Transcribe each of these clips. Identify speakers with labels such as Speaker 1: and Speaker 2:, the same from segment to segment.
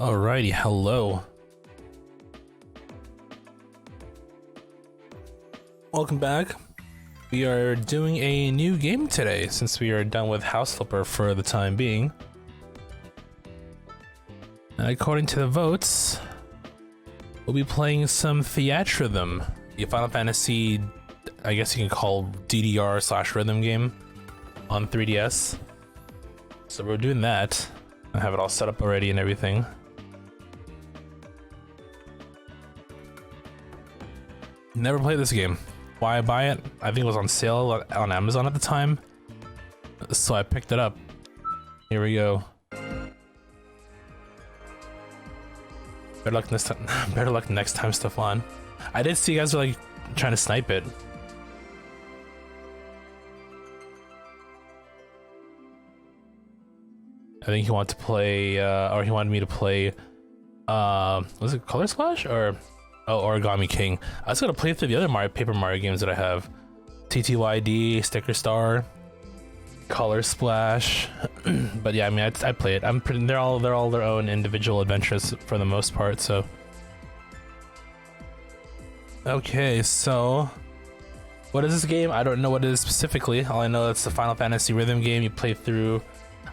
Speaker 1: Alrighty, hello. Welcome back. We are doing a new game today since we are done with House Flipper for the time being. And according to the votes, we'll be playing some Theatrhythm, the Final Fantasy, I guess you can call DDR/rhythm game on 3DS. So we're doing that. I have it all set up already and everything. Never played this game. Why buy it? I think it was on sale on Amazon at the time, so I picked it up. Here we go. Better luck next time. Better luck next time, Stefan. I did see you guys were like trying to snipe it. I think he wanted to play, or he wanted me to play. Was it Color Splash or? Oh, Origami King. I was gonna play through the other Paper Mario games that I have. TTYD, Sticker Star, Color Splash. But yeah, I mean, I play it. They're all their own individual adventures for the most part. So. Okay, so what is this game? I don't know what it is specifically. All I know it's the Final Fantasy rhythm game. You play through.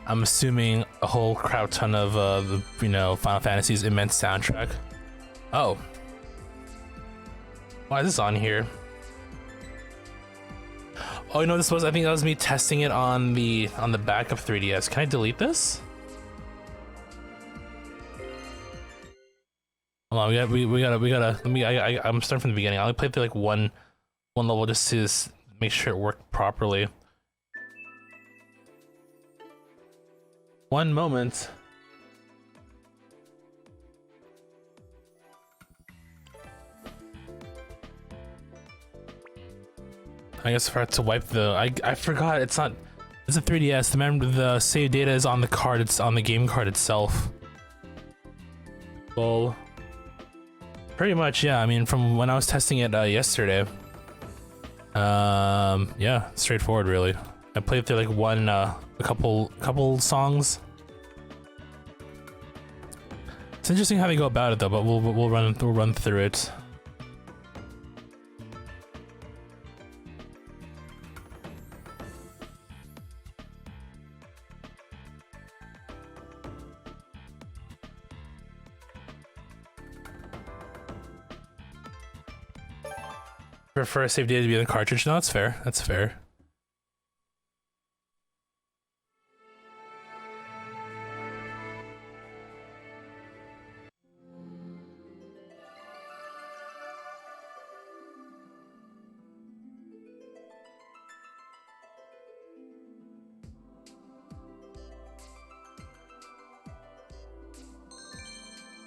Speaker 1: I'm assuming a whole crowd ton of Final Fantasy's immense soundtrack. Oh. Why is this on here? Oh, you know what this was? I think that was me testing it on the back of 3DS. Can I delete this? Hold on, we gotta. Let me. I'm starting from the beginning. I only played through like one level just to make sure it worked properly. One moment. I guess I forgot to wipe the. I forgot it's not. It's a 3DS. Remember the save data is on the card. It's on the game card itself. Well, pretty much, yeah. I mean, from when I was testing it yesterday. Yeah, straightforward, really. I played through like a couple songs. It's interesting how they go about it, though. But we'll run through it. Prefer save data to be in the cartridge? No, that's fair. That's fair.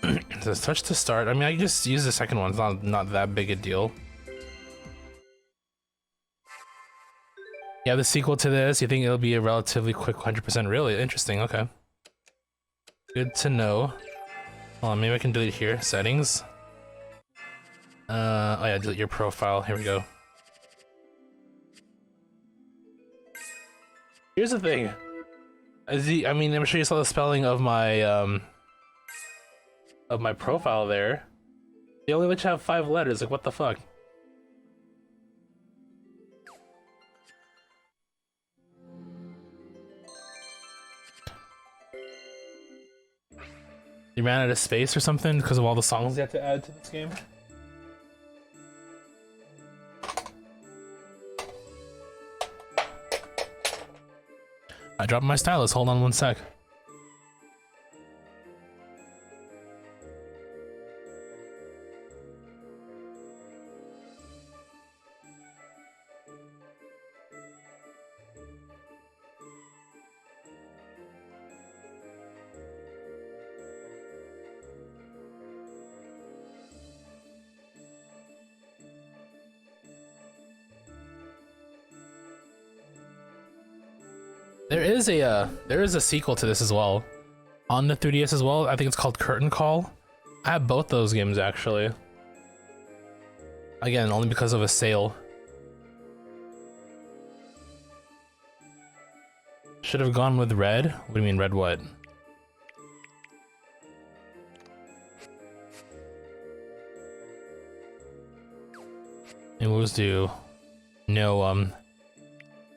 Speaker 1: It says touch to start. I mean, I can just use the second one. It's not that big a deal. Yeah, the sequel to this, you think it'll be a relatively quick 100%? Really interesting. Okay, good to know. Hold on, maybe I can delete here. Settings. Oh yeah, delete your profile. Here we go. Here's the thing. I mean, I'm sure you saw the spelling of my profile there. They only let you have 5 letters. Like, what the fuck? You ran out of space or something because of all the songs you have to add to this game? I dropped my stylus. Hold on one sec. There is a sequel to this as well, on the 3DS as well. I think it's called Curtain Call. I have both those games actually. Again, only because of a sale. Should have gone with red. What do you mean red what? And we'll just do no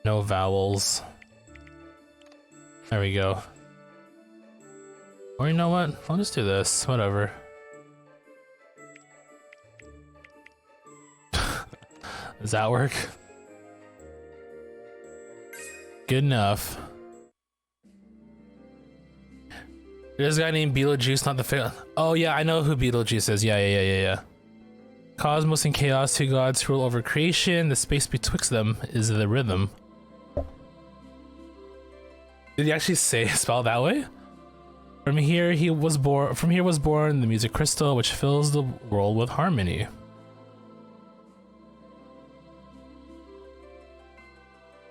Speaker 1: vowels. There we go. Or you know what? I'll just do this. Whatever. Does that work? Good enough. There's a guy named Beetlejuice, not the Oh yeah, I know who Beetlejuice is. Yeah. Cosmos and chaos, two gods rule over creation. The space betwixt them is the rhythm. Did he actually spell that way? From here was born the music crystal, which fills the world with harmony.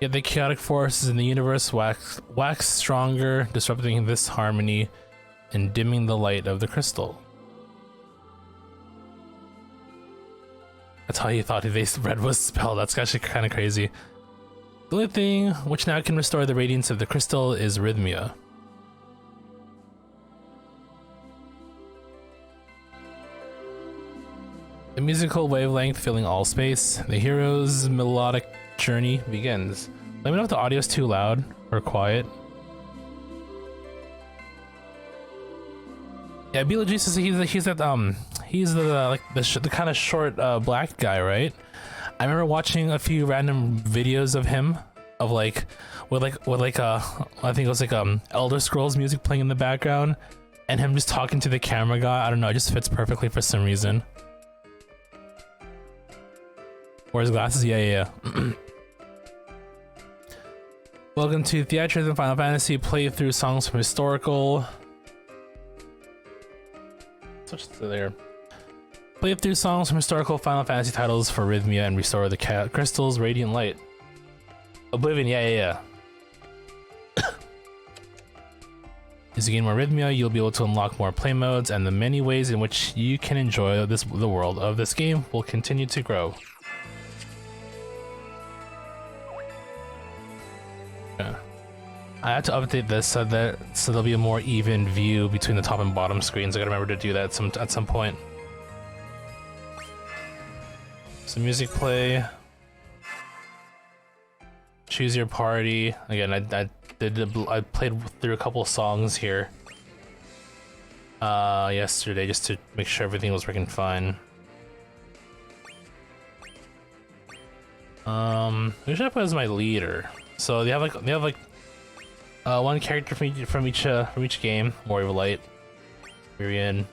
Speaker 1: Yet the chaotic forces in the universe wax stronger, disrupting this harmony and dimming the light of the crystal. That's how he thought red was spelled. That's actually kind of crazy. The only thing which now can restore the radiance of the crystal is Rhythmia. The musical wavelength filling all space. The hero's melodic journey begins. Let me know if the audio is too loud or quiet. Yeah, Beetlejuice he's the kind of short black guy, right? I remember watching a few random videos of him of I think it was Elder Scrolls music playing in the background and him just talking to the camera guy. I don't know, it just fits perfectly for some reason. Wears glasses? Yeah. Welcome to Theatrhythm Final Fantasy playthrough songs from historical. Switch to there. Playthrough songs from historical Final Fantasy titles for Rhythmia and restore the crystal's radiant light. Oblivion, yeah. As you gain more Rhythmia, you'll be able to unlock more play modes, and the many ways in which you can enjoy the world of this game will continue to grow. I have to update this so there'll be a more even view between the top and bottom screens. I gotta remember to do that at some point. So music play. Choose your party. Again, I played through a couple of songs here yesterday just to make sure everything was working fine. Who should I put as my leader? So they have one character from each game. Warrior of Light, Mirian,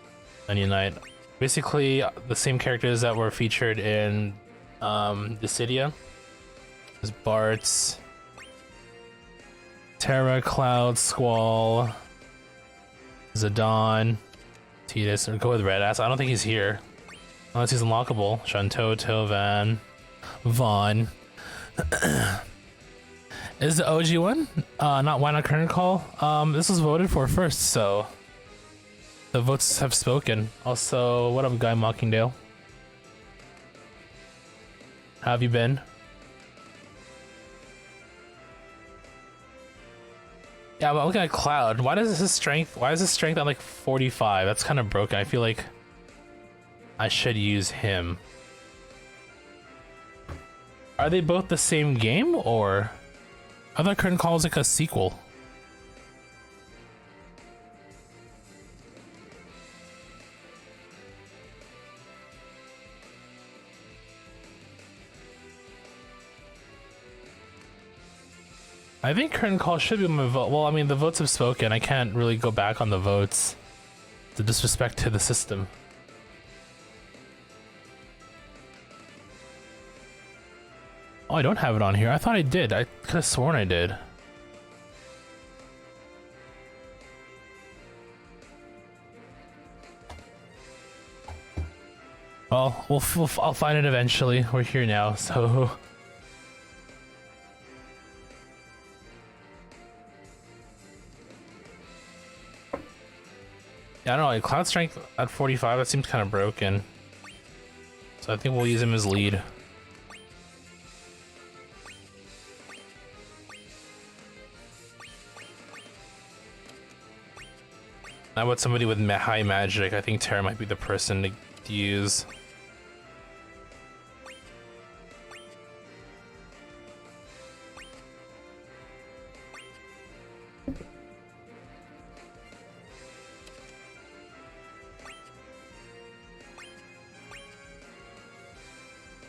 Speaker 1: Onion Knight. Basically the same characters that were featured in Dissidia. There's Bart's, Terra, Cloud, Squall, Zidane, Tidus, or go with Red Ass. I don't think he's here. Unless he's unlockable. Shanto, Tovan, Vaughn. Is the OG one? Not Why Not Current Call? This was voted for first, so the votes have spoken. Also, what up, Guy Mockingdale? How have you been? Yeah, but looking at Cloud, why is his strength at like 45? That's kind of broken. I feel like I should use him. Are they both the same game, or I thought Curtain Call was like a sequel? I think Curtain Call should be my vote. Well, I mean, the votes have spoken. I can't really go back on the votes. The disrespect to the system. Oh, I don't have it on here. I thought I did. I could have sworn I did. Well, I'll find it eventually. We're here now, so. Yeah, I don't know. Cloud strength at 45. That seems kind of broken. So I think we'll use him as lead. How about somebody with high magic? I think Terra might be the person to use.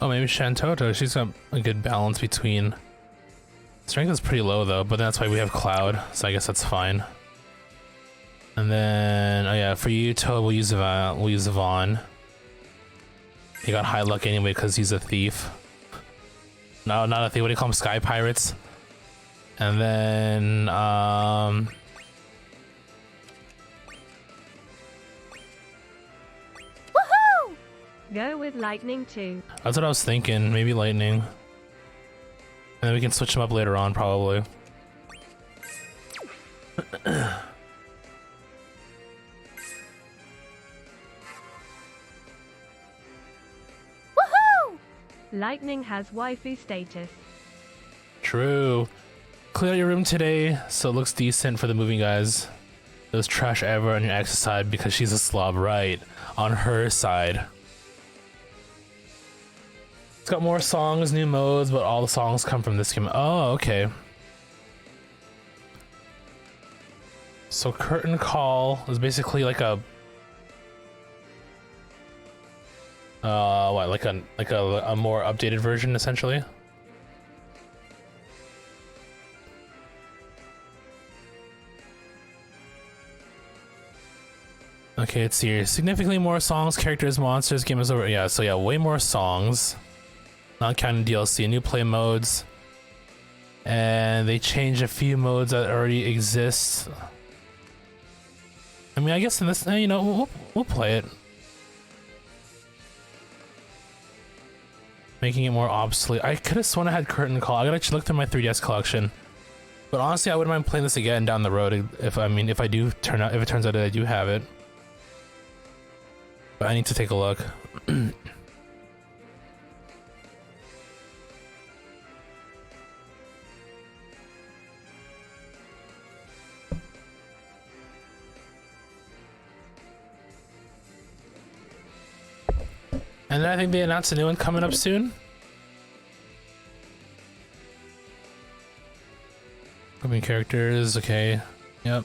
Speaker 1: Oh, maybe Shantoto. She's got a good balance between. Strength is pretty low though, but that's why we have Cloud, so I guess that's fine. And then, oh yeah, for you, Toad, we'll use Vaughn. He got high luck anyway because he's a thief. No, not a thief. What do you call them? Sky pirates. And then,
Speaker 2: Woohoo! Go with Lightning too.
Speaker 1: That's what I was thinking. Maybe Lightning. And then we can switch them up later on, probably.
Speaker 2: Woohoo! Lightning has waifu status.
Speaker 1: True. Clear out your room today so it looks decent for the moving guys. There's trash ever on your ex's side because she's a slob, right? On her side. It's got more songs, new modes, but all the songs come from this game. Oh, okay. So Curtain Call is basically like a what, like a more updated version essentially. Okay, let's see here. Significantly more songs, characters, monsters, game is over. Yeah, so yeah, way more songs. Not counting DLC, new play modes. And they changed a few modes that already exist. I mean, I guess in this, you know, we'll play it. Making it more obsolete. I could have sworn I had Curtain Call. I gotta actually look through my 3DS collection. But honestly, I wouldn't mind playing this again down the road if if it turns out that I do have it. But I need to take a look. And then I think they announced a new one coming up soon. Grouping characters, okay. Yep.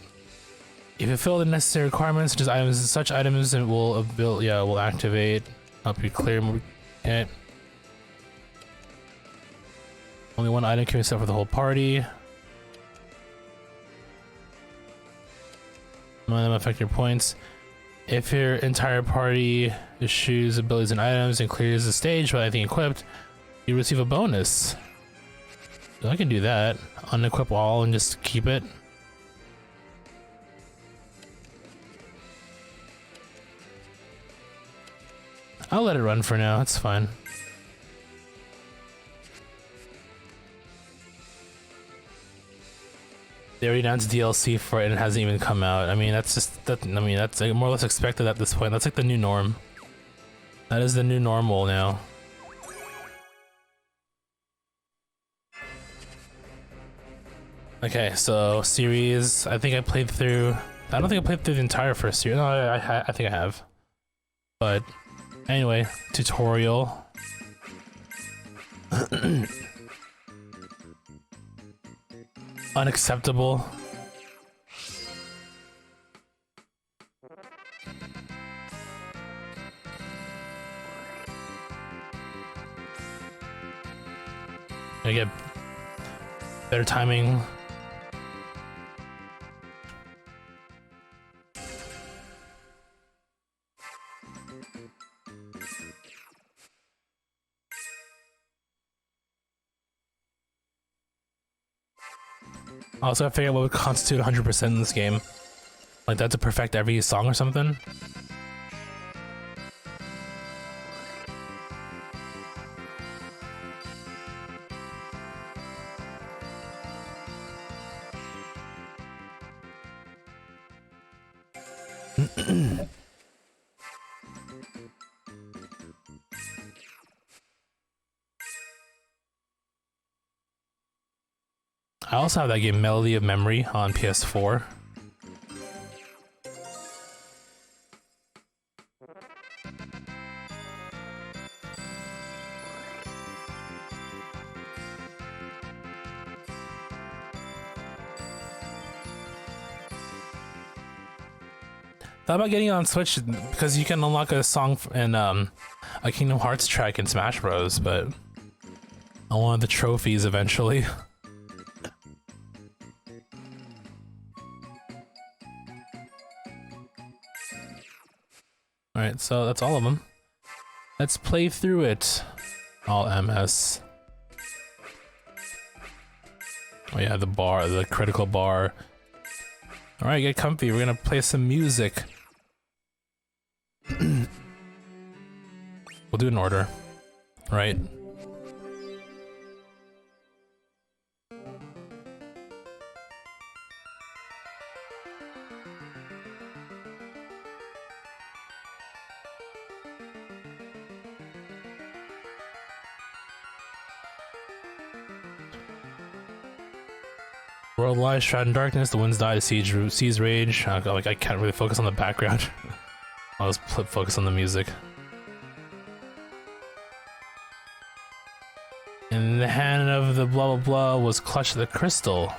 Speaker 1: If you fill the necessary requirements, such items will activate. Help you clear. Okay. Only one item can be set for the whole party. None of them affect your points. If your entire party eschews abilities and items and clears the stage with anything equipped, you receive a bonus. So I can do that. Unequip all and just keep it. I'll let it run for now, it's fine. They already announced DLC for it and it hasn't even come out. I mean, that's like more or less expected at this point. That's like the new norm. That is the new normal now. Okay, so series, I think I played through, I don't think I played through the entire first series. No, I think I have. But anyway, tutorial. Unacceptable. I get better timing. I also have to figure out what would constitute 100% in this game. Like that's to perfect every song or something. I also have that game Melody of Memory on PS4. Thought about getting it on Switch because you can unlock a song and a Kingdom Hearts track in Smash Bros, but I wanted the trophies eventually. Alright, so that's all of them. Let's play through it. All MS. Oh yeah, the bar, the critical bar. Alright, get comfy, we're gonna play some music. We'll do it in order, right? World lies shrouded in darkness, the winds die, the seas rage. Like I can't really focus on the background. I'll just focus on the music. In the hand of the blah blah blah was clutched the crystal.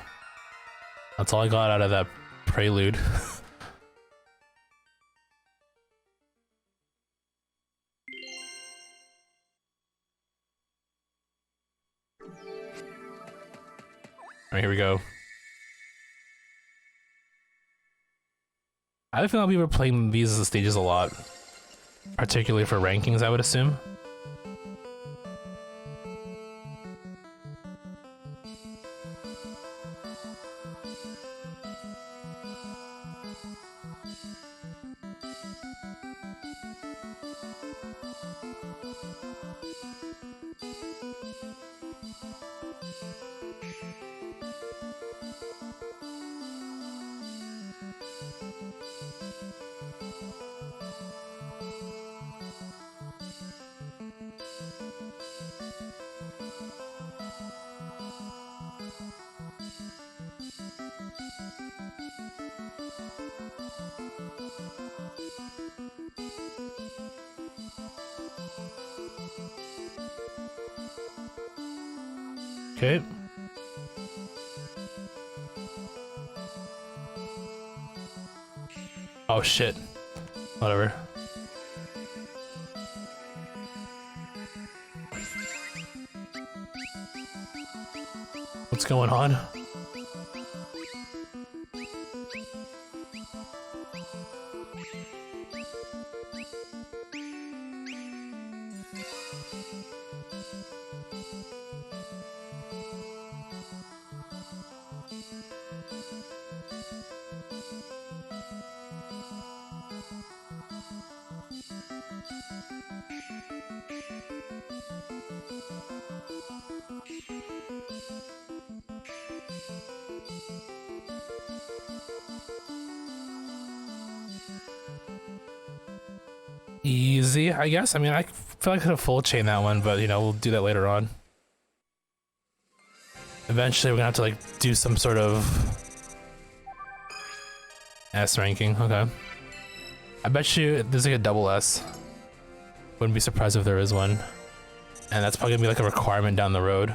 Speaker 1: That's all I got out of that prelude. Alright, here we go. I feel like people are playing these stages a lot. Particularly for rankings, I would assume. Okay. Oh shit. Whatever. What's going on? Easy, I guess. I mean, I feel like I could have full chain that one, but you know, we'll do that later on. Eventually, we're gonna have to like do some sort of S ranking. Okay. I bet you there's like a double S. Wouldn't be surprised if there is one. And that's probably gonna be like a requirement down the road.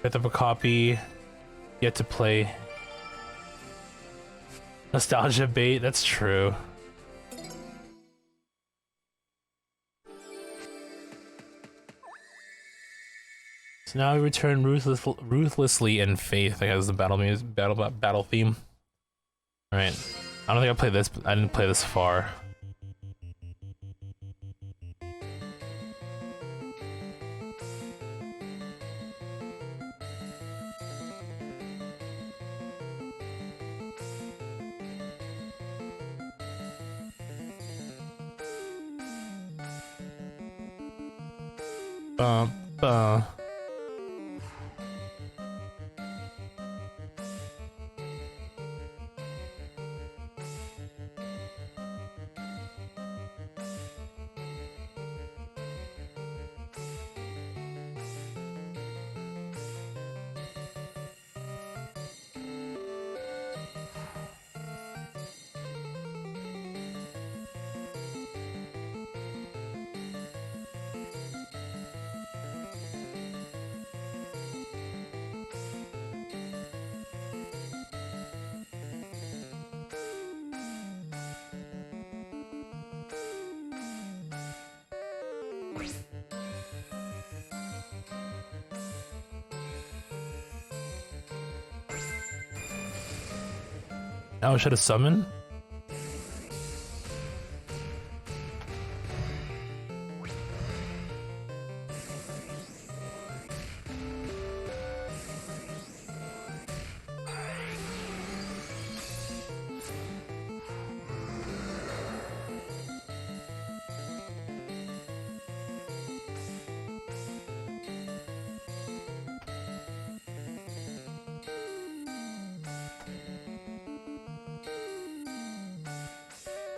Speaker 1: Picked up a copy. Yet to play. Nostalgia bait, that's true. So now we return ruthlessly in faith. I guess the battle music, battle theme. All right, I don't think I played this. I didn't play this far. Bum, bum. Now I should have summoned.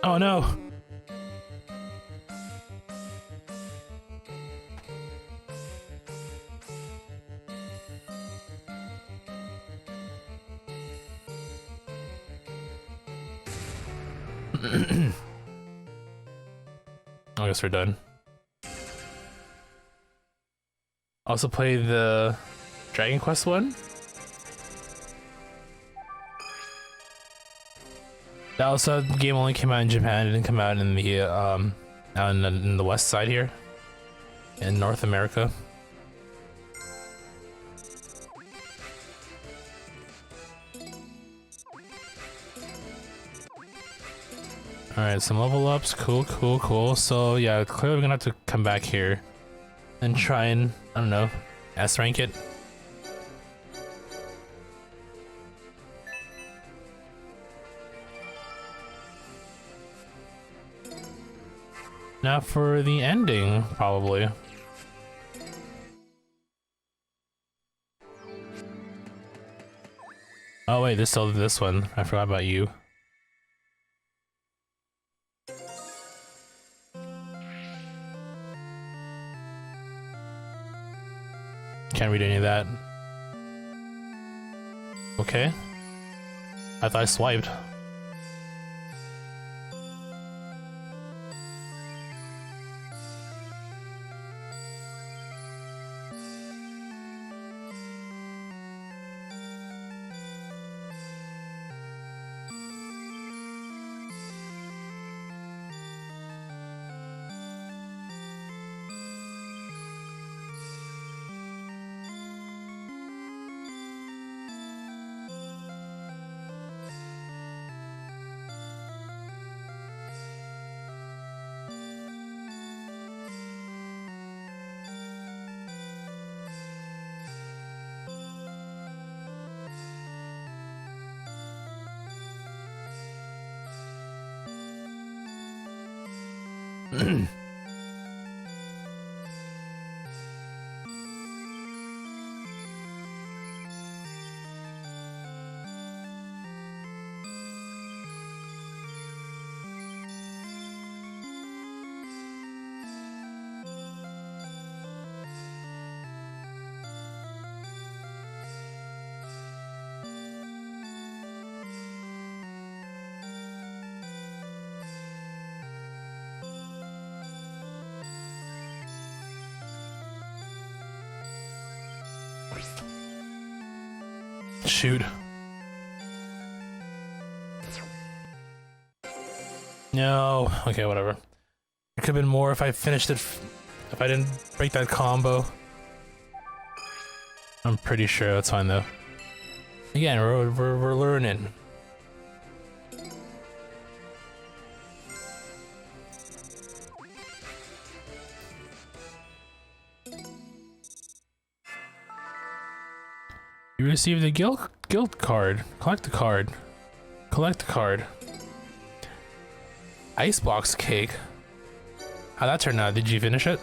Speaker 1: Oh no! I guess we're done. Also play the Dragon Quest one. That also game only came out in Japan. It didn't come out in the out in the west side here in North America. Alright, some level ups. Cool. So yeah, clearly we're gonna have to come back here and try and, I don't know, S rank it. Now for the ending, probably. Oh wait, there's still this one. I forgot about you. Can't read any of that. Okay. I thought I swiped. Shoot. No. Okay, whatever. It could have been more if I finished it. If I didn't break that combo. I'm pretty sure that's fine though. Again, we're learning. You received the guild card. Collect the card. Collect the card. Icebox cake. How'd that turn out? Did you finish it?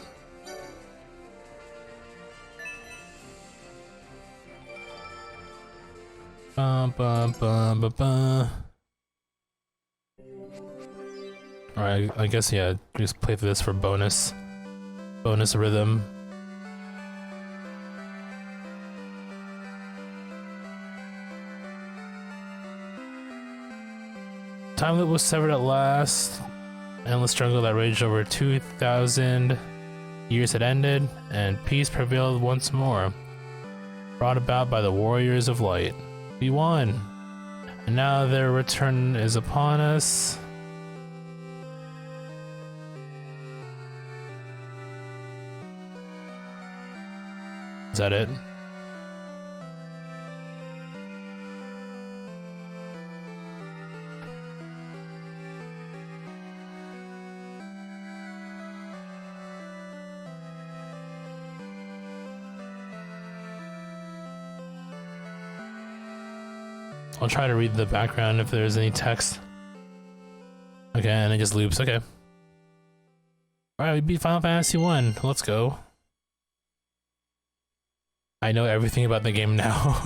Speaker 1: Alright, I guess yeah, just play for this for bonus rhythm. Time that was severed at last. Endless struggle that raged over 2,000 years had ended, and peace prevailed once more. Brought about by the warriors of light. We won! And now their return is upon us. Is that it? I'll try to read the background if there's any text. Okay, and it just loops. Okay. Alright, we beat Final Fantasy 1. Let's go. I know everything about the game now.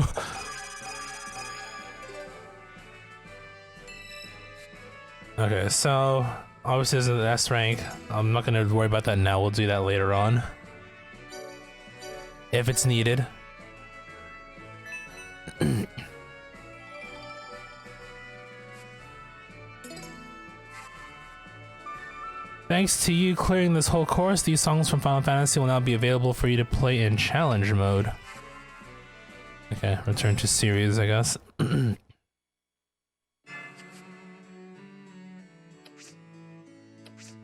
Speaker 1: Okay, so obviously there's an S rank. I'm not gonna worry about that now. We'll do that later on. If it's needed. Thanks to you clearing this whole course, these songs from Final Fantasy will now be available for you to play in challenge mode. Okay, return to series, I guess.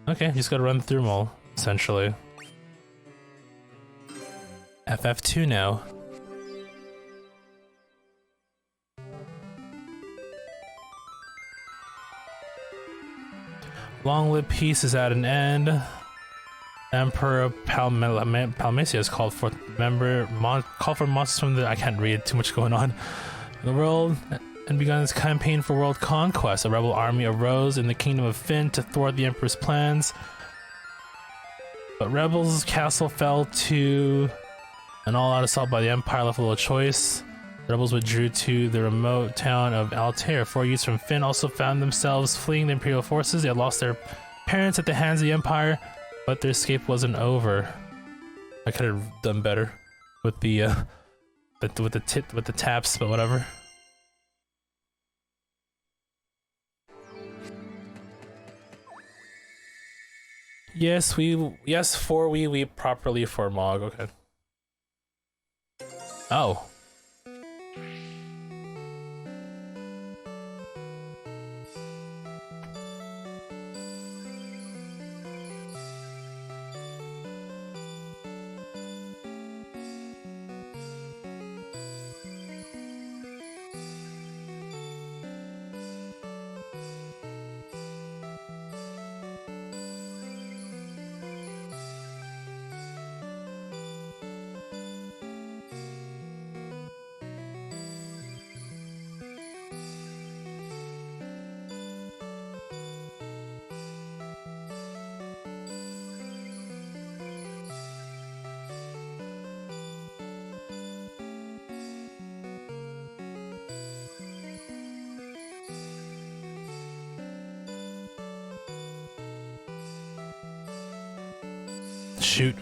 Speaker 1: Okay, just gotta run through them all, essentially. FF2 now. Long-lived peace is at an end. Emperor Palmasius called for monsters from the— I can't read, too much going on in the world, and begun his campaign for world conquest. A rebel army arose in the kingdom of Fynn to thwart the Emperor's plans, but Rebels' castle fell to an all-out assault by the Empire, left little choice. The rebels withdrew to the remote town of Altair. 4 youths from Fynn also found themselves fleeing the Imperial forces. They had lost their parents at the hands of the Empire, but their escape wasn't over. I could have done better with the taps, but whatever. Yes, for we properly for Mog. Okay. Oh. Shoot.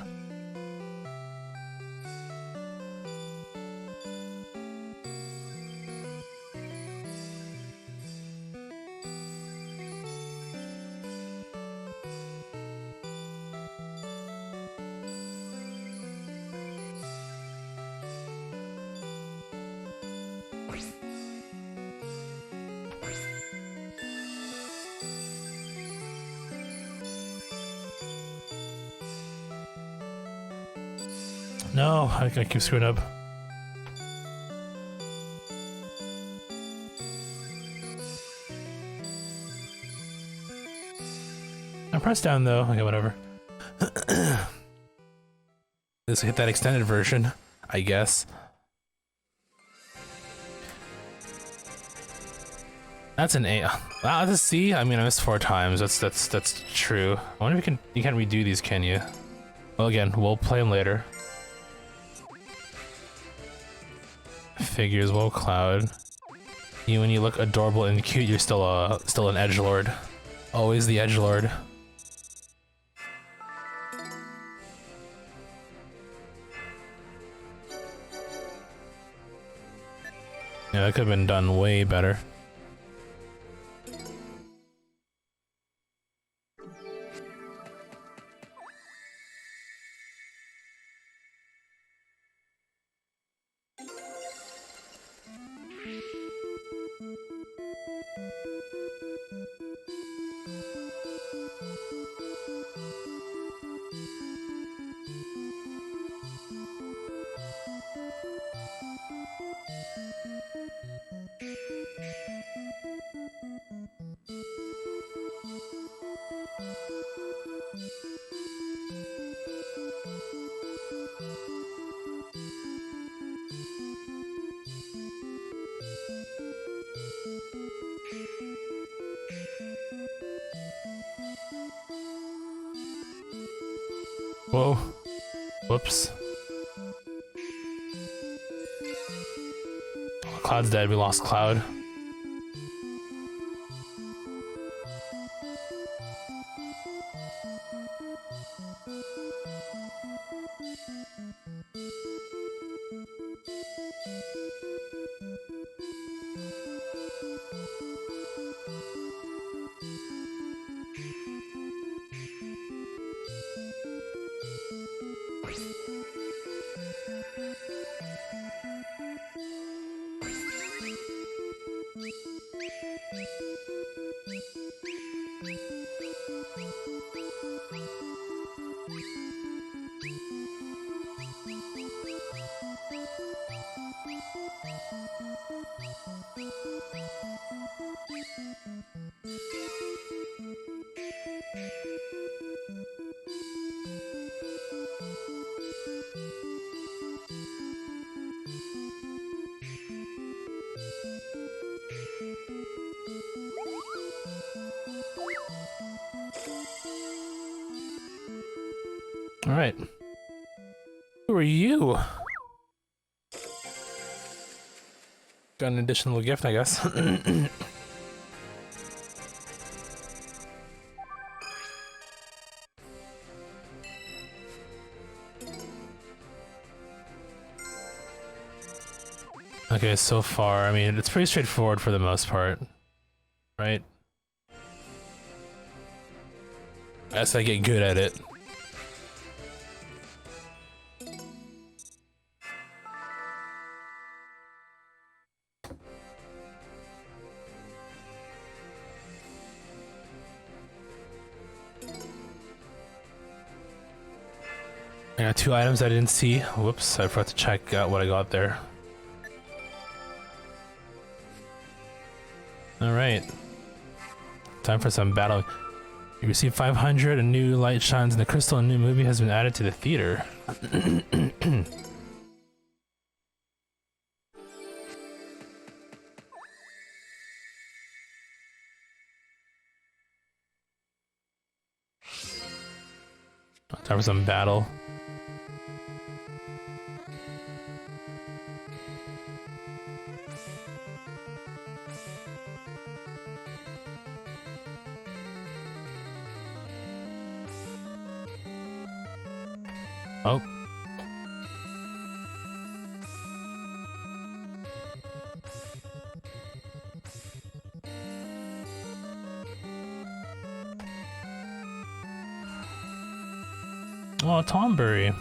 Speaker 1: No, I keep screwing up. I pressed down though. Okay, whatever. Let's hit that extended version, I guess. That's an A. Wow, that's a C. I mean, I missed 4 times. That's true. I wonder if you can't redo these, can you? Well, again, we'll play them later. Figures, well, Cloud. When you look adorable and cute, you're still an edgelord. Always the edgelord. Yeah, that could have been done way better. Whoa. Whoops. Cloud's dead. We lost Cloud. Alright. Who are you? Got an additional gift, I guess. Okay, so far, I mean, it's pretty straightforward for the most part, right? As I get good at it. I got 2 items I didn't see. Whoops, I forgot to check out what I got there. Alright. Time for some battle. You received 500, a new light shines in the crystal, a new movie has been added to the theater. Time for some battle. Oh. Oh, Tombury.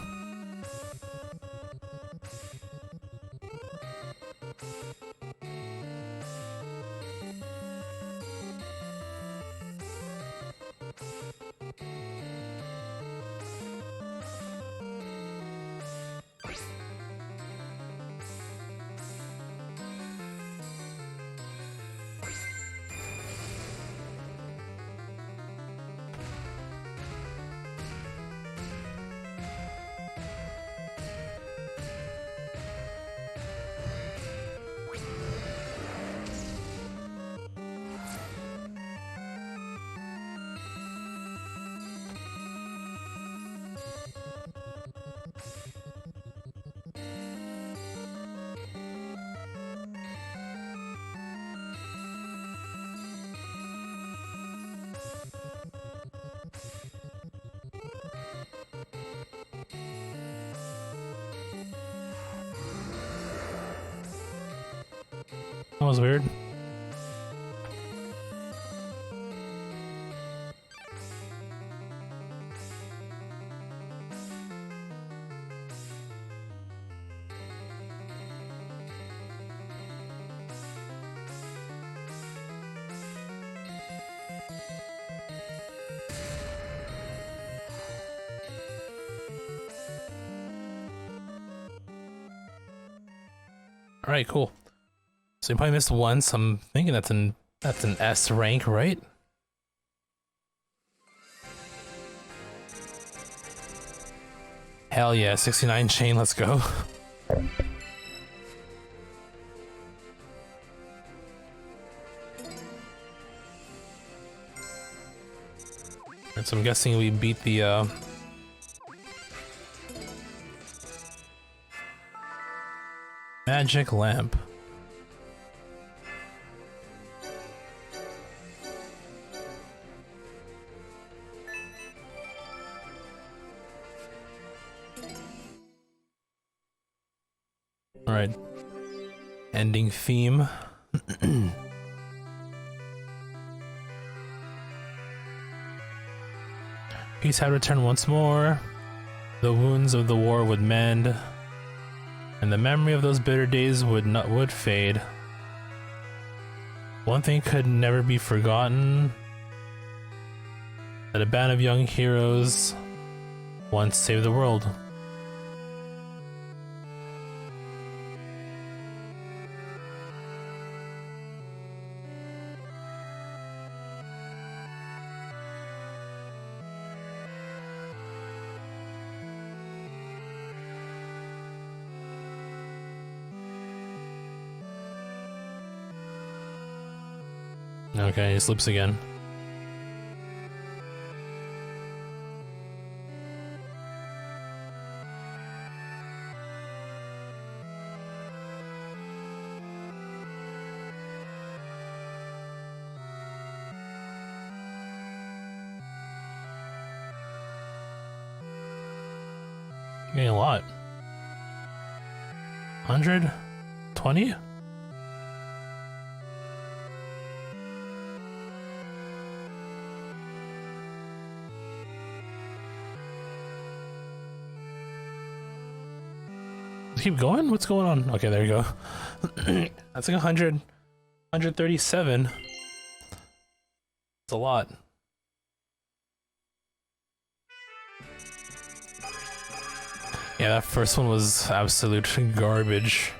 Speaker 1: That was weird. All right, cool. So you probably missed one, so I'm thinking that's an S rank, right? Hell yeah, 69 chain, let's go. And so I'm guessing we beat the Magic lamp. Alright. Ending theme. Peace had returned once more. The wounds of the war would mend, and the memory of those bitter days would fade. One thing could never be forgotten: that a band of young heroes once saved the world. Okay, he slips again. You're getting a lot. 120? Keep going? What's going on? Okay, there you go. That's like 100, 137. It's a lot. Yeah, that first one was absolute garbage.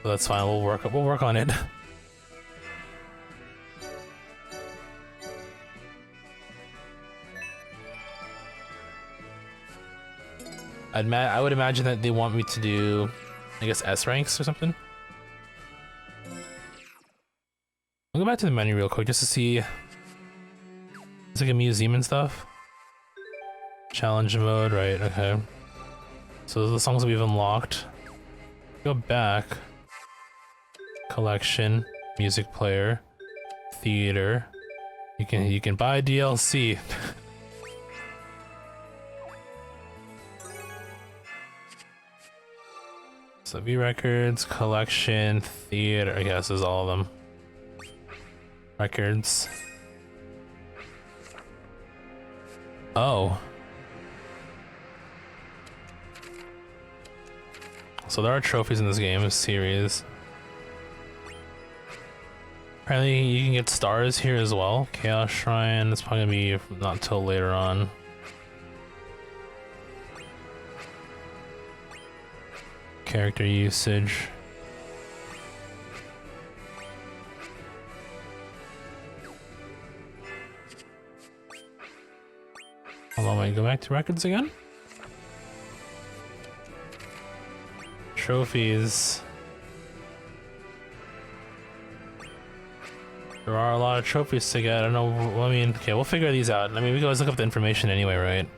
Speaker 1: But that's fine. We'll work on it. I would imagine that they want me to do, I guess, S ranks or something. I'll go back to the menu real quick just to see. It's like a museum and stuff. Challenge mode, right? Okay. So the songs that we've unlocked. Go back. Collection, music player, theater. You can buy DLC. So V records, collection, theater, I guess is all of them. Records. Oh. So there are trophies in this game series. Apparently you can get stars here as well. Chaos Shrine, it's probably gonna be not till later on. Character usage. Hold on, wait, go back to records again? Trophies. There are a lot of trophies to get. I don't know. I mean, okay, we'll figure these out. I mean, we can always look up the information anyway, right?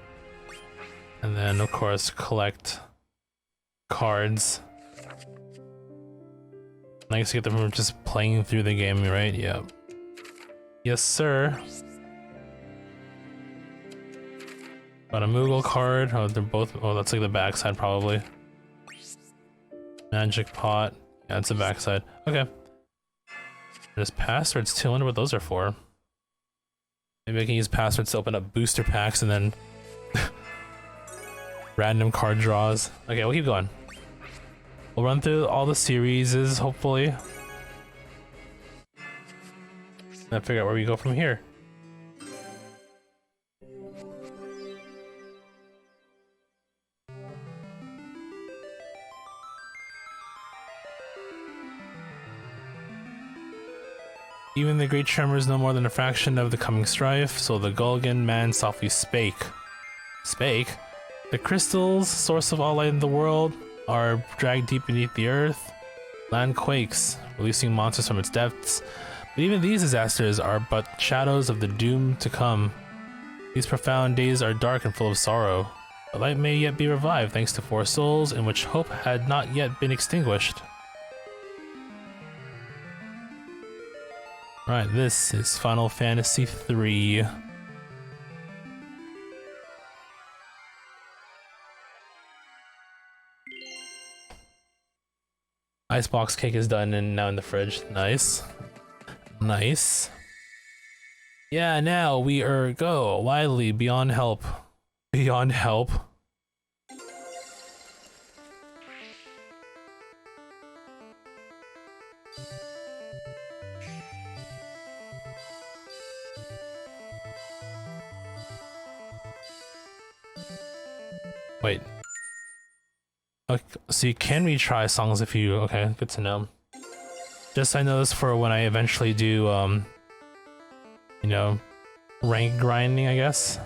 Speaker 1: And then, of course, collect cards. I guess you get them from just playing through the game, right? Yeah. Yes, sir. Got a Moogle card. Oh, they're both. Oh, that's like the backside, probably. Magic pot. Yeah, it's the backside. Okay. There's passwords too. I wonder what those are for. Maybe I can use passwords to open up booster packs and then random card draws. Okay, we'll keep going. We'll run through all the series, hopefully. And figure out where we go from here. Even the great tremor is no more than a fraction of the coming strife, so the Gulgan man softly spake. Spake? The crystals, source of all light in the world, are dragged deep beneath the earth. Land quakes, releasing monsters from its depths. But even these disasters are but shadows of the doom to come. These profound days are dark and full of sorrow. The light may yet be revived thanks to four souls in which hope had not yet been extinguished. Right, this is Final Fantasy 3. Icebox cake is done and now in the fridge. Nice. Nice. Yeah, now we are go. Wildly, beyond help. Beyond help. Wait. Okay, so you can retry songs if you... Okay, good to know. Just I know this for when I eventually do, you know, rank grinding, I guess.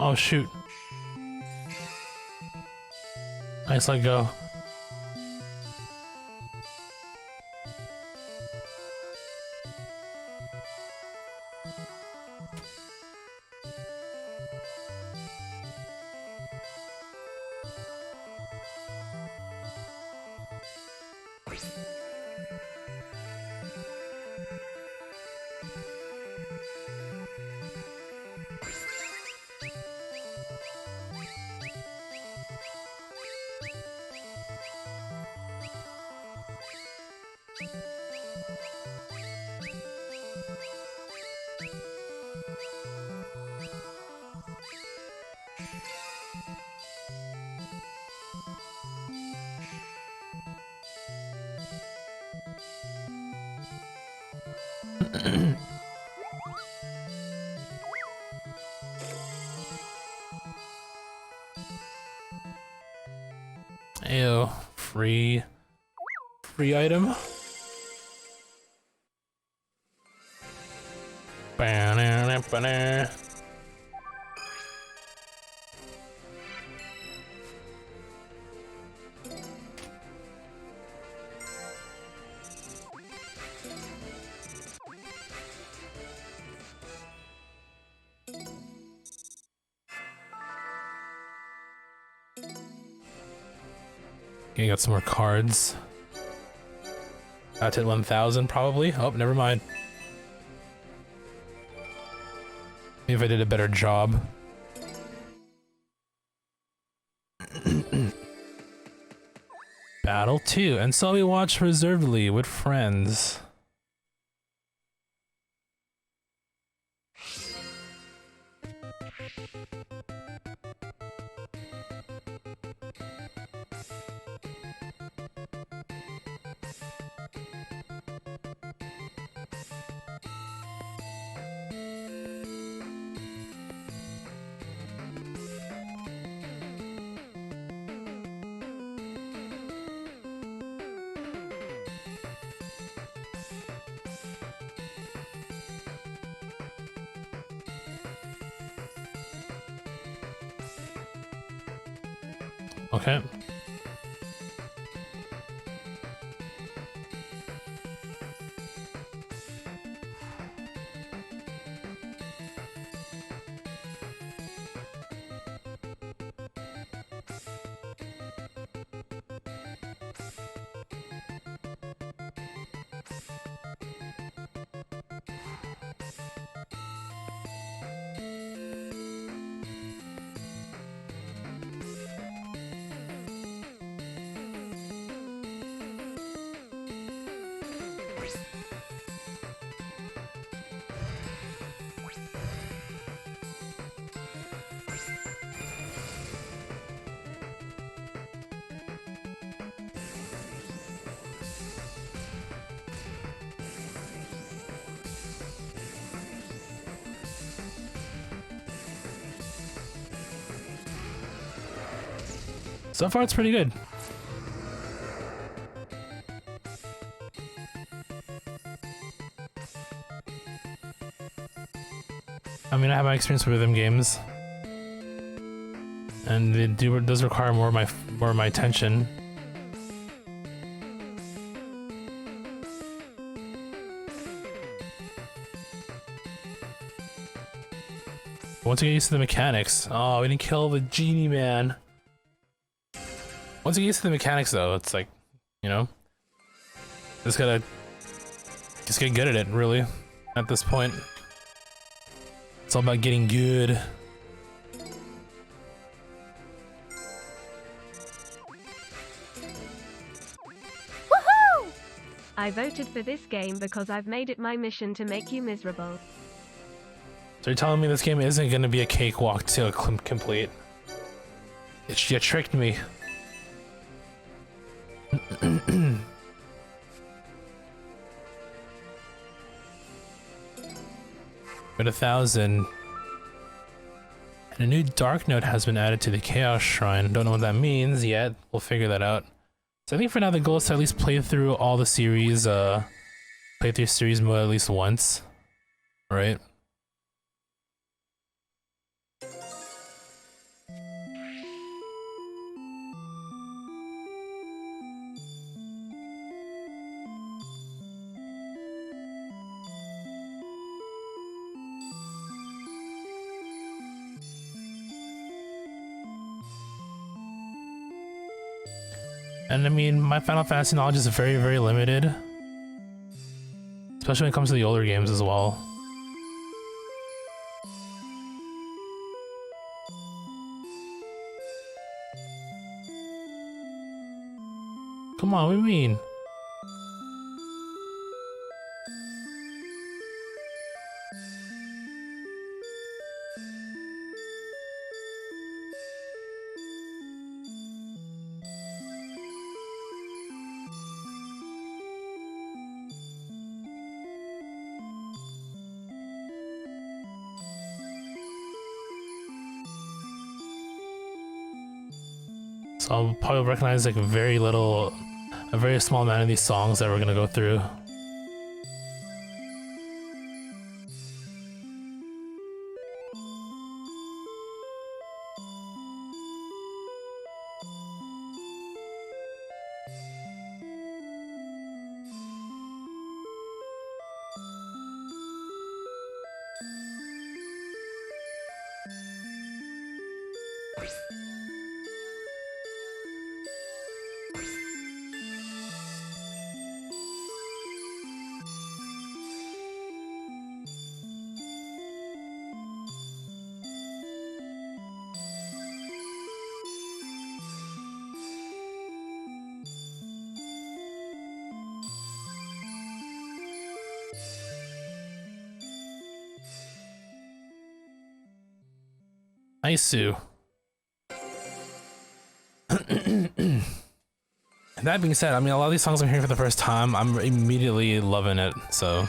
Speaker 1: Oh shoot. Nice, let go. Ew, free item. Ba-na-na-ba-na. Okay, got some more cards. That's at 1,000 probably. Oh, never mind. Maybe if I did a better job. Battle 2, and so we watch reservedly with friends. Okay. So far, it's pretty good. I mean, I have my experience with rhythm games, and it does require more of my attention. Once you get used to the mechanics, oh, we didn't kill the genie man. Once you get used to the mechanics, though, it's like, you know, just get good at it. Really, at this point, it's all about getting good.
Speaker 2: Woohoo! I voted for this game because I've made it my mission to make you miserable.
Speaker 1: So you're telling me this game isn't going to be a cakewalk to complete? You tricked me. At 1,000. And a new dark note has been added to the Chaos Shrine. Don't know what that means yet. We'll figure that out. So I think for now the goal is to at least play through all the series, play through series mode at least once. Right? And I mean, my Final Fantasy knowledge is very, very limited. Especially when it comes to the older games as well. Come on, what do you mean? So I'll probably recognize like a very small amount of these songs that we're gonna go through. Isu. That being said, I mean, a lot of these songs I'm hearing for the first time, I'm immediately loving it, so.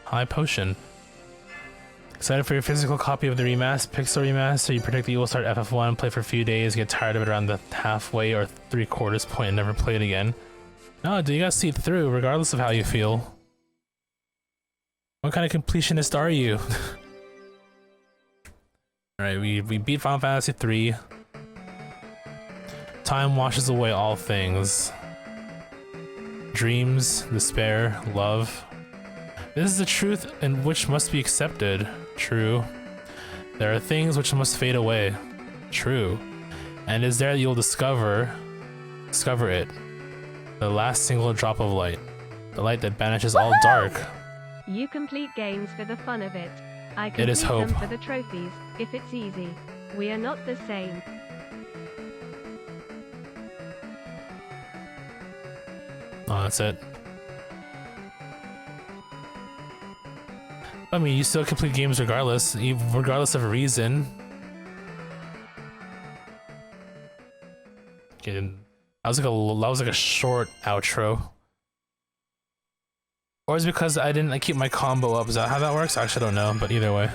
Speaker 1: High Potion. Excited for your physical copy of the Pixel remaster. You predict that you will start FF1, play for a few days, get tired of it around the halfway or 3/4 point and never play it again. No, dude, you gotta see it through, regardless of how you feel. What kind of completionist are you? Alright, we beat Final Fantasy 3. Time washes away all things. Dreams, despair, love. This is the truth and which must be accepted. True. There are things which must fade away. True. And it is there that you'll discover it. The last single drop of light. The light that banishes all dark.
Speaker 2: You complete games for the fun of it. I
Speaker 1: It is
Speaker 2: complete
Speaker 1: hope.
Speaker 2: them for the trophies, if it's easy. We are not the same.
Speaker 1: Oh, that's it. I mean, you still complete games regardless of a reason. Okay, That was like a short outro. Or is it because I didn't keep my combo up? Is that how that works? I actually don't know, but either way.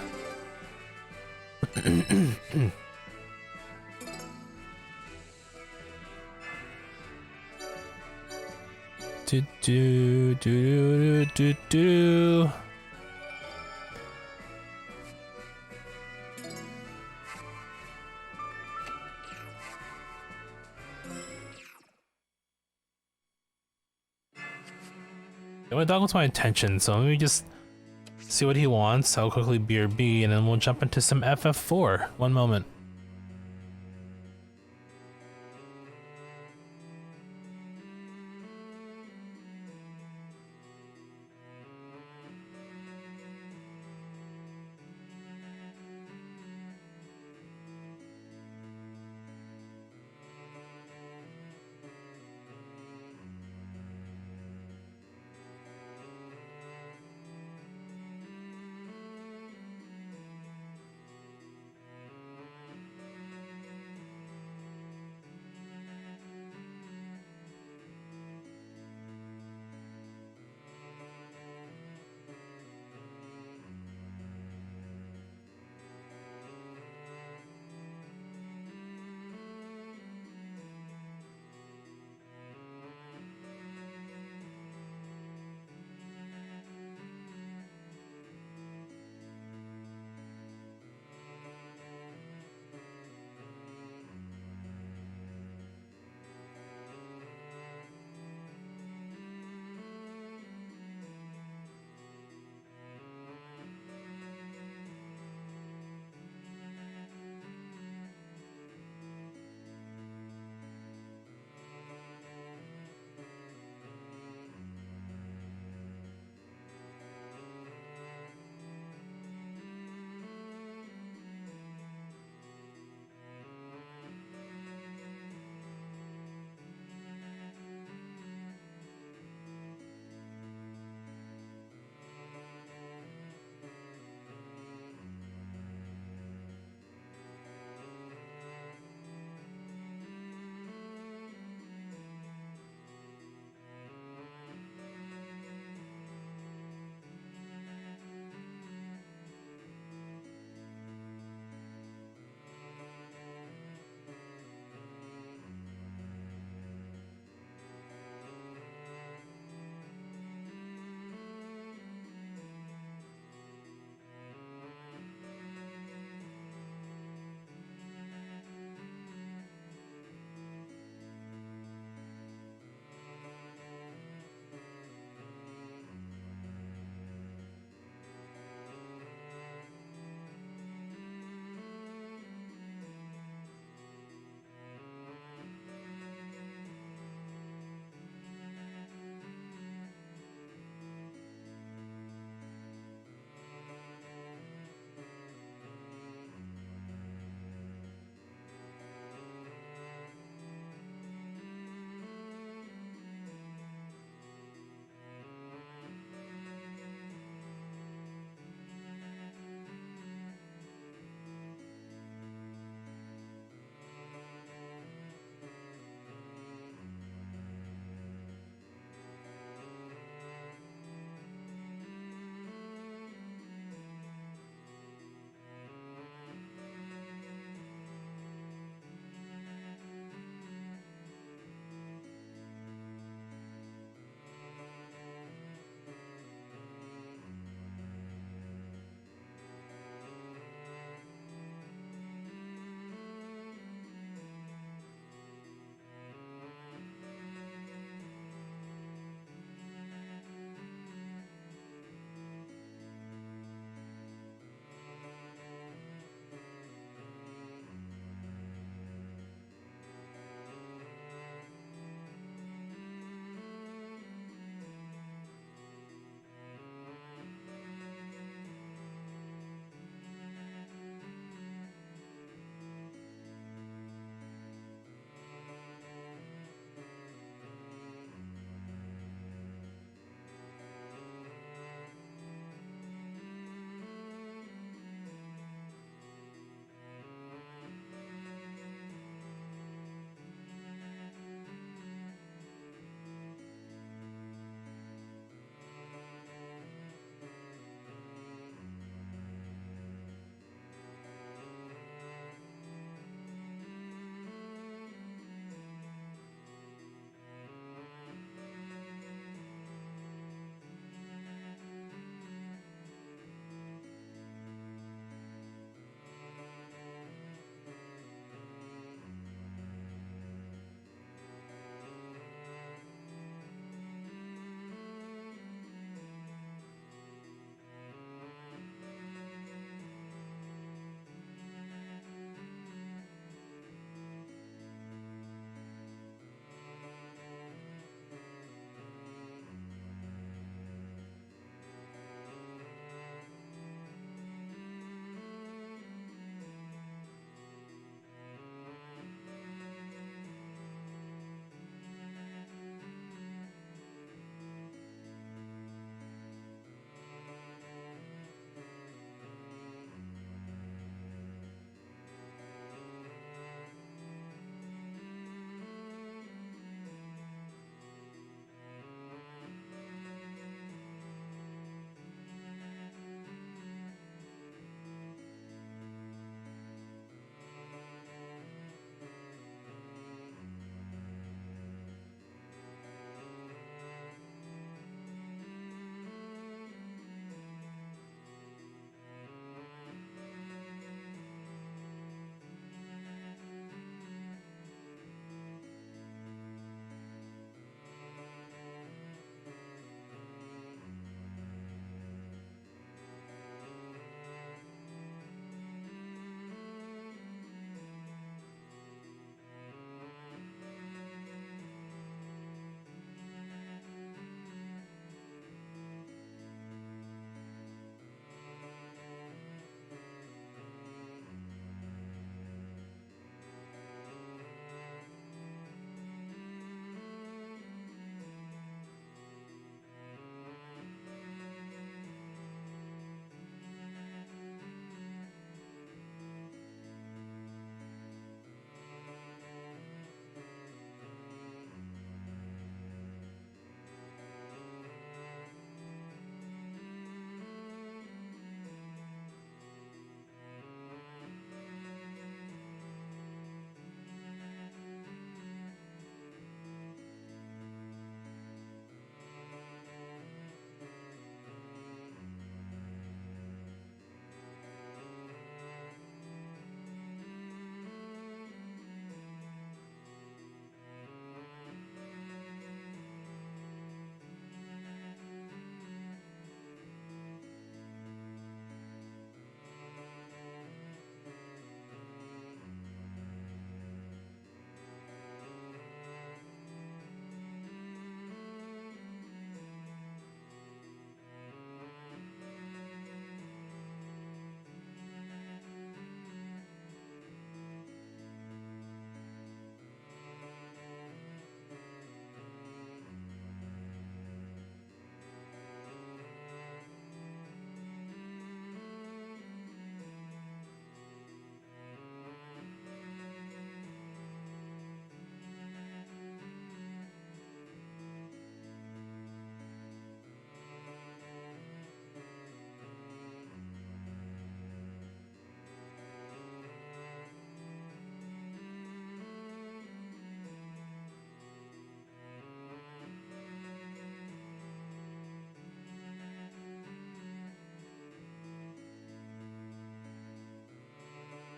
Speaker 1: do do do do do do. My dog wants my attention, so let me just see what he wants. I'll quickly BRB, and then we'll jump into some FF4. One moment.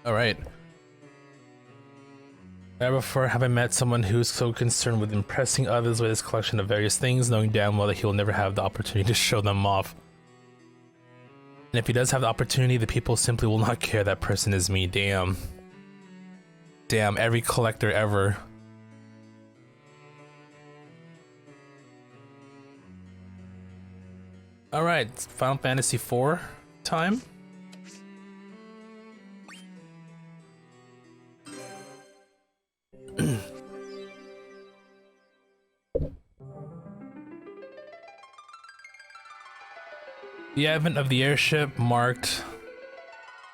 Speaker 1: All right. Never before have I met someone who's so concerned with impressing others with his collection of various things, knowing damn well that he will never have the opportunity to show them off. And if he does have the opportunity, the people simply will not care. That person is me. Damn. Damn, every collector ever. Alright, Final Fantasy IV time. The advent of the airship marked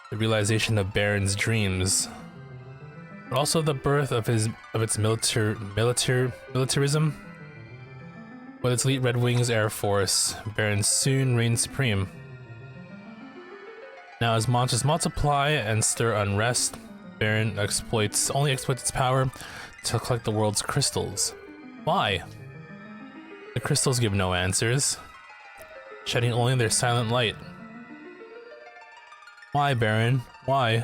Speaker 1: the realization of Baron's dreams, but also the birth of its militarism. With its elite Red Wings Air Force, Baron soon reigned supreme. Now, as monsters multiply and stir unrest, Baron only exploits its power to collect the world's crystals. Why? The crystals give no answers, shedding only their silent light. Why, Baron? Why?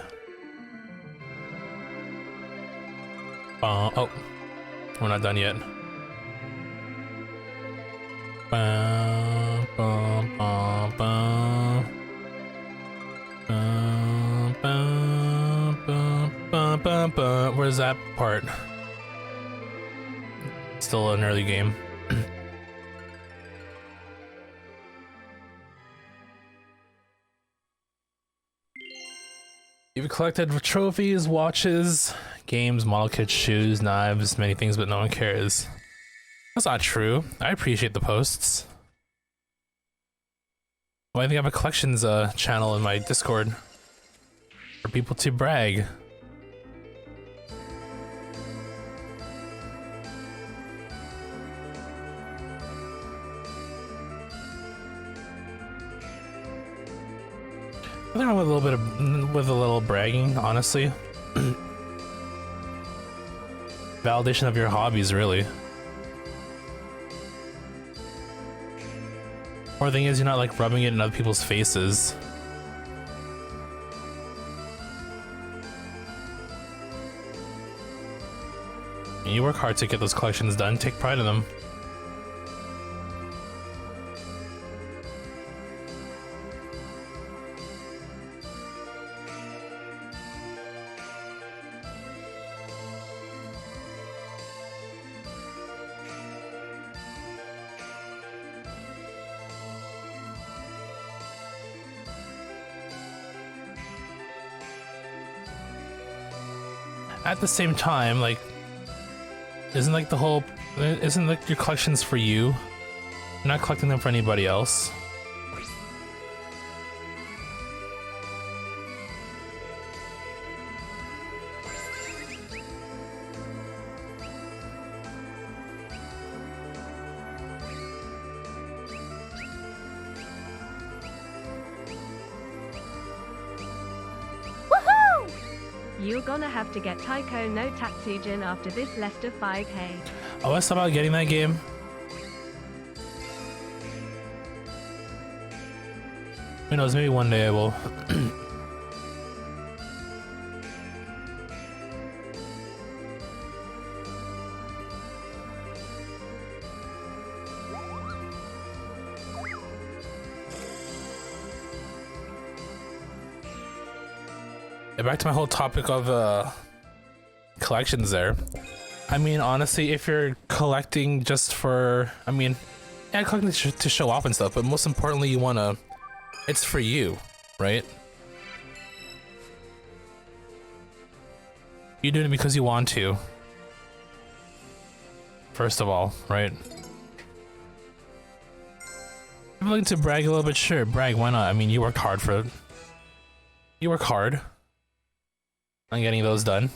Speaker 1: Oh, we're not done yet. Where's that part? Still an early game. You've collected trophies, watches, games, model kits, shoes, knives, many things, but no one cares. That's not true. I appreciate the posts. Well, I think I have a collections channel in my Discord for people to brag. Nothing wrong with with a little bragging, honestly. Validation of your hobbies, really. Or the thing is, you're not like rubbing it in other people's faces. And you work hard to get those collections done. Take pride in them. At the same time, like, isn't like your collections for you? You're not collecting them for anybody else.
Speaker 2: You're gonna have to get Taiko no Tatsujin after this Lester 5K.
Speaker 1: Oh, I was thought about getting that game. Who knows, maybe one day I will. Back to my whole topic of collections there. I mean, honestly, if you're collecting just for, I mean, yeah, collecting to show off and stuff, but most importantly, you wanna, it's for you, right? You're doing it because you want to. First of all, right? If you're looking to brag a little bit, sure, brag, why not? I mean, you worked hard for it. You work hard on getting those done.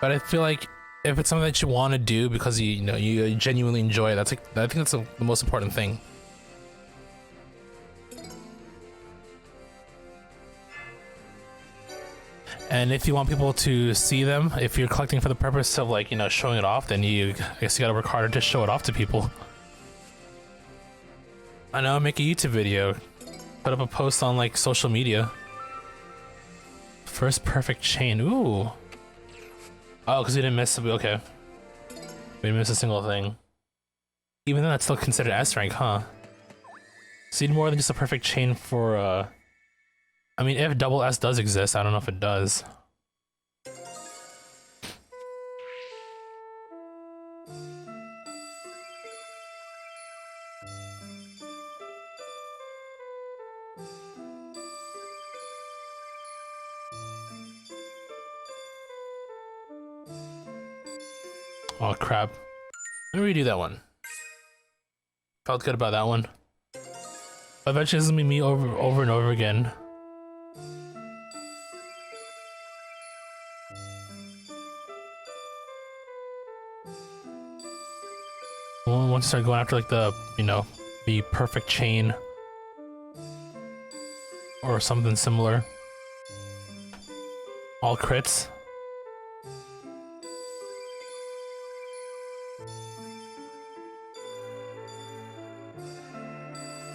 Speaker 1: But I feel like if it's something that you want to do because you know you genuinely enjoy it, that's like, I think that's the most important thing. And if you want people to see them, if you're collecting for the purpose of, like, you know, showing it off, then I guess you gotta work harder to show it off to people. I know, make a YouTube video. put up a post on like social media. First perfect chain. Ooh. Oh, because we didn't miss. Okay. We didn't miss a single thing. Even then, that's still considered S rank, huh? So you need more than just a perfect chain for. I mean, if double S does exist, I don't know if it does. Oh crap. Let me redo that one. Felt good about that one. But eventually this is gonna be me over and over again. Once you start going after like the, you know, the perfect chain. Or something similar. All crits.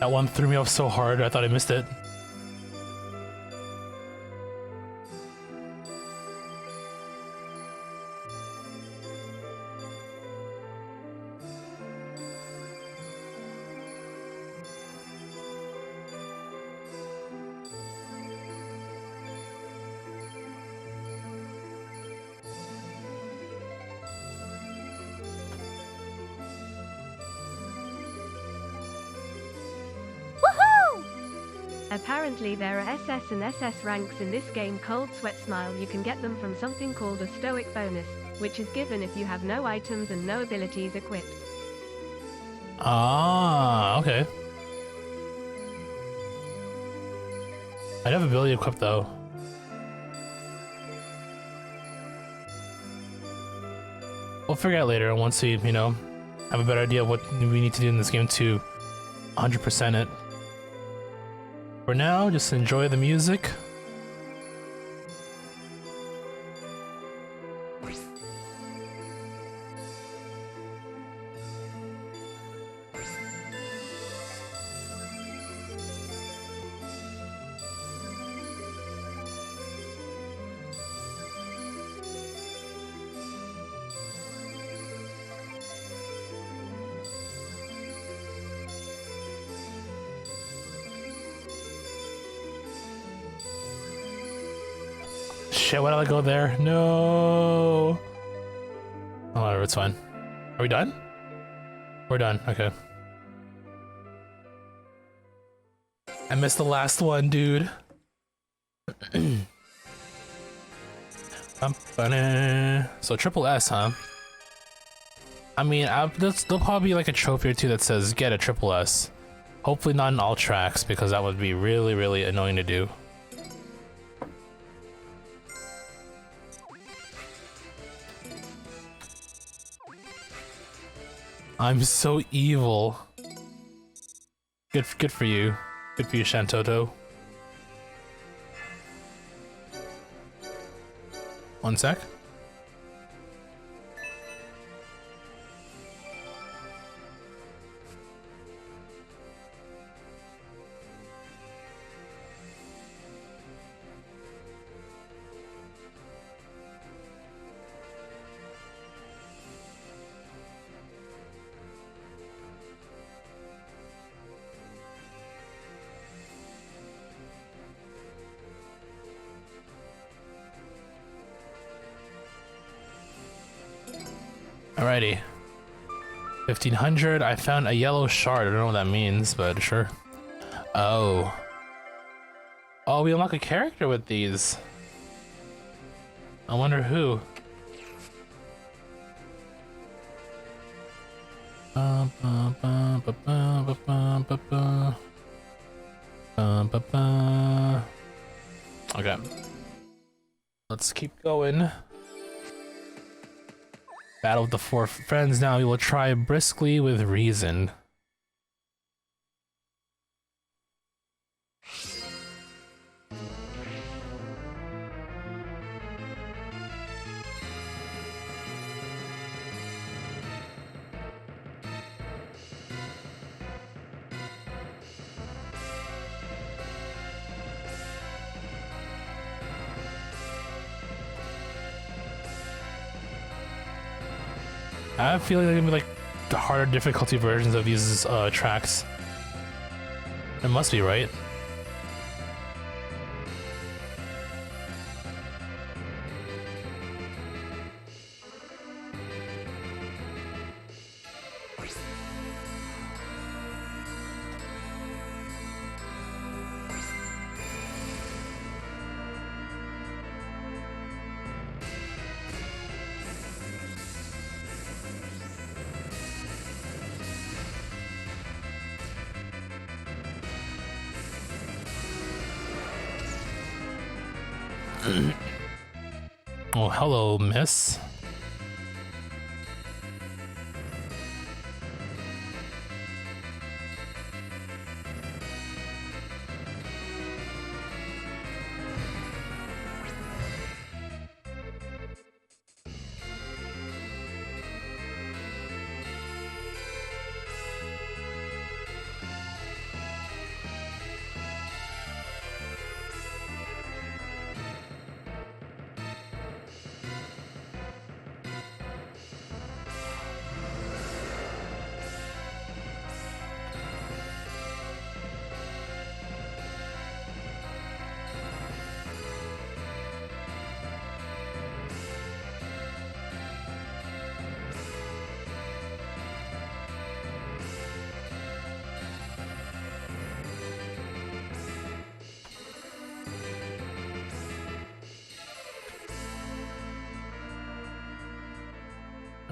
Speaker 1: That one threw me off so hard, I thought I missed it.
Speaker 2: Apparently there are SS and SS ranks in this game. Cold Sweat Smile, you can get them from something called a Stoic bonus, which is given if you have no items and no abilities equipped.
Speaker 1: Ah, okay. I have ability equipped though. We'll figure out later once we, you know, have a better idea of what we need to do in this game to 100% it. For now, just enjoy the music. Shit, why did I go there? No. Oh, whatever, it's fine. Are we done? We're done, okay. I missed the last one, dude. So triple S, huh? I mean, there'll probably be like a trophy or two that says get a triple S. Hopefully not in all tracks, because that would be really, really annoying to do. I'm so evil. Good for you. Good for you, Shantoto. One sec. Alrighty. 1500. I found a yellow shard. I don't know what that means, but sure. Oh. Oh, we unlock a character with these. I wonder who. Okay. Let's keep going. Battle with the four friends. Now we will try briskly with reason. I feel like they're gonna be like the harder difficulty versions of these tracks. It must be, right? Oh, hello, miss.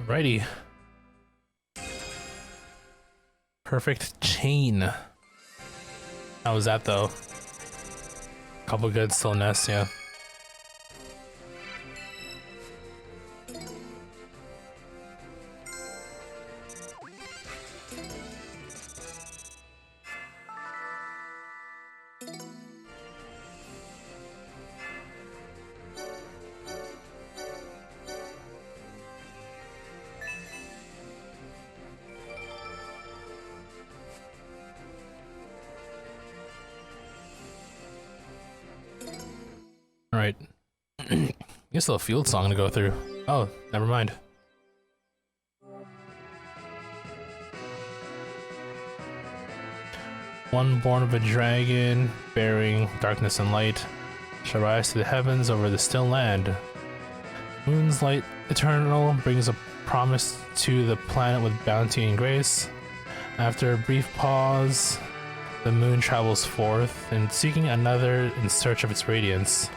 Speaker 1: Alrighty. Perfect chain. How was that though? Couple good still nests, yeah. Alright. Guess a little field song to go through. Oh, never mind. One born of a dragon, bearing darkness and light, shall rise to the heavens over the still land. Moon's light eternal brings a promise to the planet with bounty and grace. After a brief pause, the moon travels forth, and seeking another in search of its radiance.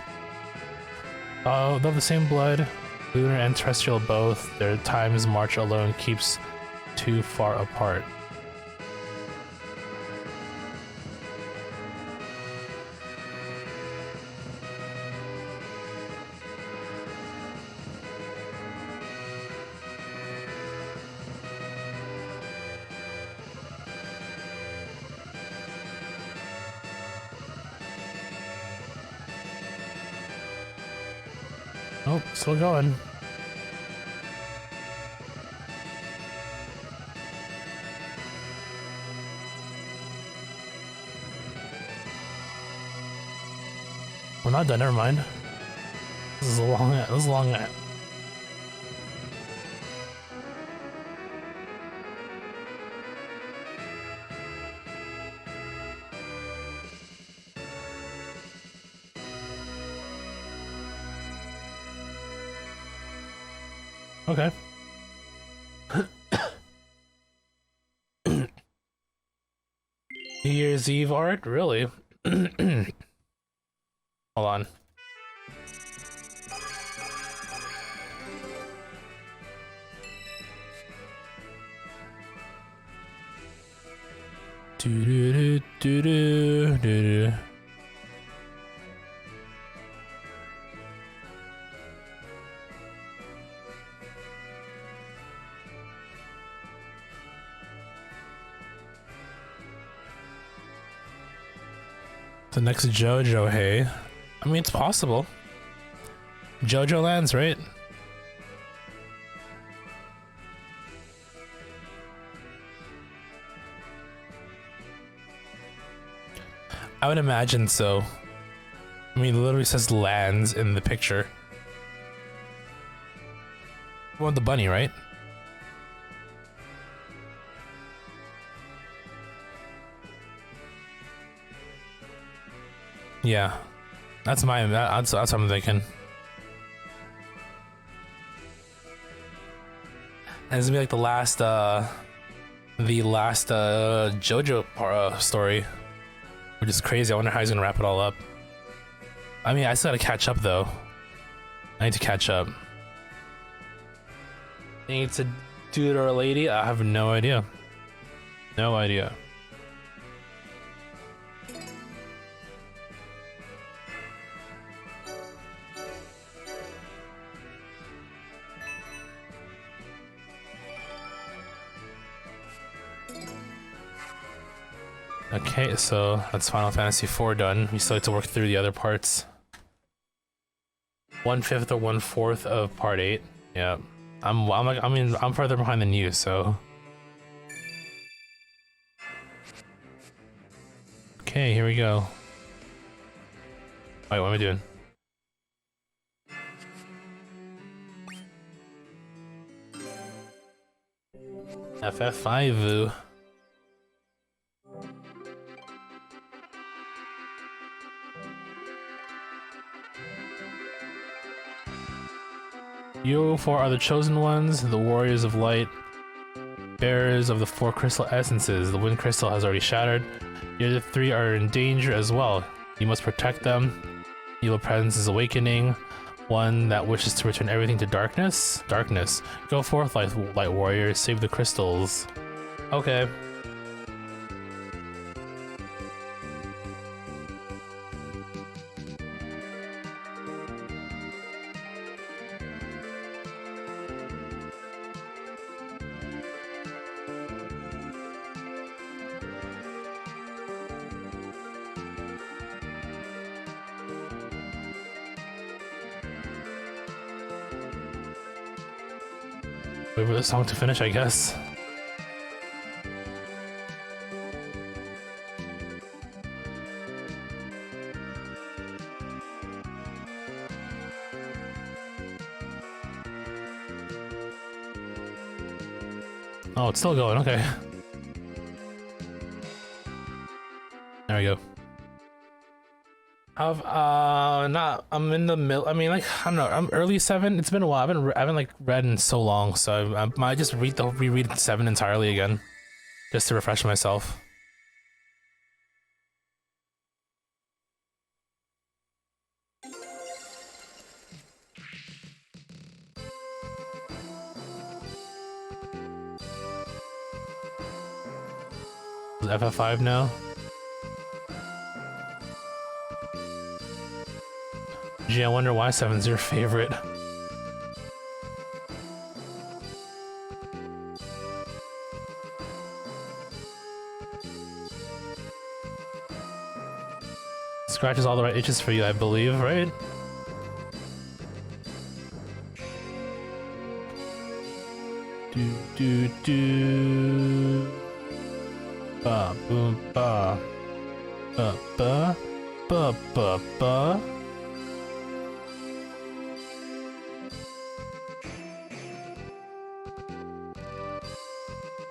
Speaker 1: Though the same blood, lunar and terrestrial both, their time's march alone keeps too far apart. Oh, still going. We're not done, never mind. This is a long. Okay. New Year's Eve art? Really? Hold on. Do-do-do-do-do-do-do. The next JoJo, hey? I mean, it's possible. JoJo lands, right? I would imagine so. I mean, it literally says lands in the picture. We want the bunny, right? Yeah, that's what I'm thinking. And it's gonna be like the last JoJo story, which is crazy. I wonder how he's gonna wrap it all up. I mean, I still gotta catch up though. I need to catch up. Need to dude or a lady? I have no idea. No idea. Okay, so that's Final Fantasy IV done. We still have to work through the other parts. 1/5 or 1/4 of part 8. Yeah, I'm further behind than you, so. Okay, here we go. Wait, what am I doing? FF5. You four are the chosen ones, the warriors of light, bearers of the 4 crystal essences. The wind crystal has already shattered. The other 3 are in danger as well. You must protect them. Evil presence is awakening. One that wishes to return everything to darkness. Darkness. Go forth, light warriors. Save the crystals. Okay. Wait for the song to finish, I guess. Oh, it's still going, okay. There we go. I'm in the middle. I mean, like, I don't know. I'm early 7. It's been a while. I haven't like read in so long, so I might just reread 7 entirely again, just to refresh myself. Is FF5 now? Gee, I wonder why 7's your favorite. Scratches all the right itches for you, I believe, right? Do. Ba boom ba. Ba ba. Ba ba ba.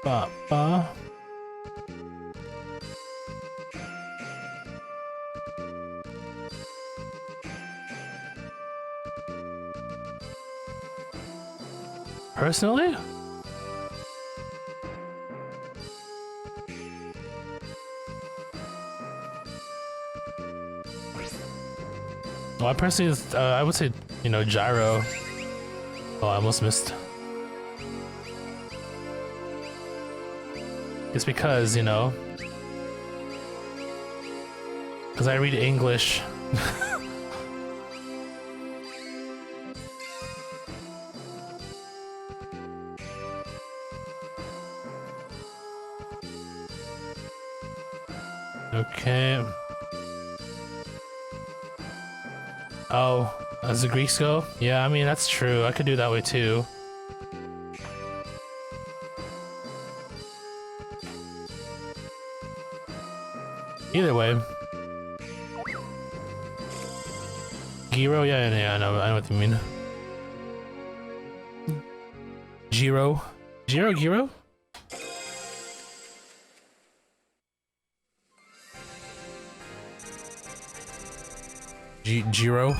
Speaker 1: Ba ba. Personally? Well, I personally, I would say, you know, Gyro. Oh, I almost missed. It's because, you know, because I read English. Okay. Oh, as the Greeks go? Yeah, I mean, that's true. I could do it that way too. Either way. Giro? Yeah, I know what you mean. Giro? Giro? Giro.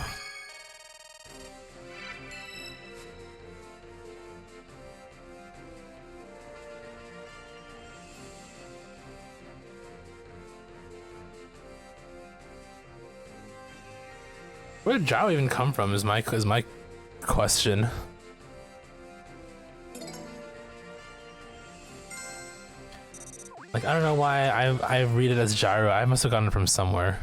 Speaker 1: Where did gyro even come from? Is my question. Like, I don't know why I read it as gyro. I must have gotten it from somewhere.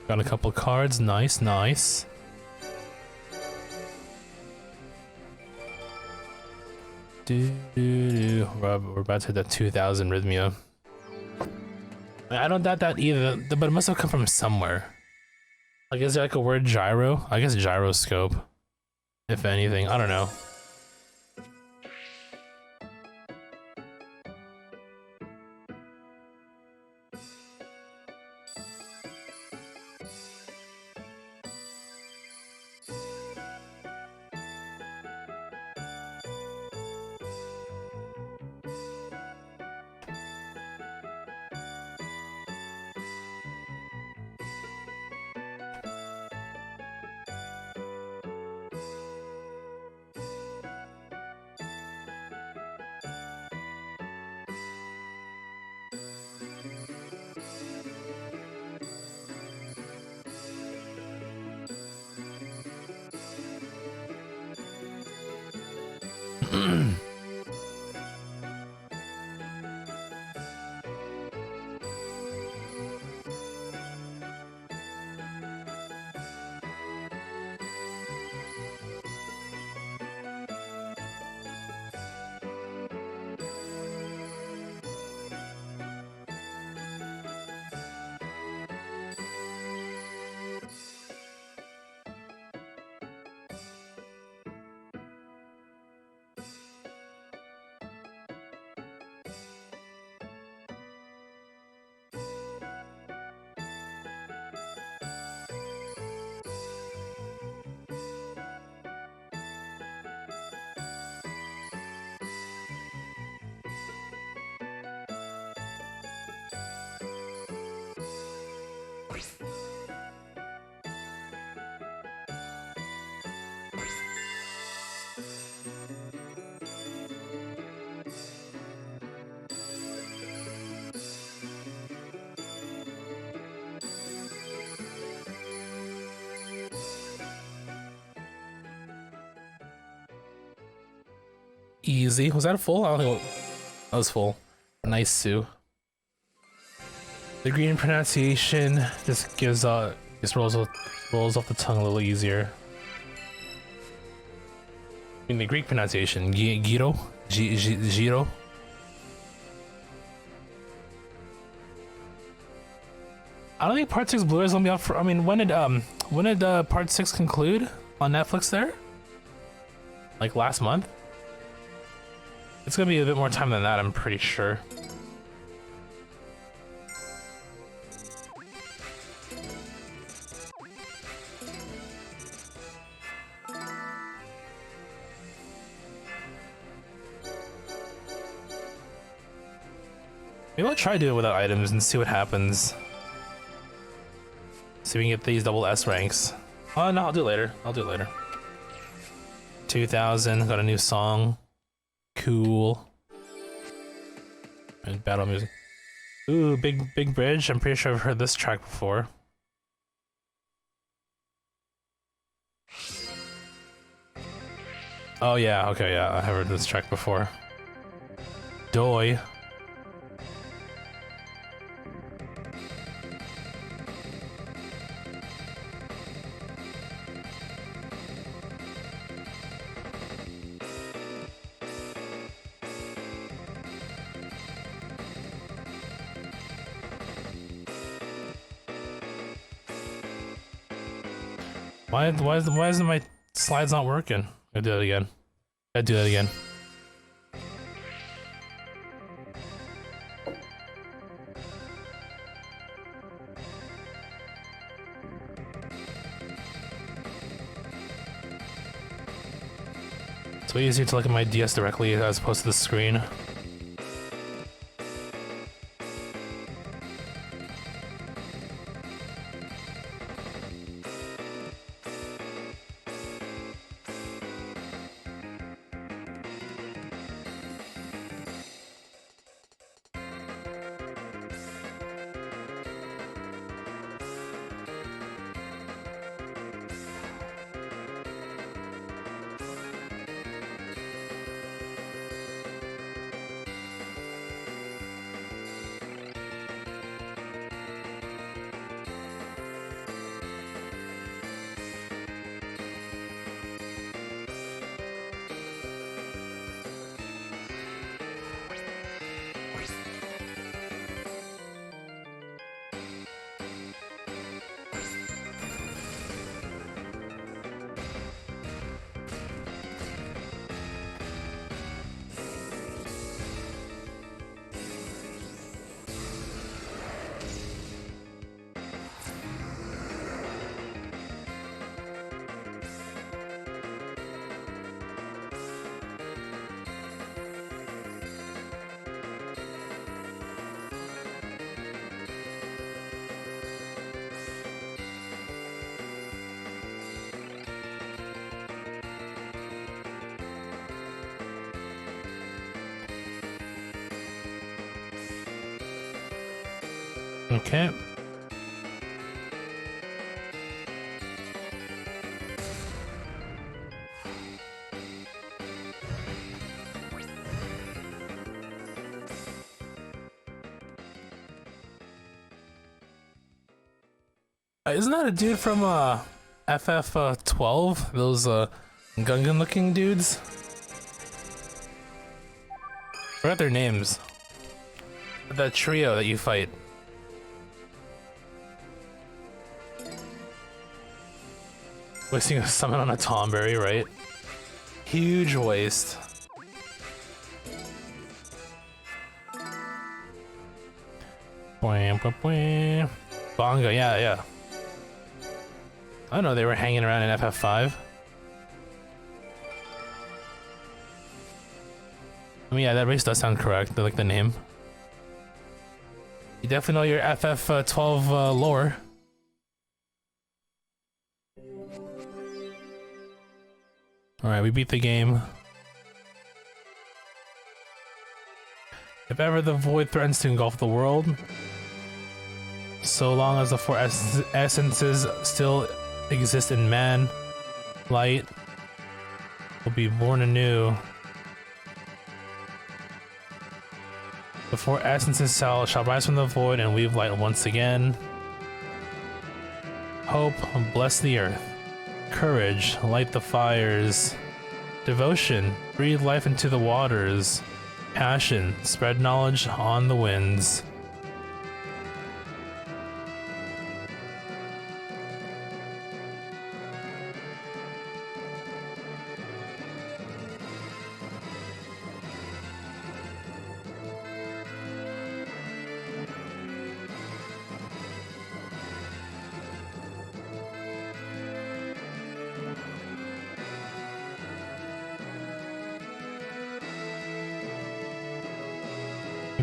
Speaker 1: Got a couple cards. Nice, nice. We're about to hit that 2000 Rhythmia. I don't doubt that either, but it must have come from somewhere. Like, is there like a word gyro? I guess gyroscope. If anything, I don't know. Easy. Was that full? I don't think that was full. Nice, Sue. The green pronunciation just gives just rolls off the tongue a little easier. I mean, the Greek pronunciation, Giro, Giro. I don't think Part 6 Blu-ray is gonna be out for. I mean, when did Part 6 conclude on Netflix? There, like last month. It's gonna be a bit more time than that, I'm pretty sure. Maybe I'll try to do it without items and see what happens. See if we can get these double S ranks. Oh no, I'll do it later. I'll do it later. 2000, got a new song. Cool. And battle music. Ooh, big bridge. I'm pretty sure I've heard this track before. Oh yeah, okay, yeah, I have heard this track before. Doi. Why isn't my slides not working? I'll do that again. I'll do that again. It's way easier to look at my DS directly as opposed to the screen. Okay. Isn't that a dude from FF 12? Those Gungan looking dudes? Forgot their names. That trio that you fight. Wasting a summon on a Tomberry, right? Huge waste. Bonga, yeah. I don't know, they were hanging around in FF5. I mean, yeah, that race does sound correct. I like the name. You definitely know your FF12 lore. Alright, we beat the game. If ever the void threatens to engulf the world, so long as the four essences still exist in man, light will be born anew. The four essences shall rise from the void and weave light once again. Hope, bless the earth. Courage, light the fires. Devotion, breathe life into the waters. Passion, spread knowledge on the winds.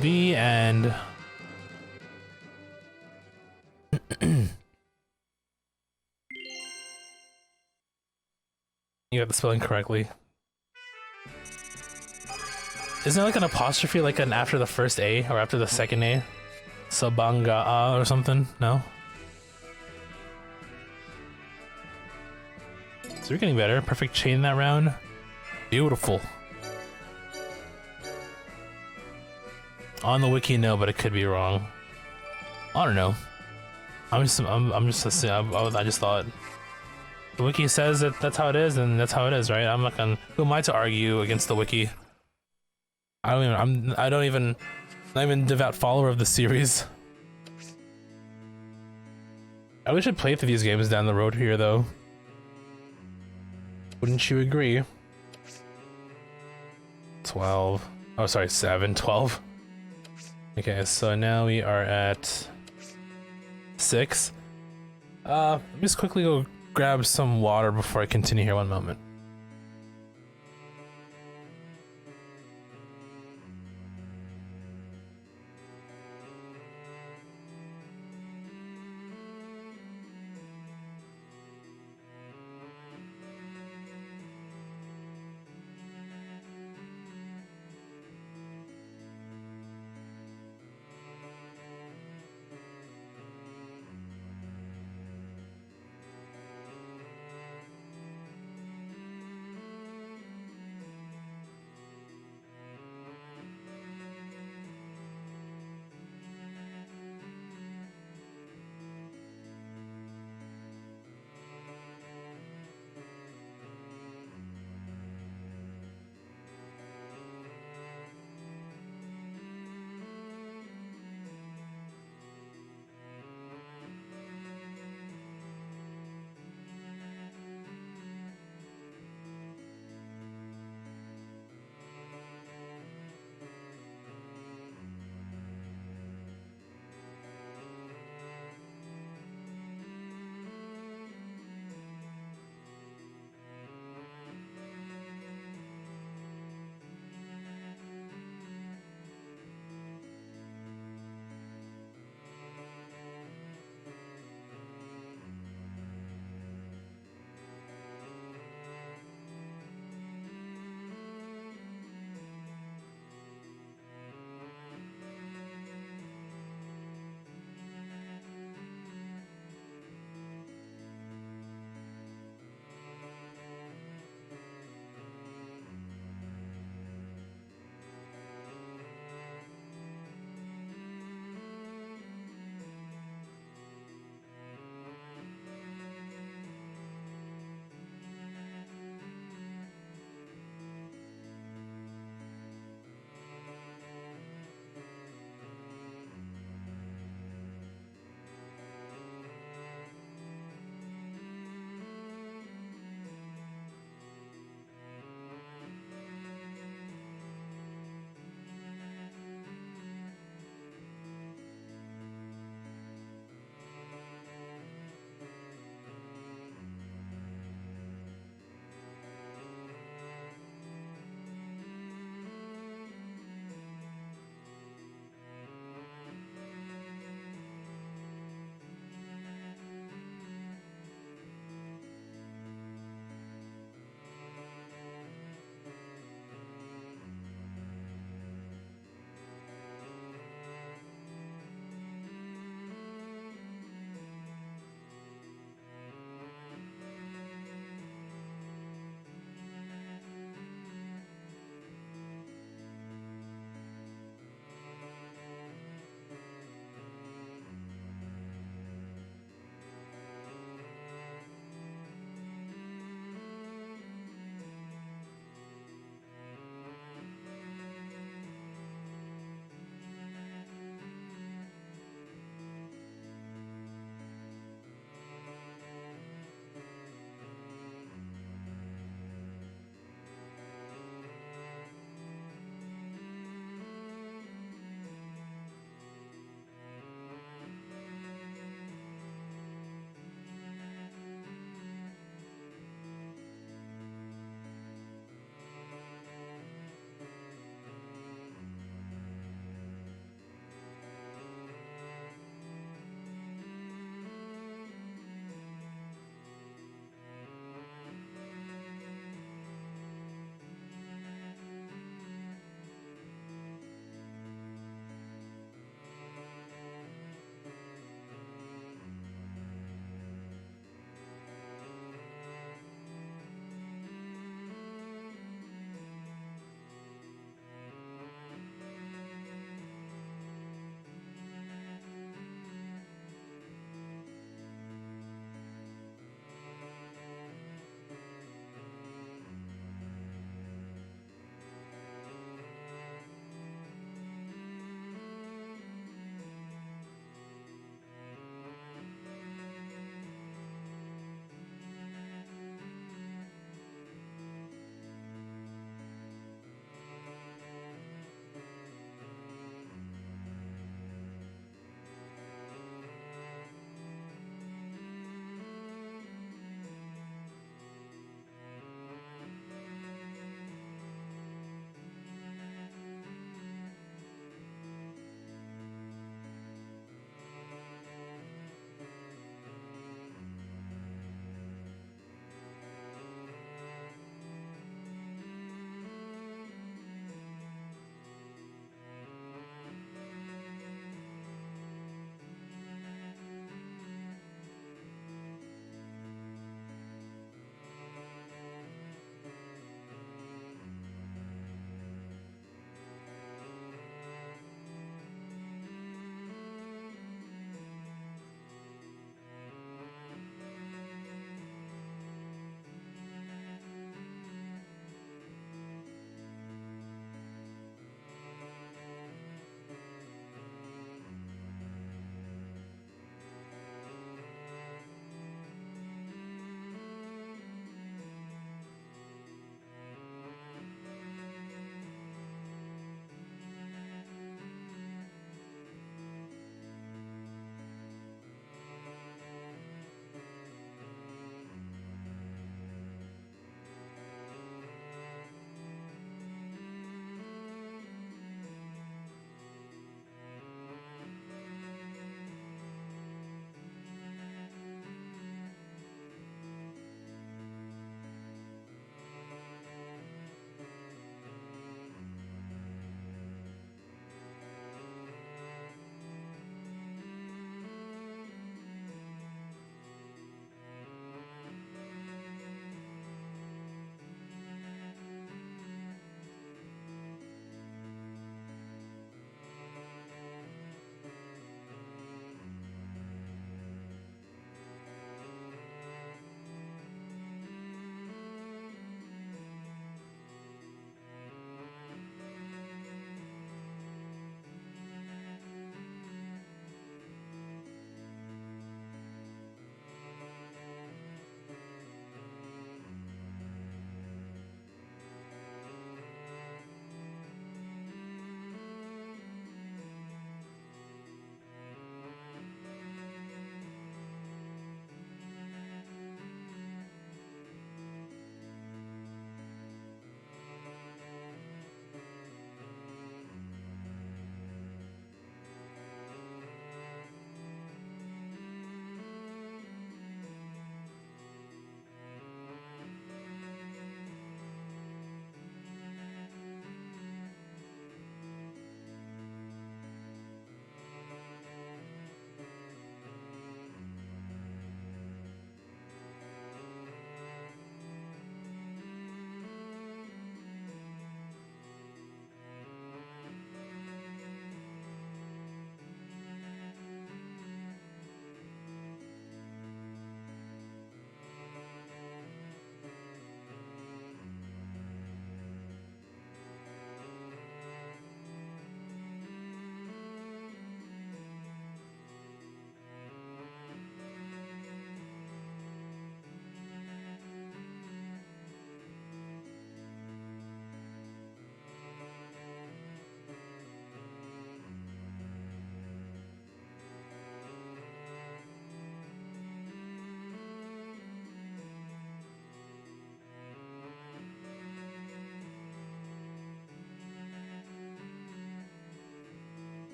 Speaker 1: The end. You got the spelling correctly. Isn't there like an apostrophe like an after the first A or after the second A? Sabanga or something? No? So we're getting better. Perfect chain that round. Beautiful. On the wiki, no, but it could be wrong. I don't know. I just thought the wiki says that that's how it is, and that's how it is, right? I'm not gonna. Who am I to argue against the wiki? I don't even. Not even a devout follower of the series. I wish I'd play through these games down the road here, though. Wouldn't you agree? 12. Oh, sorry, 7, 12. Okay, so now we are at 6. Let me just quickly go grab some water before I continue here. One moment.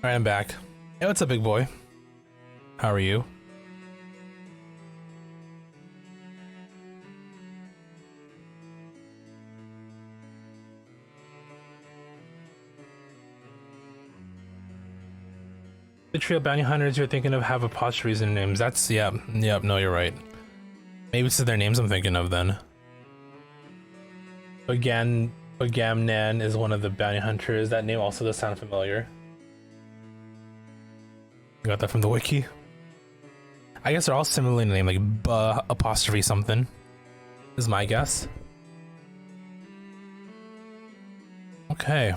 Speaker 1: Alright, I'm back. Hey, what's up, big boy? How are you? The trio of bounty hunters you're thinking of have apostrophes in names. That's, yep, no, you're right. Maybe it's their names I'm thinking of then. Bagamnan is one of the bounty hunters. That name also does sound familiar. Got that from the wiki. I guess they're all similarly named, like apostrophe something, is my guess. Okay,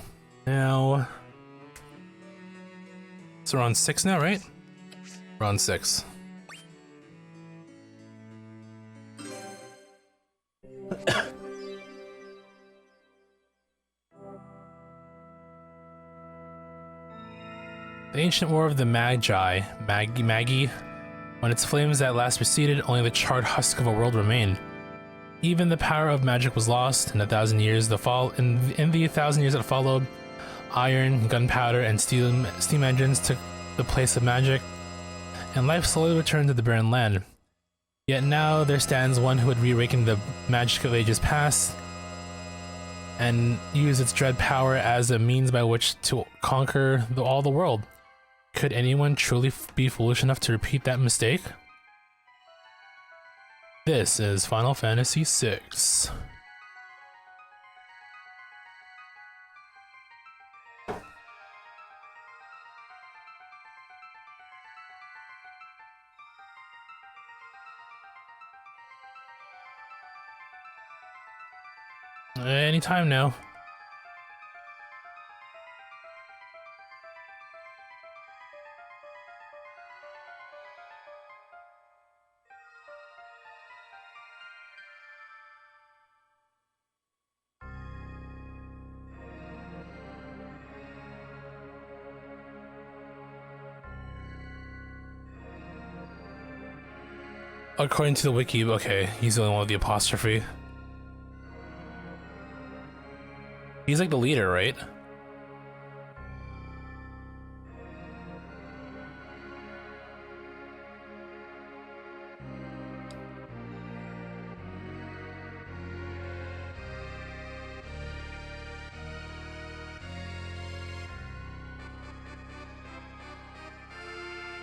Speaker 1: now... So we're on 6 now, right? We're on 6. The ancient war of the Magi, when its flames at last receded, only the charred husk of a world remained. Even the power of magic was lost. In the 1,000 years that followed, iron, gunpowder, and steam engines took the place of magic, and life slowly returned to the barren land. Yet now there stands one who would reawaken the magic of ages past, and use its dread power as a means by which to conquer all the world. Could anyone truly be foolish enough to repeat that mistake? This is Final Fantasy VI. Anytime now. According to the wiki, okay, he's the only one with the apostrophe. He's like the leader, right?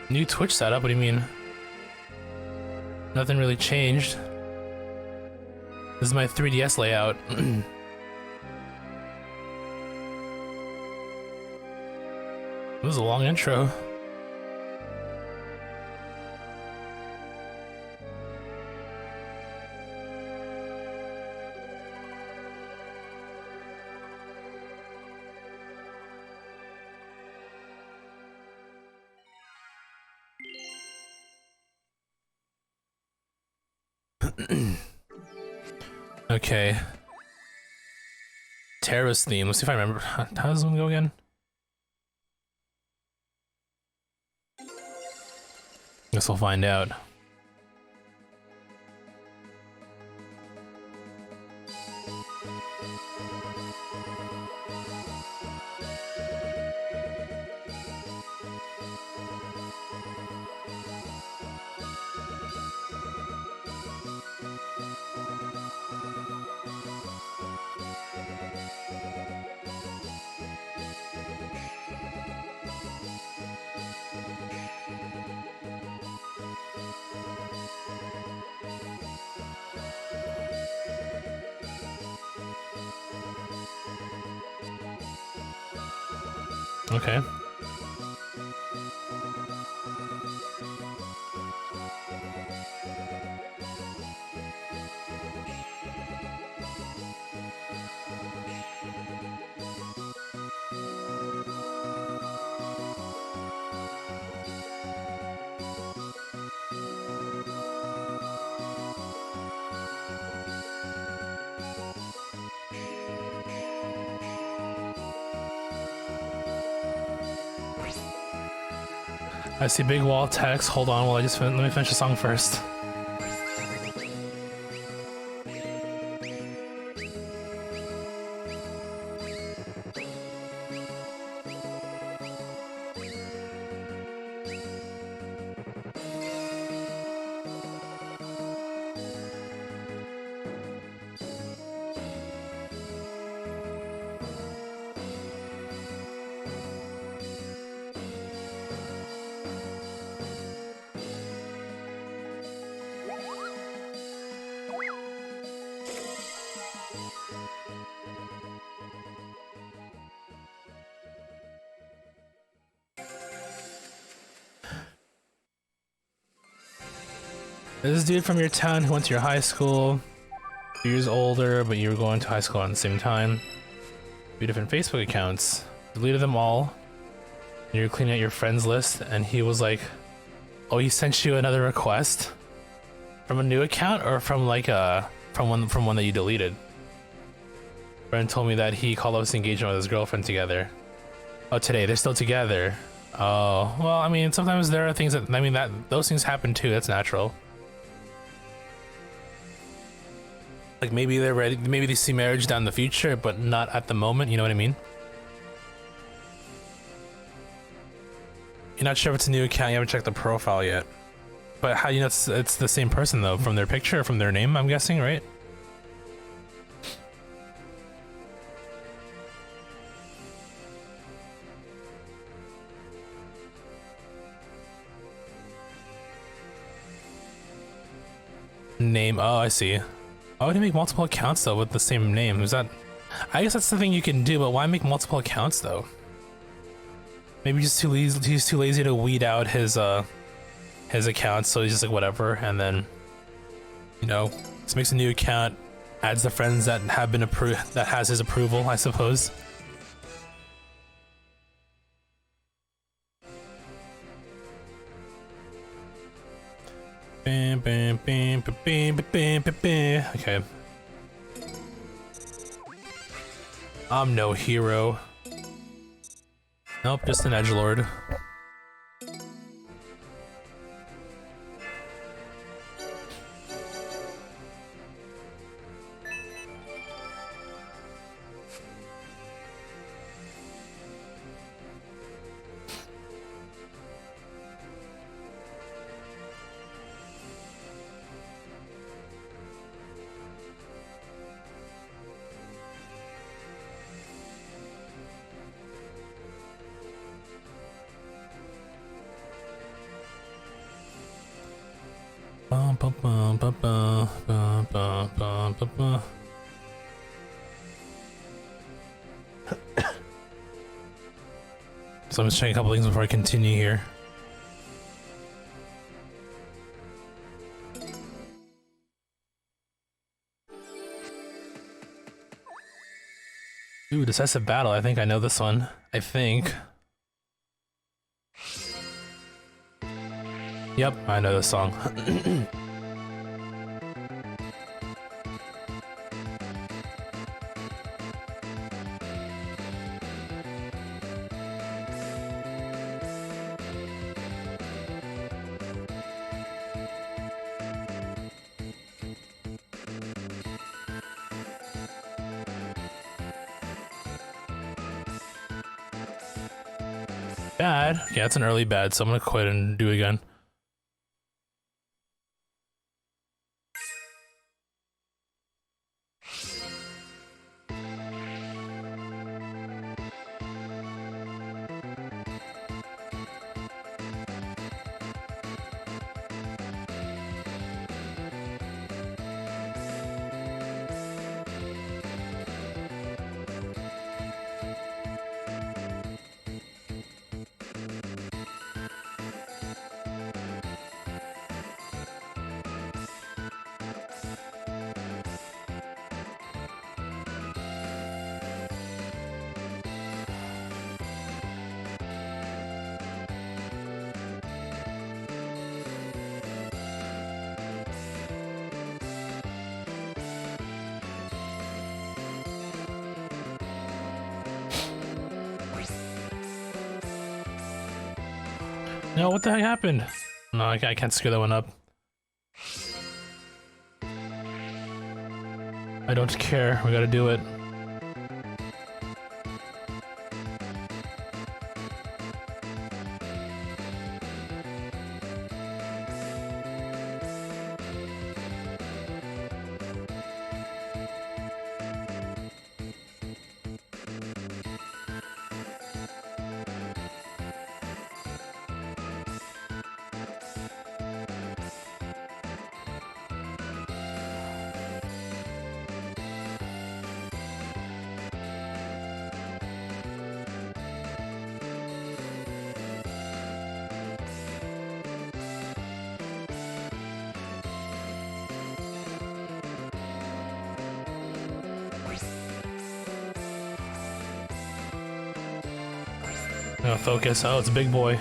Speaker 1: New Twitch setup, what do you mean? Nothing really changed. This is my 3DS layout. This was a long intro. Okay. Terra's theme. Let's see if I remember. How does this one go again? Guess we'll find out. Okay. I see big wall text. Hold on while let me finish the song first. This dude from your town who went to your high school, 2 years older, but you were going to high school at the same time. 2 different Facebook accounts. Deleted them all. And you're cleaning out your friends list, and he was like, "Oh, he sent you another request from a new account, or from like from one that you deleted." Friend told me that he called up his engagement with his girlfriend together. Oh, today they're still together. Oh, well, I mean, sometimes there are things that, I mean, that those things happen too. That's natural. Like maybe they're ready, maybe they see marriage down the future, but not at the moment. You know what I mean? You're not sure if it's a new account. You haven't checked the profile yet. But how do you know it's the same person though? From their picture, or from their name? I'm guessing, right? Name. Oh, I see. Why would you make multiple accounts though with the same name? Is that? I guess that's the thing you can do, but why make multiple accounts though? Maybe he's too lazy. He's too lazy to weed out his accounts, so he's just like whatever, and then, you know, just makes a new account, adds the friends that have been approved, that has his approval, I suppose. Bam, bam, bam, bam, bam, bam, bam, bam. Okay. I'm no hero. Nope, just an edgelord. So I'm just checking a couple things before I continue here. Ooh, decisive battle. I think I know this one. I think. Yep, I know this song. Bad. Yeah, it's an early bad, so I'm gonna quit and do it again. No, what the heck happened? No, I can't screw that one up. I don't care. We gotta do it. Focus. Oh, it's a big boy.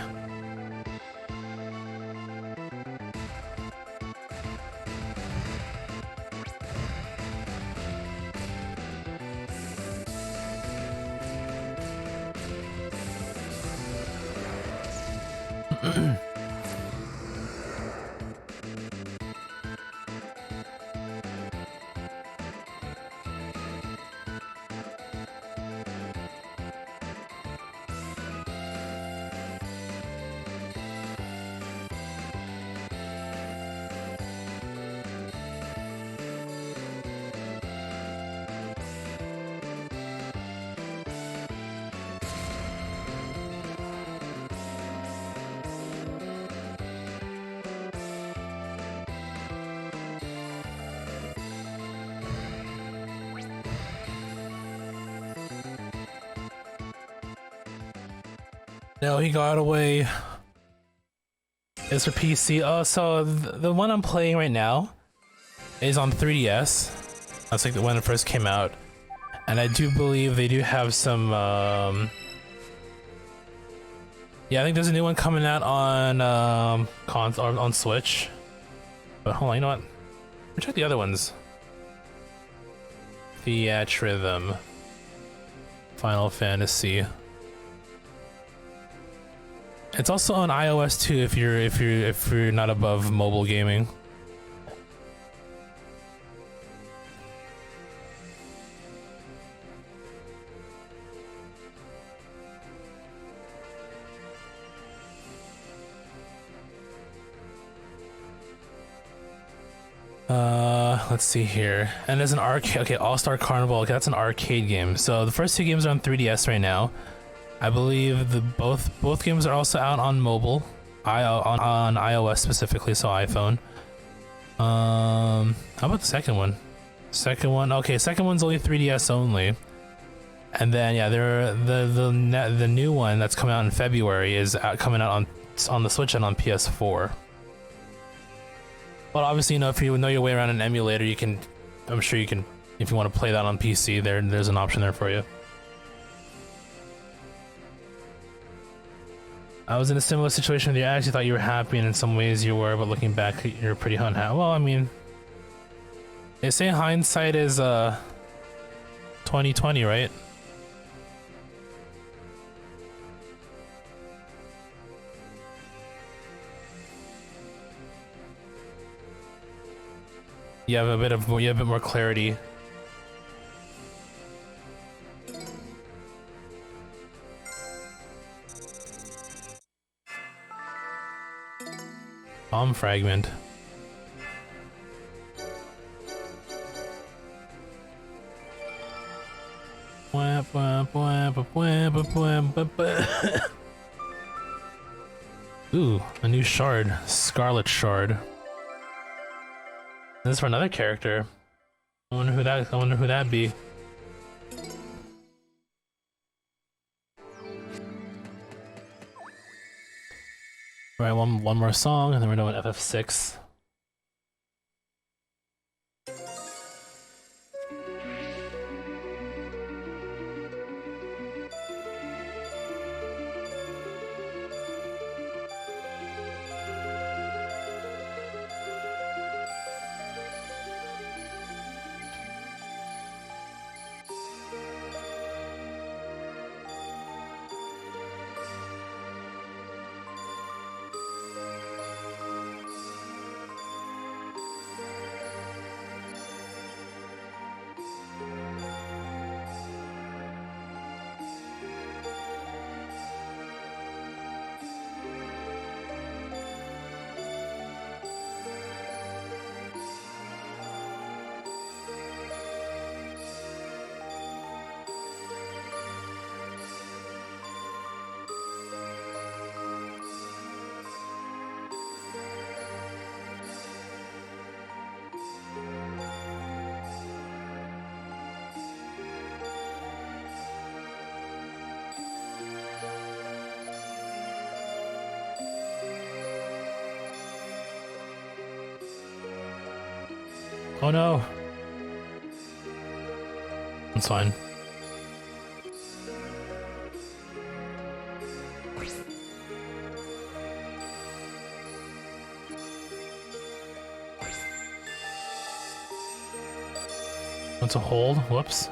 Speaker 1: No, he got away. It's for PC. Oh, so the one I'm playing right now is on 3DS. That's like the when it first came out. And I do believe they do have some, yeah, I think there's a new one coming out on, on Switch. But hold on, you know what? Let me check the other ones. Theatrhythm Final Fantasy. It's also on iOS too if you're not above mobile gaming. Let's see here. And there's an arcade. Okay, All-Star Carnival. Okay, that's an arcade game. So the first two games are on 3DS right now. I believe the both games are also out on mobile, on iOS specifically, so iPhone. How about the second one? Second one, okay, second one's only 3DS only. And then yeah, the new one that's coming out in February is coming out on the Switch and on PS4. But obviously, you know, if you know your way around an emulator, you can, I'm sure you can, if you want to play that on PC, there's an option there for you. I was in a similar situation with you. I actually thought you were happy, and in some ways you were, but looking back, you're pretty unhappy. Well, I mean, they say hindsight is 2020, right? You have a bit more clarity. Bomb fragment. Ooh, a new shard. Scarlet shard. This is for another character. I wonder who that'd be. Alright, one more song and then we're doing FF6. Oh no. It's fine. to hold. Whoops.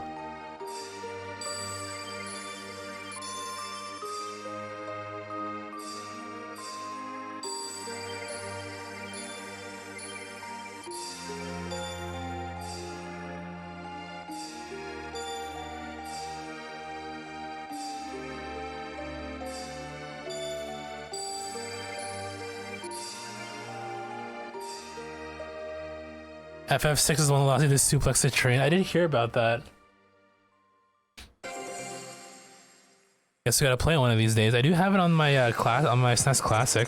Speaker 1: FF6 is the one that allows you to suplex the train. I didn't hear about that. Guess we gotta play one of these days. I do have it on my class on my SNES Classic.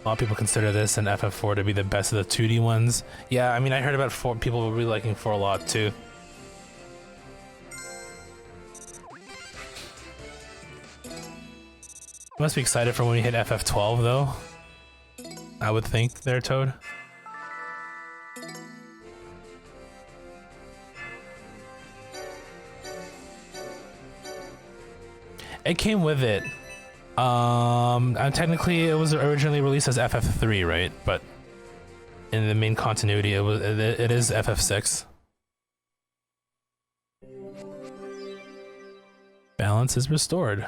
Speaker 1: A lot of people consider this and FF4 to be the best of the 2D ones. Yeah, I mean, I heard about 4. People were really liking 4 a lot too. You must be excited for when we hit FF12 though. I would think there, Toad. It came with it. And technically it was originally released as FF3, right? But in the main continuity, it is FF6. Balance is restored.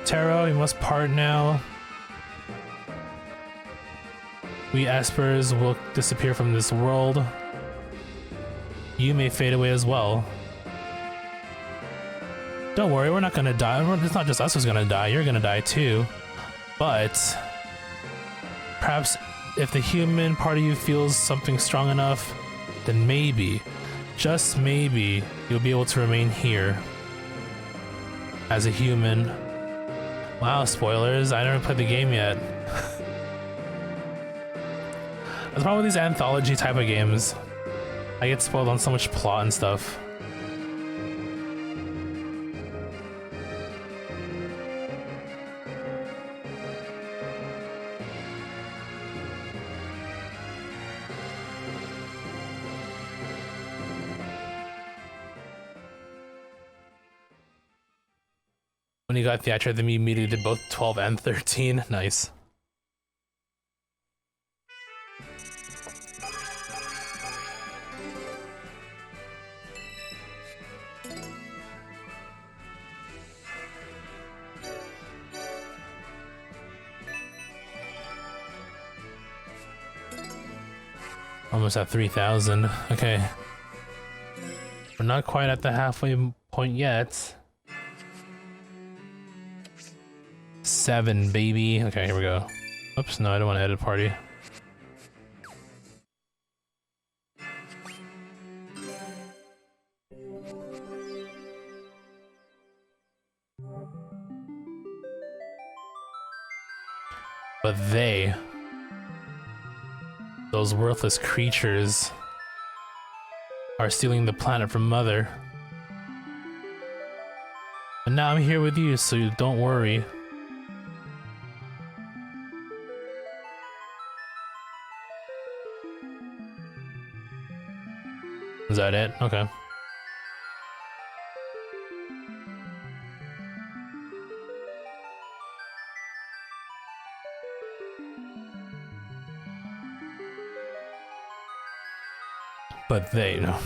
Speaker 1: Taro, you must part now. We Espers will disappear from this world. You may fade away as well. Don't worry, we're not gonna die. It's not just us who's gonna die, you're gonna die too. But perhaps if the human part of you feels something strong enough, then maybe, just maybe, you'll be able to remain here as a human. Wow, spoilers, I never played the game yet. That's the problem with these anthology type of games. I get spoiled on so much plot and stuff. When you got Theatrhythm, you immediately did both 12 and 13. Nice. Almost at 3,000. Okay. We're not quite at the halfway point yet. 7, baby. Okay, here we go. Oops, no, I don't want to edit party. But those worthless creatures, are stealing the planet from Mother. And now I'm here with you, so you don't worry. Is that it? Okay. But they know.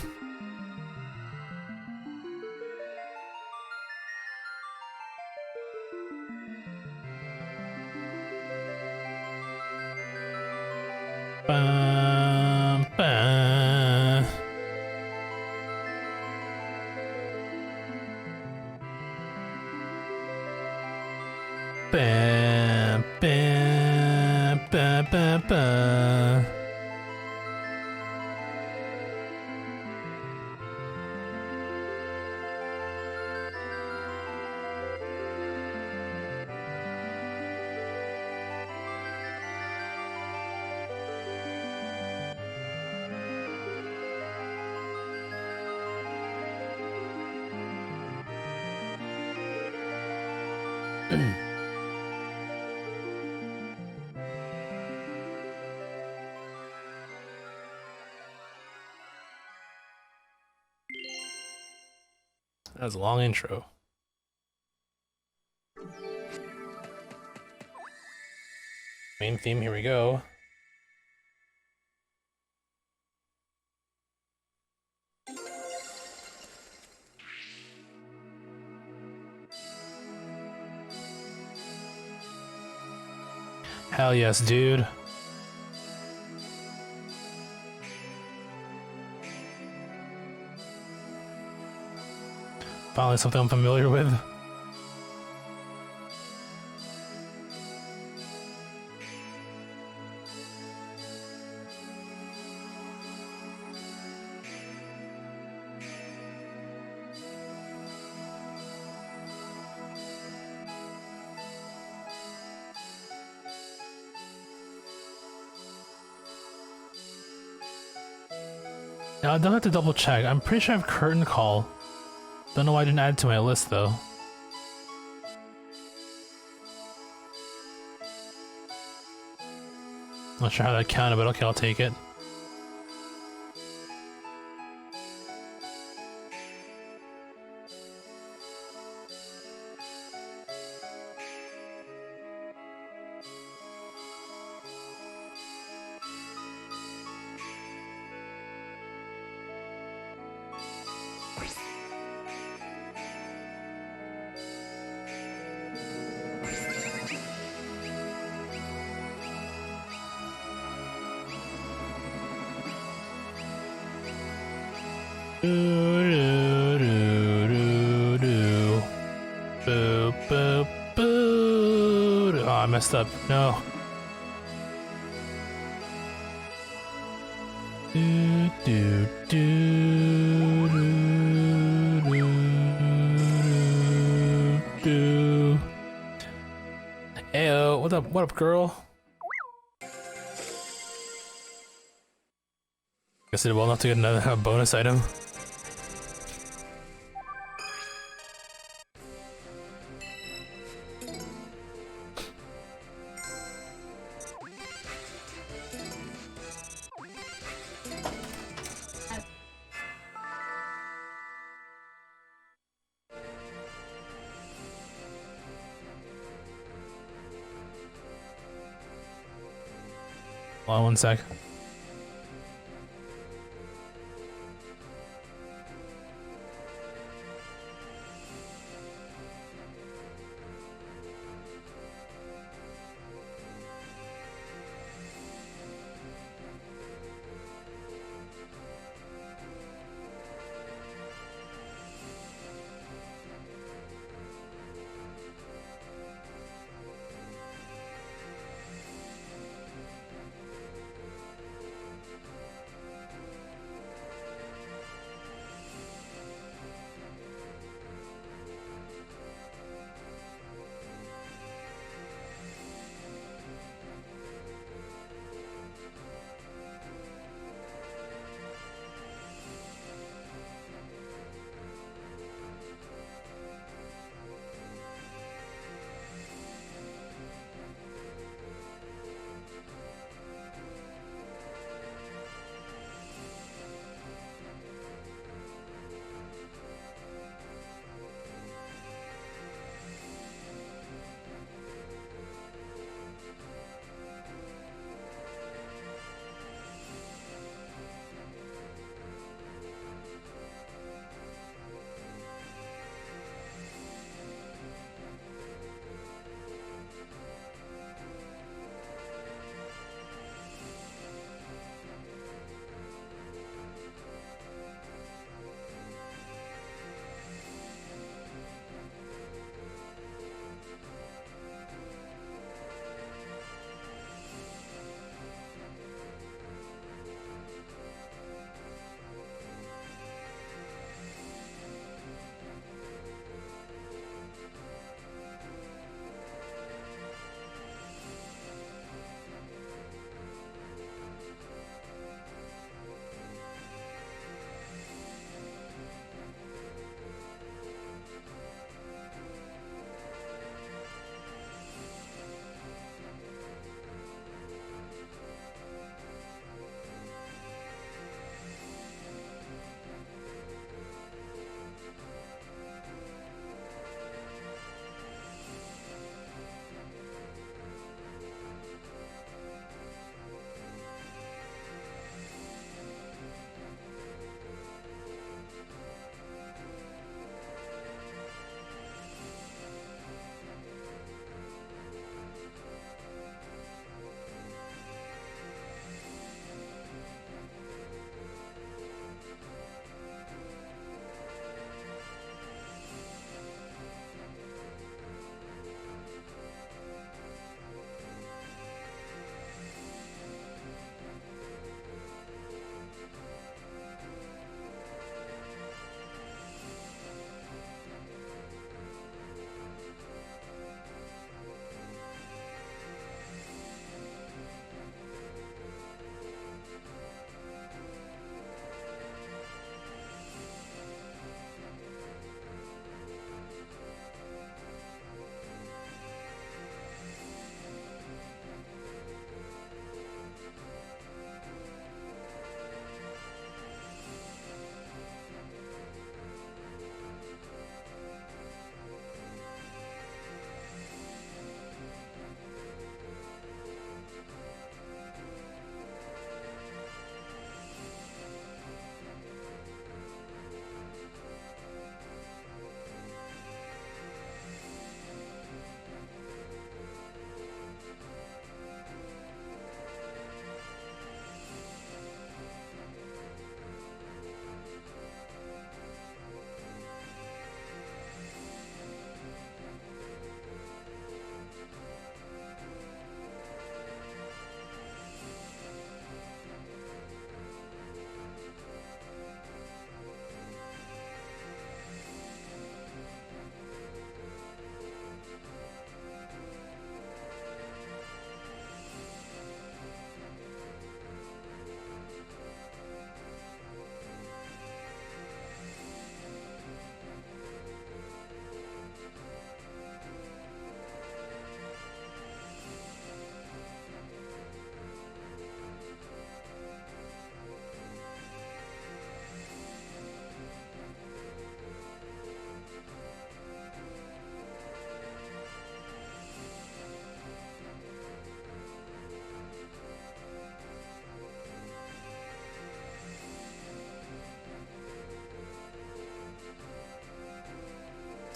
Speaker 1: Bum, bum. Bam, bam, bam, bam, bam. That was a long intro. main theme. Here we go. Hell yes, dude. Finally something I'm familiar with. Now, I don't have to double check. I'm pretty sure I have Curtain Call. Don't know why I didn't add it to my list though. Not sure how that counted, but okay, I'll take it. Oh, I messed up. No. Heyo, what up? What up, girl? Guess I did well enough to get another bonus item. Hold on one sec.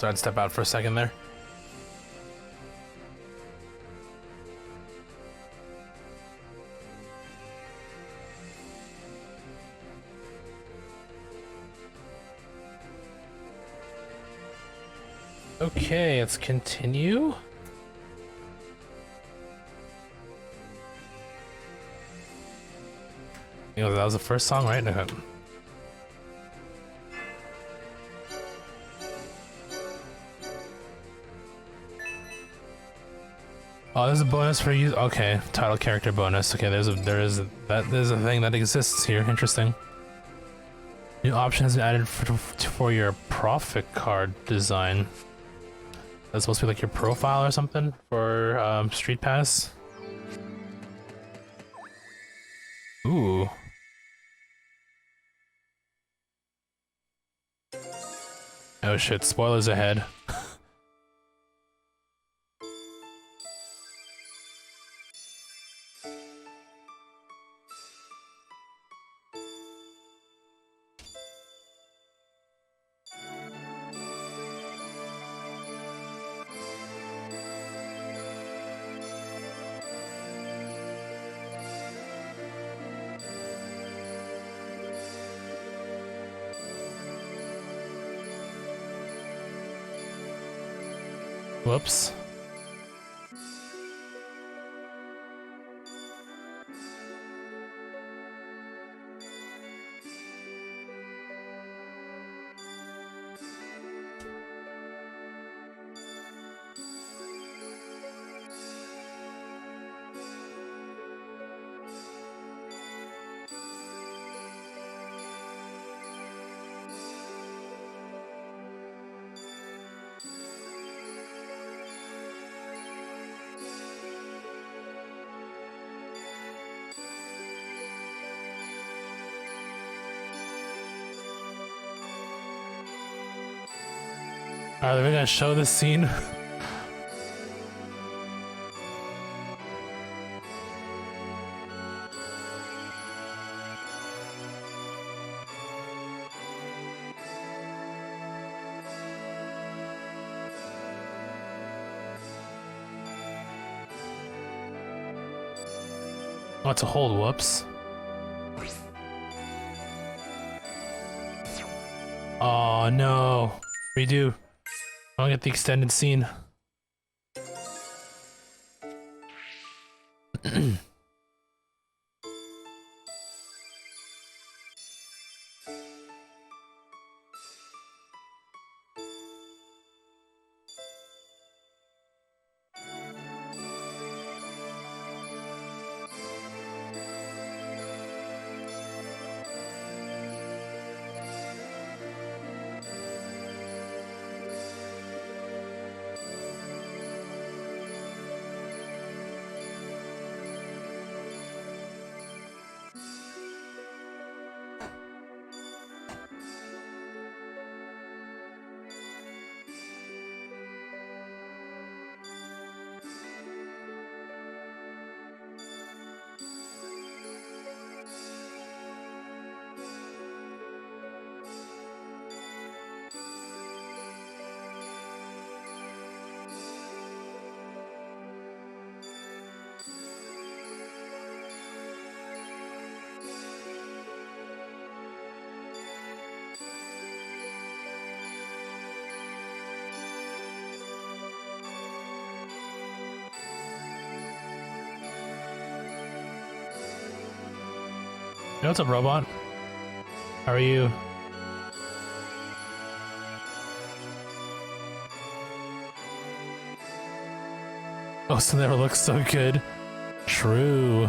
Speaker 1: So I'd step out for a second there. Okay, let's continue. You know, that was the first song, right? Okay. Oh, there's a bonus for you. Okay, title character bonus. Okay, there's a thing that exists here. Interesting. New option has been added for your profit card design. That's supposed to be like your profile or something for Street Pass. Ooh. Oh shit! Spoilers ahead. Whoops. Alright, we're gonna show this scene. Oh, it's a hold, whoops. Oh no. Redo. I don't get the extended scene. Hey, what's up, robot? How are you? Oh, so never looks so good. True.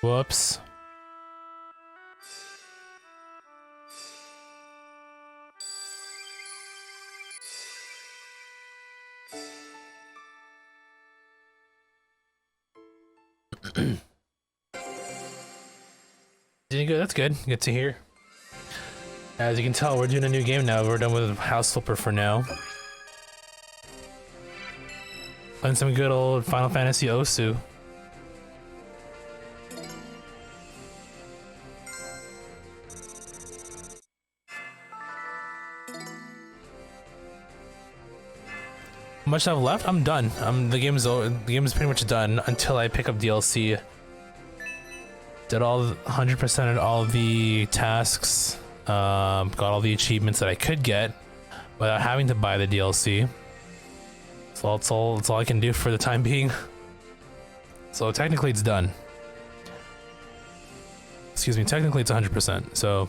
Speaker 1: Whoops. Doing good. That's good. Good to hear. As you can tell, we're doing a new game now. We're done with House Flipper for now. Playing some good old Final Fantasy Osu. How much I've left? I'm done. The game's pretty much done until I pick up DLC. Did all 100% of all the tasks. Got all the achievements that I could get without having to buy the DLC. So that's all I can do for the time being. So technically it's done. Excuse me, technically it's 100%. So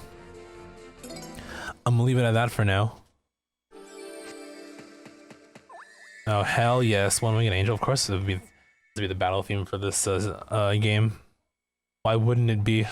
Speaker 1: I'm gonna leave it at that for now. Oh hell yes, One Winged Angel. Of course it would be the battle theme for this game. Why wouldn't it be?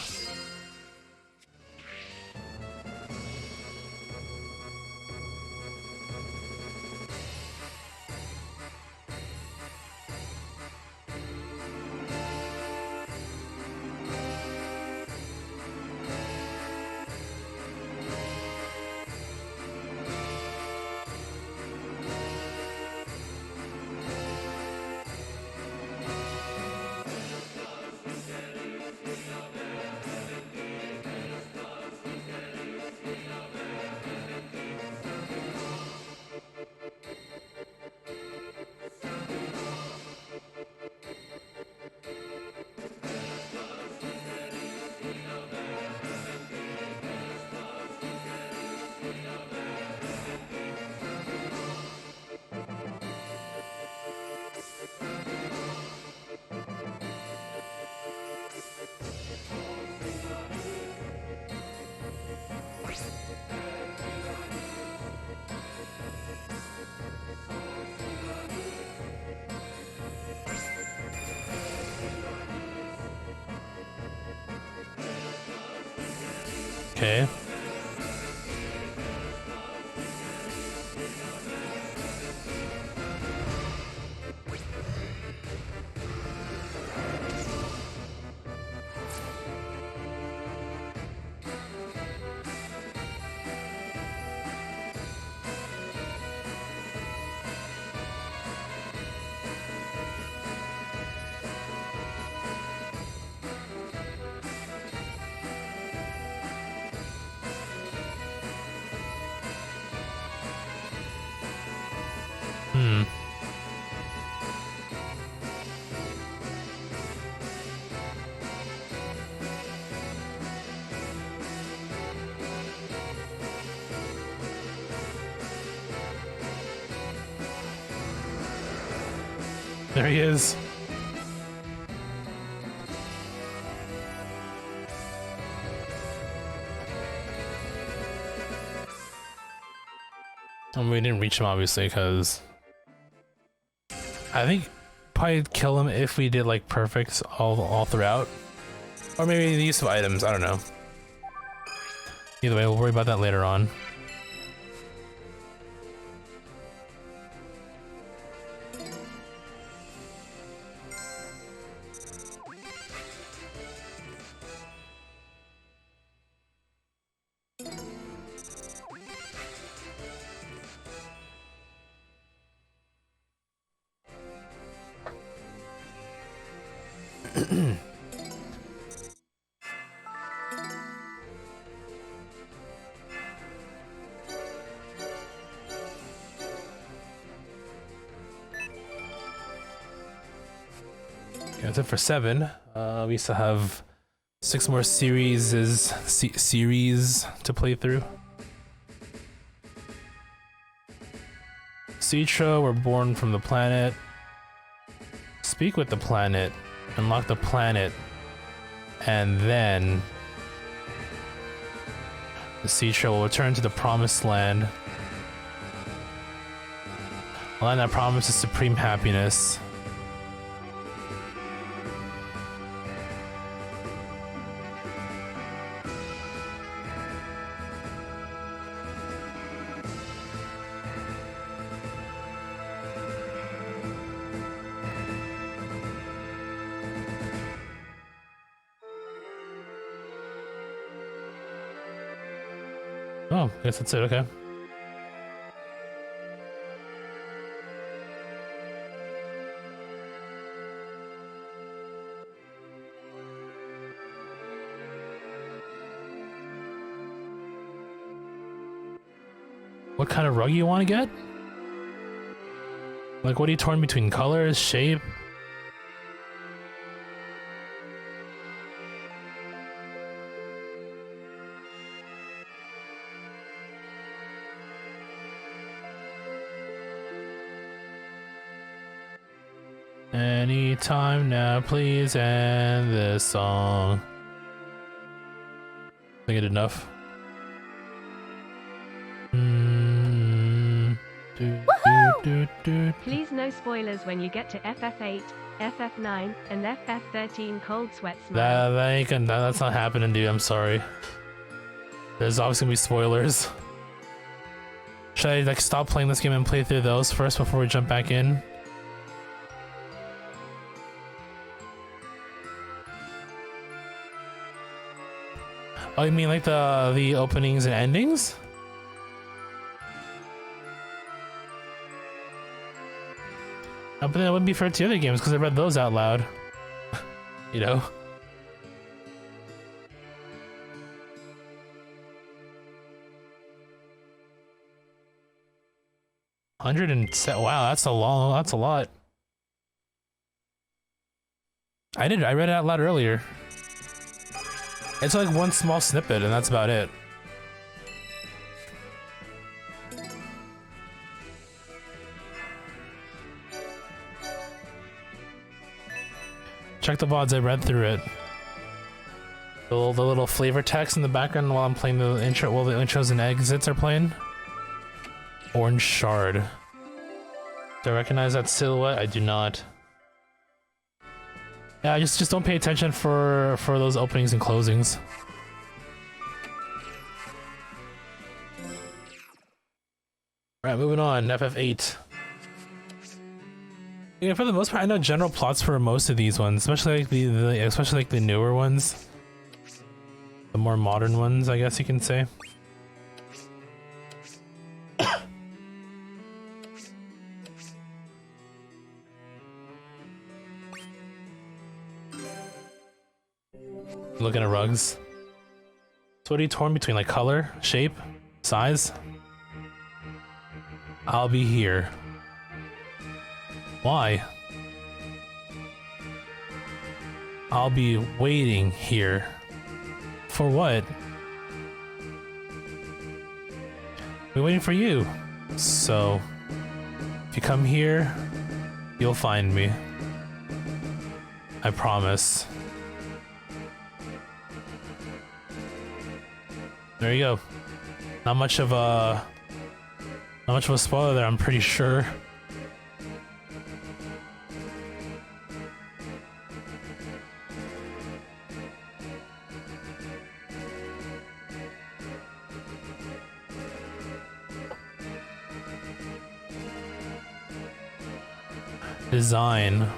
Speaker 1: Okay. There he is. We didn't reach him obviously because I think probably kill him if we did like perfects all throughout, or maybe the use of items. I don't know. Either way, we'll worry about that later on. That's it for 7. We still have 6 more series to play through. Citra, we're born from the planet. Speak with the planet. Unlock the planet. And then the Citra will return to the promised land. A land that promises supreme happiness. Oh, I guess that's it, okay. What kind of rug you want to get? Like, what are you torn between? Colors, shape? Anytime now, please end this song. I think I did enough.
Speaker 2: Please no spoilers when you get to FF8, FF9, and FF13 Cold Sweat Smile.
Speaker 1: That ain't gonna, that's not happening, dude. I'm sorry. There's obviously gonna be spoilers. Should I like stop playing this game and play through those first before we jump back in? Oh, you mean like the openings and endings? Oh, but then it wouldn't be fair to the other games because I read those out loud. You know? Wow, that's a lot. I read it out loud earlier. It's like one small snippet and that's about it. Check the VODs, I read through it. The little flavor text in the background while I'm playing the intro, while the intros and exits are playing. Orange shard. Do I recognize that silhouette? I do not. Yeah, just don't pay attention for those openings and closings. Alright, moving on. FF8. Yeah, for the most part, I know general plots for most of these ones, especially like especially like the newer ones, the more modern ones, I guess you can say. Looking at rugs. So what are you torn between? Like color, shape, size? I'll be here. Why? I'll be waiting here. For what? We're waiting for you. So, if you come here, you'll find me. I promise. There you go. Not much of a spoiler there, I'm pretty sure. Design.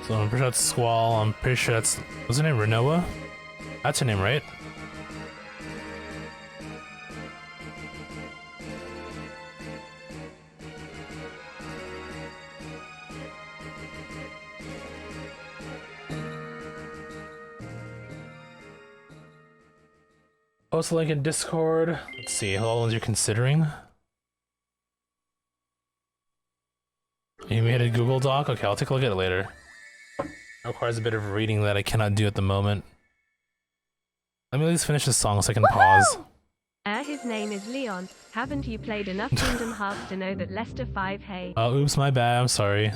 Speaker 1: So I'm pretty sure that's Squall. I'm pretty sure that's... What's her name? Renoa? That's her name, right? Post a link in Discord. Let's see, all the ones you're considering. You made a Google Doc? Okay, I'll take a look at it later. It requires a bit of reading that I cannot do at the moment. Let me at least finish this song so I can pause.
Speaker 2: His name is Leon. Haven't you played enough Kingdom Hearts to know that Lester 5 hey?
Speaker 1: Oh, oops, my bad, I'm sorry.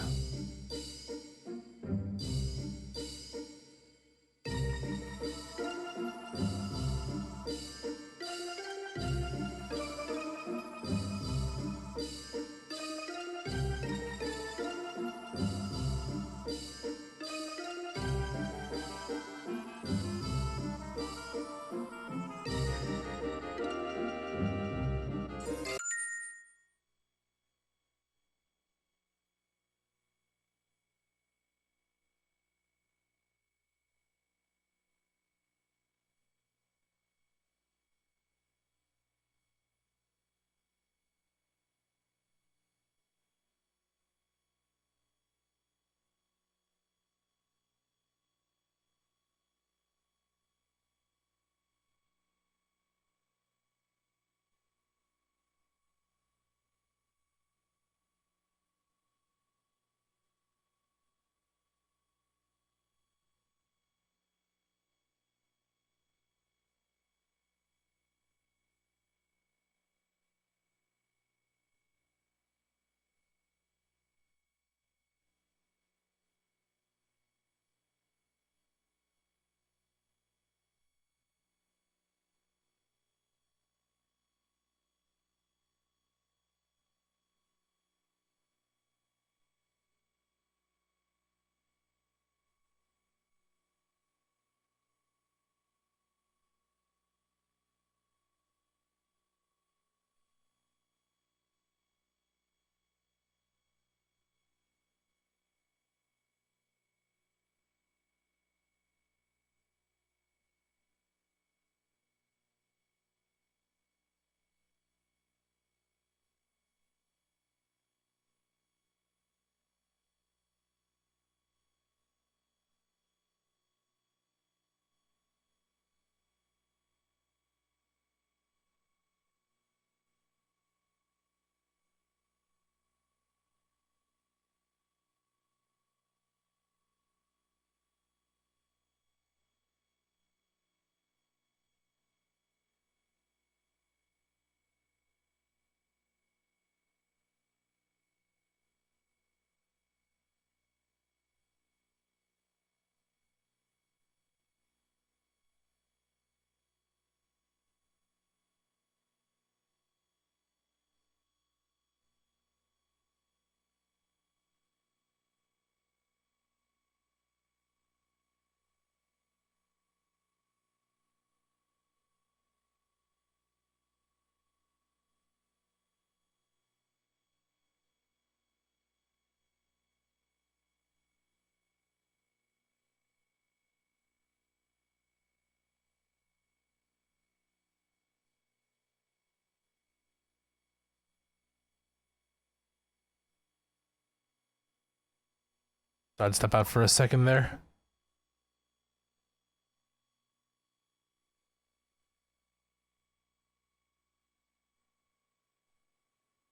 Speaker 1: I'd step out for a second there.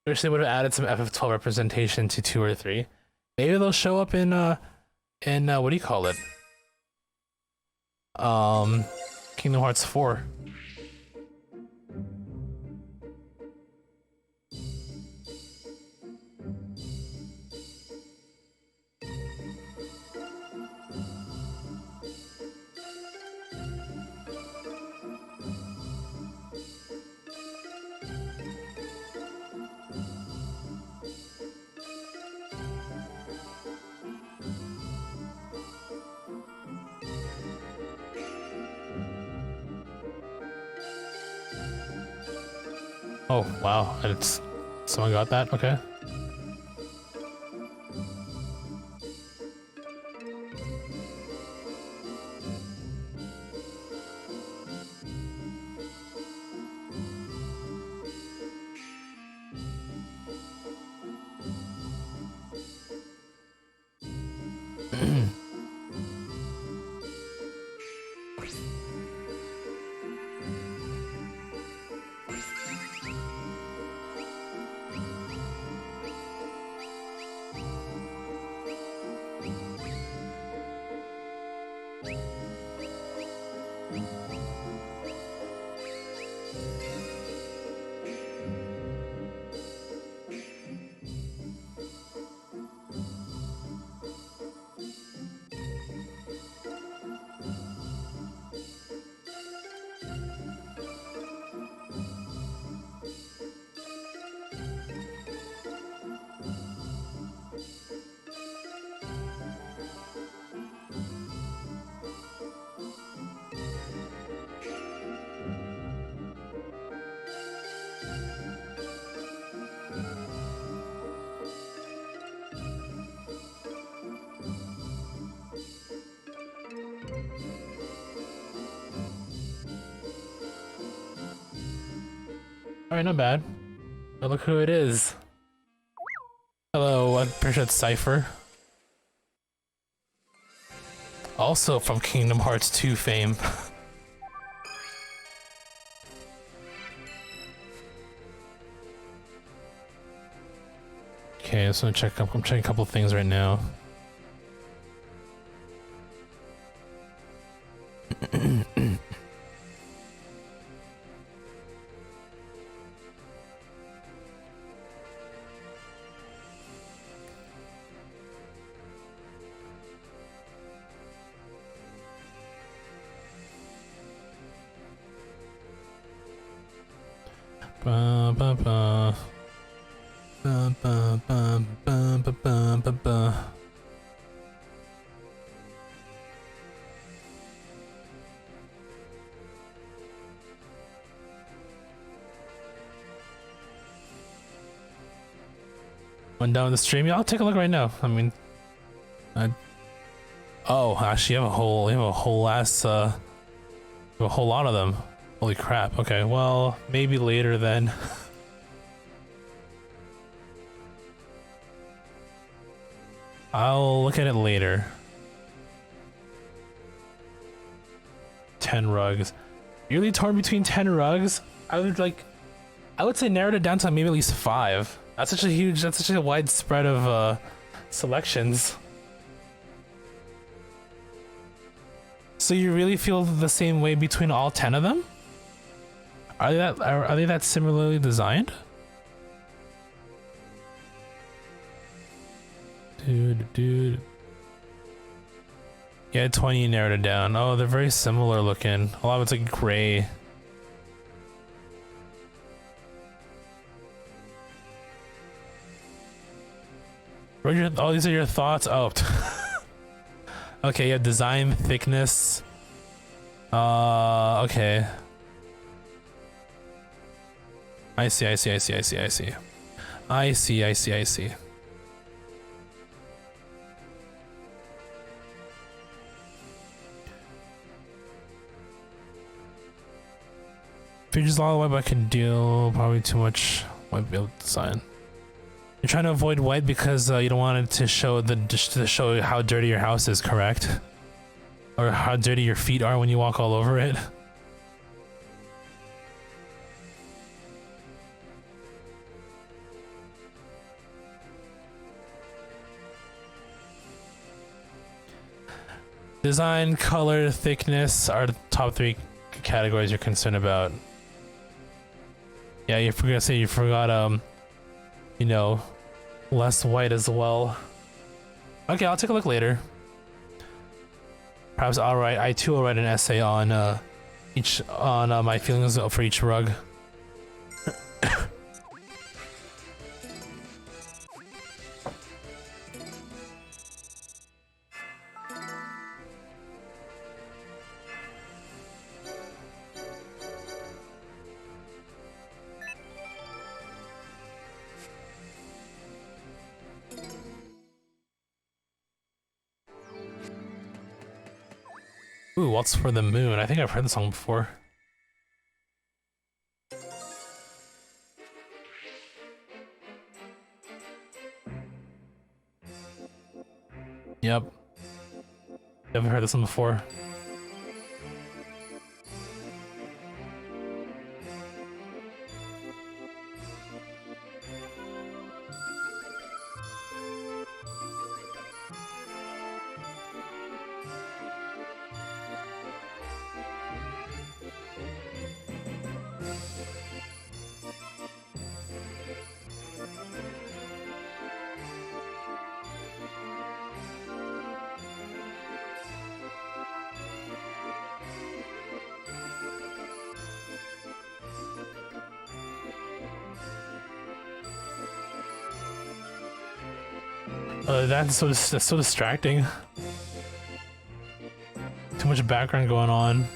Speaker 1: Wish they would have added some FF12 representation to 2 or 3. Maybe they'll show up in what do you call it? Kingdom Hearts 4. Oh, wow. It's someone got that? Okay. Alright, not bad. But look who it is. Hello, I'm pretty sure it's Cypher. Also from Kingdom Hearts 2 fame. Okay, so I'm checking a couple things right now. Ba, ba, ba. Ba, ba, ba, ba, ba, ba, ba, ba. Went down the stream. Yeah, I'll take a look right now. I mean, oh, actually, you have a whole ass, you have a whole lot of them. Holy crap. Okay, well, maybe later then. I'll look at it later. 10 rugs. You're really torn between 10 rugs? I would say narrowed it down to maybe at least 5. That's such a wide spread of selections. So you really feel the same way between all 10 of them? Are they that similarly designed? Dude. Yeah, 20 narrowed it down. Oh, they're very similar looking. A lot of it's like gray. Oh, these are your thoughts? Oh. Okay, yeah, design, thickness. Okay. I see. Features all the way, but I can deal probably too much white build design. You're trying to avoid white because you don't want it to show how dirty your house is, correct? Or how dirty your feet are when you walk all over it. Design, color, thickness are the top 3 categories you're concerned about. Yeah, you forgot you know, less white as well. Okay, I'll take a look later. Perhaps I too will write an essay on my feelings for each rug. Ooh, Waltz for the Moon. I think I've heard the song before. Yep. Never heard this one before. That's so distracting. Too much background going on.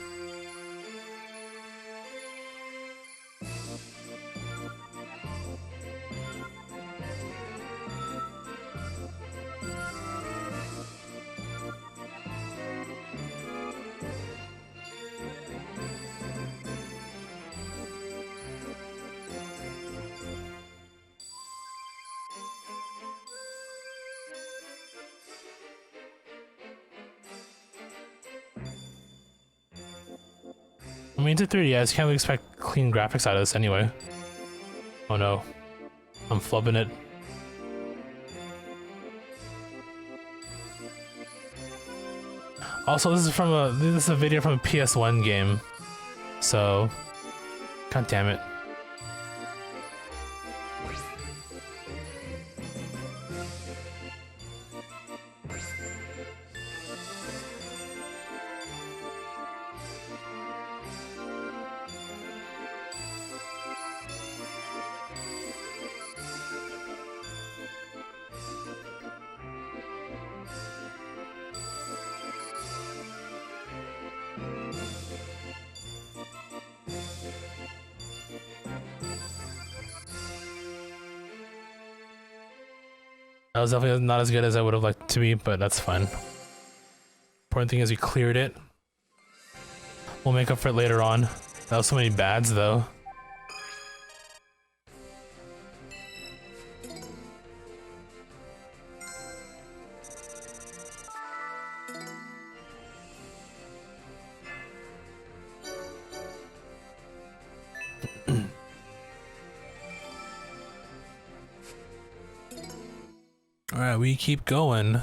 Speaker 1: I mean, it's a 3DS, can't we expect clean graphics out of this anyway? Oh no. I'm flubbing it. Also, this is a video from a PS1 game. So, god damn it. That was definitely not as good as I would have liked it to be, but that's fine. Important thing is we cleared it. We'll make up for it later on. That was so many bads though. Alright, we keep going.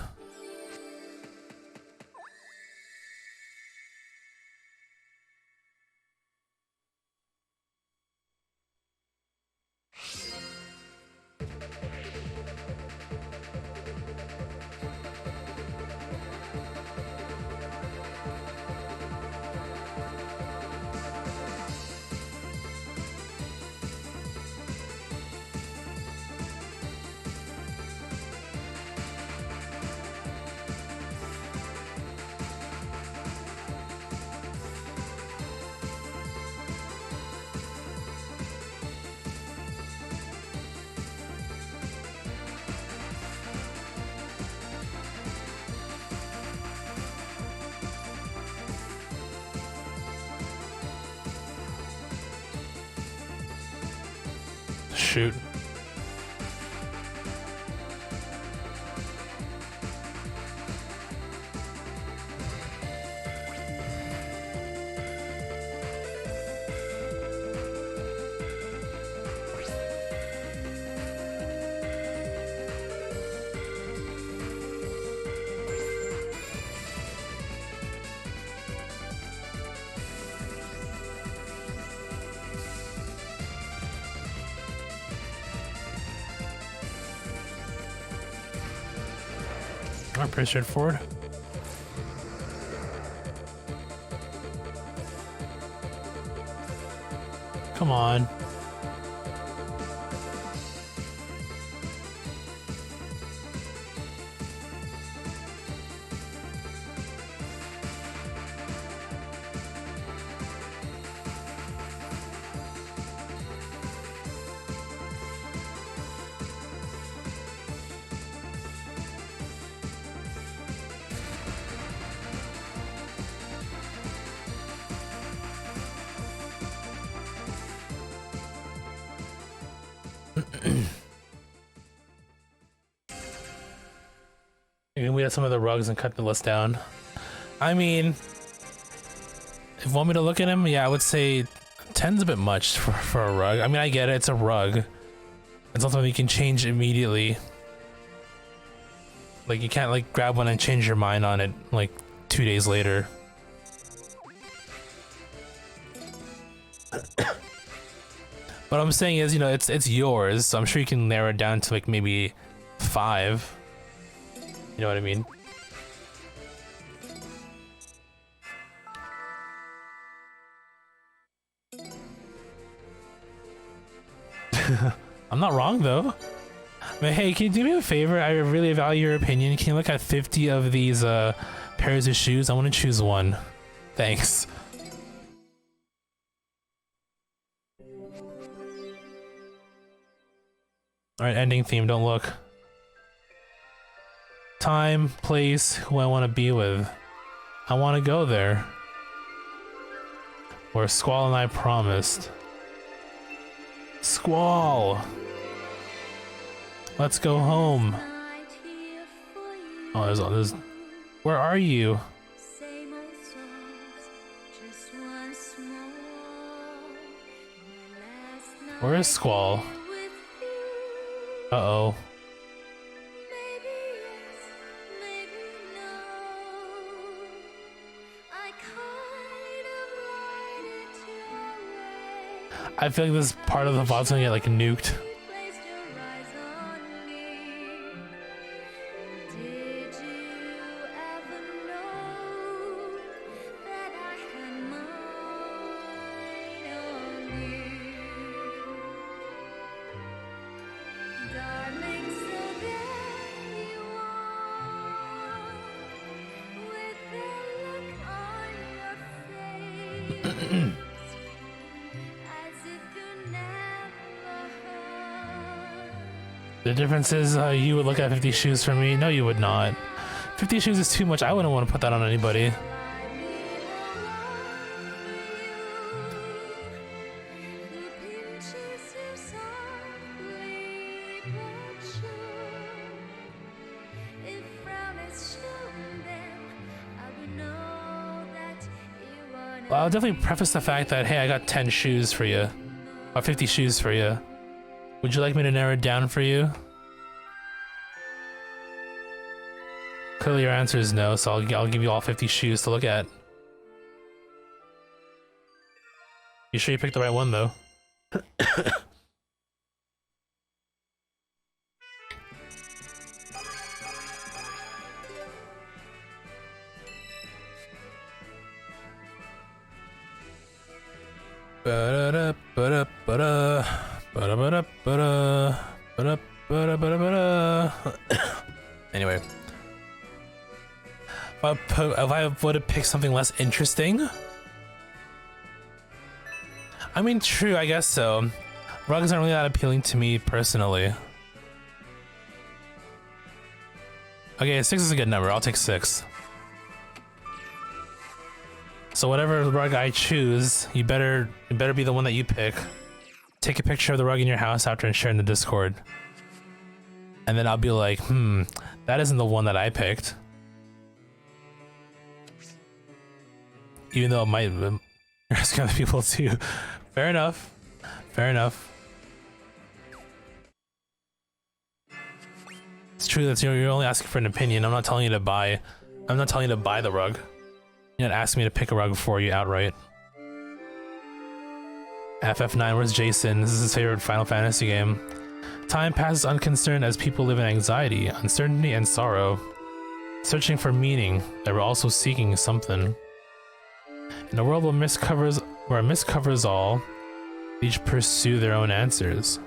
Speaker 1: Shoot. are pretty straightforward. Come on. We have some of the rugs and cut the list down. I mean, if you want me to look at him, yeah, I would say 10's a bit much for a rug. I mean, I get it, it's a rug. It's not something you can change immediately. Like, you can't, like, grab one and change your mind on it, like, 2 days later. What I'm saying is, you know, it's yours, so I'm sure you can narrow it down to, like, maybe 5. You know what I mean? I'm not wrong though. But hey, can you do me a favor? I really value your opinion. Can you look at 50 of these pairs of shoes? I want to choose one. Thanks. Alright, ending theme, don't look. Time, place, who I want to be with. I want to go there. Where Squall and I promised. Squall! Let's go home. Oh, there's... Where are you? Where is Squall? Uh-oh. I feel like this part of the VOD's gonna get like nuked. The difference is you would look at 50 shoes for me. No, you would not. 50 shoes is too much. I wouldn't want to put that on anybody. Well, I'll definitely preface the fact that, hey, I got 10 shoes for you. Or 50 shoes for you. Would you like me to narrow it down for you? Clearly your answer is no, so I'll give you all 50 shoes to look at. You sure you picked the right one, though? Anyway, if I would have picked something less interesting, I mean, true, I guess so. Rugs aren't really that appealing to me personally. Okay, 6 is a good number. I'll take 6. So whatever rug I choose, you better be the one that you pick. Take a picture of the rug in your house after and share in the Discord. And then I'll be like, that isn't the one that I picked. Even though it might risk other people too. Fair enough. Fair enough. It's true that you're only asking for an opinion. I'm not telling you to buy the rug. You're not asking me to pick a rug for you outright. FF9, where's Jason? This is his favorite Final Fantasy game. Time passes unconcerned as people live in anxiety, uncertainty, and sorrow. searching for meaning, they were also seeking something. In a world where mist covers all, each pursue their own answers.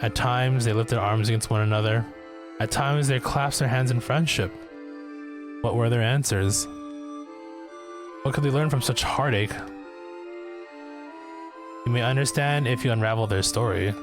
Speaker 1: At times, they lift their arms against one another. At times, they clasp their hands in friendship. What were their answers? What could they learn from such heartache? You may understand if you unravel their story.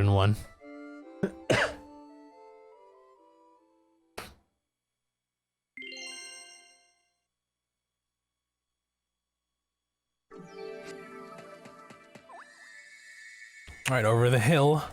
Speaker 1: One. All right, over the hill.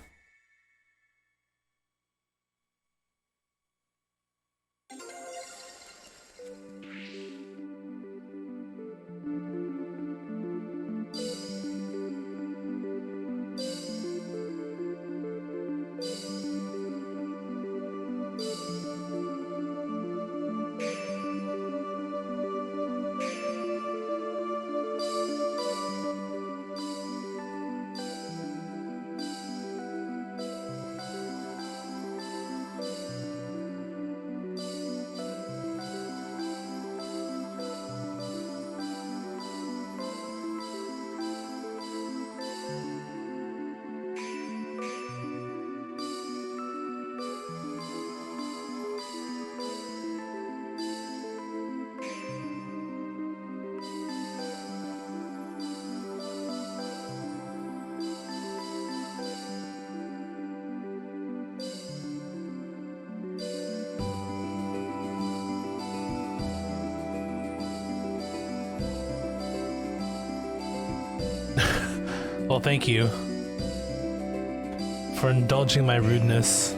Speaker 1: Well, thank you for indulging my rudeness.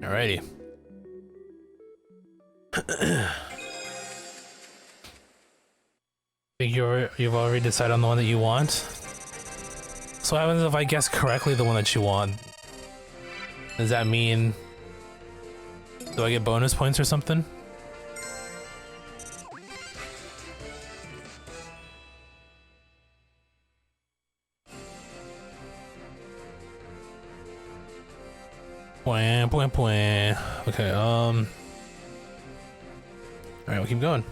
Speaker 1: Alrighty. Think you've already decided on the one that you want? So what happens if I guess correctly the one that you want? Does that mean... do I get bonus points or something? Okay, alright, we'll keep going.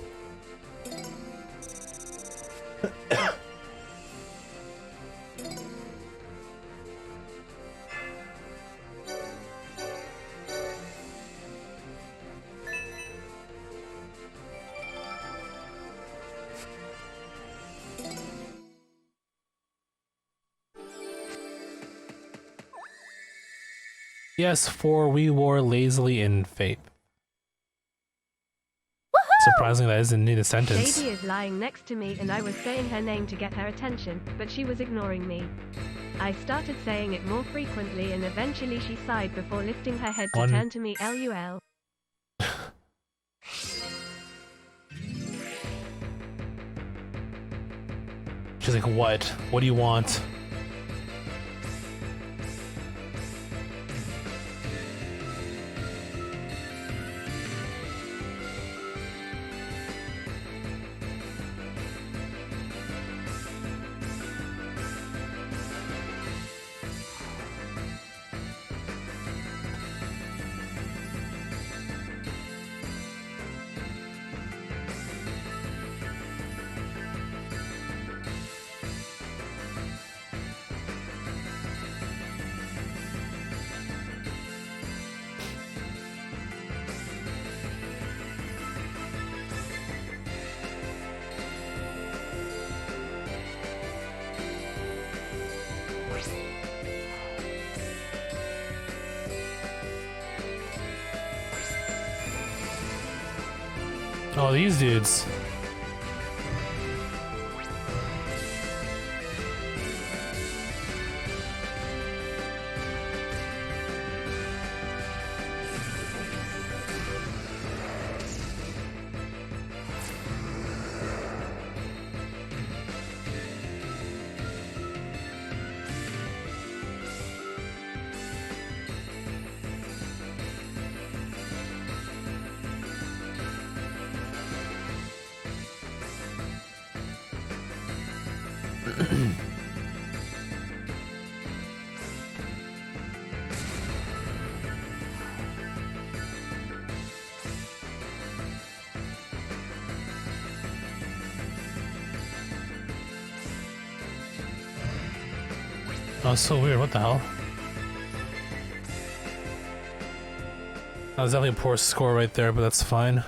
Speaker 1: Yes, for we wore lazily in faith. Surprisingly, that isn't in a sentence.
Speaker 2: Sadie is lying next to me and I was saying her name to get her attention, but she was ignoring me. I started saying it more frequently and eventually she sighed before lifting her head to turn to me. LUL.
Speaker 1: She's like, what? What do you want? Oh, these dudes. Oh, it's so weird. What the hell? That was definitely a poor score right there, but that's fine.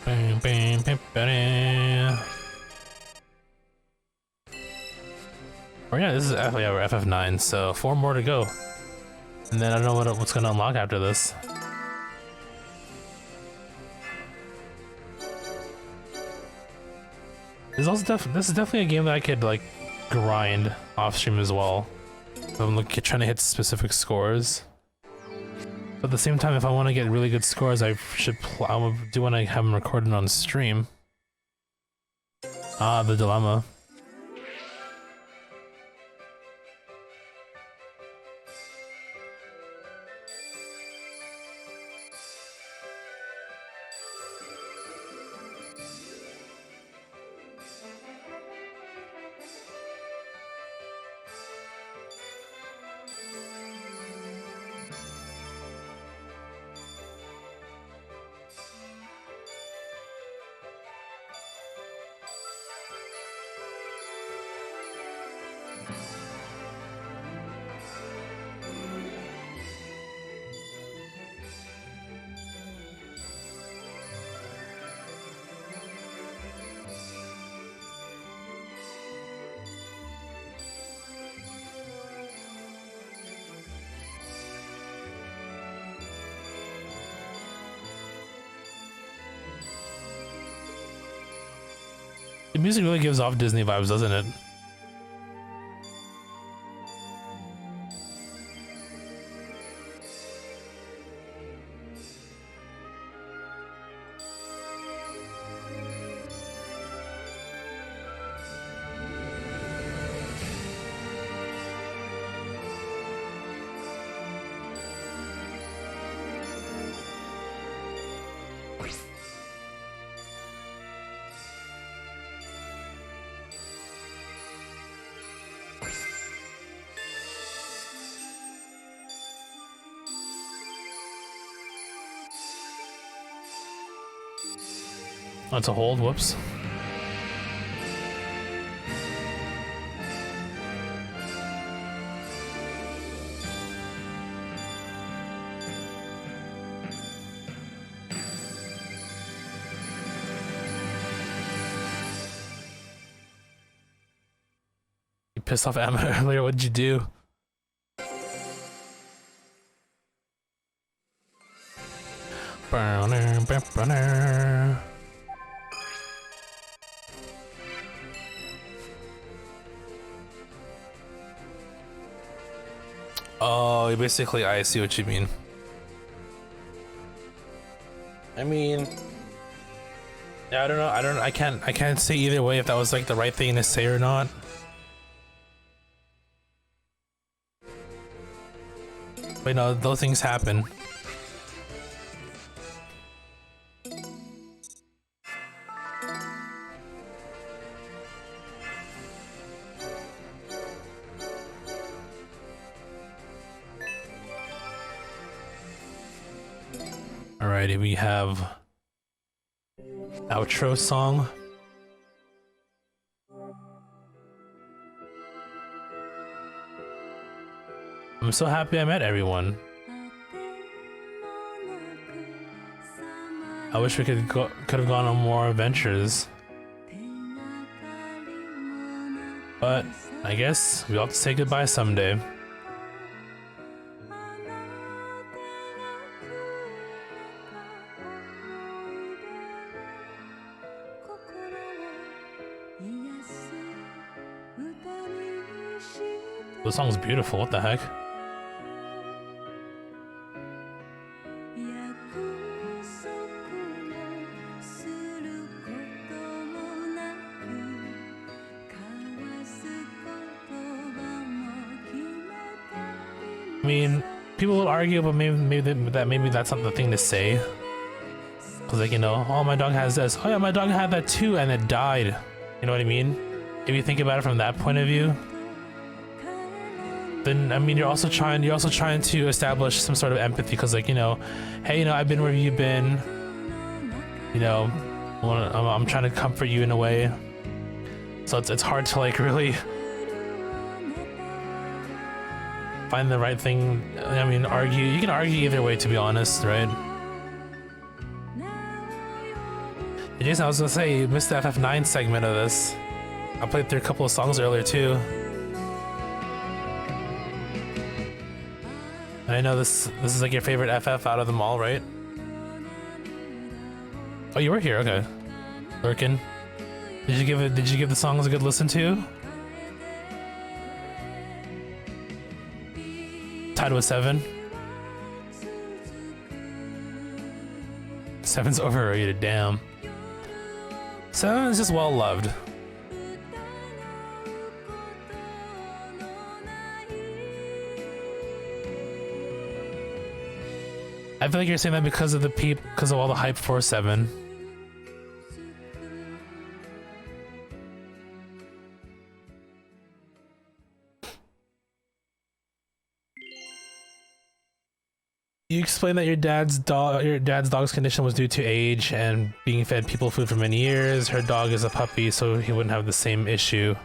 Speaker 1: Bam, bam, bam, bam. Oh yeah, this is we're FF9, so 4 more to go. And then I don't know what's gonna unlock after this. This is definitely a game that I could like grind off stream as well. I'm trying to hit specific scores. But at the same time, if I want to get really good scores, I do want to have them recorded on stream. Ah, the dilemma. The music really gives off Disney vibes, doesn't it? That's a hold, whoops. You pissed off Emma earlier, what'd you do? Oh, basically, I see what you mean. I mean, yeah, I don't know. I can't say either way if that was like the right thing to say or not. But no, those things happen. Alrighty, we have outro song. I'm so happy I met everyone. I wish we could have gone on more adventures. But I guess we'll have to say goodbye someday. the song's beautiful. What the heck? I mean, people will argue, but maybe that's not the thing to say. Cause like, you know, oh, my dog has this. Oh yeah, my dog had that too, and it died. You know what I mean? If you think about it from that point of view, then I mean, you're also trying to establish some sort of empathy. Cause like, you know, hey, you know, I've been where you've been. You know, I'm trying to comfort you in a way. So it's hard to like really find the right thing. I mean, argue. You can argue either way, to be honest, right? Hey, Jason, I was gonna say, you missed the FF9 segment of this. I played through a couple of songs earlier too. And I know this is like your favorite FF out of them all, right? Oh, you were here, okay. Lurkin. Did you give the songs a good listen to? Tied with 7. 7's overrated, damn. 7 is just well loved. I feel like you're saying that because of all the hype for 7. You explained that your dad's dog's condition was due to age and being fed people food for many years. Her dog is a puppy, so he wouldn't have the same issue.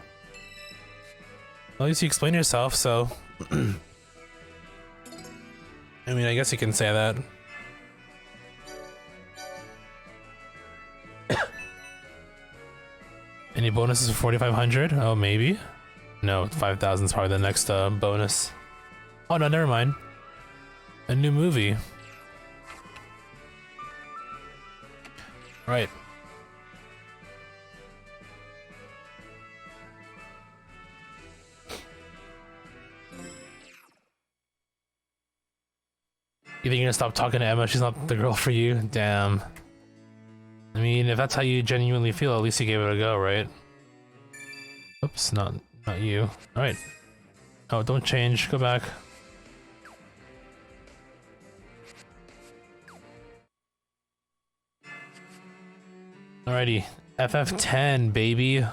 Speaker 1: Well, at least you explained yourself, so I mean, I guess you can say that. Any bonuses for 4,500? Oh, maybe. No, 5,000 is probably the next bonus. Oh no, never mind. A new movie. Right. You think you're gonna stop talking to Emma? She's not the girl for you? Damn. I mean, if that's how you genuinely feel, at least you gave it a go, right? Oops, not you. Alright. Oh, don't change. Go back. Alrighty, FF10, baby.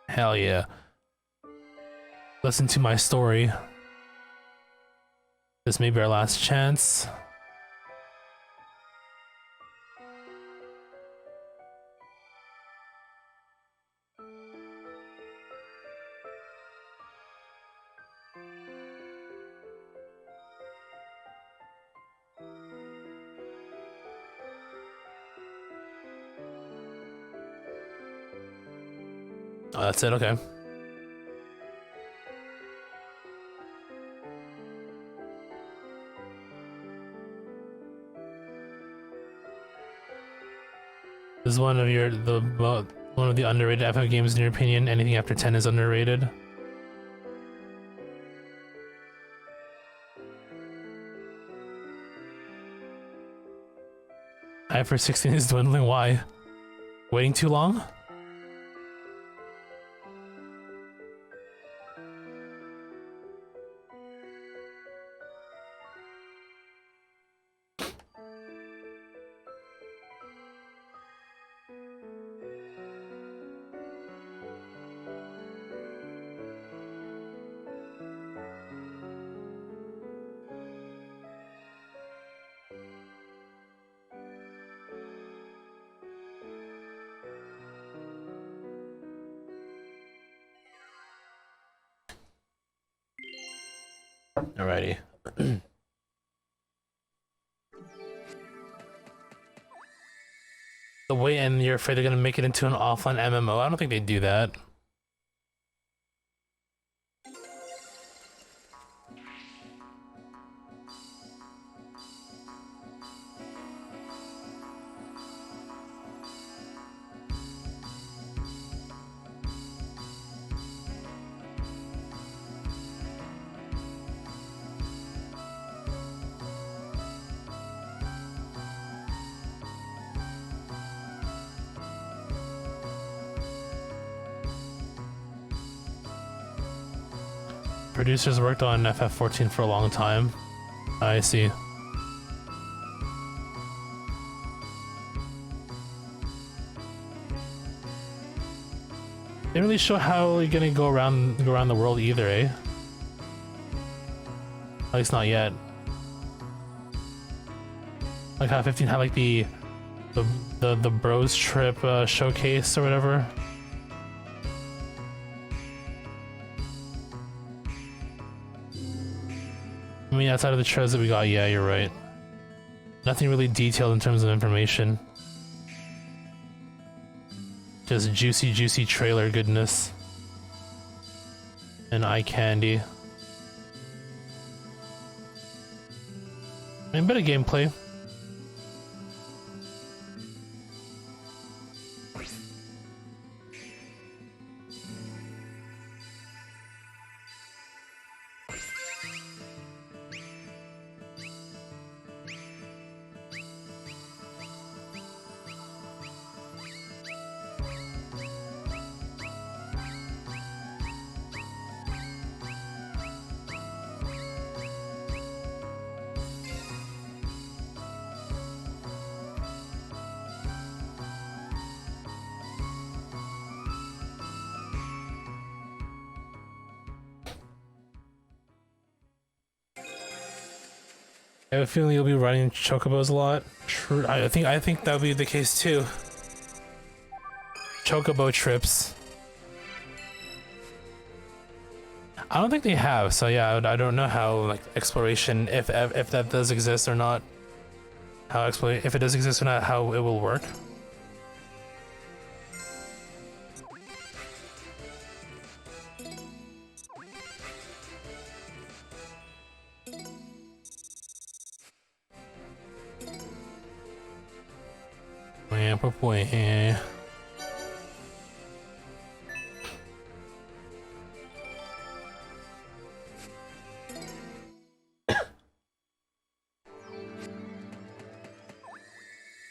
Speaker 1: Hell yeah. Listen to my story. This may be our last chance. Oh, that's it, okay. This is one of the underrated FF games in your opinion. Anything after 10 is underrated. I for 16 is dwindling. Why? Waiting too long? Alrighty. The way, and you're afraid they're gonna make it into an offline MMO? I don't think they do that. Producers worked on FF14 for a long time. I see. They didn't really show how you're gonna go around the world either, eh? At least not yet. Like how 15 had like the bros trip showcase or whatever. I mean, outside of the trailers that we got, yeah, you're right. Nothing really detailed in terms of information. Just juicy trailer goodness. And eye candy. I mean, a bit of gameplay. I have a feeling you'll be riding chocobos a lot. True. I think that'll be the case too. Chocobo trips. I don't think they have, so yeah, I don't know how like exploration, if that does exist or not. How if it does exist or not, how it will work.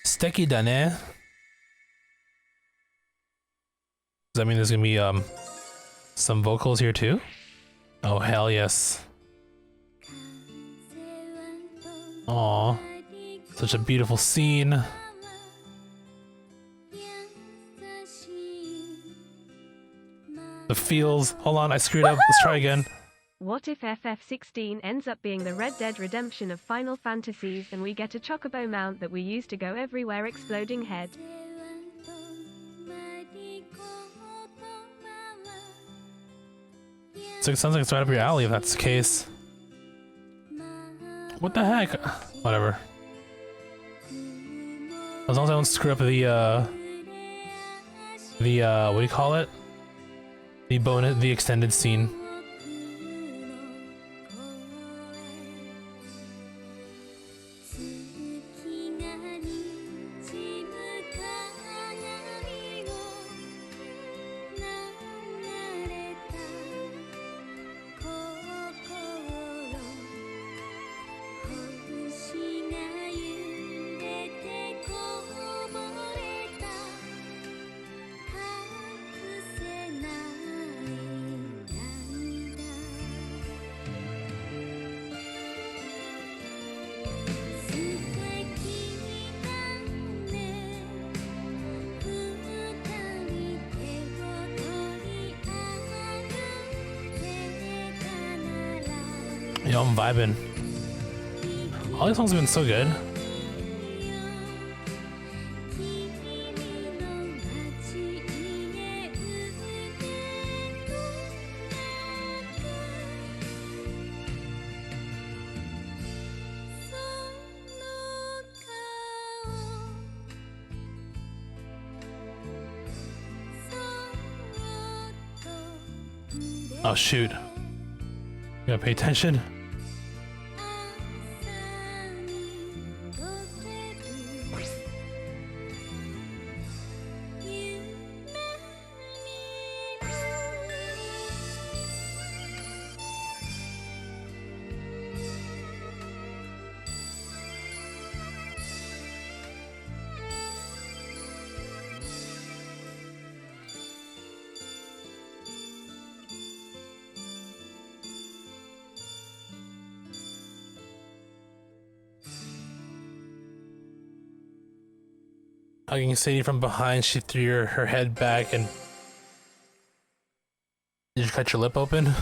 Speaker 1: Sticky done, eh? Does that mean there's gonna be some vocals here too? Oh hell yes. Aw, such a beautiful scene. The feels. Hold on, I screwed up. Let's try again.
Speaker 2: What if FF16 ends up being the Red Dead Redemption of Final Fantasies and we get a chocobo mount that we use to go everywhere exploding head?
Speaker 1: So it sounds like it's right up your alley if that's the case. What the heck? Whatever. As long as I don't screw up the what do you call it? The extended scene. Yo, I'm vibing. All these songs have been so good. Oh shoot. You gotta pay attention. hugging Sadie from behind. She threw her head back and... Did you cut your lip open?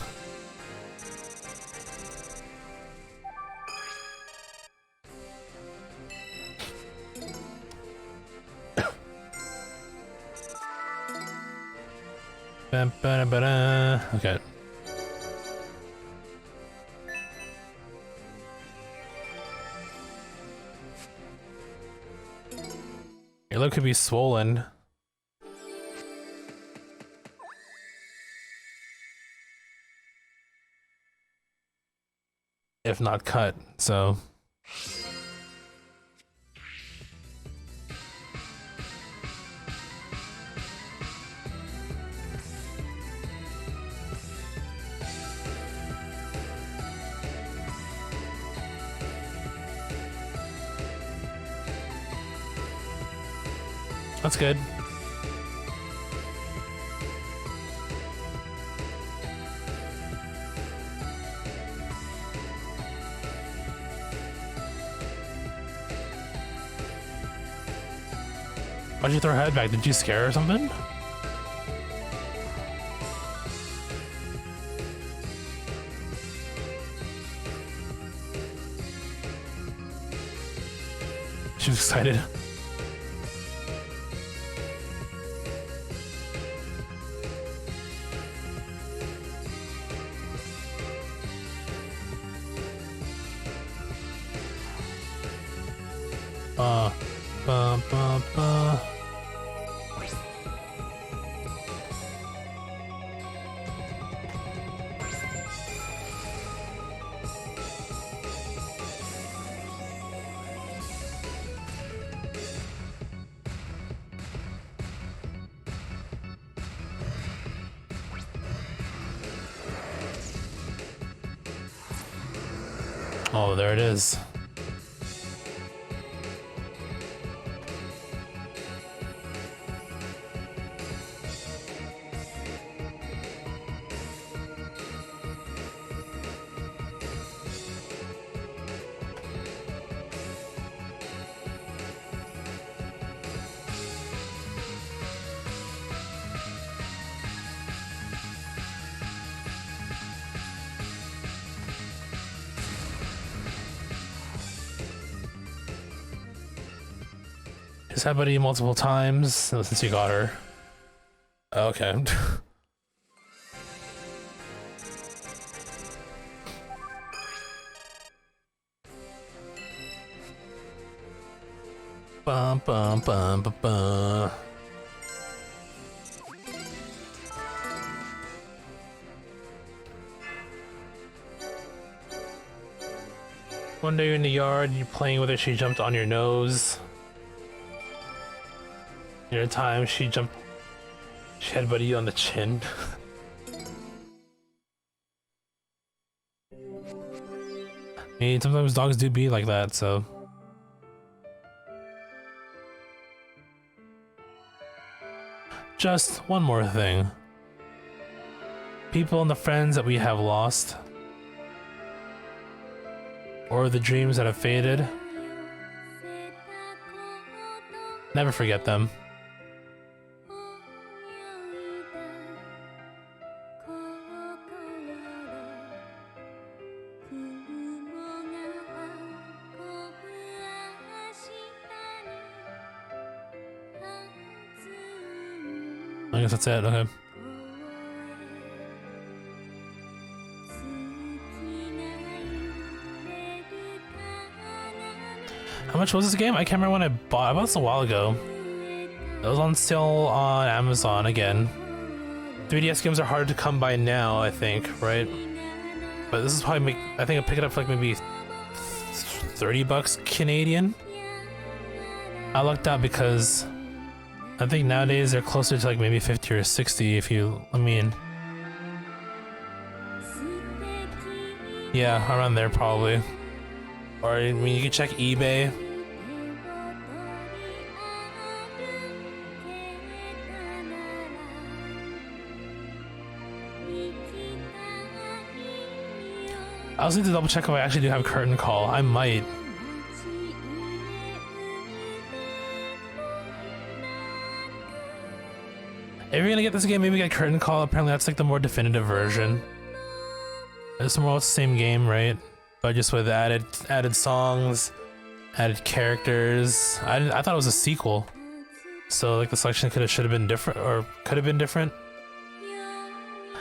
Speaker 1: Okay. Your lip could be swollen. If not cut, so... That's good. Why'd you throw her head back? Did you scare her or something? She was excited. Ba, ba, ba. Oh, there it is. Just had buddy multiple times since you got her. Okay. Bum bum bum bum bum. One day you're in the yard, you're playing with her, she jumped on your nose. Your time she headbutted you on the chin. I mean, sometimes dogs do be like that, so. Just one more thing. People and the friends that we have lost, or the dreams that have faded, never forget them. I guess that's it, okay. How much was this game? I can't remember when I bought this a while ago. It was on sale on Amazon again. 3DS games are hard to come by now, I think, right? But this is probably I think I'll pick it up for like maybe 30 bucks Canadian. I lucked out because I think nowadays they're closer to like maybe 50 or 60 if you, I mean... Yeah, around there probably. Or, I mean, you can check eBay. I also need to double check if I actually do have Curtain Call. I might. If you're gonna get this game, maybe get Curtain Call. Apparently that's like the more definitive version. It's more or less the same game, right? But just with added songs, added characters. I thought it was a sequel. So like the selection should have been different, or could have been different.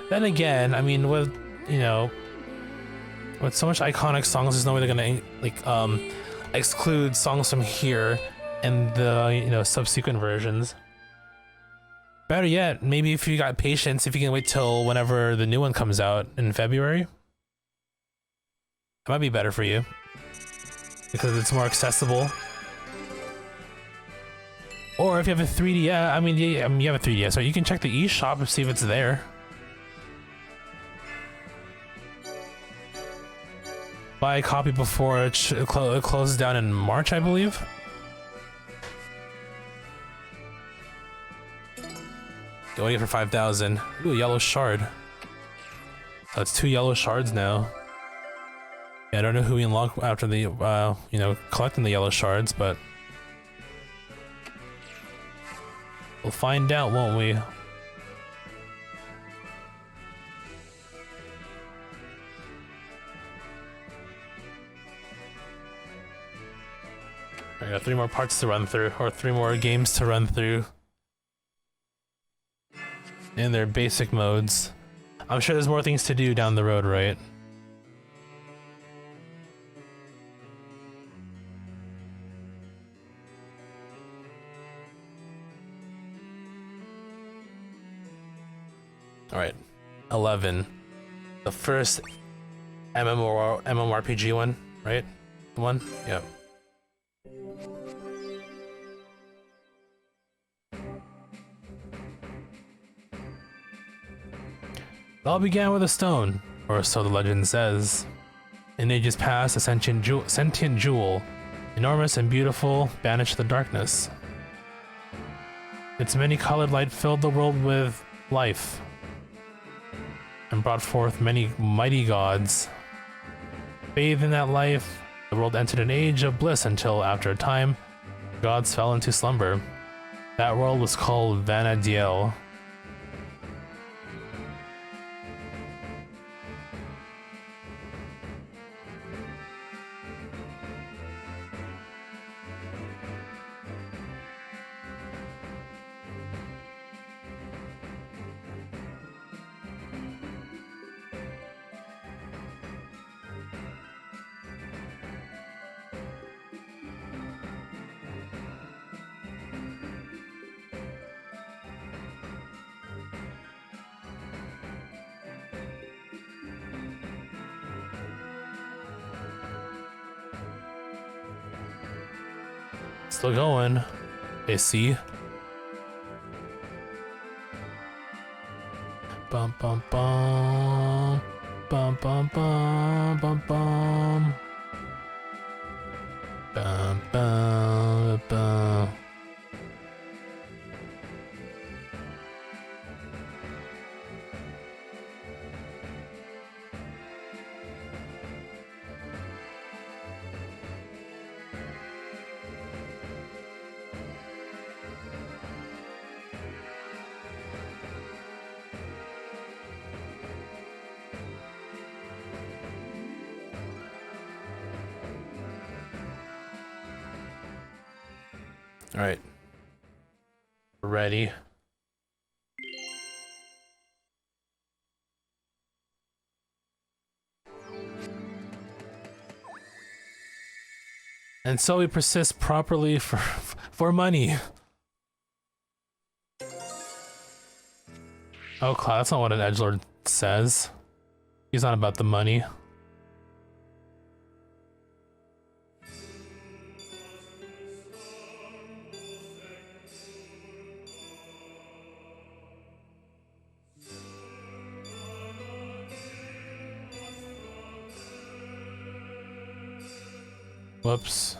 Speaker 1: Then again, I mean, with, you know, with so much iconic songs, there's no way they're gonna like exclude songs from here and the, you know, subsequent versions. Better yet, maybe if you got patience, if you can wait till whenever the new one comes out in February, it might be better for you because it's more accessible. Or if you have a 3DS, I mean, you have a 3DS, so you can check the eShop and see if it's there. Buy a copy before it closes down in March, I believe. Going it for 5,000. Ooh, a yellow shard. So that's 2 yellow shards now. Yeah, I don't know who we unlock after the, you know, collecting the yellow shards, but we'll find out, won't we? I got 3 more parts to run through, or 3 more games to run through. In their basic modes. I'm sure there's more things to do down the road, right? Alright. 11. The first MMORPG one, right? The one? Yep. It all began with a stone, or so the legend says. In ages past, a sentient jewel, enormous and beautiful, banished the darkness. Its many-colored light filled the world with life, and brought forth many mighty gods. Bathed in that life, the world entered an age of bliss until, after a time, gods fell into slumber. That world was called Vanadiel. Still going. AC. Bum bum bum. Bum bum bum bum bum. Bum bum bum. All right. Ready. And so we persist properly for money. Oh, Cloud, that's not what an edgelord says. He's not about the money. Whoops.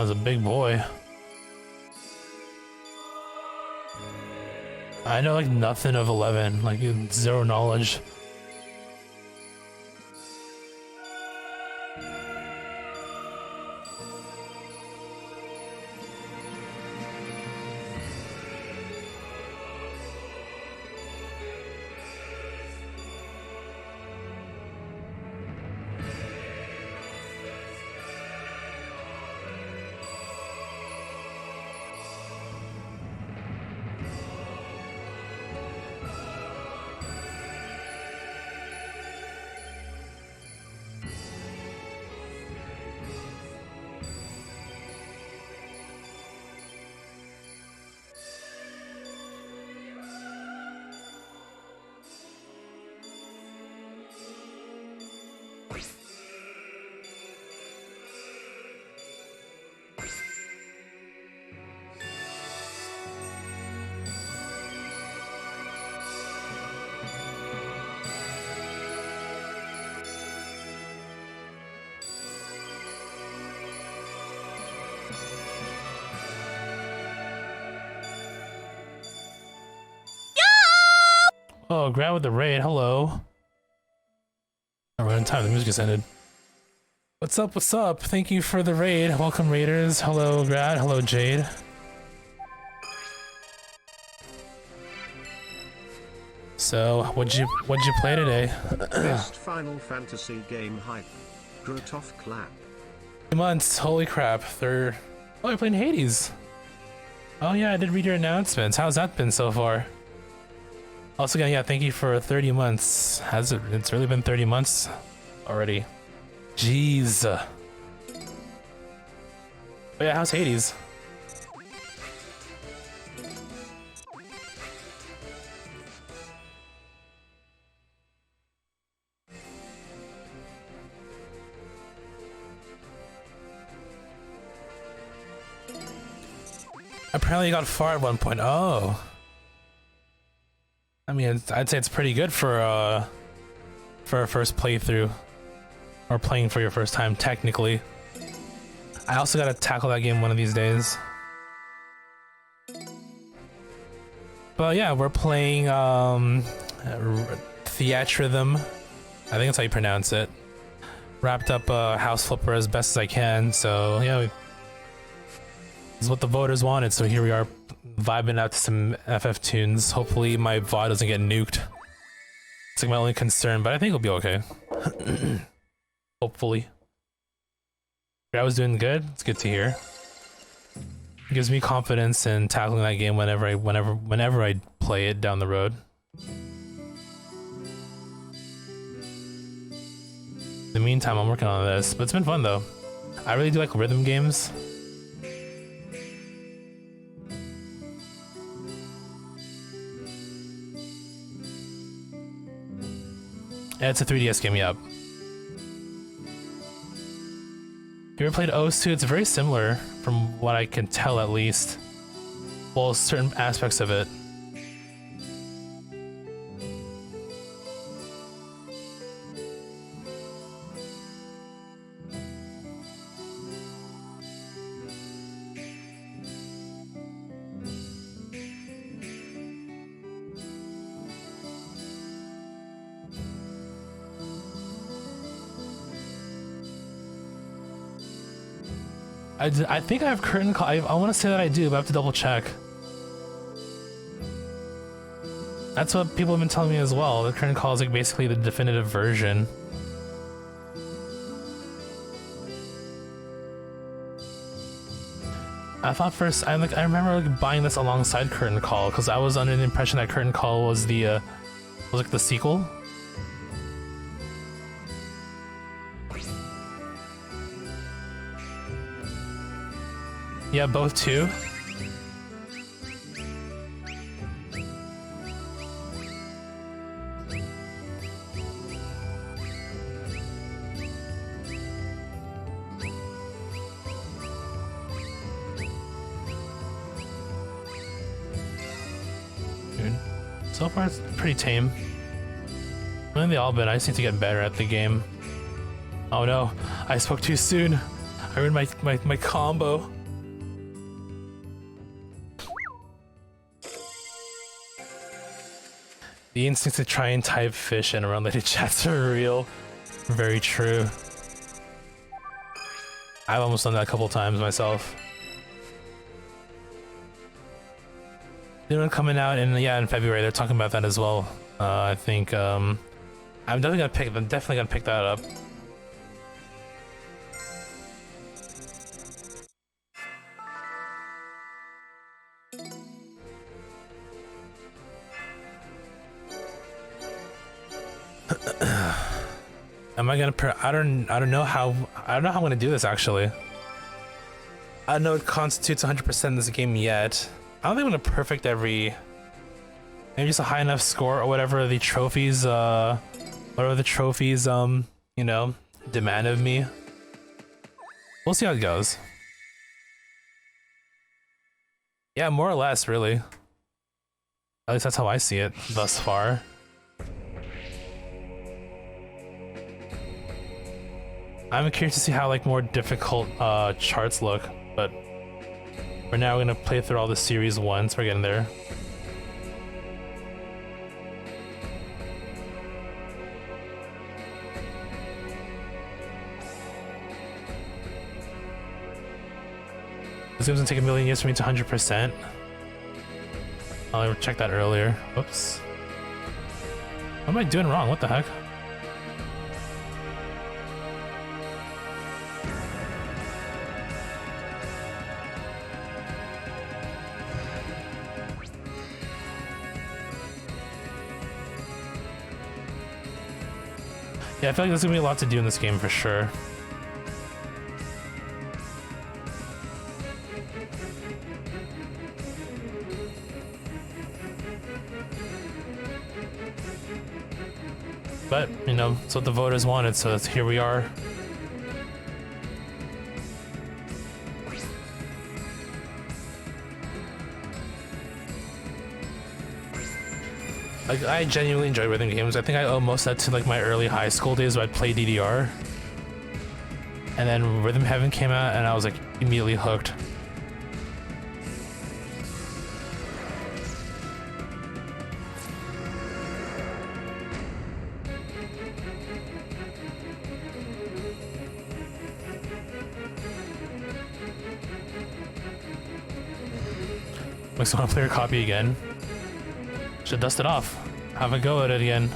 Speaker 1: I was a big boy. I know like nothing of 11, like zero knowledge. Oh, Grad with the raid, hello. Oh, we're in time, the music just ended. What's up, what's up? Thank you for the raid. Welcome, raiders. Hello, Grad. Hello, Jade. So, what'd you play today?
Speaker 3: Best Final Fantasy game hype. Grotov clap.
Speaker 1: 2 months, holy crap. Third. Oh, you're playing Hades. Oh yeah, I did read your announcements. How's that been so far? Also, again, yeah, thank you for 30 months. Has it? It's really been 30 months already. Jeez. But yeah, how's Hades? Apparently you got far at one point. Oh. I mean, I'd say it's pretty good for a first playthrough. Or playing for your first time, technically. I also gotta tackle that game one of these days. But yeah, we're playing Theatrhythm. I think that's how you pronounce it. Wrapped up House Flipper as best as I can, so yeah, this is what the voters wanted, so here we are vibing out to some FF tunes. Hopefully my VOD doesn't get nuked. It's like my only concern, but I think it'll be okay. Hopefully. I was doing good. It's good to hear. It gives me confidence in tackling that game whenever I play it down the road. In the meantime, I'm working on this, but it's been fun though. I really do like rhythm games. Yeah, it's a 3DS game, yep. You ever played OS2? It's very similar, from what I can tell at least. Well, certain aspects of it. I think I have curtain call. I want to say that I do, but I have to double check. That's what people have been telling me as well. The curtain call is like basically the definitive version. I thought first, I remember like buying this alongside Curtain Call because I was under the impression that Curtain Call was the was like the sequel. Yeah, both too. Dude, so far it's pretty tame. I mean, they all been. I just need to get better at the game. Oh no, I spoke too soon. I ruined my combo. The instinct to try and type fish in unrelated chats are real. Very true. I've almost done that a couple times myself. The new one coming out in February. They're talking about that as well. I think I'm definitely gonna pick that up. Am I gonna? I don't know how I'm gonna do this actually. I don't know it constitutes 100% in this game yet. I don't think I'm gonna perfect every. Maybe just a high enough score or whatever the trophies, you know, demand of me. We'll see how it goes. Yeah, more or less, really. At least that's how I see it thus far. I'm curious to see how like more difficult charts look, but for now we're gonna play through all the series once we're getting there. This game's gonna take a million years for me to 100%. I'll check that earlier. Oops. What am I doing wrong? What the heck? Yeah, I feel like there's gonna be a lot to do in this game for sure. But, you know, it's what the voters wanted, so here we are. Like, I genuinely enjoy rhythm games. I think I owe most of that to like my early high school days where I'd play DDR. And then Rhythm Heaven came out and I was like immediately hooked. Makes me want to play your copy again. Should dust it off. Have a go at it again.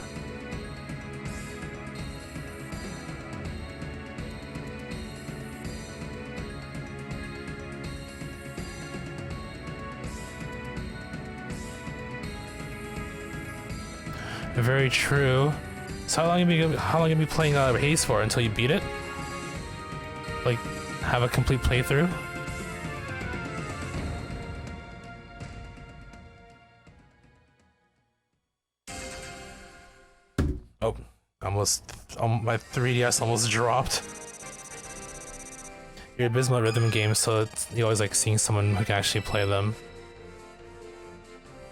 Speaker 1: Very true. So how long you be playing Haze for until you beat it? Like, have a complete playthrough? My 3DS almost dropped. You're abysmal at rhythm games, so you always like seeing someone who can actually play them.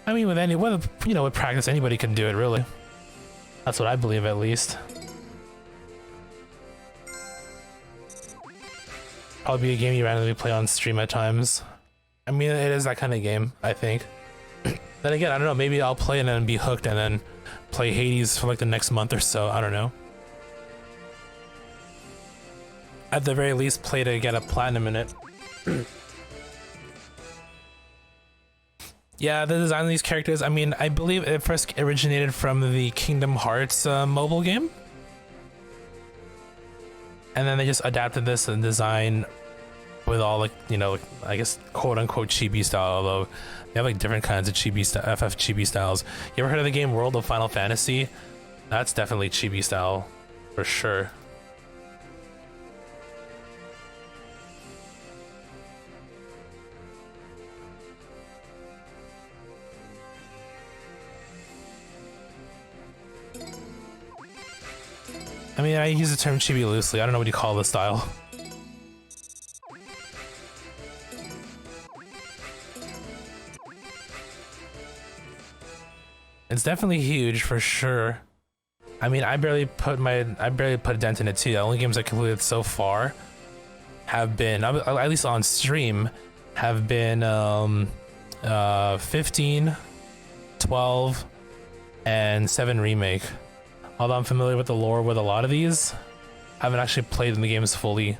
Speaker 1: I mean, with practice, anybody can do it, really. That's what I believe, at least. Probably be a game you randomly play on stream at times. I mean, it is that kind of game, I think. Then again, I don't know, maybe I'll play and then be hooked and then play Hades for like the next month or so, I don't know. At the very least, play to get a platinum in it. Yeah, the design of these characters, I mean, I believe it first originated from the Kingdom Hearts mobile game. And then they just adapted this and design with all like, you know, I guess quote unquote chibi style, although they have like different kinds of chibi FF chibi styles. You ever heard of the game World of Final Fantasy? That's definitely chibi style for sure. I mean, I use the term chibi loosely. I don't know what you call this style. It's definitely huge for sure. I mean, I barely put a dent in it too. The only games I completed so far have been, at least on stream, have been 15, 12, and 7 Remake. Although I'm familiar with the lore with a lot of these, I haven't actually played the games fully,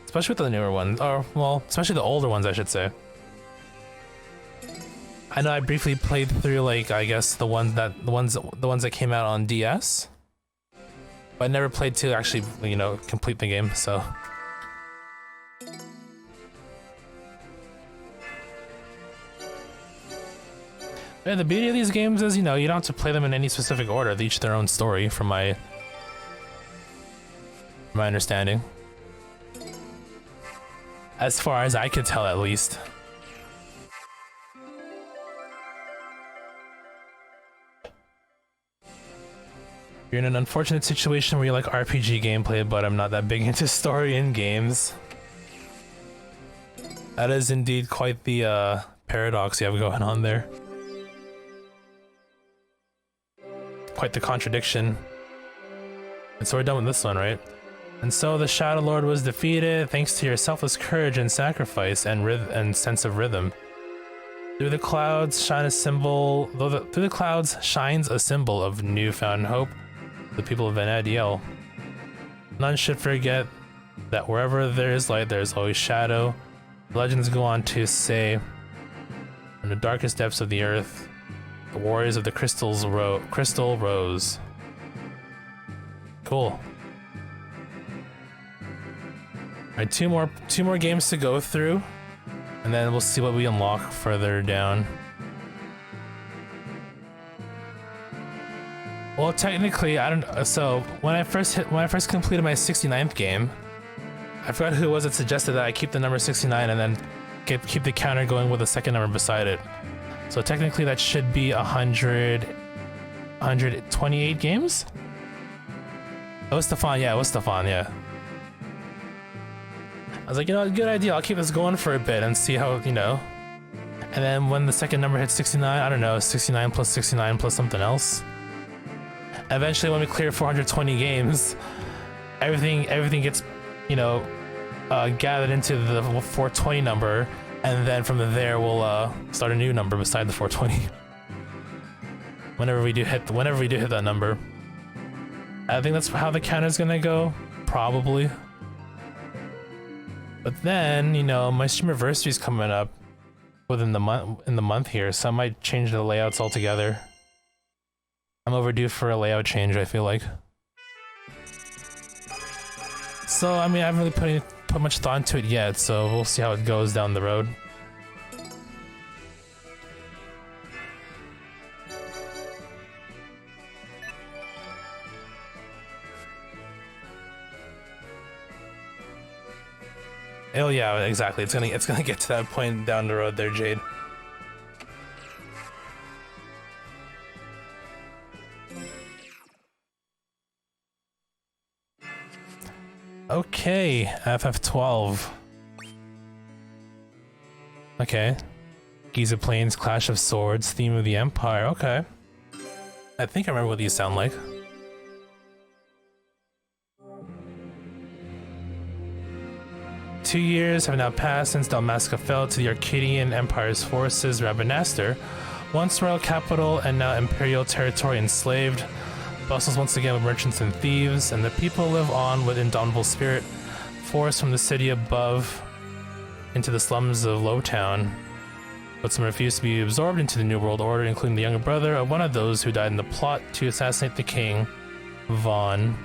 Speaker 1: especially with the newer ones, or well, especially the older ones, I should say. I know I briefly played through, like, I guess the ones that came out on DS, but I never played to actually, you know, complete the game. So. Yeah, the beauty of these games is, you know, you don't have to play them in any specific order. They each their own story, from my understanding. As far as I could tell, at least. You're in an unfortunate situation where you like RPG gameplay, but I'm not that big into story in games. That is indeed quite the paradox you have going on there. Quite the contradiction. And so we're done with this one, right? And so the Shadow Lord was defeated thanks to your selfless courage and sacrifice and sense of rhythm. Through the clouds shines a symbol of newfound hope. The people of Vanadiel. None should forget that wherever there is light, there is always shadow. The legends go on to say, in the darkest depths of the earth, the warriors of the Crystal rose. Cool. Alright, two more games to go through, and then we'll see what we unlock further down. Well, technically, I don't. So when I first completed my 69th game, I forgot who it was that suggested that I keep the number 69 and then keep the counter going with a second number beside it. So technically, that should be 128 games. It was Stefan, yeah. It was Stefan, yeah. I was like, you know, good idea. I'll keep this going for a bit and see how, you know. And then when the second number hits 69, I don't know, 69 plus something else. Eventually, when we clear 420 games, everything gets, you know, gathered into the 420 number, and then from there we'll start a new number beside the 420. Whenever we do hit that number, I think that's how the counter's gonna go, probably. But then, you know, my streamiversary is coming up within the month here, so I might change the layouts altogether. I'm overdue for a layout change, I feel like. So, I mean, I haven't really put much thought into it yet, so we'll see how it goes down the road. Oh yeah, exactly. It's gonna get to that point down the road there, Jade. Okay, FF12. Okay. Giza Plains, Clash of Swords, Theme of the Empire, okay. I think I remember what these sound like. Two years have now passed since Dalmasca fell to the Arcadian Empire's forces. Rabanastre, once royal capital and now imperial territory enslaved, bustles once again with merchants and thieves, and the people live on with indomitable spirit, forced from the city above into the slums of Lowtown. But some refuse to be absorbed into the New World Order, including the younger brother of one of those who died in the plot to assassinate the king, Vaughn.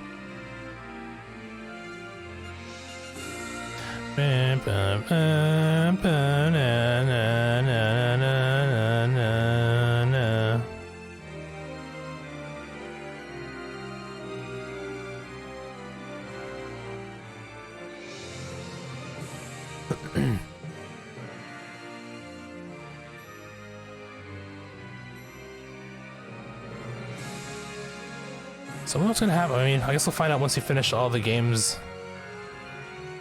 Speaker 1: So what's gonna happen? I mean, I guess we'll find out once we finish all the games.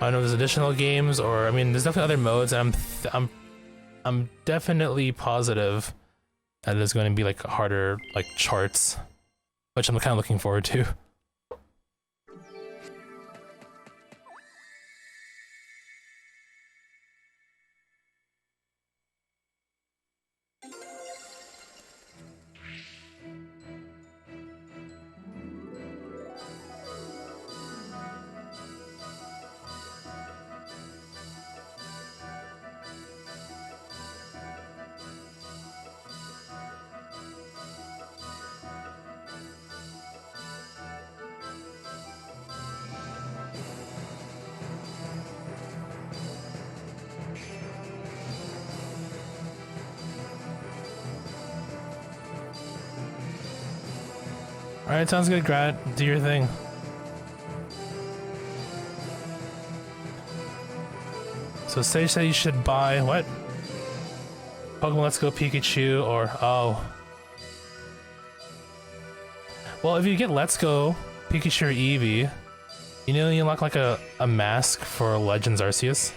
Speaker 1: I don't know if there's additional games, or I mean, there's definitely other modes, and I'm definitely positive that there's going to be like harder like charts, which I'm kind of looking forward to. I Alright, sounds good, Grat. Do your thing. So Sage said you should buy what? Pokemon Let's Go Pikachu or oh. Well, if you get Let's Go Pikachu or Eevee, you know you unlock like a mask for Legends Arceus.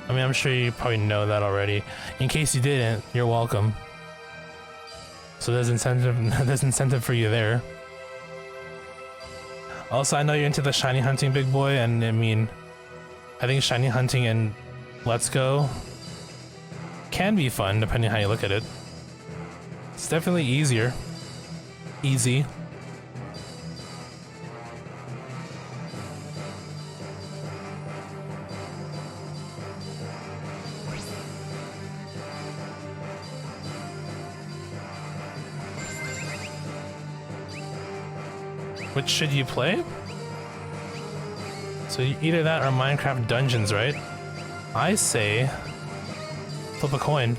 Speaker 1: I mean, I'm sure you probably know that already. In case you didn't, you're welcome. So there's incentive for you there. Also, I know you're into the shiny hunting, big boy, and I mean, I think shiny hunting and Let's Go can be fun depending on how you look at it. It's definitely easier. Easy. Which should you play? So either that or Minecraft Dungeons, right? I say flip a coin.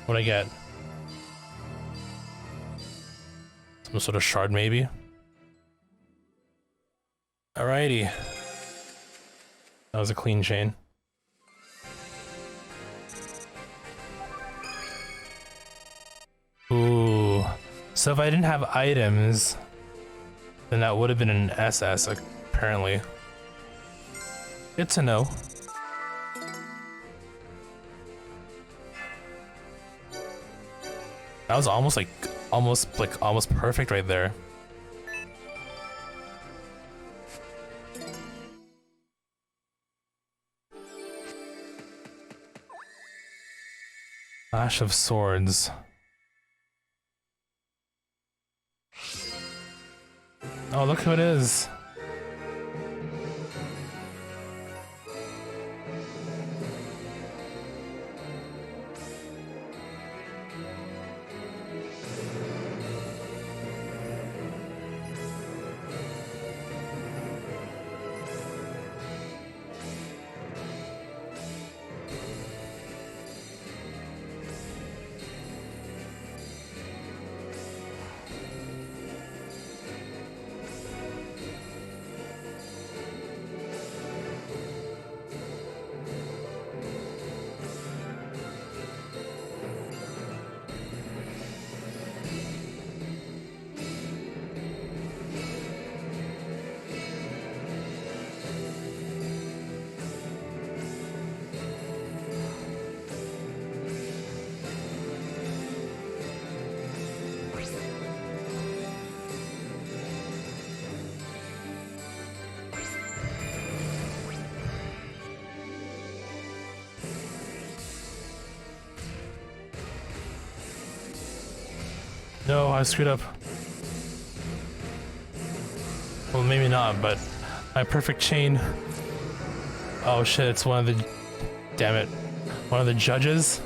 Speaker 1: What'd I get? Some sort of shard, maybe? Alrighty. That was a clean chain. Ooh. So if I didn't have items, then that would have been an SS, apparently. Good to know. That was almost perfect right there. Clash of Swords. Oh, look who it is. No, I screwed up. Well, maybe not, but my perfect chain. Oh shit, it's one of the... Damn it. One of the judges?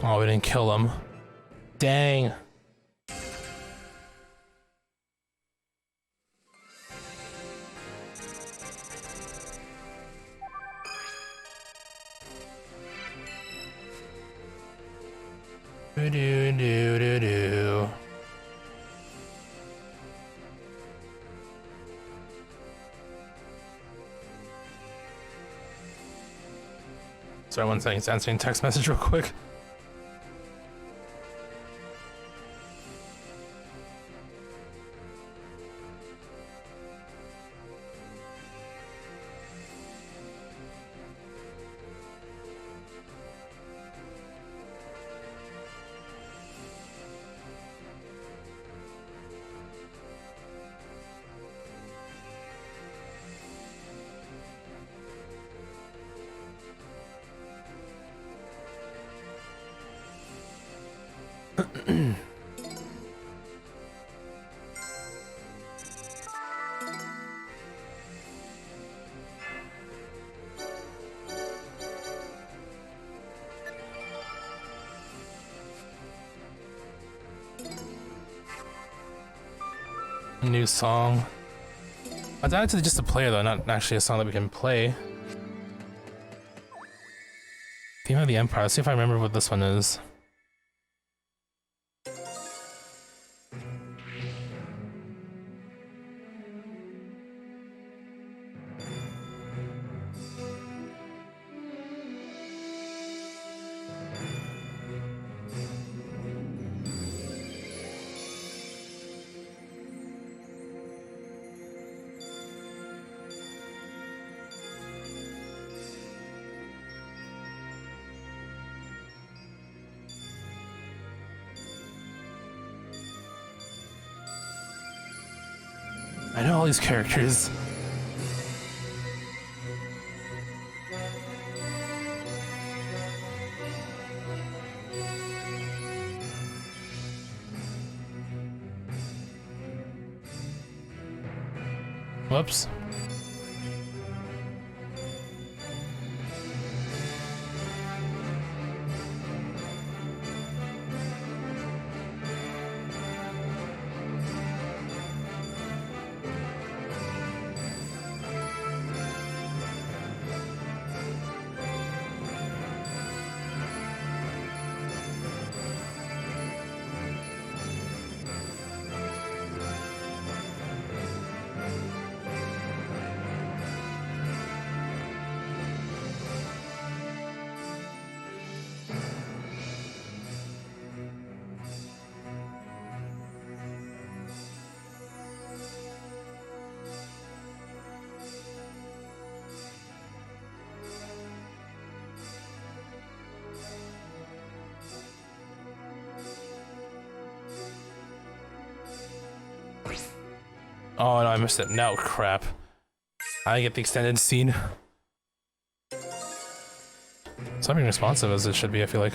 Speaker 1: Oh, we didn't kill him. Dang. Do do do do do. Sorry, one second. It's answering text message real quick. A new song. I thought it's just a player though, not actually a song that we can play. Theme of the Empire. Let's see if I remember what this one is. I know all these characters. Whoops. Oh no, I missed it. No, crap. I get the extended scene. It's not being responsive as it should be, I feel like.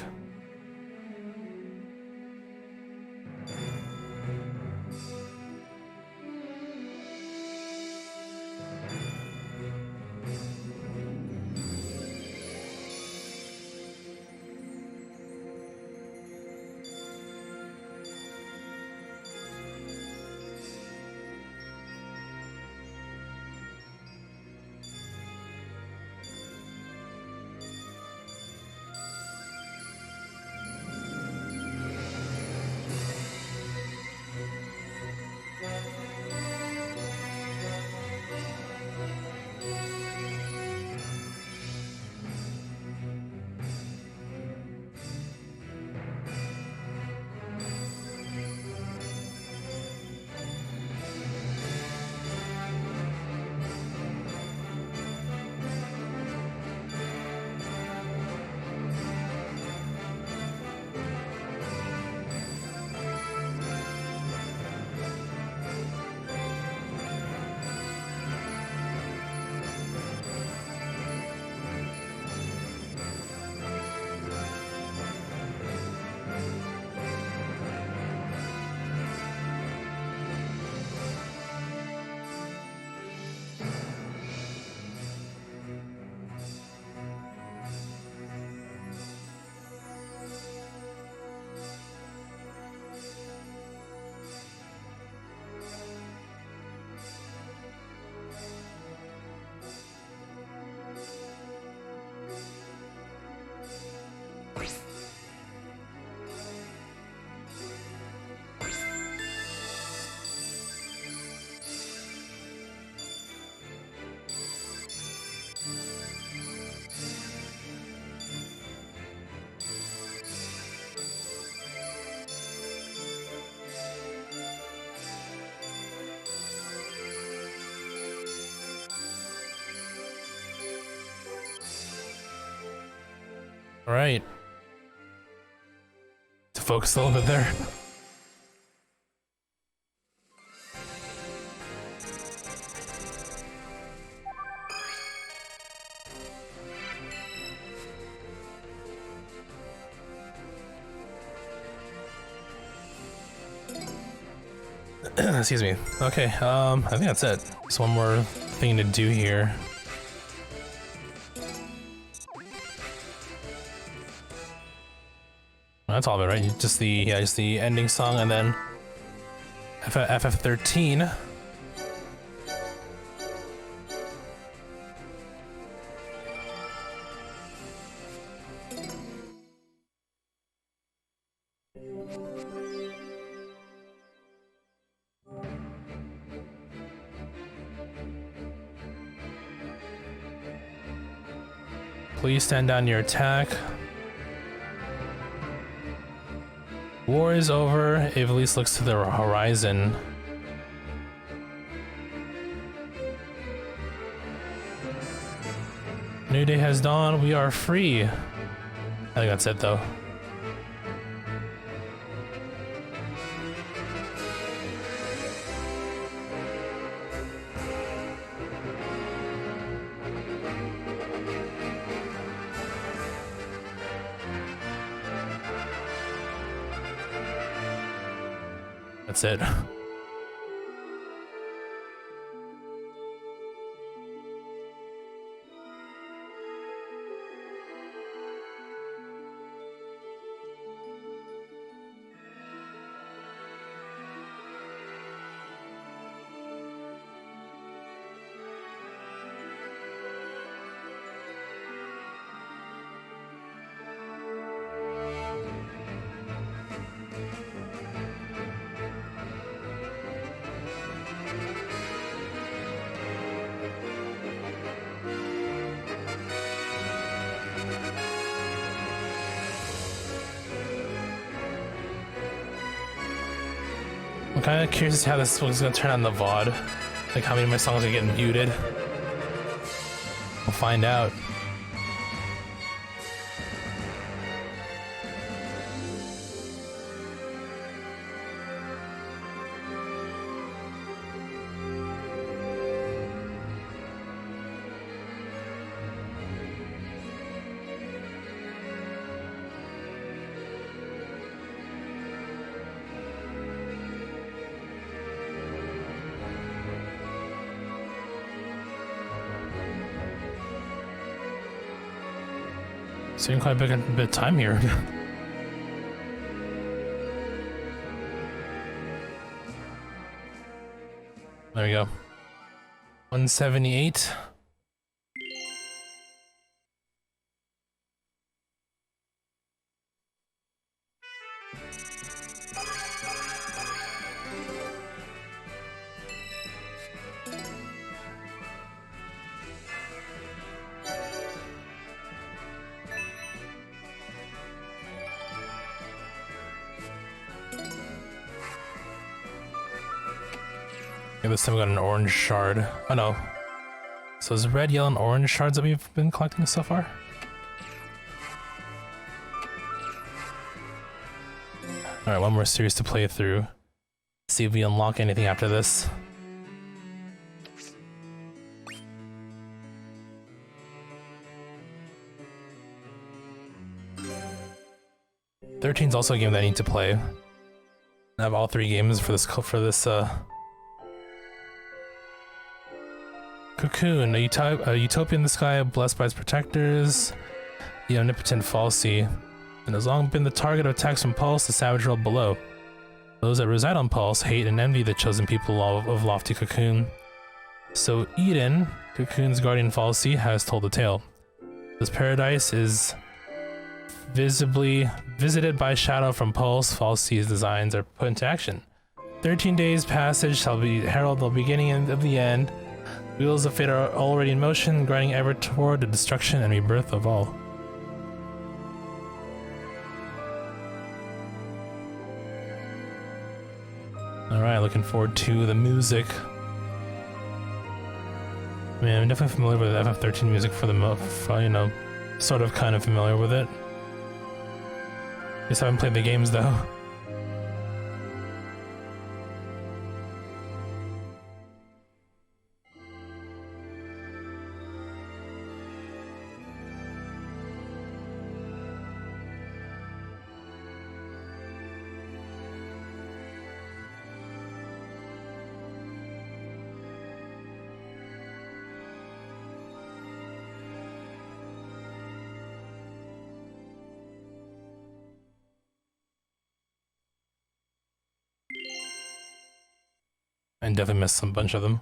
Speaker 1: All right. To focus a little bit there. Excuse me. Okay, I think that's it. Just one more thing to do here. That's all of it, right? Just the ending song and then FF13. Please stand down your attack. War is over. Ivalice looks to the horizon. New day has dawned. We are free. I think that's it, though. That's it. I'm kind of curious to see how this one's gonna turn on the VOD. Like how many of my songs are getting muted. We'll find out. Saving quite a bit of time here. There we go. 178. Okay, this time we got an orange shard. Oh no. So is red, yellow, and orange shards that we've been collecting so far? Alright, one more series to play through. See if we unlock anything after this. Thirteen's also a game that I need to play. I have all 3 games for this Cocoon, a utopia in the sky, blessed by its protectors, the omnipotent Falsey, and has long been the target of attacks from Pulse, the savage world below. Those that reside on Pulse hate and envy the chosen people of lofty Cocoon. So Eden, Cocoon's guardian Falsey, has told the tale. This paradise is visibly visited by shadow from Pulse. Falsey's designs are put into action. 13 days passage shall be herald the beginning of the end. Wheels of fate are already in motion, grinding ever toward the destruction and rebirth of all. Alright, looking forward to the music. I mean, I'm definitely familiar with FF13 music for the you know, sort of kind of familiar with it. Just haven't played the games though. I definitely missed some bunch of them.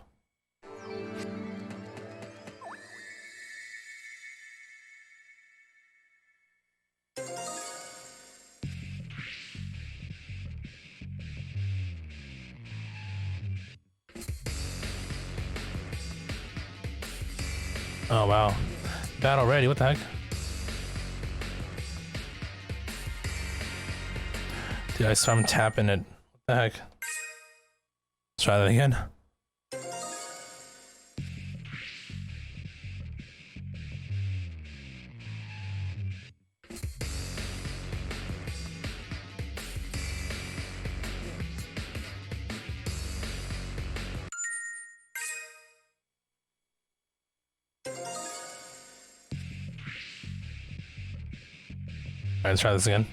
Speaker 1: Oh wow. Bad already, what the heck? Dude, I saw him tapping it. What the heck? Let's try that again. Alright, let's try this again.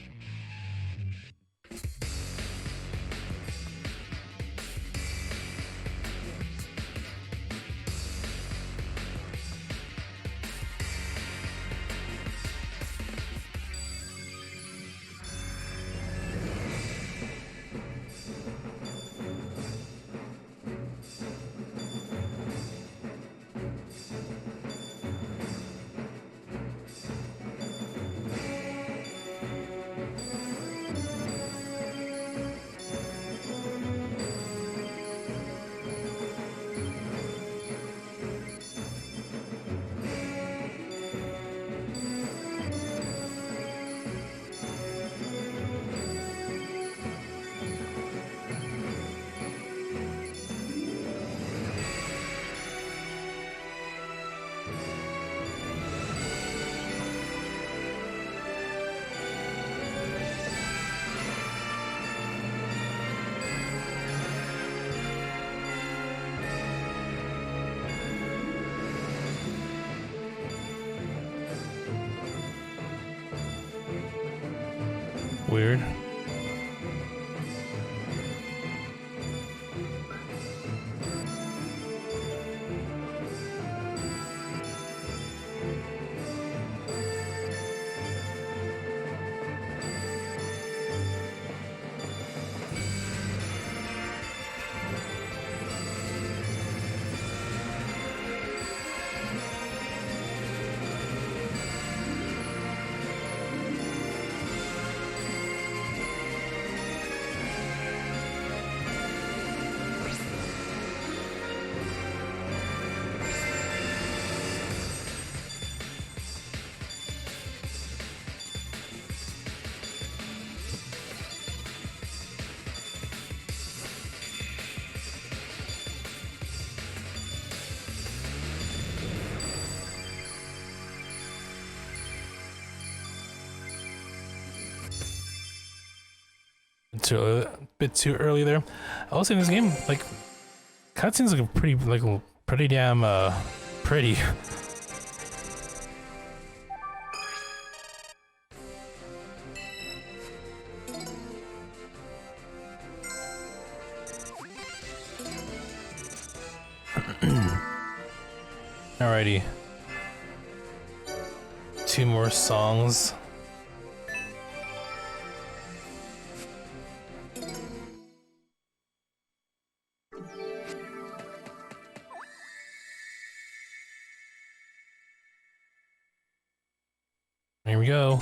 Speaker 1: Weird. Bit too early there. I was saying this game, like, cutscenes look pretty damn pretty. Alrighty. 2 more songs. Here we go.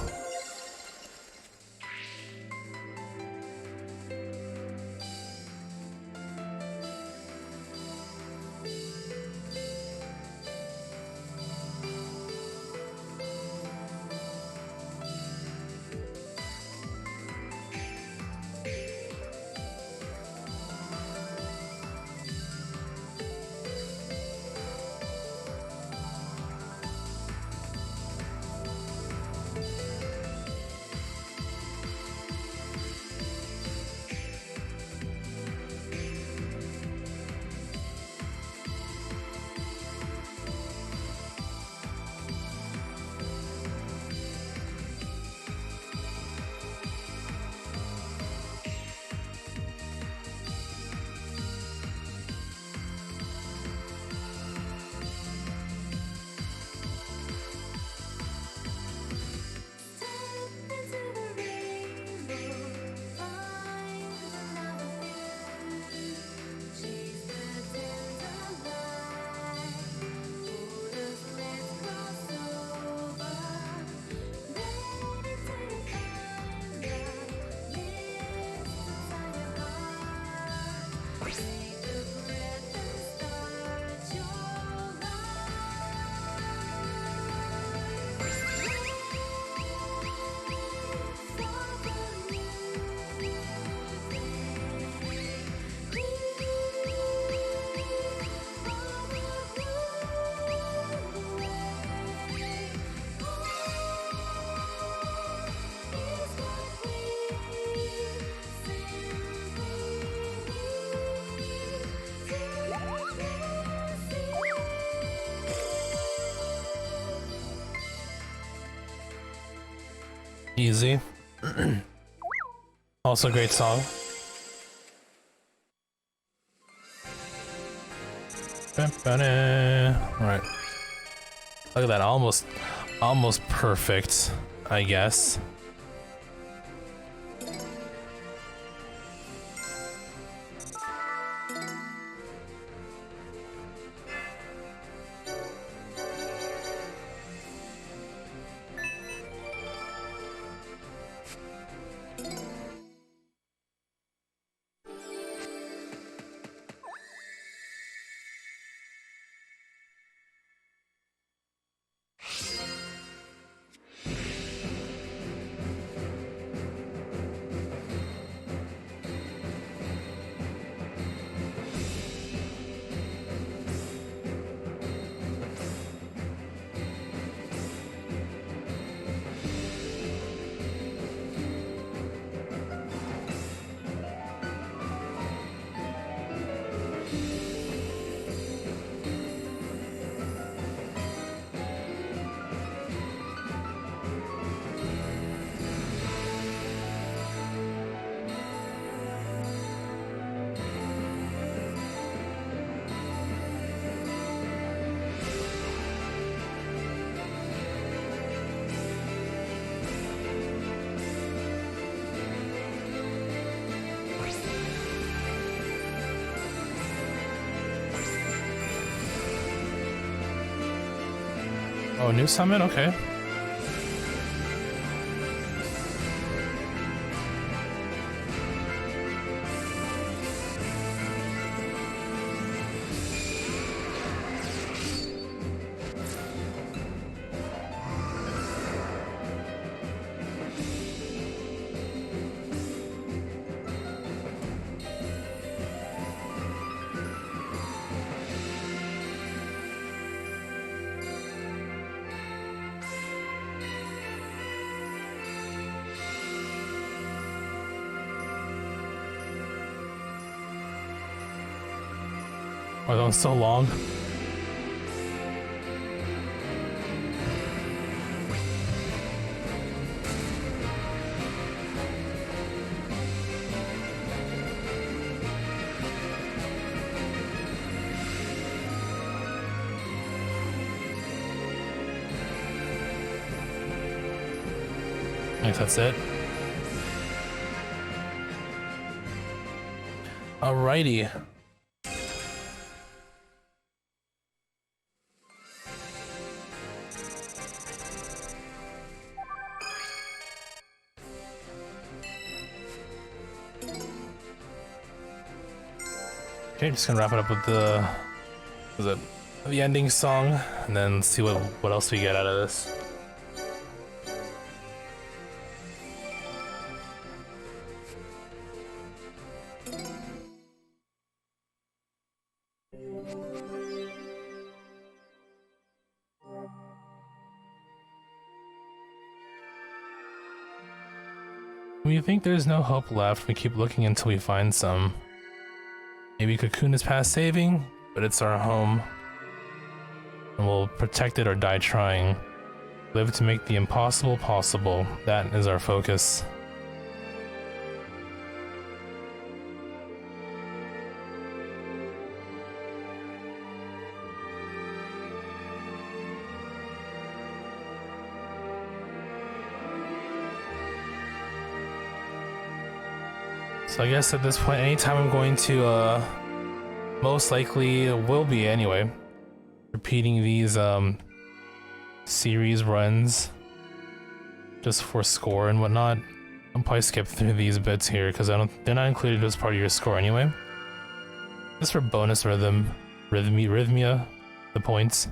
Speaker 1: Easy. Also a great song. Alright. Look at that, almost perfect, I guess. Oh, new summon? Okay. Oh, that was so long. I think that's it. Alrighty. Okay, just gonna wrap it up with the ending song, and then see what else we get out of this. When you think there's no hope left, we keep looking until we find some. Maybe Cocoon is past saving, but it's our home. And we'll protect it or die trying. Live to make the impossible possible. That is our focus. So I guess at this point, anytime I'm going to, most likely will be anyway, repeating these series runs just for score and whatnot. I'll probably skip through these bits here because they're not included as part of your score anyway. Just for bonus rhythmia, the points.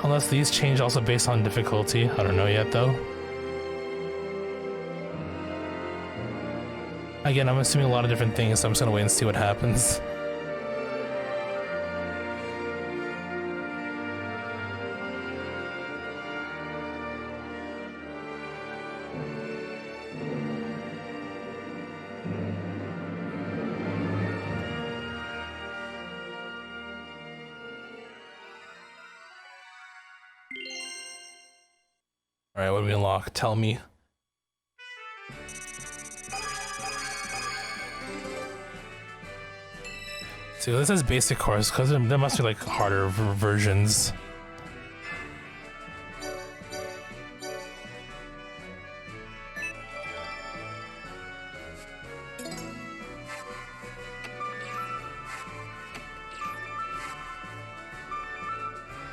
Speaker 1: Unless these change also based on difficulty. I don't know yet though. Again, I'm assuming a lot of different things, so I'm just gonna wait and see what happens. Alright, what do we unlock? Tell me. See, this is basic course, because there must be like harder versions.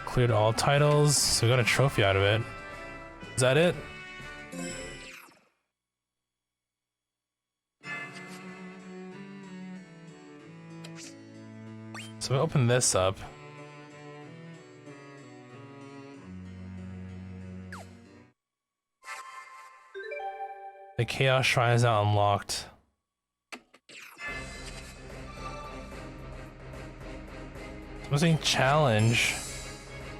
Speaker 1: Cleared all titles, so we got a trophy out of it. Is that it? So we open this up. The Chaos Shrine is now unlocked. Something challenge.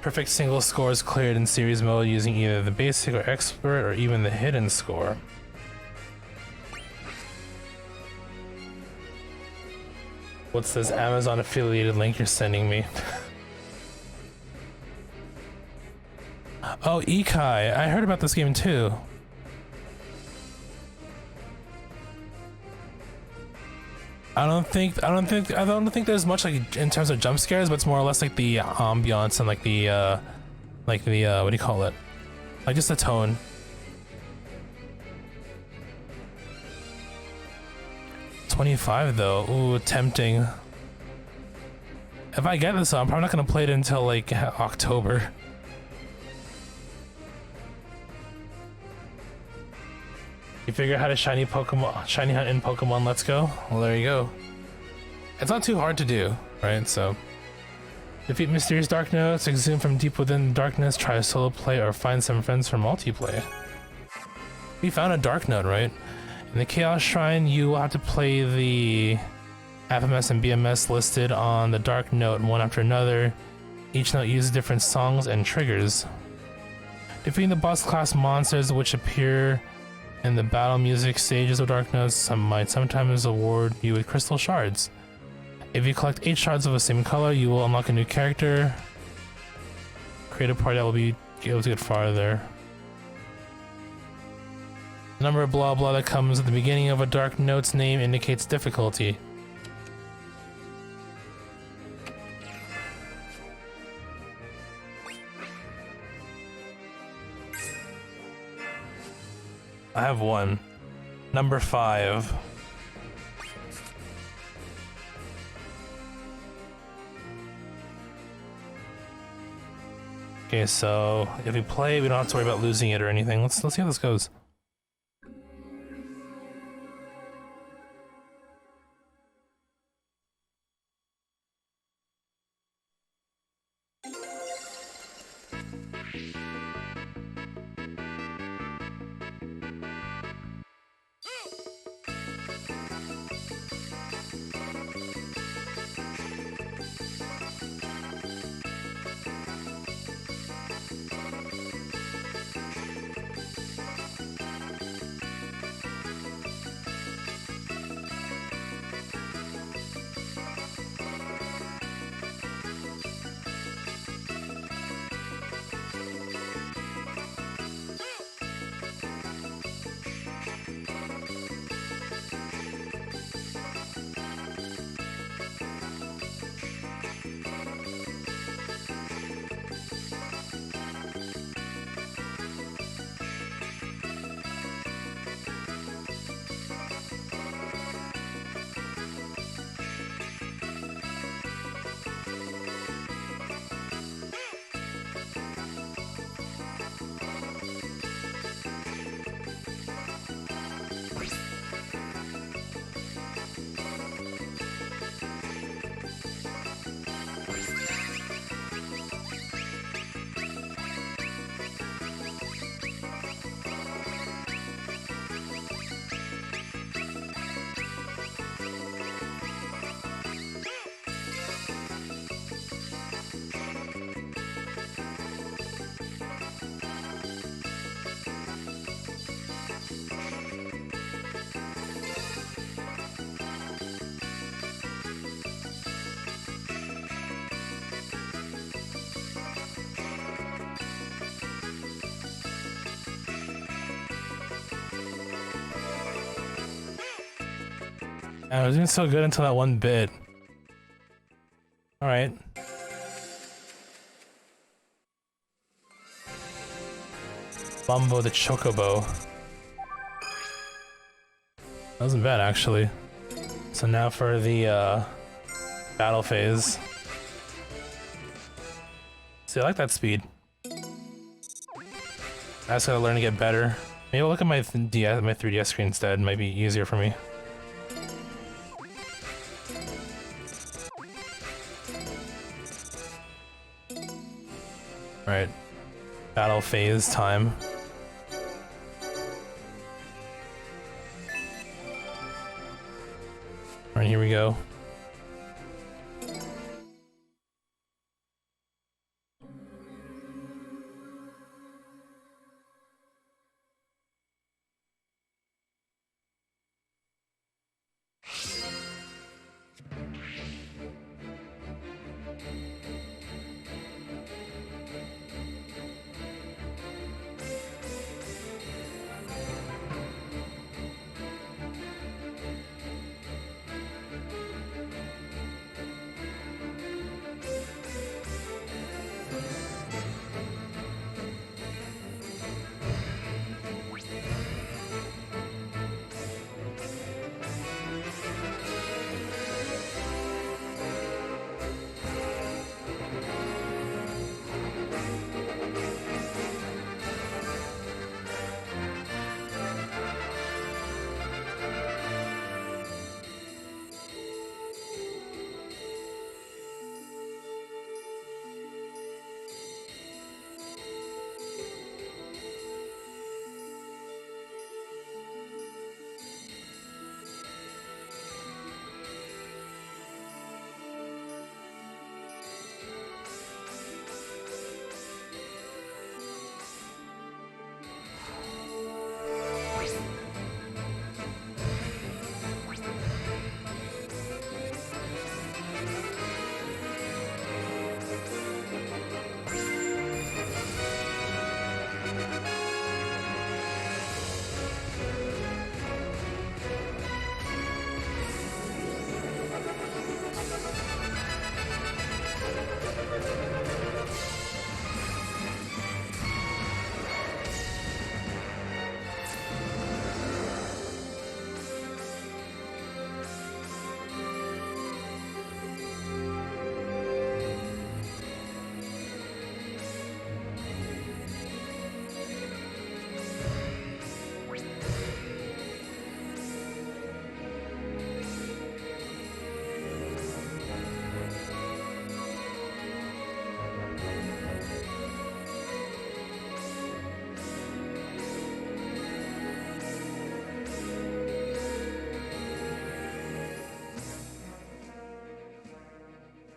Speaker 1: Perfect single score is cleared in series mode using either the basic or expert or even the hidden score. What's this Amazon affiliated link you're sending me? Oh, Ikai. I heard about this game too. I don't think there's much like in terms of jump scares, but it's more or less like the ambiance and like the what do you call it? Like just the tone. $25 though. Ooh, tempting. If I get this, I'm probably not gonna play it until like October. You figure out how to shiny hunt in Pokemon Let's Go? Well, there you go. It's not too hard to do, right? So, defeat mysterious dark notes, exhume from deep within darkness, try a solo play, or find some friends for multiplayer. We found a dark note, right? In the Chaos Shrine, you will have to play the FMS and BMS listed on the dark note one after another. Each note uses different songs and triggers. Defeating the boss class monsters which appear in the battle music stages of dark notes might sometimes award you with crystal shards. If you collect 8 shards of the same color, you will unlock a new character. Create a party that will be able to get farther. The number of blah blah that comes at the beginning of a dark note's name indicates difficulty. I have one. Number 5. Okay, so if we play, we don't have to worry about losing it or anything. Let's see how this goes. I was doing so good until that one bit. Alright. Bumbo the Chocobo. That wasn't bad, actually. So now for the battle phase. See, I like that speed. I just gotta learn to get better. Maybe I'll look at my 3DS screen instead. It might be easier for me. Right. Battle phase time. Alright, here we go.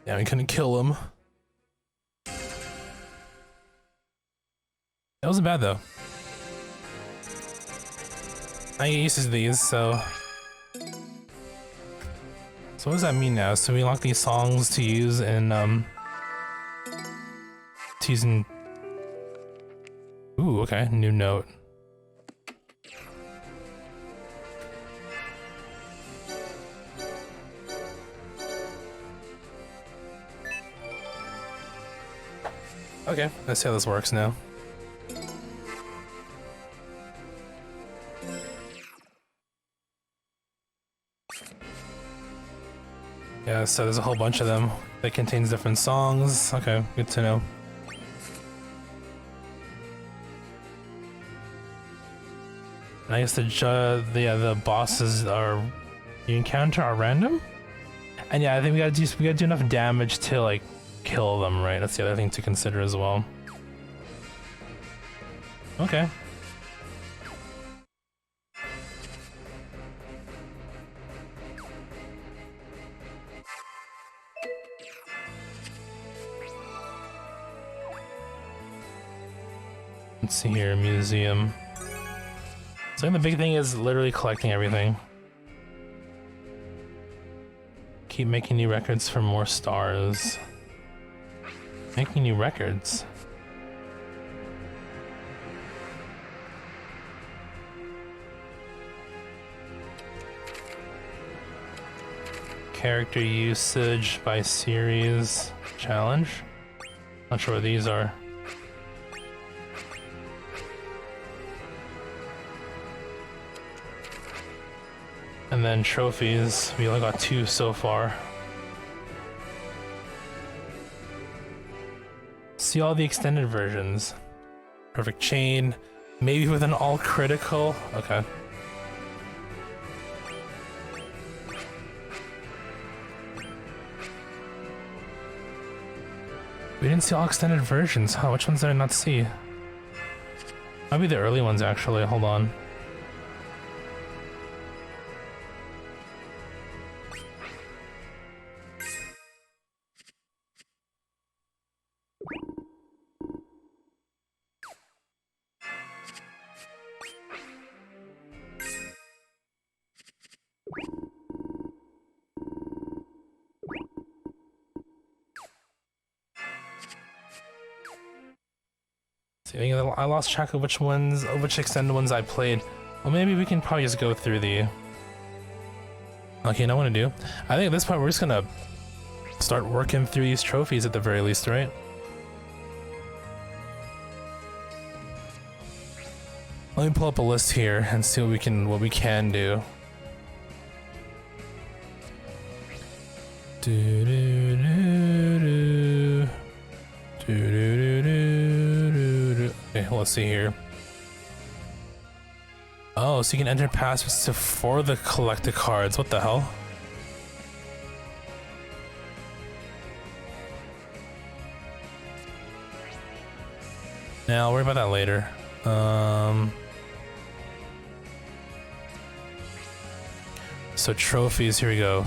Speaker 1: Yeah, we couldn't kill him. That wasn't bad though. I get used to these, so. So what does that mean now? So we unlock these songs to use in to use in. Ooh, okay, new note. Okay, let's see how this works now. Yeah, so there's a whole bunch of them that contains different songs. Okay, good to know. And I guess the bosses you encounter are random. And yeah, I think we gotta do enough damage to like kill them, right? That's the other thing to consider as well. Okay. Let's see here, museum. So the big thing is literally collecting everything. Keep making new records for more stars. Making new records. Character usage by series challenge. Not sure what these are. And then trophies, we only got 2 so far. See all the extended versions. Perfect chain, maybe with an all critical. Okay. We didn't see all extended versions, huh? Which ones did I not see? Might be the early ones actually, hold on. See, I lost track of which extended ones I played. Well, maybe we can probably just go through the... Okay, you know what to do? I think at this point we're just gonna start working through these trophies at the very least, right? Let me pull up a list here and see what we can do. Okay, let's see here. Oh, so you can enter passwords for the collected cards. What the hell? Now, I'll worry about that later. So trophies, here we go.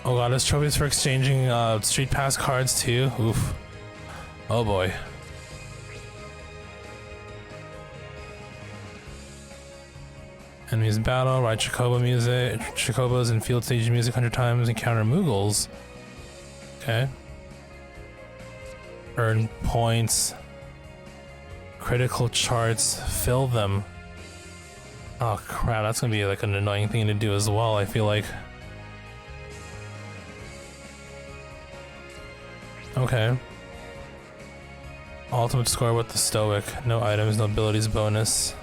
Speaker 1: Oh god, there's trophies for exchanging street pass cards too. Oof. Oh boy. Enemies in battle, ride Chocobos and field stage music 100 times, encounter Moogles. Okay. Earn points. Critical charts, fill them. Oh crap, that's gonna be like an annoying thing to do as well, I feel like. Okay. Ultimate score with the Stoic. No items, no abilities bonus.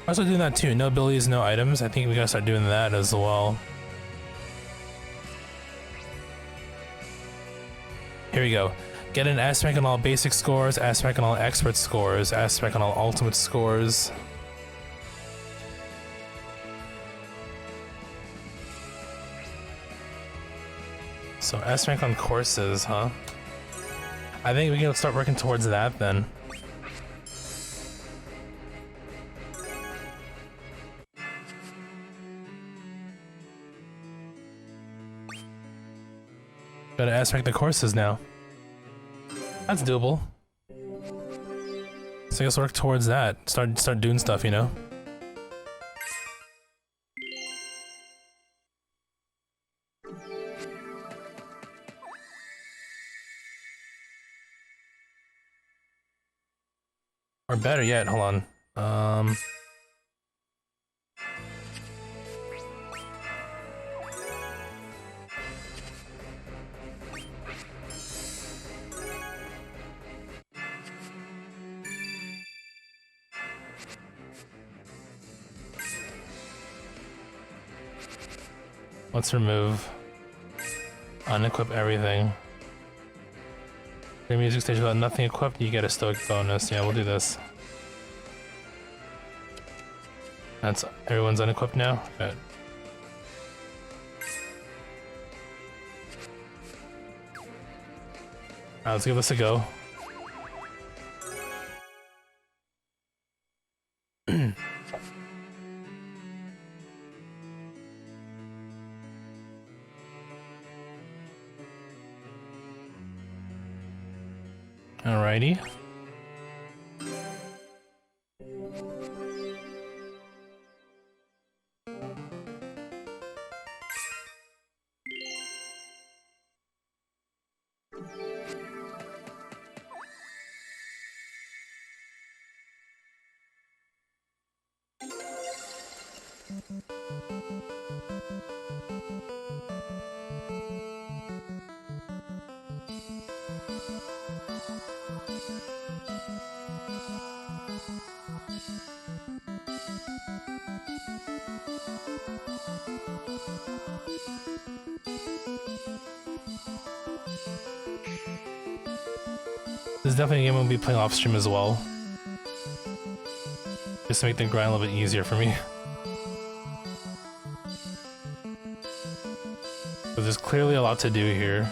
Speaker 1: I was doing that too. No abilities, no items. I think we gotta start doing that as well. Here we go. Get an S rank on all basic scores, S rank on all expert scores, S rank on all ultimate scores. So S rank on courses, huh? I think we can start working towards that then. Gotta S rank the courses now. That's doable. So I guess work towards that. Start doing stuff, you know? Or better yet, hold on. Let's remove, unequip everything. Your music stage without nothing equipped, you get a stoic bonus. Yeah, we'll do this. That's everyone's unequipped now. Good. Alright, let's give this a go. Alrighty. This is definitely a game we'll be playing off stream as well. Just to make the grind a little bit easier for me. But there's clearly a lot to do here.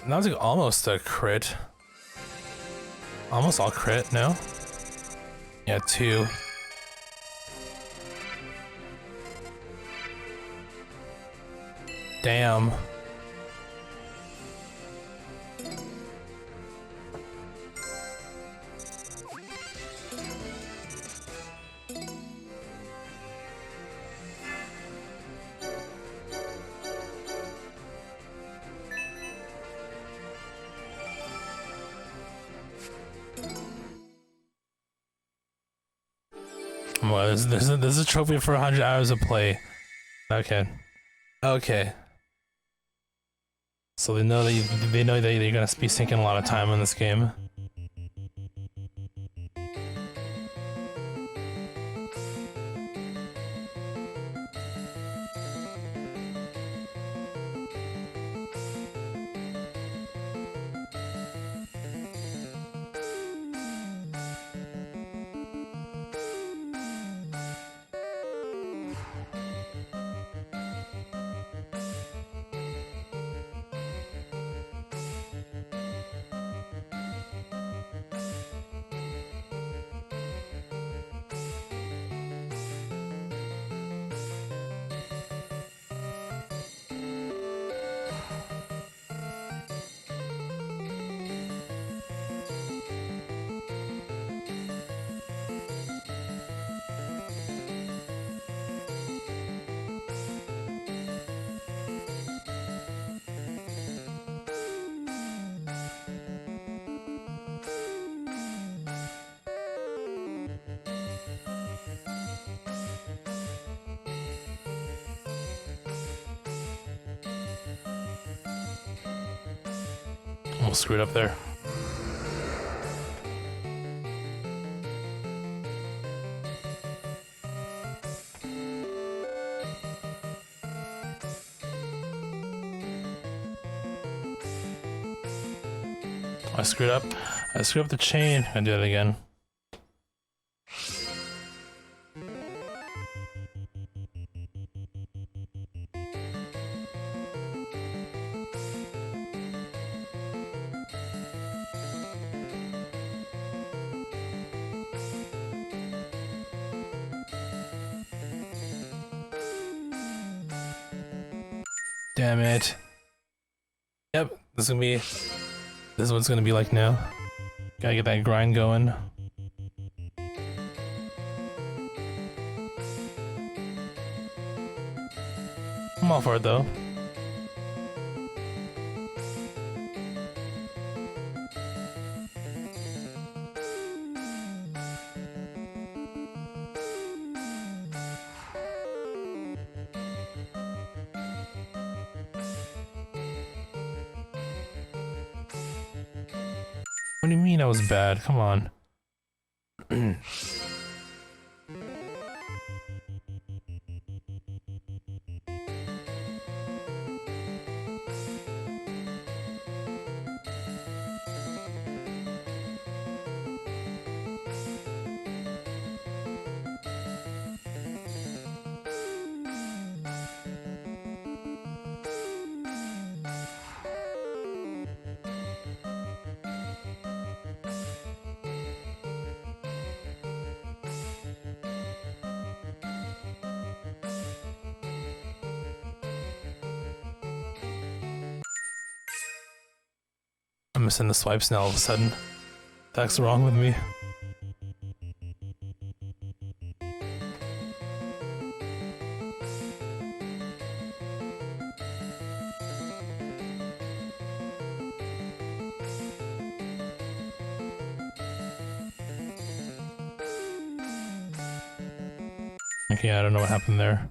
Speaker 1: That was like almost a crit. Almost all crit, no? Yeah, 2. Damn. Well, this is a trophy for 100 hours of play. Okay. Okay. So they know that you're gonna be sinking a lot of time in this game. Almost screwed up there. I screwed up. I screwed up the chain. I do it again. Damn it. Yep, this is what it's gonna be like now. Gotta get that grind going. I'm all for it though. What do you mean I was bad? Come on. I'm missing the swipes now all of a sudden. That's wrong with me. Okay, I don't know what happened there.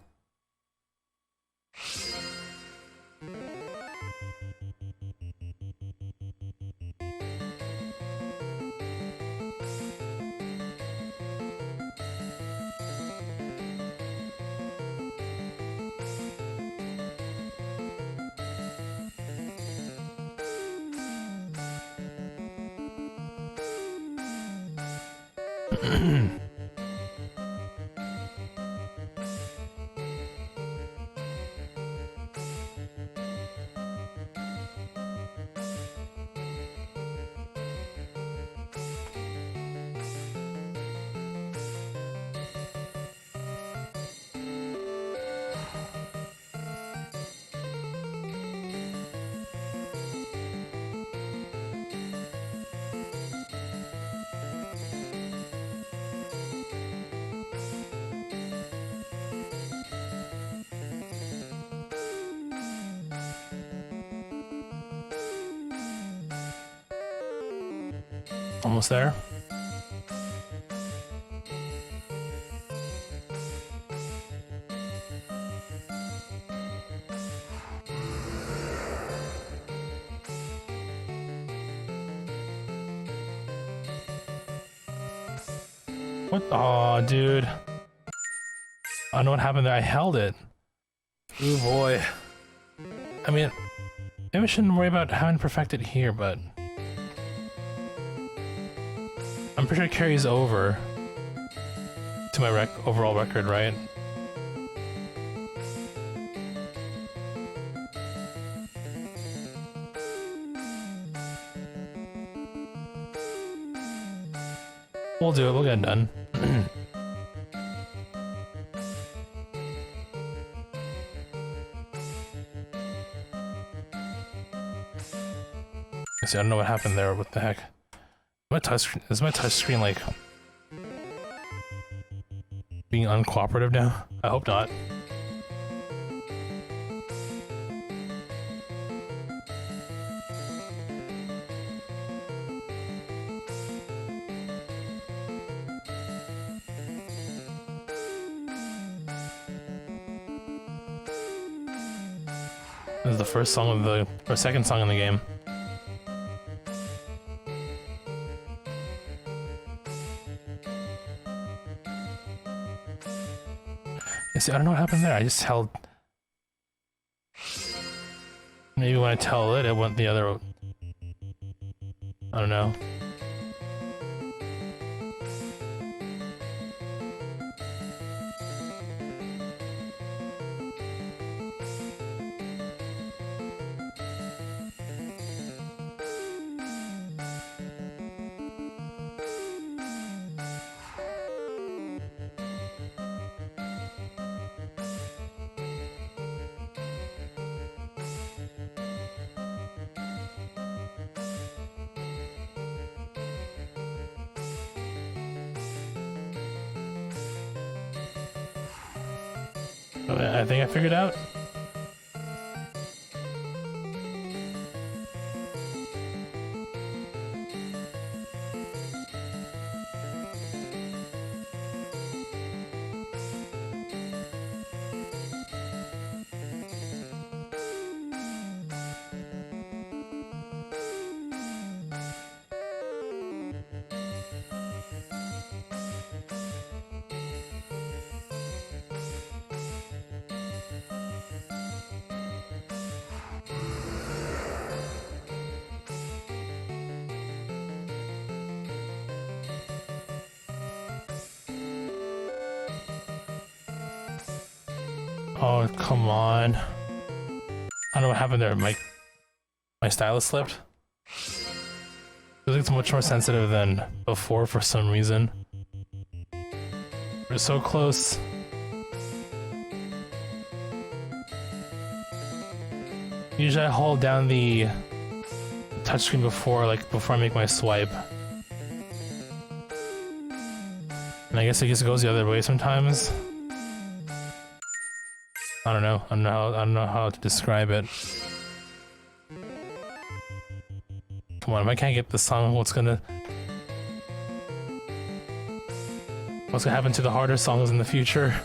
Speaker 1: Almost there. What? Aw, dude. I don't know what happened there. I held it. Ooh, boy. I mean, maybe I shouldn't worry about having perfected here, but I'm pretty sure it carries over to my overall record, right? We'll do it. We'll get it done. See, I don't know what happened there. What the heck? Is my touch screen like being uncooperative now? I hope not. This is the first song of the, or second song in the game. See, I don't know what happened there. I just held. Maybe when I tell it, it went the other. I don't know. I think I figured out. Oh, come on. I don't know what happened there. My stylus slipped. Feels like it's much more sensitive than before for some reason. We're so close. Usually I hold down the touchscreen before I make my swipe. And I guess it goes the other way sometimes. I don't know. I don't know how to describe it. Come on, if I can't get the song, what's gonna happen to the harder songs in the future?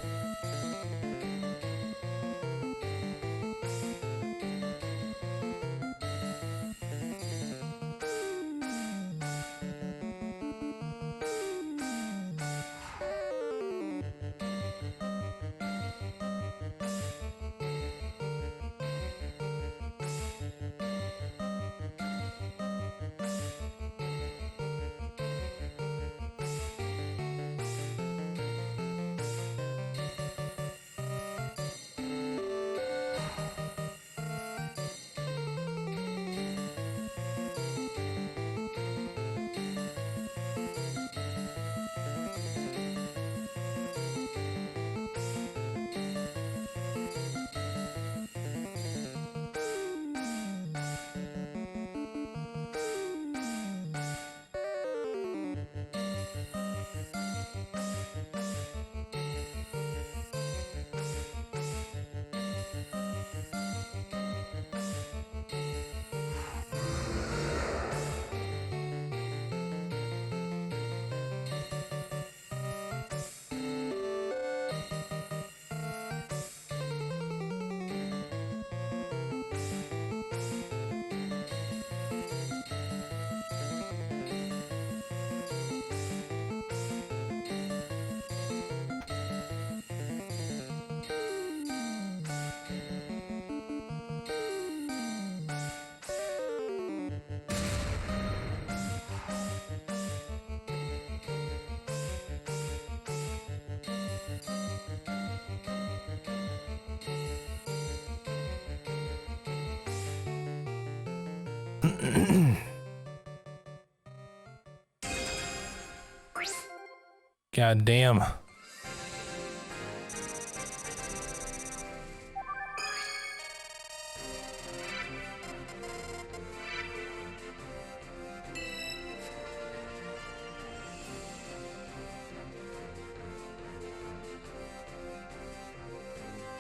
Speaker 1: God damn.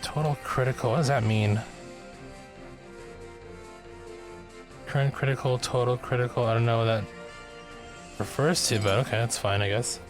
Speaker 1: Total critical, what does that mean? Current critical, total critical, I don't know what that refers to, but okay, that's fine, I guess.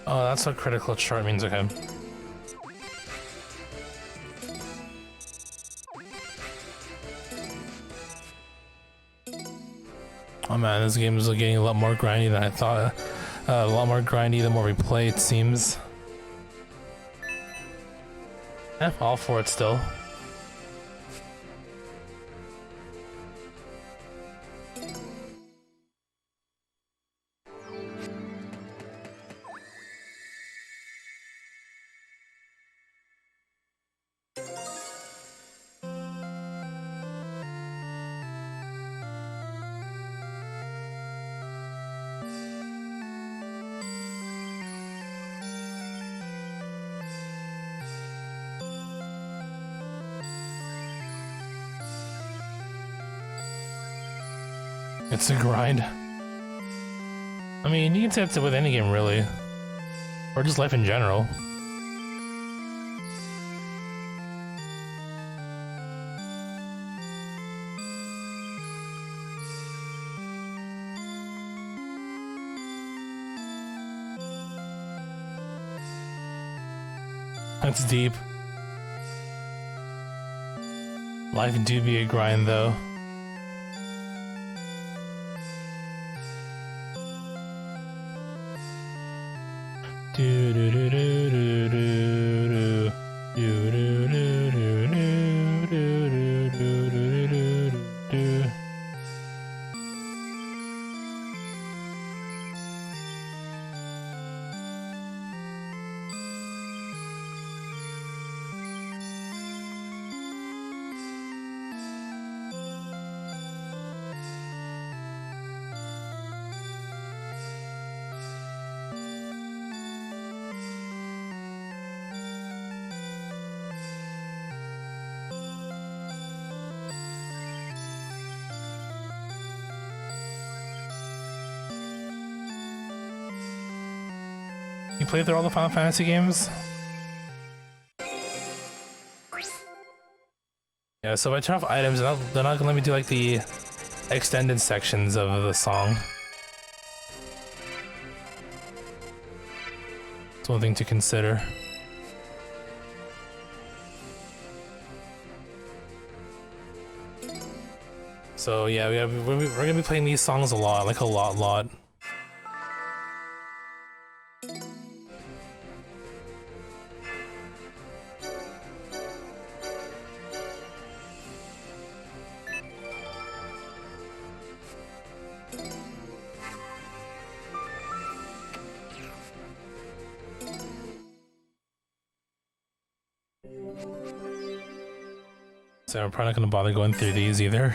Speaker 1: Oh, that's what critical chart means, okay. Oh man, this game is getting a lot more grindy than I thought. A lot more grindy the more we play, it seems. Eh, all for it still. It's a grind. I mean, you can say it's with any game, really. Or just life in general. That's deep. Life do be a grind, though. Do do do do do do do do do do do do do do do do. You played through all the Final Fantasy games? Yeah, so if I turn off items, they're not gonna let me do like the extended sections of the song. It's one thing to consider. So yeah, we're gonna be playing these songs a lot, like a lot. So I'm probably not gonna bother going through these either.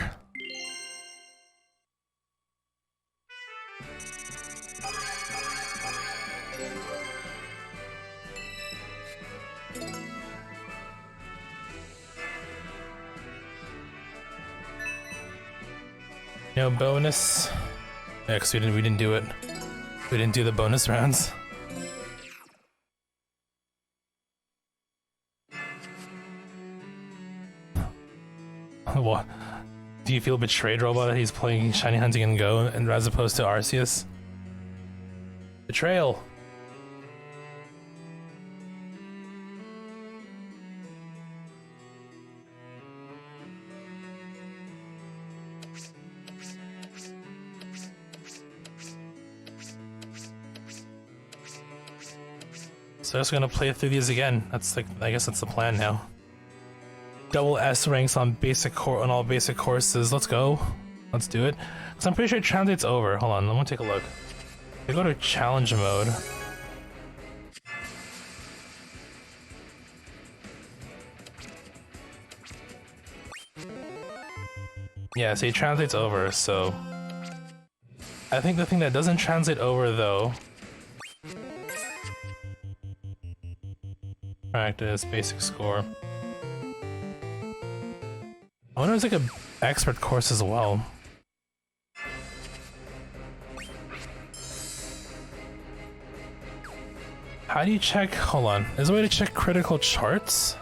Speaker 1: No bonus. Yeah, cause we didn't do it. We didn't do the bonus rounds. What? Do you feel betrayed, Robot, that he's playing Shiny Hunting and Go and as opposed to Arceus? Betrayal. So I'm just gonna play through these again. That's like, I guess that's the plan now. Double S ranks on on all basic courses. Let's go. Let's do it. Cause I'm pretty sure Transit's over. Hold on, let me take a look. We go to challenge mode. Yeah, see, translates over, so I think the thing that doesn't translate over though, practice, basic score. I wonder if there's like a expert course as well. How do you check? Hold on. Is there a way to check critical charts?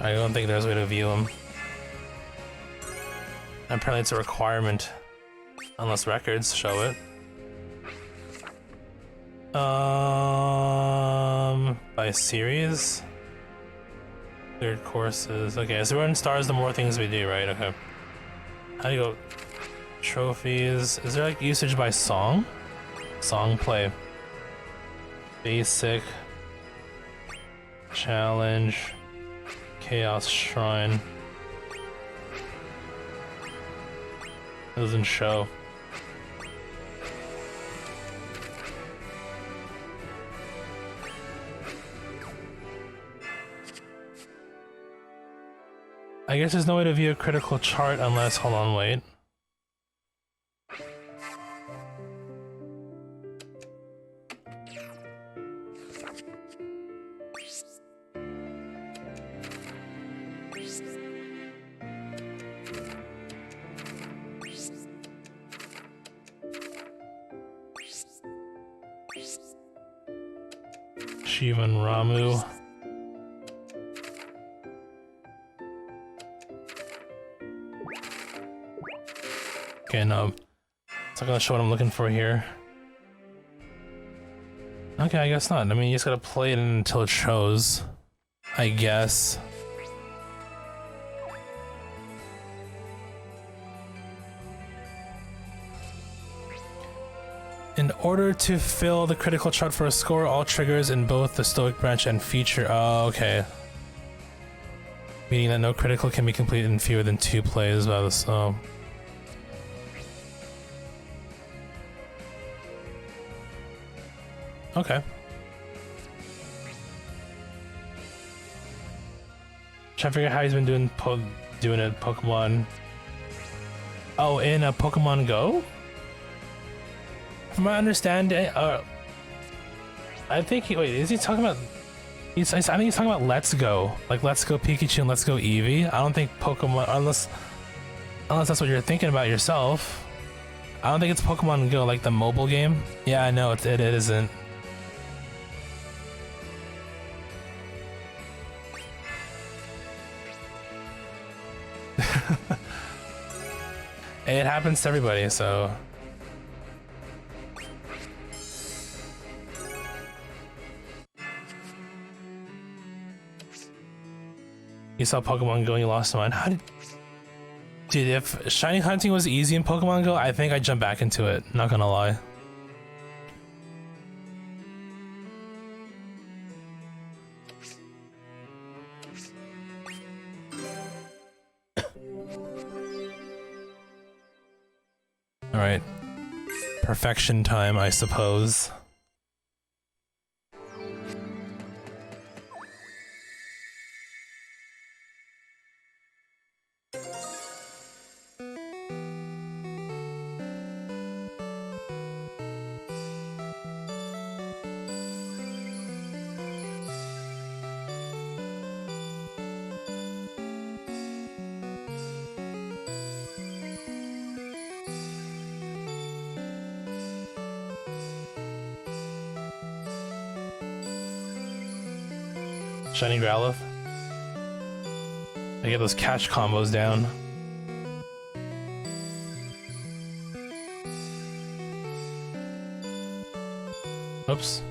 Speaker 1: I don't think there's a way to view them. Apparently it's a requirement, unless records show it. By series? Third courses. Okay, so we're in stars the more things we do, right? Okay. How do you go? Trophies. Is there like usage by song? Song play. Basic. Challenge. Chaos Shrine. Doesn't show. I guess there's no way to view a critical chart unless, hold on, wait. Shivan Ramu. Okay, no. It's not gonna show what I'm looking for here. Okay, I guess not. I mean, you just gotta play it until it shows. I guess. In order to fill the critical chart for a score, all triggers in both the Stoic branch and feature. Oh, okay. Meaning that no critical can be completed in fewer than 2 plays by the so. Okay. Trying to figure out how he's been doing it Pokemon. Oh, in a Pokemon Go? From my understanding, I think wait, is he talking about? I think he's talking about Let's Go, like Let's Go Pikachu and Let's Go Eevee. I don't think Pokemon, unless that's what you're thinking about yourself. I don't think it's Pokemon Go, like the mobile game. Yeah, I know it isn't. It happens to everybody, so. You saw Pokemon Go and you lost mine. How did... Dude, if shiny hunting was easy in Pokemon Go, I think I'd jump back into it. Not gonna lie. Alright. Perfection time, I suppose. Shiny Growlithe. I get those catch combos down. Oops.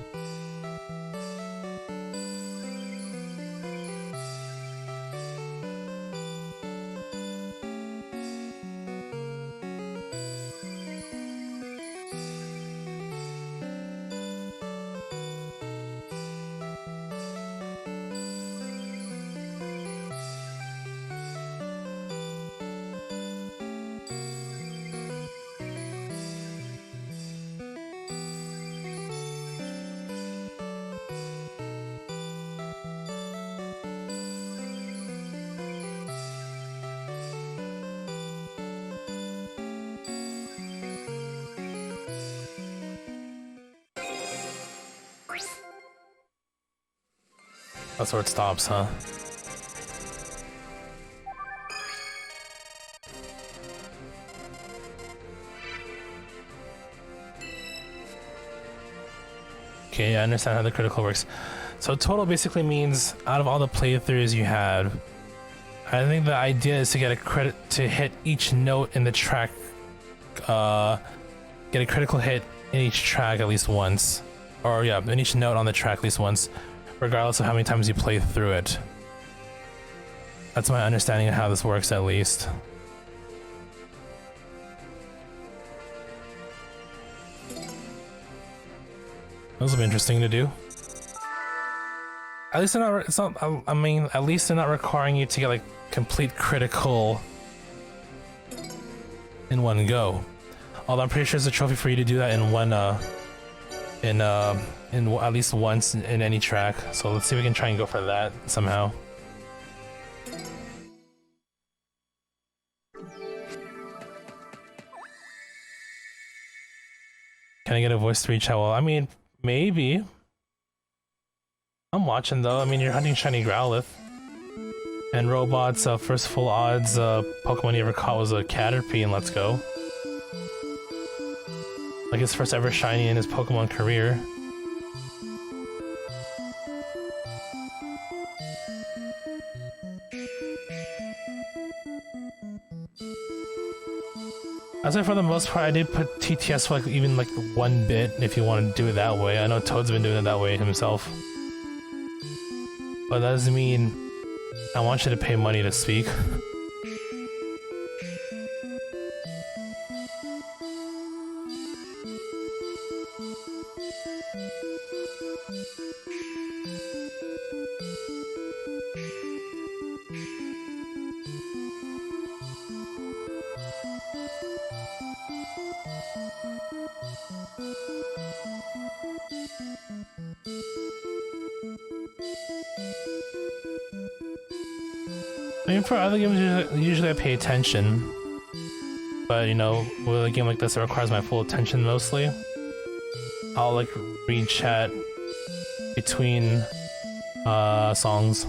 Speaker 1: That's where it stops, huh? Okay, I understand how the critical works. So total basically means out of all the playthroughs you had, I think the idea is to get a credit to hit each note in the track, get a critical hit in each track at least once. Or yeah, in each note on the track at least once, regardless of how many times you play through it. That's my understanding of how this works, at least. This will be interesting to do. At least they're not, it's not, I mean, at least they're not requiring you to get like complete critical in one go. Although I'm pretty sure there's a trophy for you to do that in one, in at least once in any track. So let's see if we can try and go for that somehow. Can I get a voice to reach how well? I mean, maybe. I'm watching though. I mean, you're hunting shiny Growlithe. And Robot's first full odds Pokemon he ever caught was a Caterpie in Let's Go. Like his first ever shiny in his Pokemon career. I'd say for the most part, I did put TTS for like even like 1 bit if you want to do it that way. I know Toad's been doing it that way himself. But that doesn't mean I want you to pay money to speak. I mean, for other games, usually I pay attention. But, you know, with a game like this that requires my full attention mostly, I'll, like, read chat between, songs.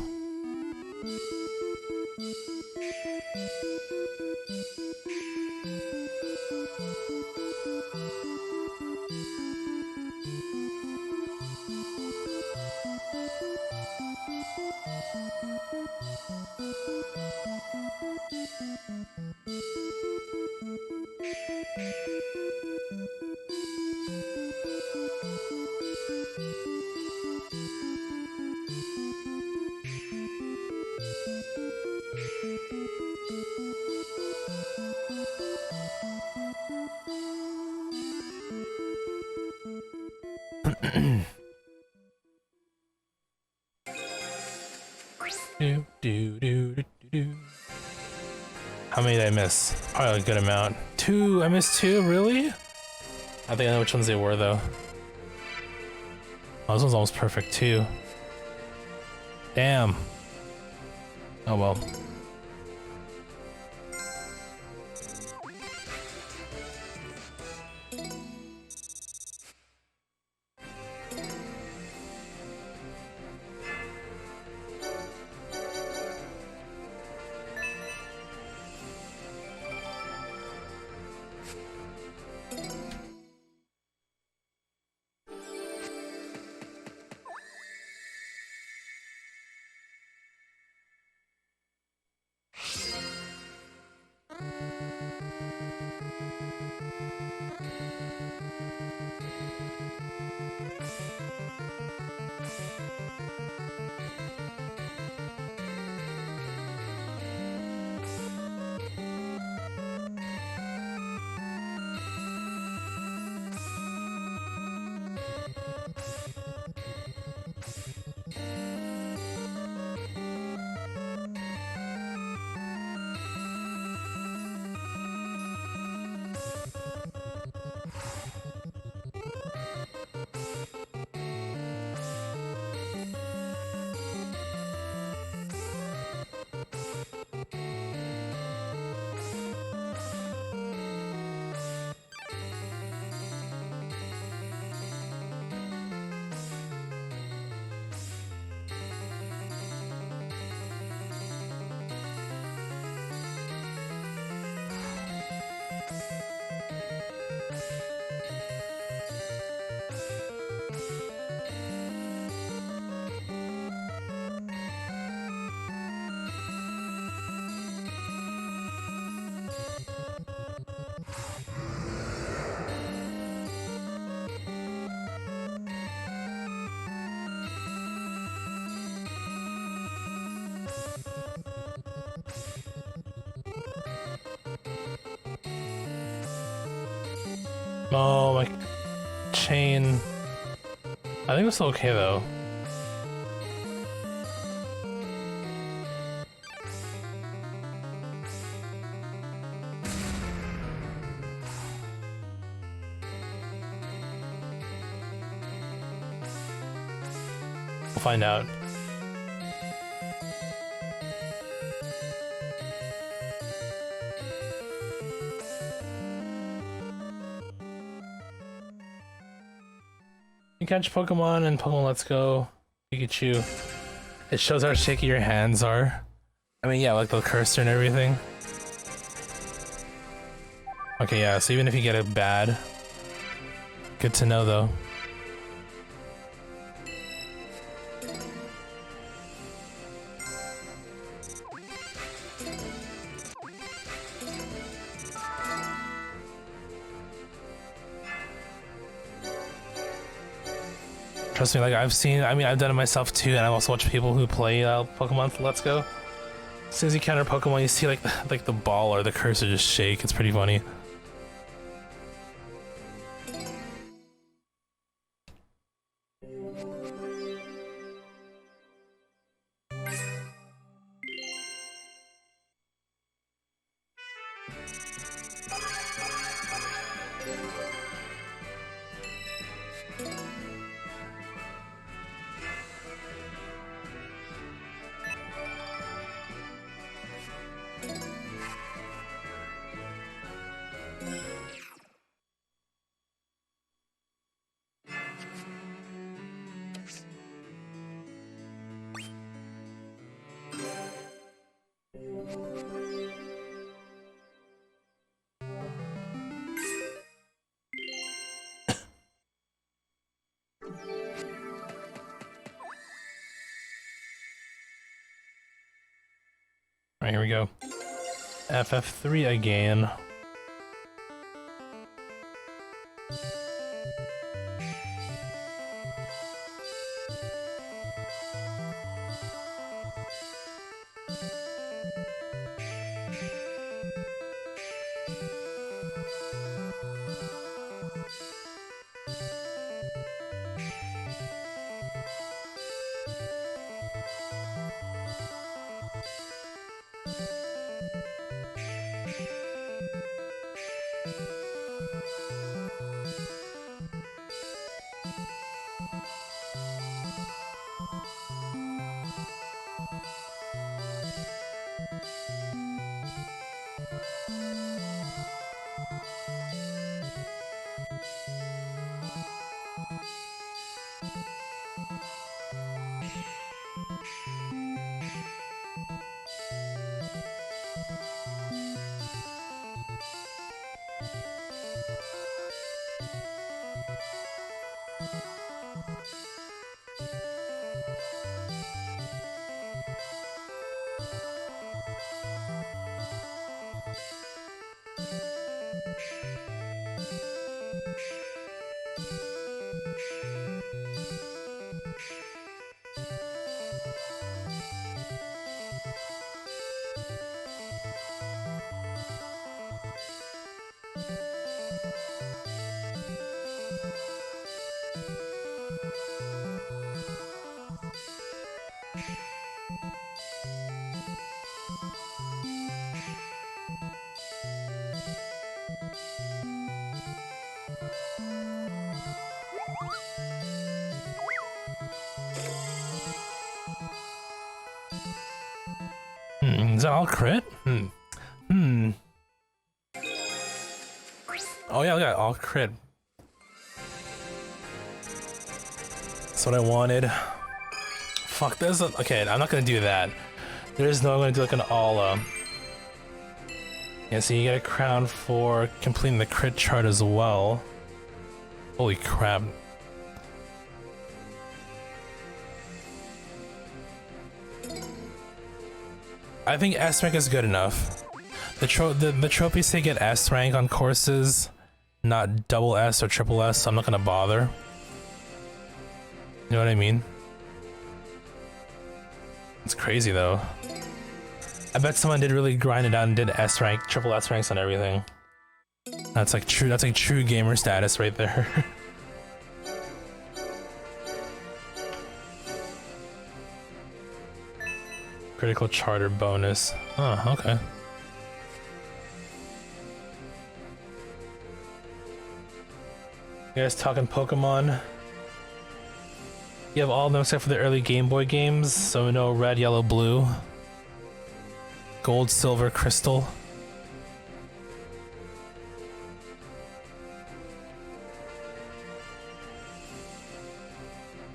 Speaker 1: How many did I miss? Probably a good amount. 2? I missed 2? Really? I think I know which ones they were though. Oh, this one's almost perfect too. Damn. Oh well. Oh, my chain. I think it's okay though. We'll find out. You catch Pokemon in Pokemon Let's Go, Pikachu. It shows how shaky your hands are. I mean, yeah, like the cursor and everything. Okay, yeah, so even if you get it bad, good to know though. trust me, like I've seen, I mean, I've done it myself too, and I've also watched people who play Pokemon Let's Go. As soon as you counter Pokemon, you see like the ball or the cursor just shake. It's pretty funny. All right, here we go. FF3 again. Is that all crit? Oh yeah, look at all crit. That's what I wanted. Fuck, there's a... Okay, I'm not gonna do that. There's no... I'm gonna do like an all, Yeah, so you get a crown for completing the crit chart as well. Holy crap. I think S rank is good enough. The trophies say get S rank on courses, not double S or triple S, so I'm not gonna bother. You know what I mean? It's crazy though. I bet someone did really grind it out and did S rank, triple S ranks on everything. That's like true gamer status right there. Critical charter bonus. Oh, okay. You guys talking Pokemon? You have all of them except for the early Game Boy games, so no red, yellow, blue. Gold, silver, crystal.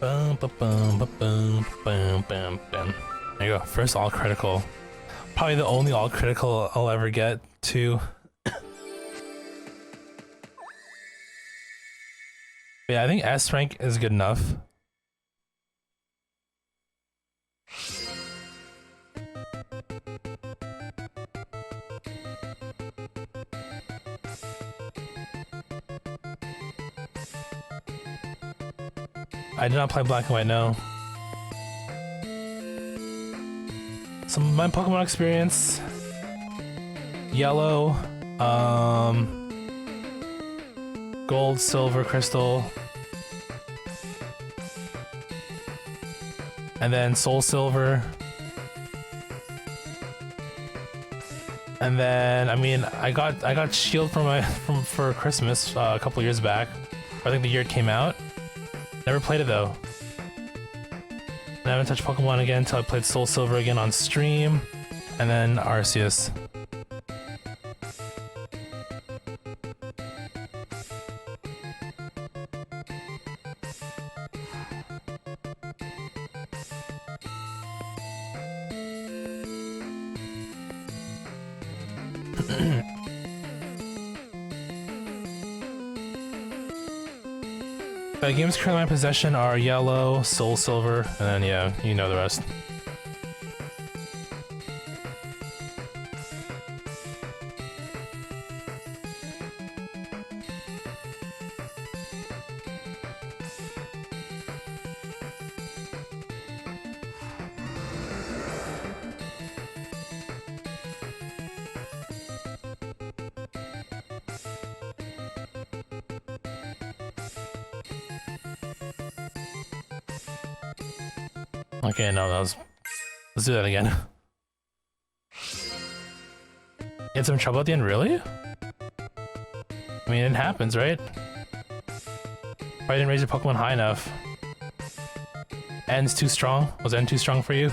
Speaker 1: Bum, ba, bum, ba, bum, bum, bum, bum. There you go, first all critical. Probably the only all critical I'll ever get to. Yeah, I think S rank is good enough. I did not play Black and White, no. Some of my Pokemon experience. Yellow, Gold, Silver, Crystal. And then Soul Silver. And then, I mean, I got Shield for Christmas a couple years back. I think the year it came out. Never played it though. And I haven't touched Pokemon again until I played Soul Silver again on stream, and then Arceus. The games currently in my possession are Yellow, Soul Silver, and then yeah, you know the rest. Okay, no, let's do that again. You had some trouble at the end, really? I mean, it happens, right? Probably didn't raise your Pokemon high enough. End's too strong? Was End too strong for you?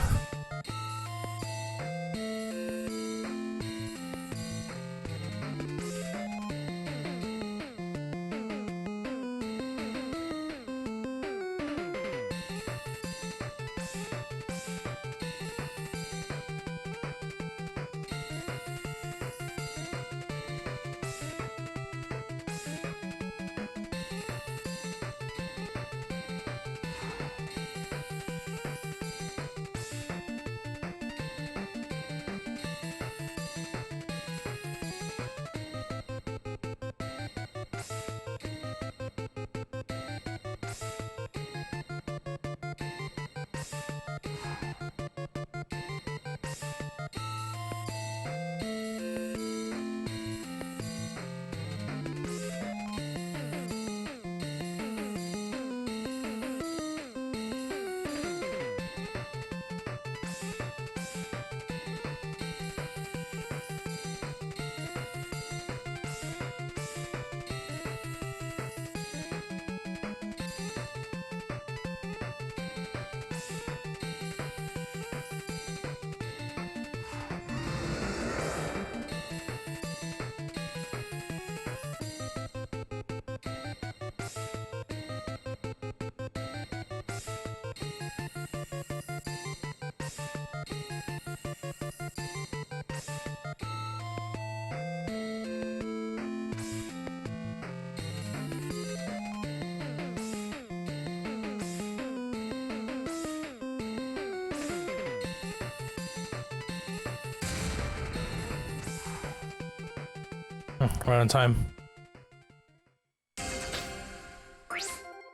Speaker 1: Right on time.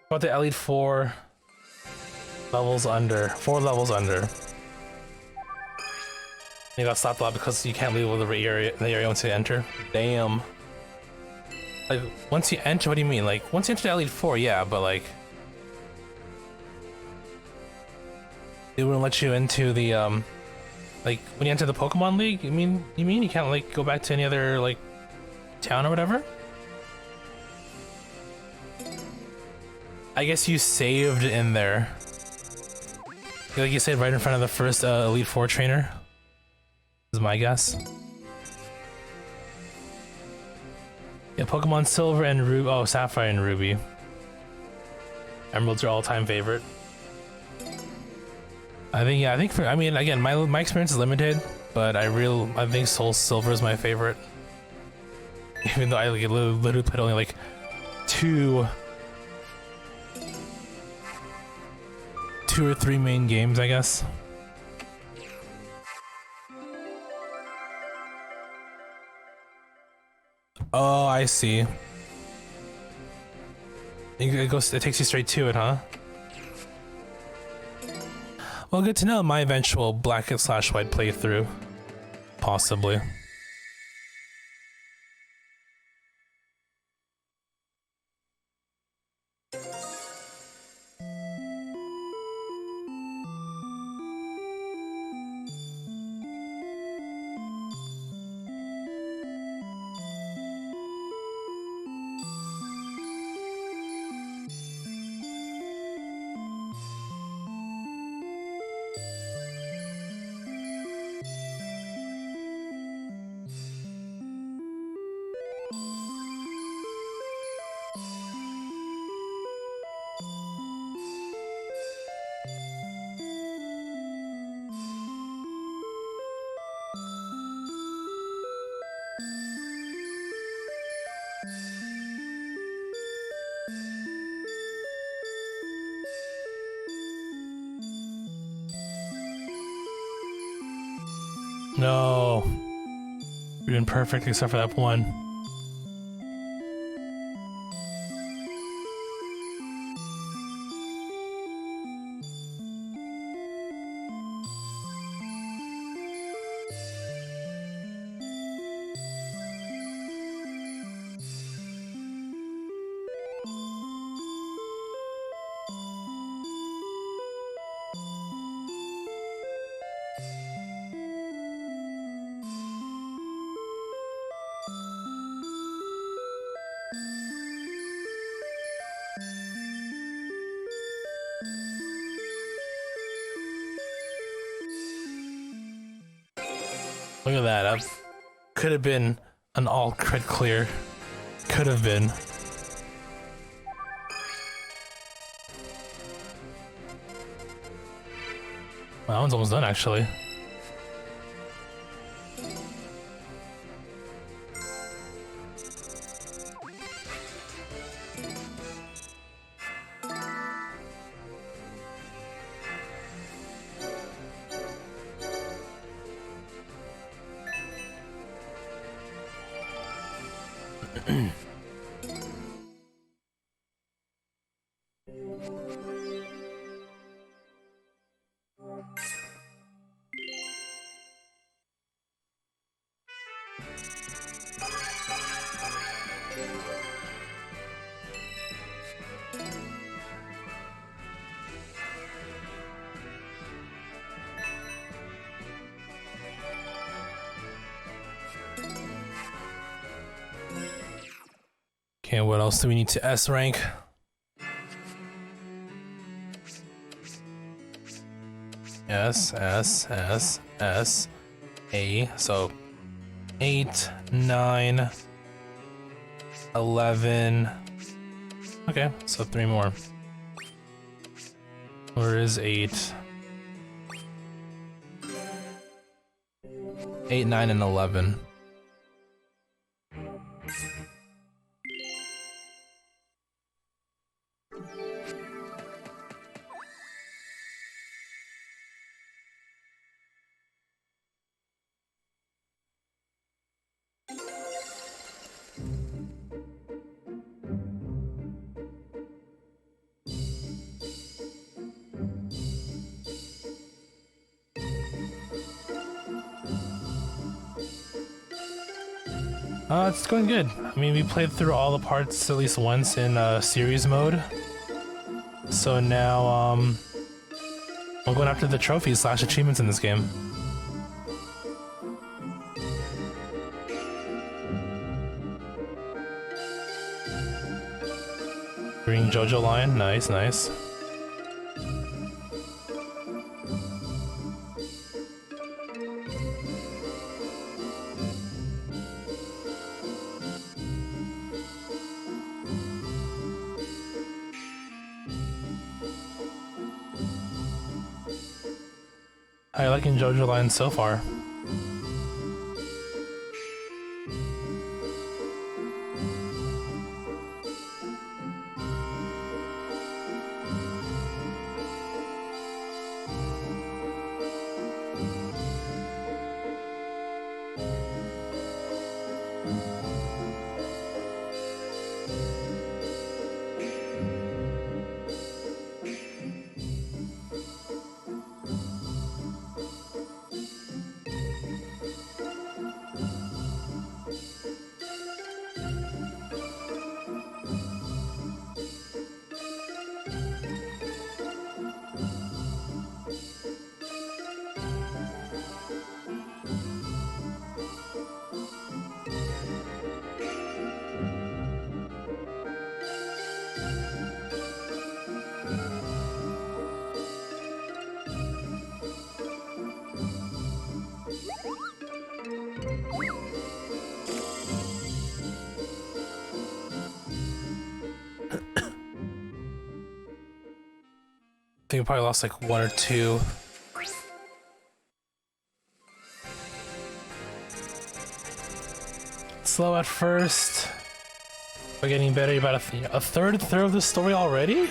Speaker 1: About the Elite 4 levels under. 4 levels under. You got stopped a lot because you can't leave with the area once you enter. Damn. Like, once you enter, what do you mean? Like, once you enter the Elite 4, yeah, but like... They wouldn't let you into the, like, when you enter the Pokemon League, you mean you can't, like, go back to any other, like, town or whatever? I guess you saved in there. Like you saved right in front of the first Elite Four trainer. Is my guess. Yeah, Pokemon Silver and Ruby. Oh, Sapphire and Ruby. Emerald's your all-time favorite. I think for, I mean, again, my experience is limited, but I think Soul Silver is my favorite. Even though I like, literally played only like two or three main games, I guess. Oh, I see. It takes you straight to it, huh? Well, good to know my eventual black/white playthrough. Possibly. No. You're doing perfect except for that one. Look at that. That could have been an all crit clear. Could have been. Well, that one's almost done, actually. Okay, what else do we need to S rank? S, S, S, S, A. So 8, 9, 11. Okay, so 3 more. Where is 8? 8, 9, and 11. It's going good. I mean, we played through all the parts at least once in series mode. So now, we're going after the trophies / achievements in this game. Green JoJo line, nice, nice. How you liking JoJo line so far? think we probably lost like 1 or 2. Slow at first. We're getting better. About a third of the story already?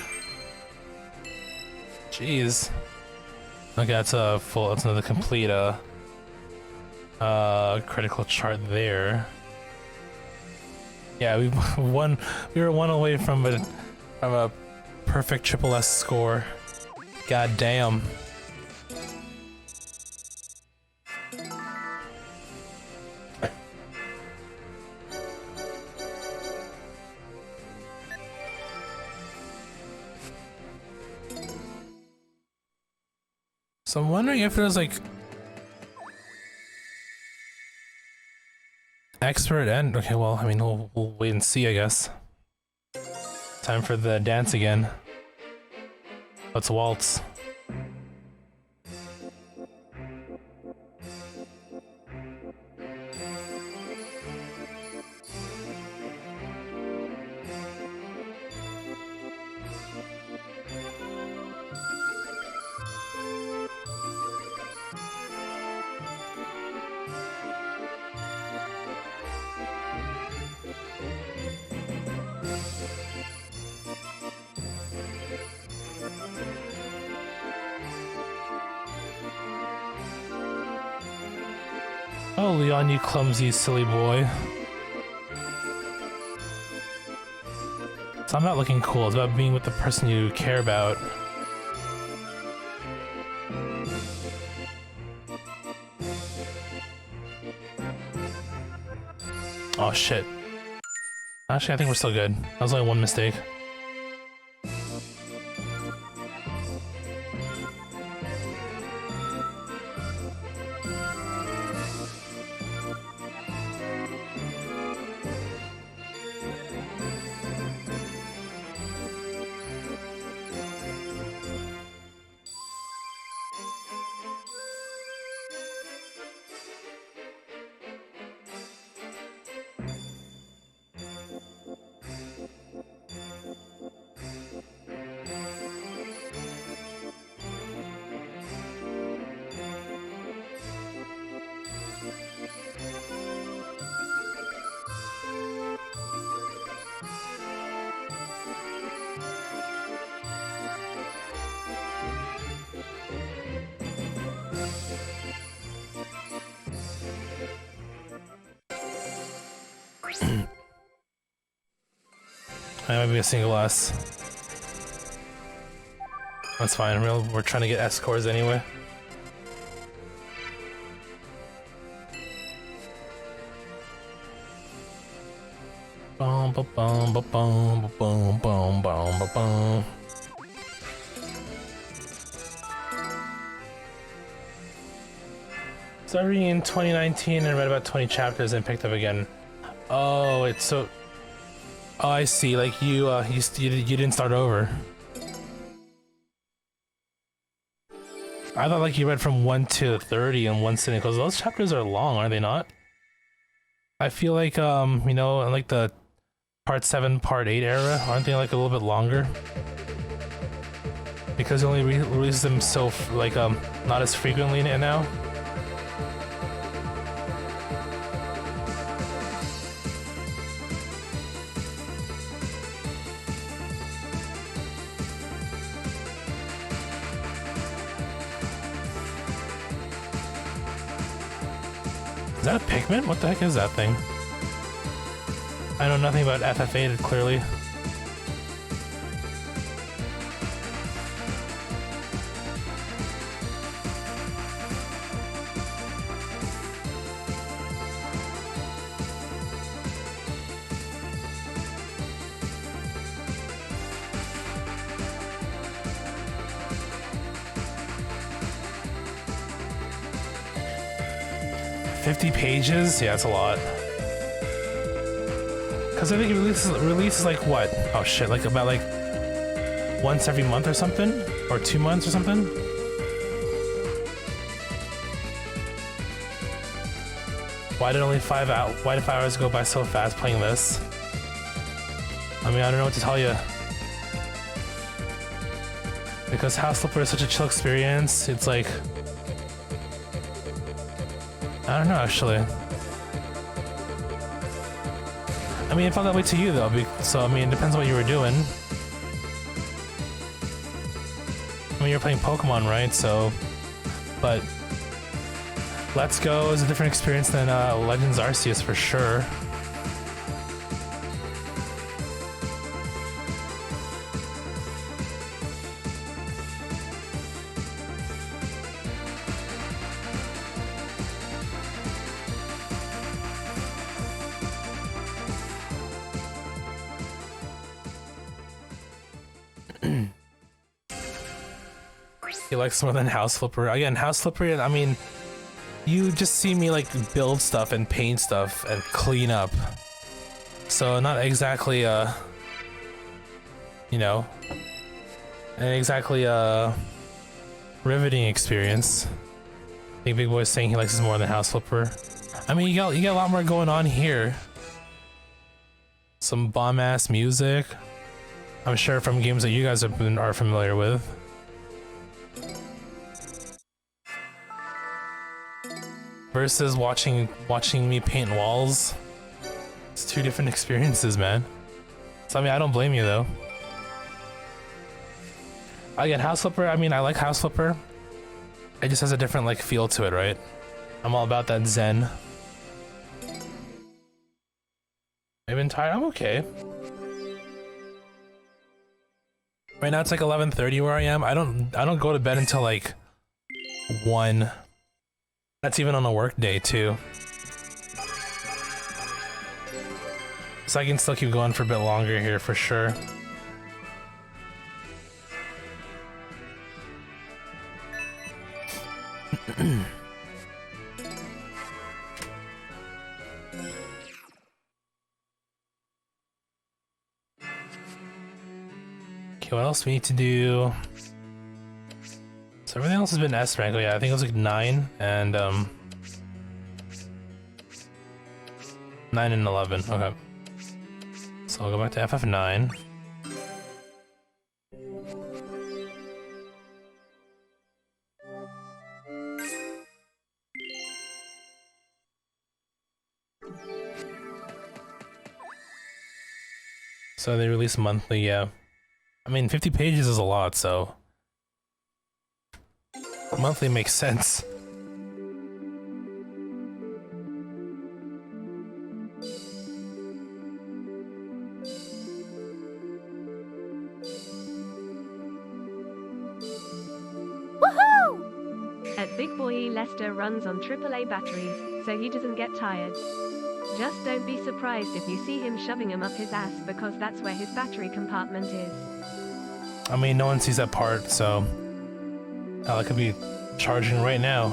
Speaker 1: Jeez. Okay, that's that's another complete critical chart there. Yeah, we were one away from a perfect triple S score. God damn. So I'm wondering if there's like expert and okay, well, I mean, we'll wait and see, I guess. Time for the dance again. Let's waltz. Oh, Leon, you clumsy, silly boy. It's not about looking cool, it's about being with the person you care about. Oh shit. Actually, I think we're still good. That was only one mistake. I might be a single S. That's fine, we're trying to get S scores anyway. Boom, ba boom, ba boom, ba boom, boom, boom, ba boom. Started reading in 2019 and read about 20 chapters and picked up again. Oh, it's so. Oh, I see. Like you didn't start over. I thought like you read from 1 to 30 in one sitting, because those chapters are long, are they not? I feel like you know, in like the part 7, part 8 era, aren't they like a little bit longer? Because they only release them so like not as frequently now. Is that a pigment? What the heck is that thing? I know nothing about FF8 clearly. Pages? Yeah, that's a lot. Because I think it releases like what? Oh shit, like about like once every month or something? Or 2 months or something? Why did 5 hours go by so fast playing this? I mean, I don't know what to tell you. Because House Flipper is such a chill experience, it's like... I don't know, actually. I mean, it felt that way to you, though, so, I mean, it depends on what you were doing. I mean, you're playing Pokemon, right? So... But... Let's Go is a different experience than Legends Arceus, for sure. He likes more than House Flipper. Again, House Flipper, I mean, you just see me like build stuff and paint stuff and clean up. So not exactly you know, an exactly riveting experience. I think Big Boy's saying he likes this more than House Flipper. I mean, you got a lot more going on here. Some bomb ass music. I'm sure from games that you guys are familiar with. Versus watching me paint walls. It's two different experiences, man. So I mean, I don't blame you though. Again, House Flipper, I mean, I like House Flipper. It just has a different like feel to it, right? I'm all about that zen. I've been tired, I'm okay. Right now it's like 11:30 where I am. I don't go to bed until like 1. That's even on a work day too. So I can still keep going for a bit longer here for sure. Okay, what else we need to do? So everything else has been S rank. Oh yeah, I think it was like 9 and 9 and 11. Okay. So I'll go back to FF9. So they release monthly, yeah. I mean, 50 pages is a lot, so monthly makes sense.
Speaker 2: At Big Boy Lester runs on AAA batteries, so he doesn't get tired. Just don't be surprised if you see him shoving them up his ass, because that's where his battery compartment is.
Speaker 1: I mean, no one sees that part, so... Oh, I could be charging right now.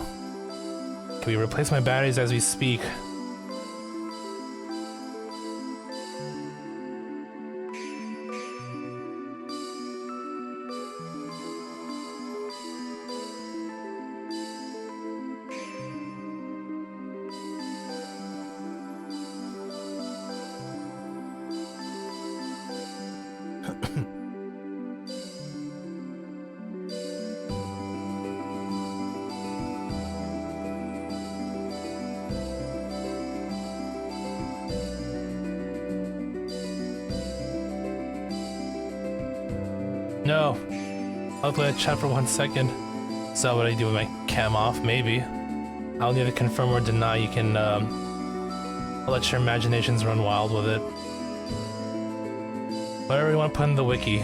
Speaker 1: Can we replace my batteries as we speak? No. I'll play that chat for 1 second. Is that what I do with my cam off? Maybe. I'll neither confirm or deny. You can let your imaginations run wild with it. Whatever you want to put in the wiki.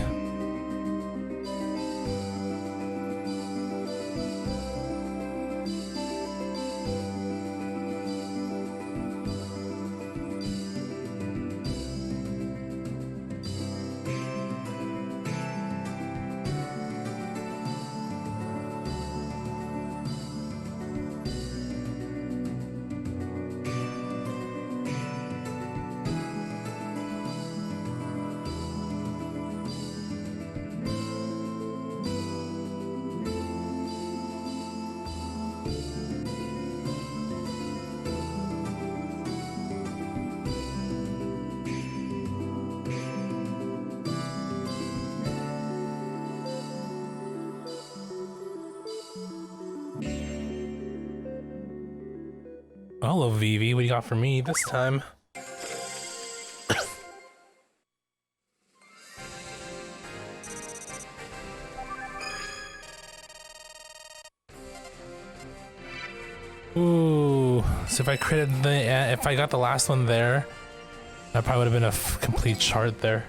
Speaker 1: Hello, Vivi. What do you got for me this time? Ooh, so if I created if I got the last one there, that probably would have been a complete chart there.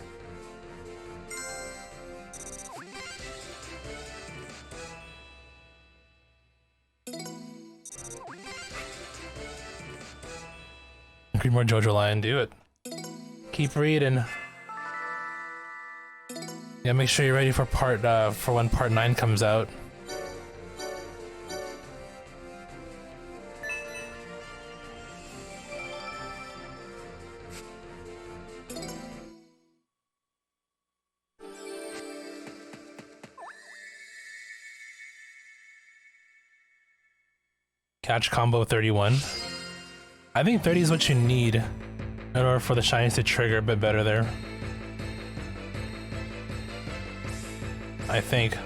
Speaker 1: Read more Jojo Lion, do it. Keep reading. Yeah, make sure you're ready for for when part 9 comes out. Catch combo 31. I think 30 is what you need in order for the shinies to trigger a bit better there. I think.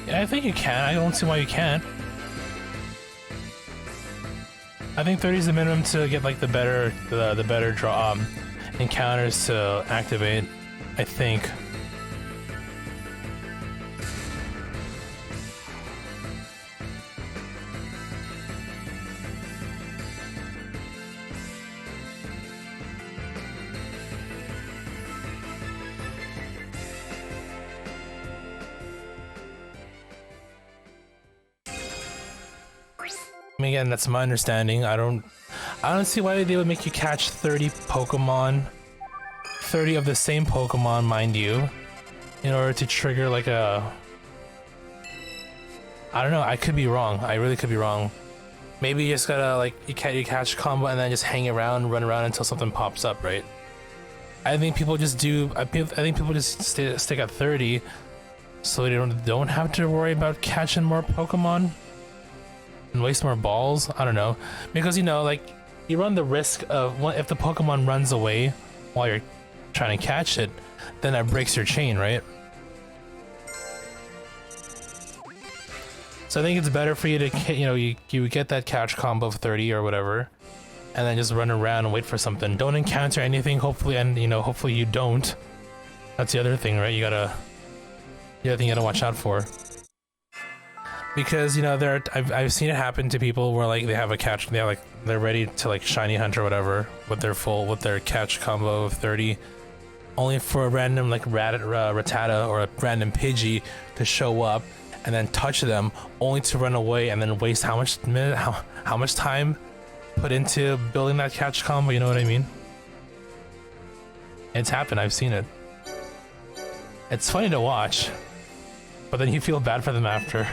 Speaker 1: Yeah, I think you can. I don't see why you can't. I think 30 is the minimum to get like the better draw encounters to activate. I think. I mean, again, that's my understanding. I don't see why they would make you catch 30 Pokemon, 30 of the same Pokemon, mind you, in order to trigger like a. I don't know. I could be wrong. I really could be wrong. Maybe you just gotta like you catch combo and then just hang around, run around until something pops up, right? I think people just do. I think people just stick at 30, so they don't have to worry about catching more Pokemon. And waste more balls? I don't know. Because, you know, like, you run the risk of if the Pokemon runs away while you're trying to catch it, then that breaks your chain, right? So I think it's better for you to, you know, you get that catch combo of 30 or whatever, and then just run around and wait for something. Don't encounter anything, hopefully, and, you know, hopefully you don't. That's the other thing, right? The other thing you gotta watch out for. Because, you know, I've seen it happen to people where like they have a catch, they're ready to like shiny hunt or whatever with their catch combo of 30, only for a random like Rattata or a random Pidgey to show up and then touch them, only to run away and then waste how much time put into building that catch combo. You know what I mean? It's happened. I've seen it. It's funny to watch, but then you feel bad for them after.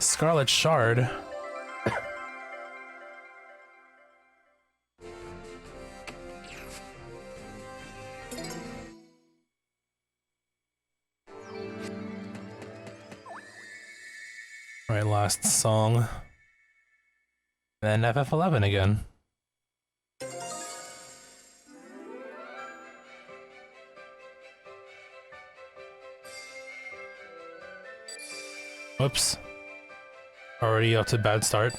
Speaker 1: Scarlet Shard. Alright, last song. Then FF11 again. Whoops. Already up to a bad start.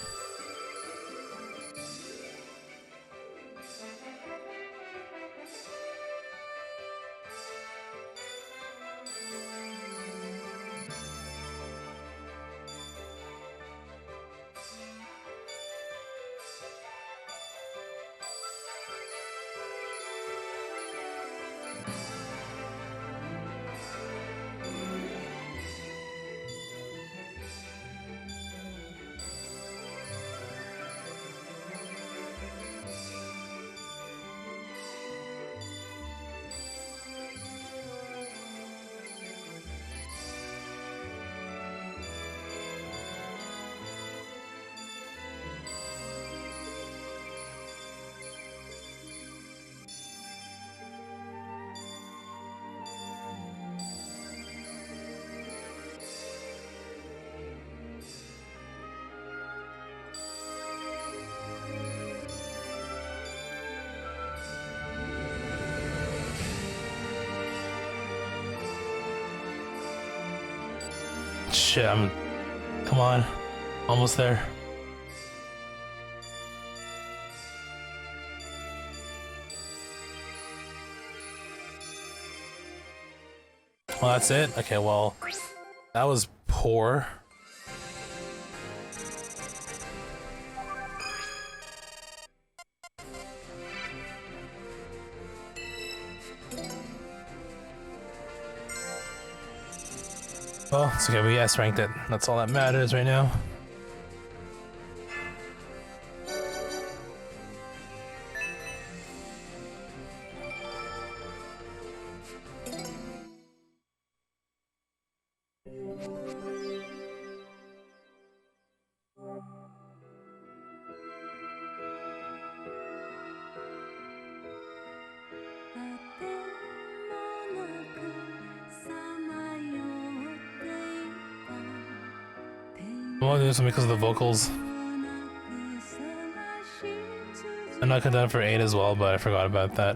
Speaker 1: Shit, come on. Almost there. Well, that's it? Okay, well, that was poor. Well, it's okay, we S-ranked it. That's all that matters right now. I want to do something because of the vocals. I know I could have done it for 8 as well, but I forgot about that.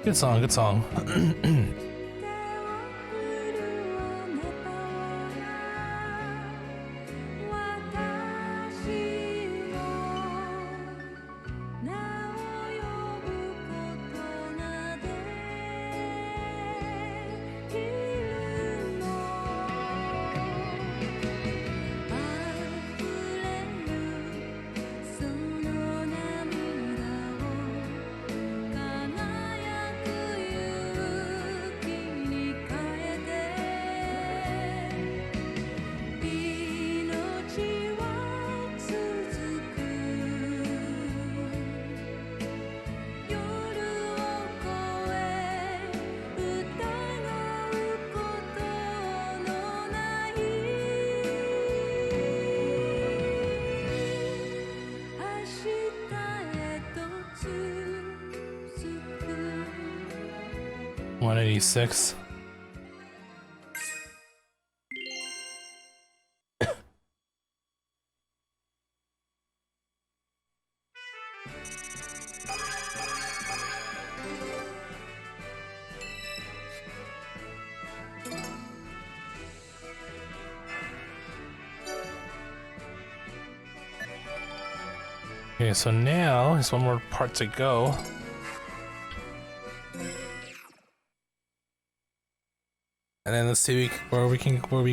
Speaker 1: Good song, good song. $186. Okay, so now there's one more part to go. And then let's see where we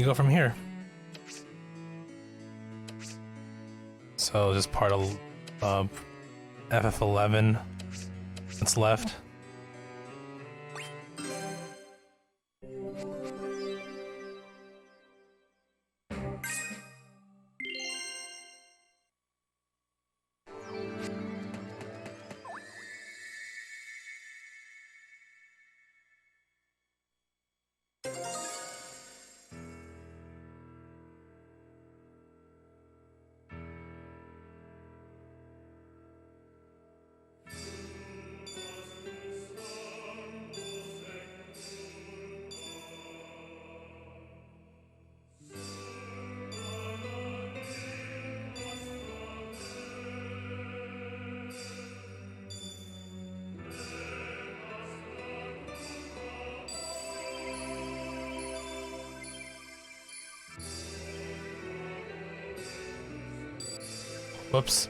Speaker 1: go from here. So just part of FF11 that's left. Whoops.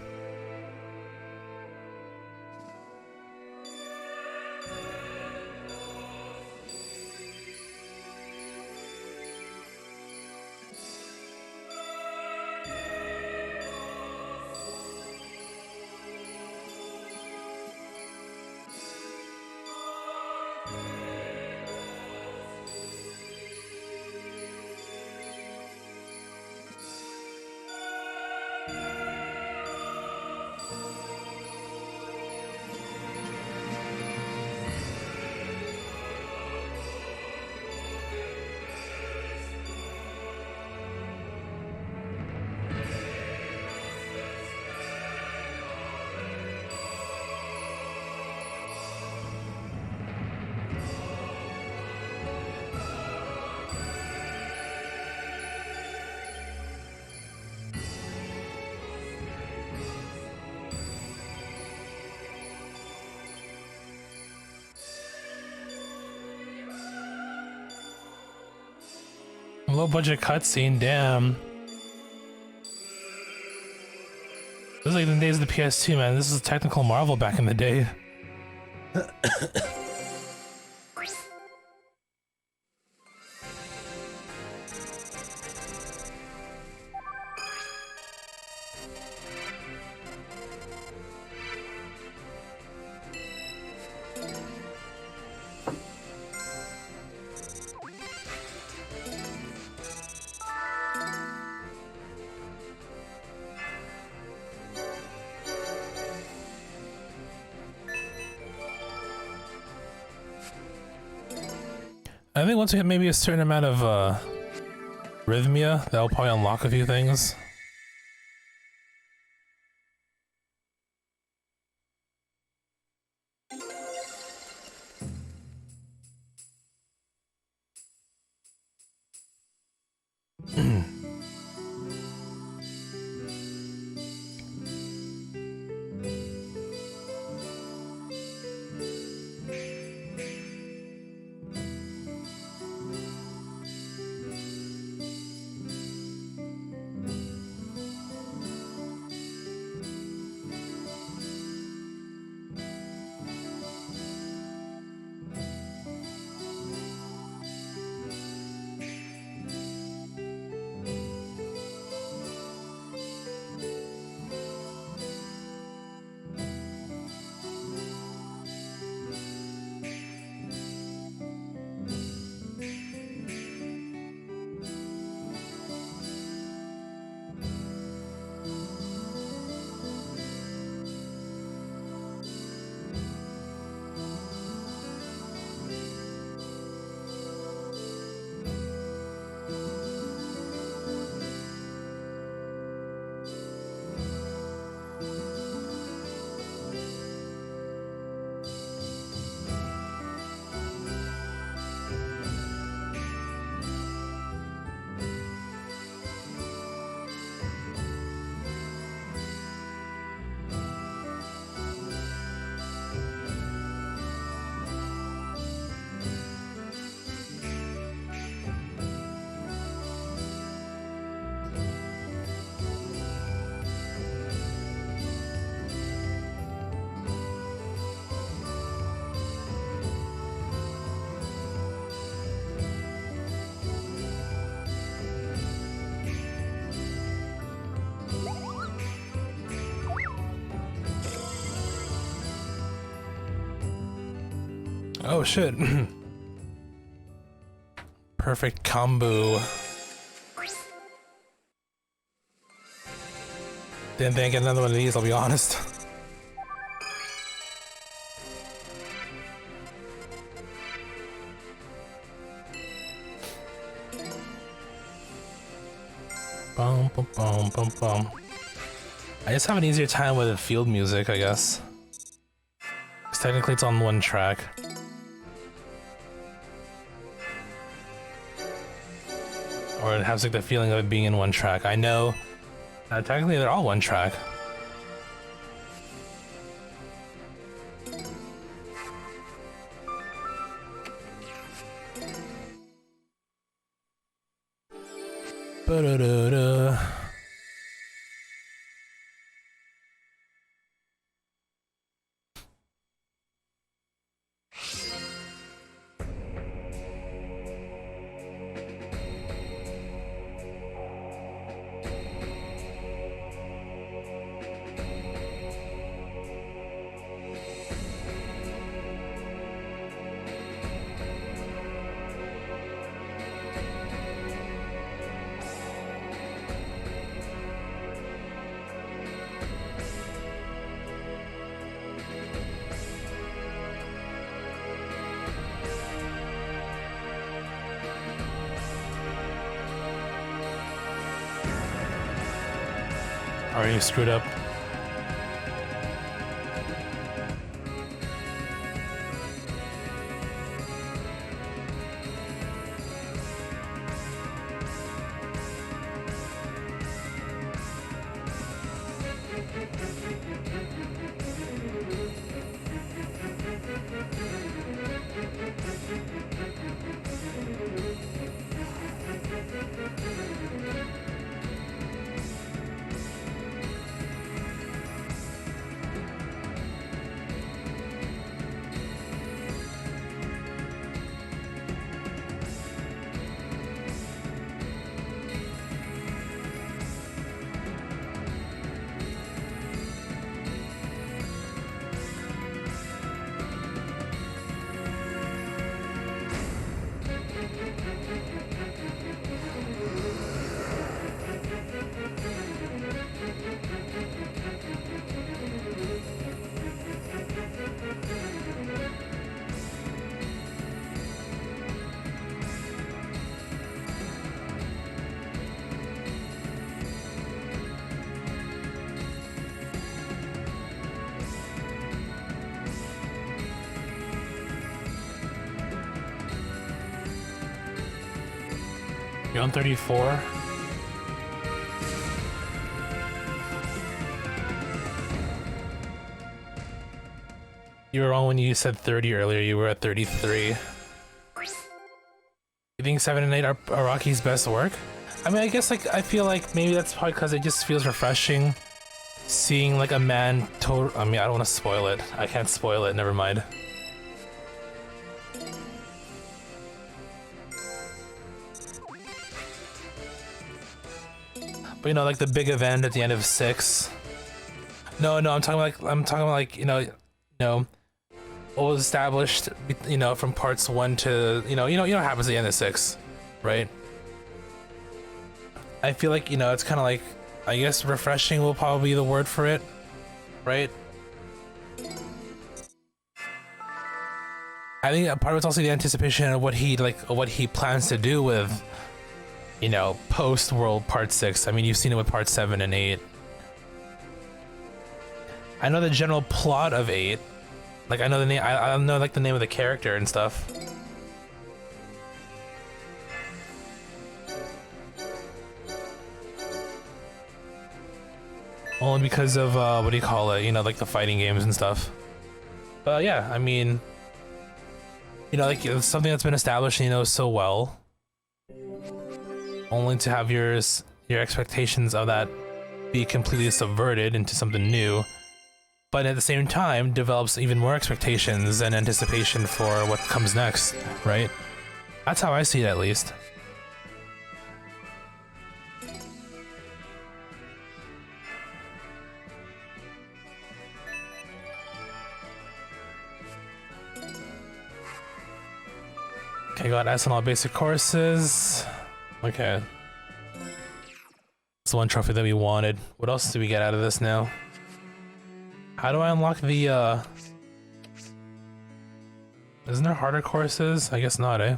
Speaker 1: Low budget cutscene, damn. This is like the days of the PS2, man. This is a technical marvel back in the day. I think once we hit maybe a certain amount of Rhythmia, that'll probably unlock a few things. Oh shit. Perfect combo. Didn't think I'd get another one of these, I'll be honest. Bum, bum, bum, bum, bum. I just have an easier time with the field music, I guess. 'Cause technically it's on one track. Or it has like the feeling of it being in one track. I know technically they're all one track. Ba-da-da-da. Already screwed up. You're on 34. You were wrong when you said 30 earlier, you were at 33. You think 7 and 8 are Rocky's best work? I mean, I guess like I feel like maybe that's probably because it just feels refreshing seeing like a man I mean, I don't want to spoil it. I can't spoil it, never mind. But you know, like the big event at the end of 6. No, I'm talking about like, you know, what was established, you know, from parts 1 to, you know what happens at the end of 6, right? I feel like, you know, it's kind of like, I guess refreshing will probably be the word for it, right? I think a part of it's also the anticipation of what he plans to do with, you know, post World Part 6. I mean, you've seen it with Part 7 and 8. I know the general plot of 8. Like, I know the name, I know like the name of the character and stuff. Only because of, what do you call it? You know, like the fighting games and stuff. But yeah, I mean, you know, like it's something that's been established, you know, so well. Only to have your expectations of that be completely subverted into something new. But at the same time, develops even more expectations and anticipation for what comes next, right? That's how I see it, at least. Okay, got S on all basic courses. Okay. That's the one trophy that we wanted. What else do we get out of this now? How do I unlock the, Isn't there harder courses? I guess not, eh?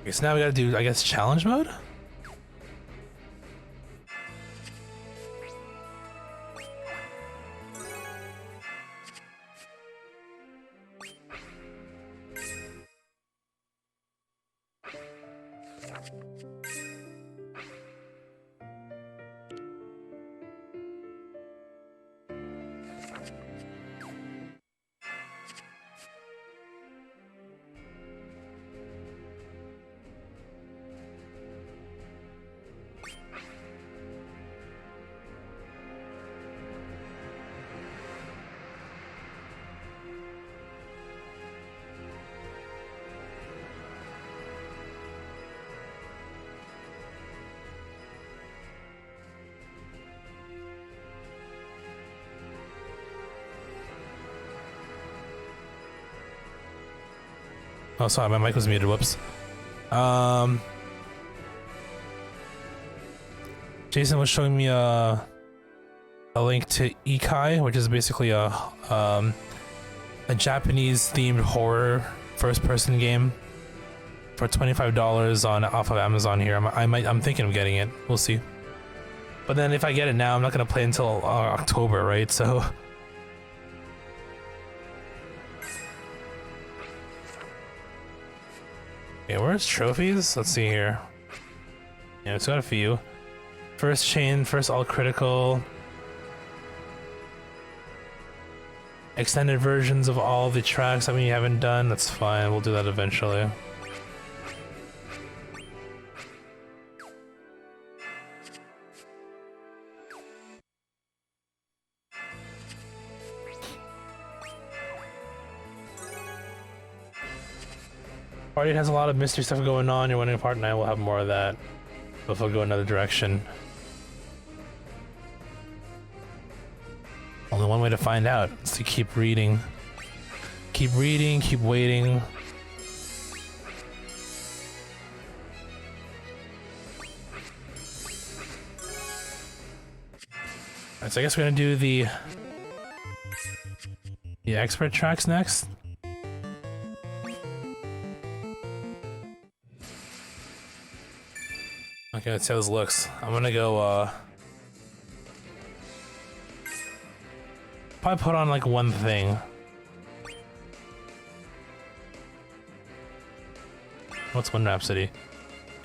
Speaker 1: Okay, so now we gotta do, I guess, challenge mode? Oh, sorry, my mic was muted, whoops. Jason was showing me a link to Ikai, which is basically a Japanese themed horror first person game for $25 on off of Amazon here. I'm thinking of getting it. We'll see. But then if I get it now, I'm not gonna play until October, right? So. Okay, where's trophies? Let's see here. Yeah, it's got a few. First chain, first all critical. Extended versions of all the tracks that we haven't done. That's fine. We'll do that eventually. Party has a lot of mystery stuff going on. You're wondering if Part 9 will have more of that. But if we'll go another direction. Only one way to find out is to keep reading. Keep reading, keep waiting. Alright, so I guess we're gonna do the expert tracks next. Okay, let's see how this looks. I'm gonna go, probably put on like one thing. What's one Rhapsody?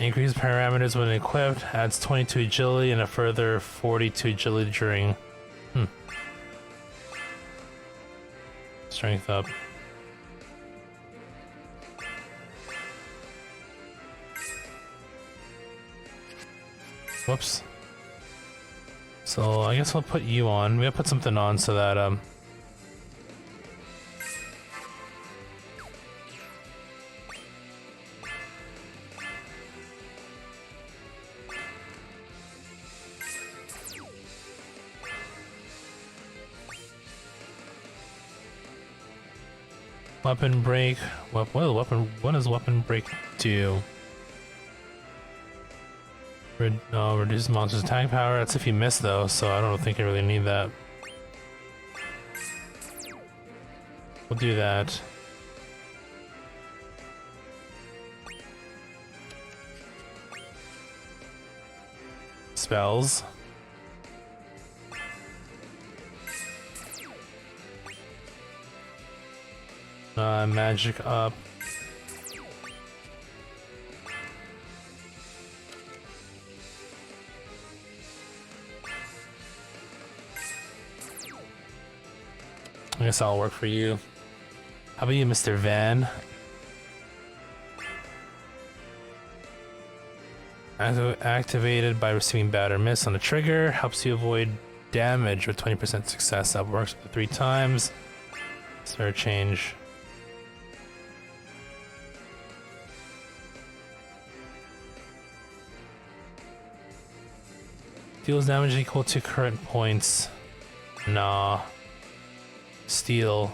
Speaker 1: Increases parameters when equipped, adds 22 agility and a further 42 agility during... Strength up. Whoops. So I guess I'll put you on. We gotta put something on so that weapon break. What does weapon break do? Reduces monster's attack power. That's if you miss though, so I don't think I really need that. We'll do that. Spells. Magic up. I guess that'll work for you. How about you, Mr. Van? Activated by receiving bad or miss on the trigger. Helps you avoid damage with 20% success. That works for 3 times. Fair change. Deals damage equal to current points. Nah. Steel.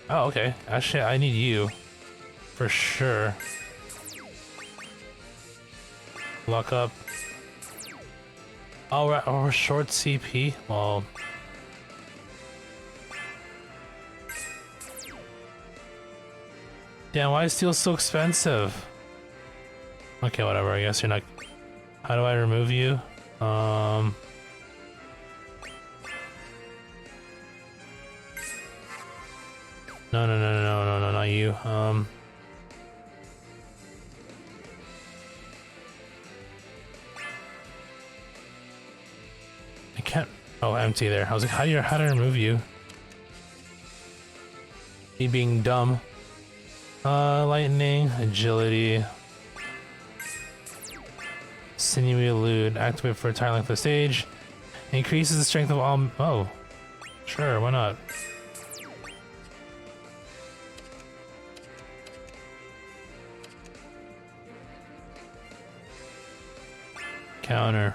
Speaker 1: Oh, okay. Actually, I need you. For sure. Lock up. Oh, we're short CP? Well... Damn, why is steel so expensive? Okay, whatever, I guess you're not... How do I remove you? No, not you. I can't... Oh, empty there. I was like, how do I remove you? Me being dumb. Lightning, agility... Sinewy elude. Activate for a entire length of the stage. Increases the strength of all... Oh. Sure, why not? Counter.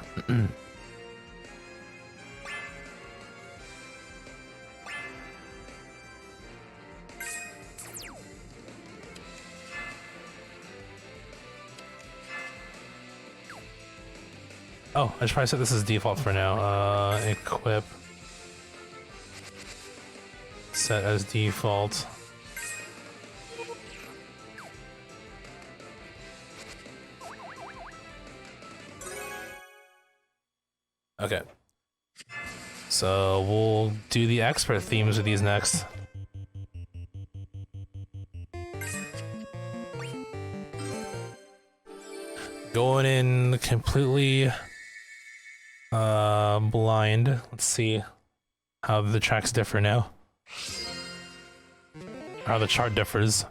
Speaker 1: Oh, I should probably set this as default for now. Equip. Set as default. Okay. So we'll do the expert themes with these next. Going in completely blind. Let's see how the tracks differ now. How the chart differs.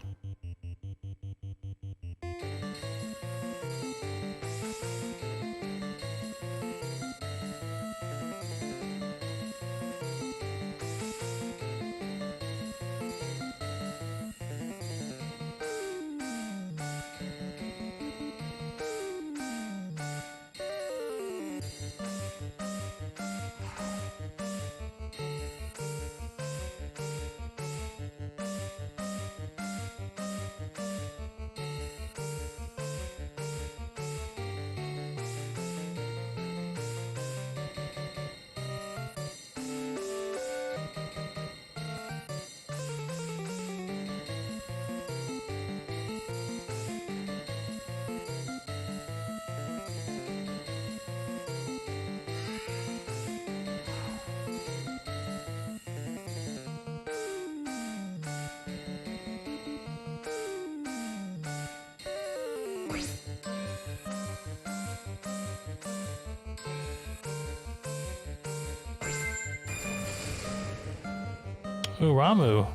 Speaker 1: Ooh, Ramu.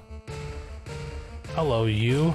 Speaker 1: Hello, you.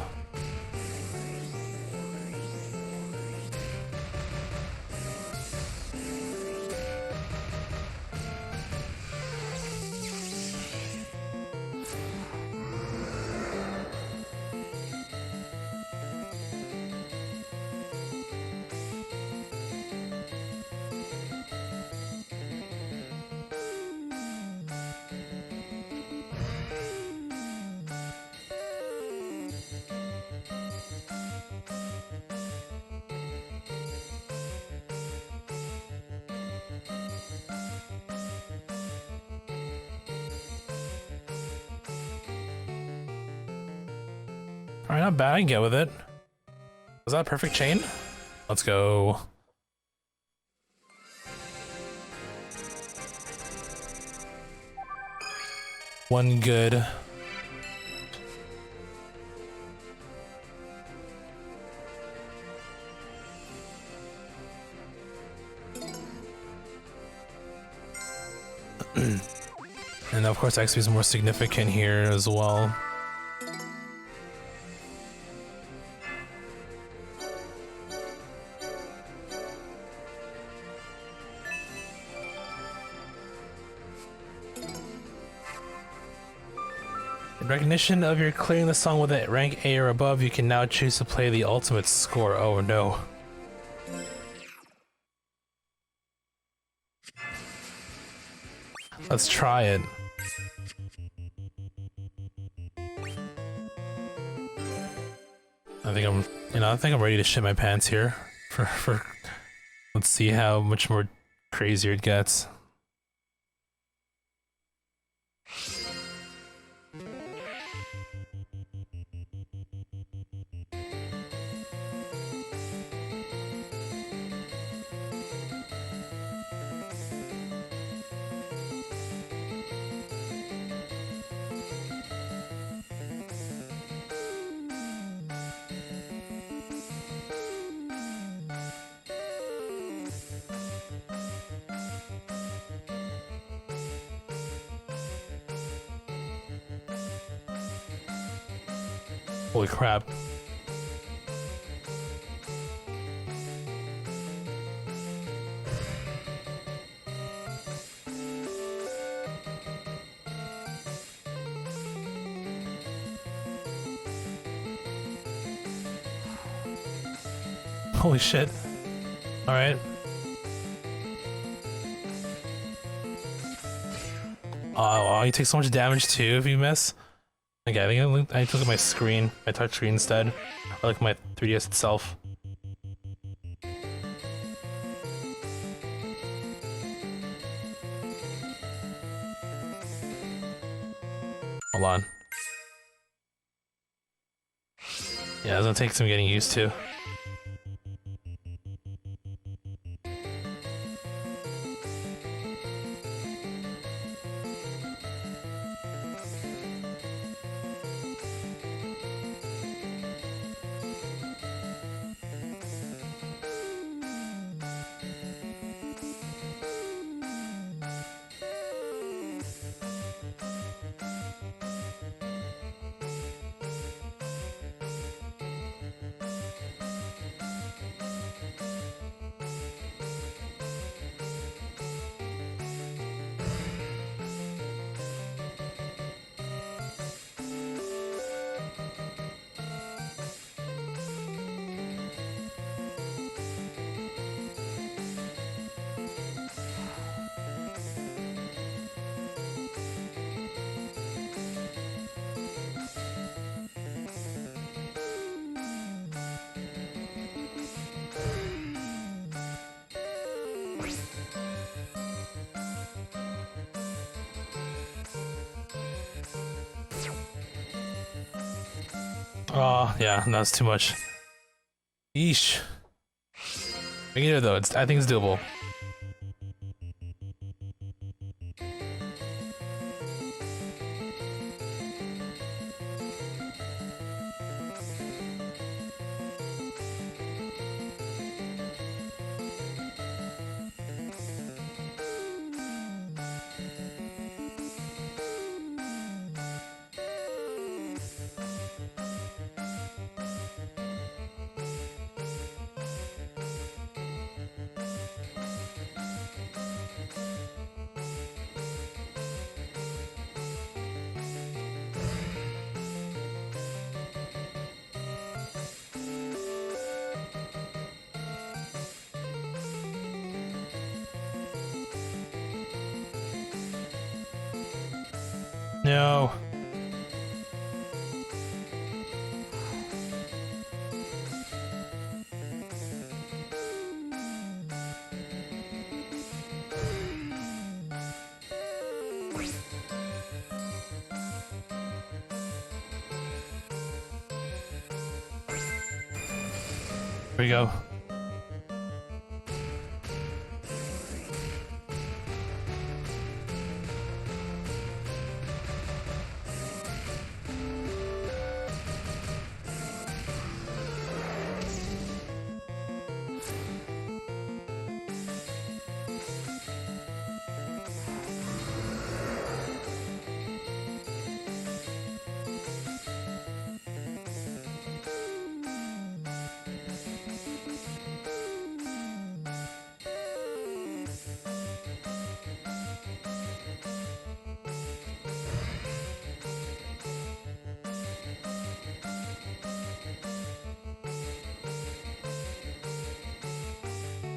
Speaker 1: Alright, not bad, I can get with it. Was that a perfect chain? Let's go. One good. And of course XP is more significant here as well. In recognition of your clearing the song with a rank A or above, you can now choose to play the ultimate score. Oh no. Let's try it. I think I'm ready to shit my pants here. Let's see how much more crazier it gets. Holy crap. Holy shit. Alright. Oh, you take so much damage too if you miss. Okay, I think I took my screen, my touch screen instead. Or like my 3DS itself. Hold on. Yeah, it's gonna take some getting used to. Oh, yeah, that's too much. Yeesh. We can do it though, I think it's doable. No. Here we go.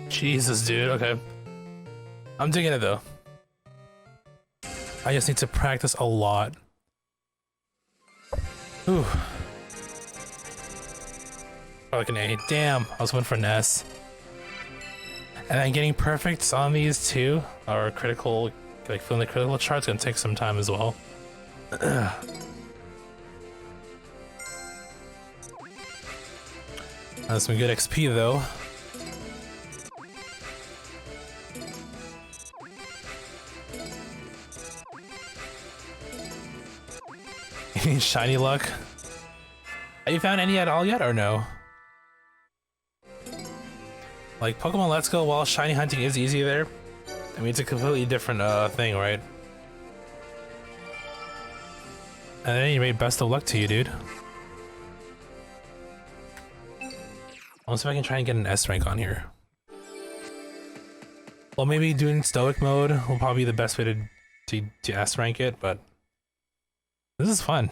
Speaker 1: Jesus, dude, okay. I'm digging it though. I just need to practice a lot. Ooh. Like an A. Damn, I was going for an S. And then getting perfects on these too, or critical, like filling the critical chart's gonna take some time as well. That's some good XP though. Shiny luck. Have you found any at all yet or no? Like Pokemon Let's Go, while shiny hunting is easy there, I mean it's a completely different thing, right? And at any rate, best of luck to you, dude. Let's see if I can try and get an S rank on here. Well, maybe doing Stoic mode will probably be the best way to S rank it, but this is fun.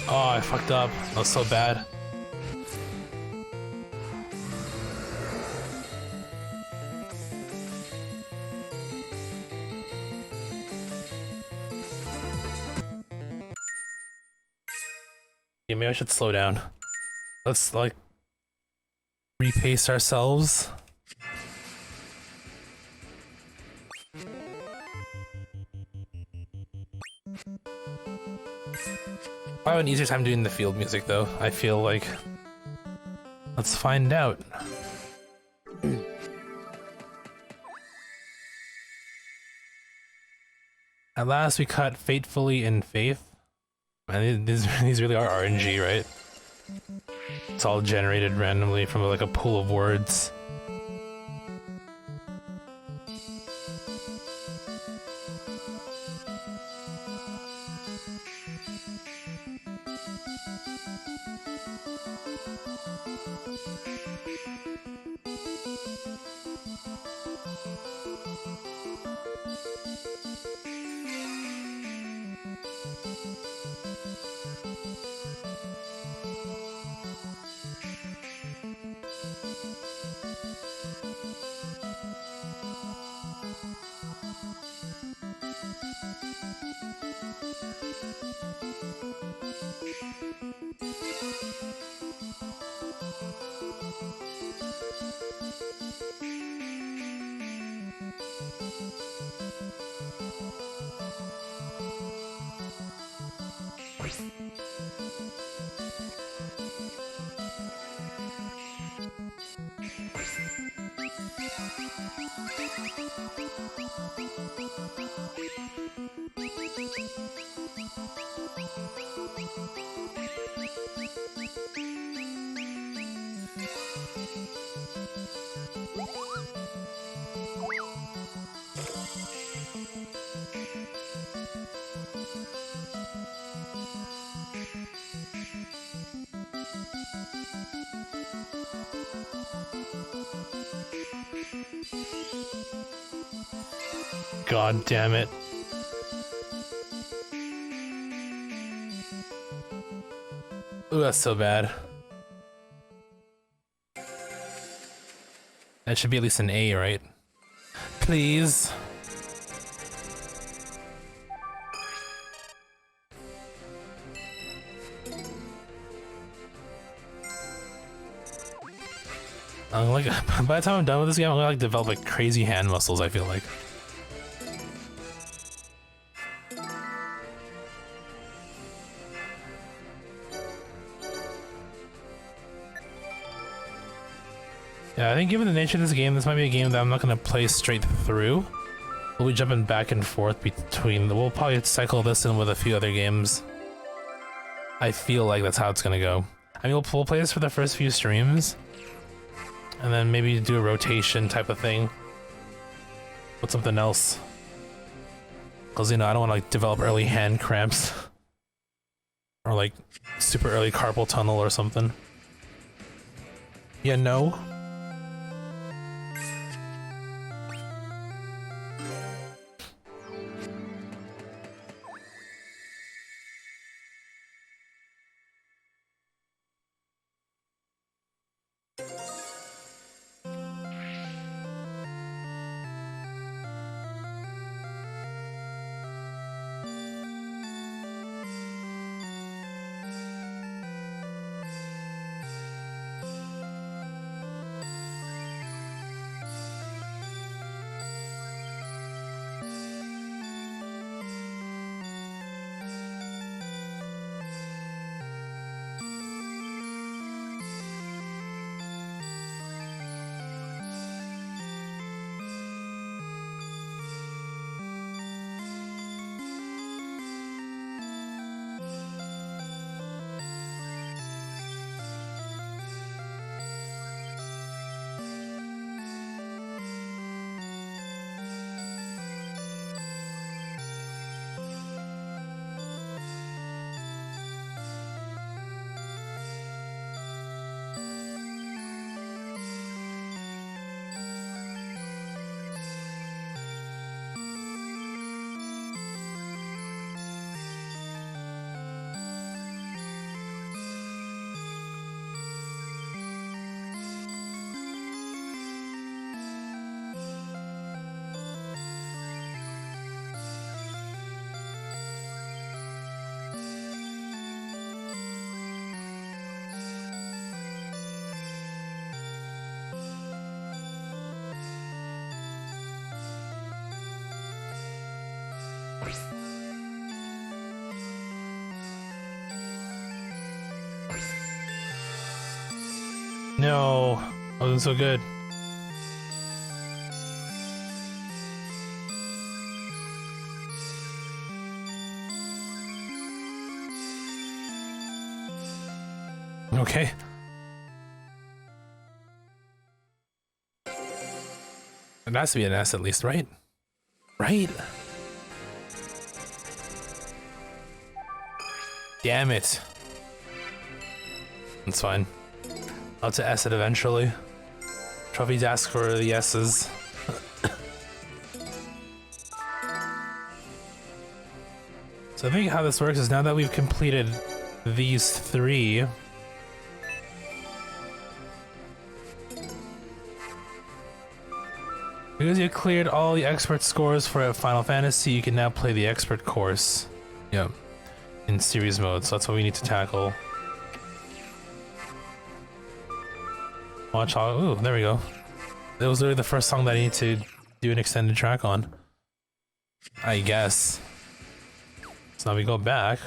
Speaker 1: Oh, I fucked up. That was so bad. Yeah, maybe I should slow down. Let's, like, repace ourselves. I have an easier time doing the field music, though. I feel like... Let's find out. At last, we caught Fatefully in Faith. Man, these really are RNG, right? It's all generated randomly from like a pool of words. God damn it. Ooh, that's so bad. That should be at least an A, right? Please. I'm like, by the time I'm done with this game, I'm gonna like develop like crazy hand muscles, I feel like. Yeah, I think given the nature of this game, this might be a game that I'm not gonna play straight through. We'll be jumping back and forth between we'll probably cycle this in with a few other games. I feel like that's how it's gonna go. I mean, we'll play this for the first few streams, and then maybe do a rotation type of thing with something else. Cause you know, I don't want to like develop early hand cramps or like super early carpal tunnel or something. Yeah, no. No, I wasn't so good. Okay. It has to be an S at least, right? Right? Damn it. It's fine. I'll have to S it eventually. Trophies ask for the S's. So I think how this works is now that we've completed these 3, because you cleared all the expert scores for Final Fantasy, you can now play the expert course. Yep. In series mode, so that's what we need to tackle. Watch all. Ooh, there we go. That was literally the first song that I need to do an extended track on, I guess. So now we go back.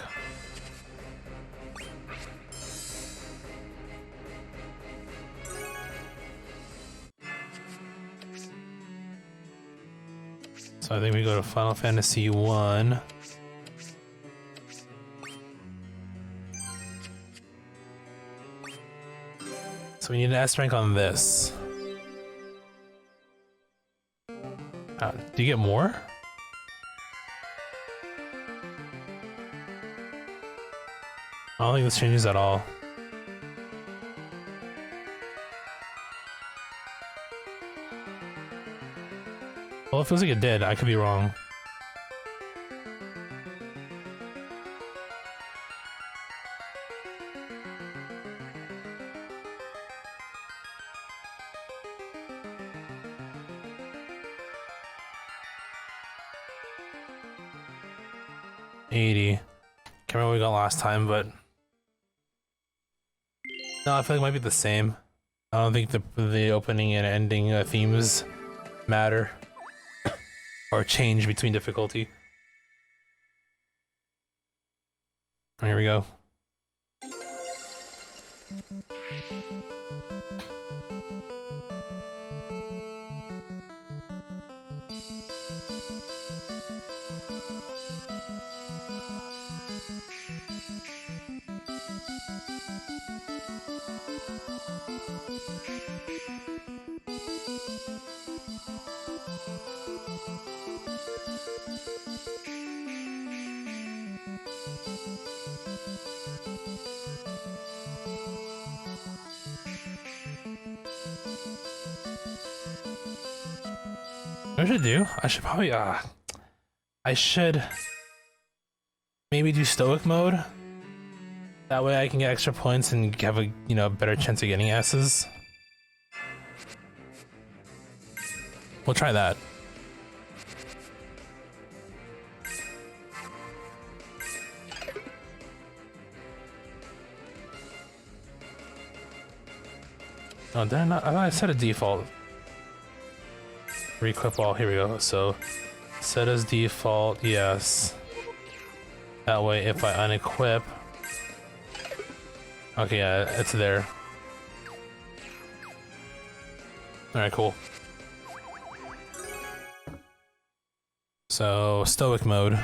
Speaker 1: So I think we go to Final Fantasy 1. So we need an S rank on this. Do you get more? I don't think this changes at all. Well, it feels like it did. I could be wrong. $80. Can't remember what we got last time, but no, I feel like it might be the same. I don't think the opening and ending themes matter or change between difficulty. Here we go. What should I do? I should probably, I should maybe do stoic mode. That way I can get extra points and have a, you know, better chance of getting S's. We'll try that. Oh, did I not? I thought I set a default. Re-equip all, here we go. So, set as default, yes. That way, if I unequip... Okay, yeah, it's there. Alright, cool. So, stoic mode.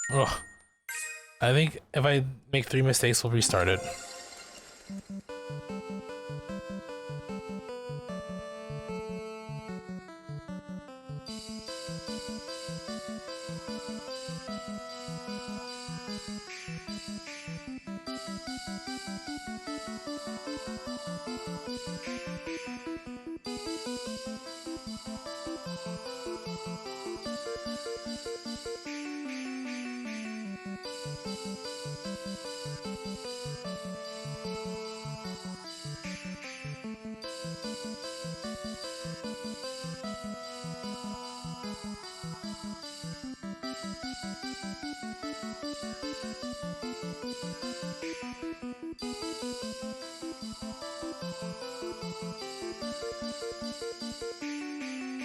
Speaker 1: Ugh. I think if I make 3 mistakes, we'll restart it.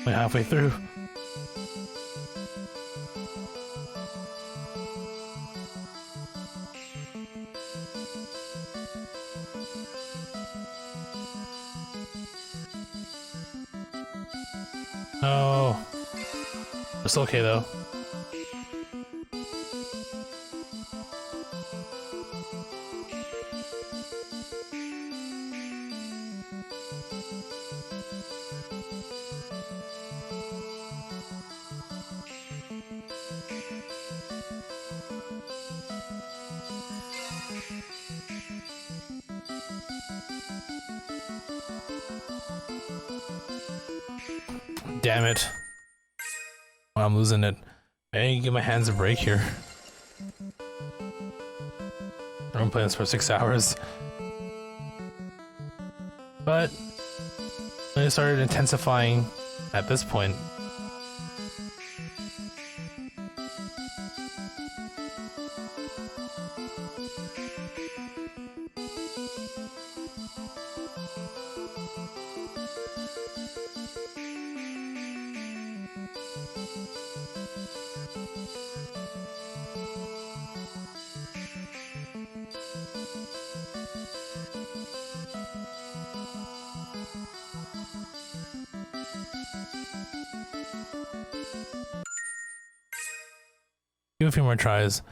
Speaker 1: We're halfway through. Oh, it's okay though. Damn it. I'm losing it. I need to give my hands a break here. I'm playing this for 6 hours. But I started intensifying at this point. Give a few more tries.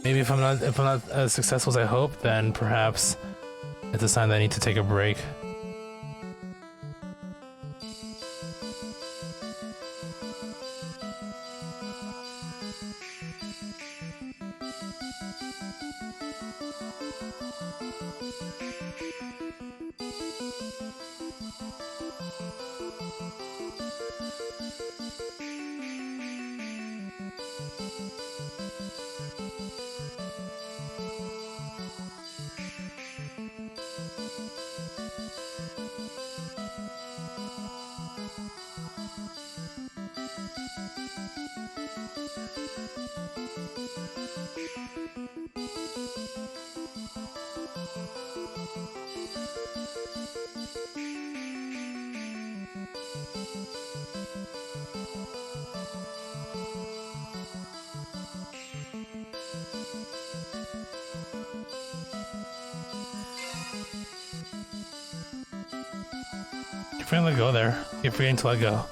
Speaker 1: Maybe if I'm not as successful as I hope, then perhaps it's a sign that I need to take a break. Keep forgetting to let go there. Keep forgetting to let go.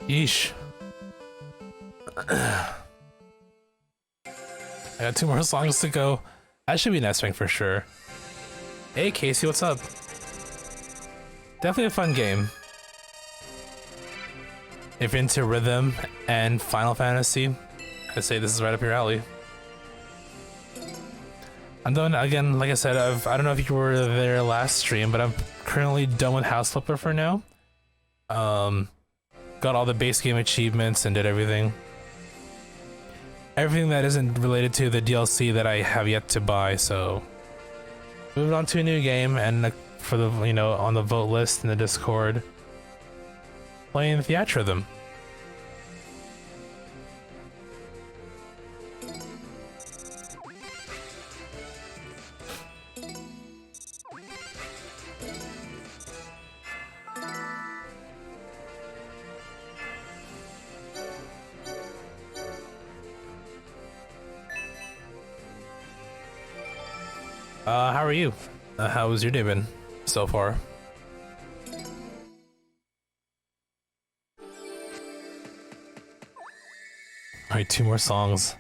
Speaker 1: Yeesh. I got 2 more songs to go. That should be an S-Rank for sure. Hey Casey, what's up? Definitely a fun game. If you're into rhythm and Final Fantasy, I'd say this is right up your alley. I'm done again, like I said, I don't know if you were there last stream, but I'm currently done with House Flipper for now. Got all the base game achievements and did everything. Everything that isn't related to the DLC that I have yet to buy, so moving on to a new game, and for the, you know, on the vote list in the Discord, playing Theatrhythm. How are you? How was your day been so far? Alright, 2 more songs.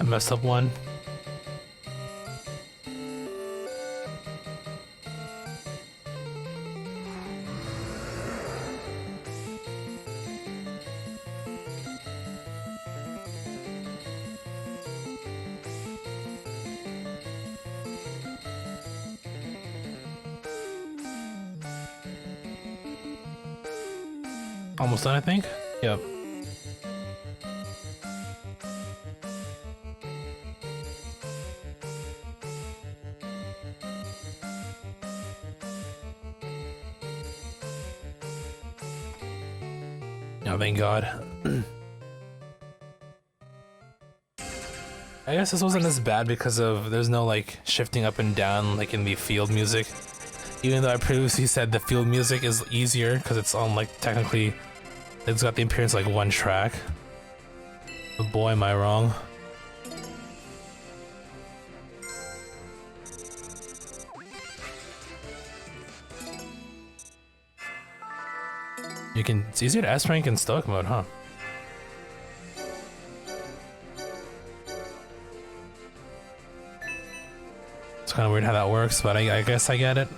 Speaker 1: I messed up one. Almost done, I think? Yep. Oh, thank God. I guess this wasn't as bad because of there's no like shifting up and down like in the field music. Even though I previously said the field music is easier because it's on like technically it's got the appearance of like 1 track. But boy, am I wrong. It's easier to S rank in Stoic mode, huh? It's kind of weird how that works, but I guess I get it.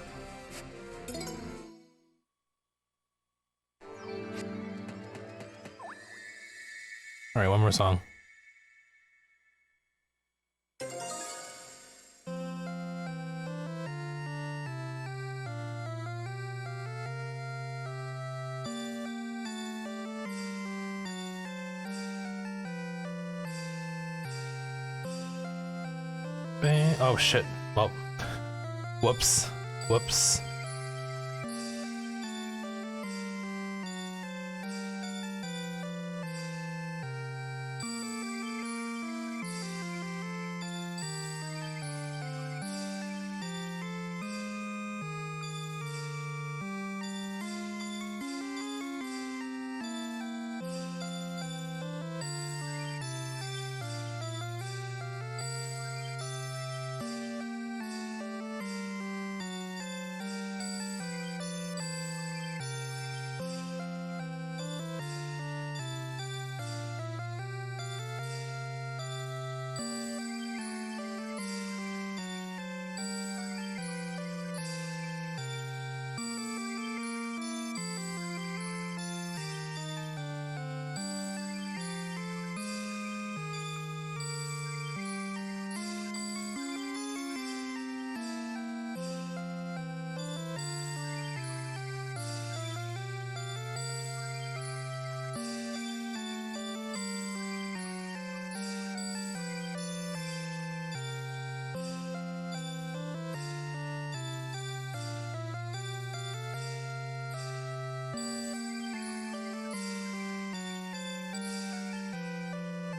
Speaker 1: Alright, 1 more song. Oh shit. Well, whoops. Whoops.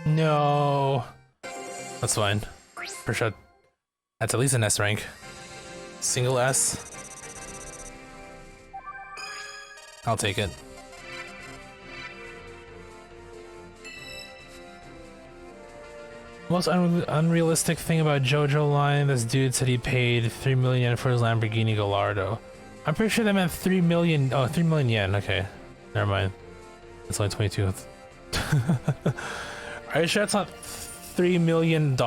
Speaker 1: No. That's fine. For sure. That's at least an S rank. Single S. I'll take it. Most unrealistic thing about JoJo line, this dude said he paid 3 million yen for his Lamborghini Gallardo. I'm pretty sure they meant 3 million. Oh, 3 million yen. Okay. Never mind. It's only 22. Are you sure it's not $3 million?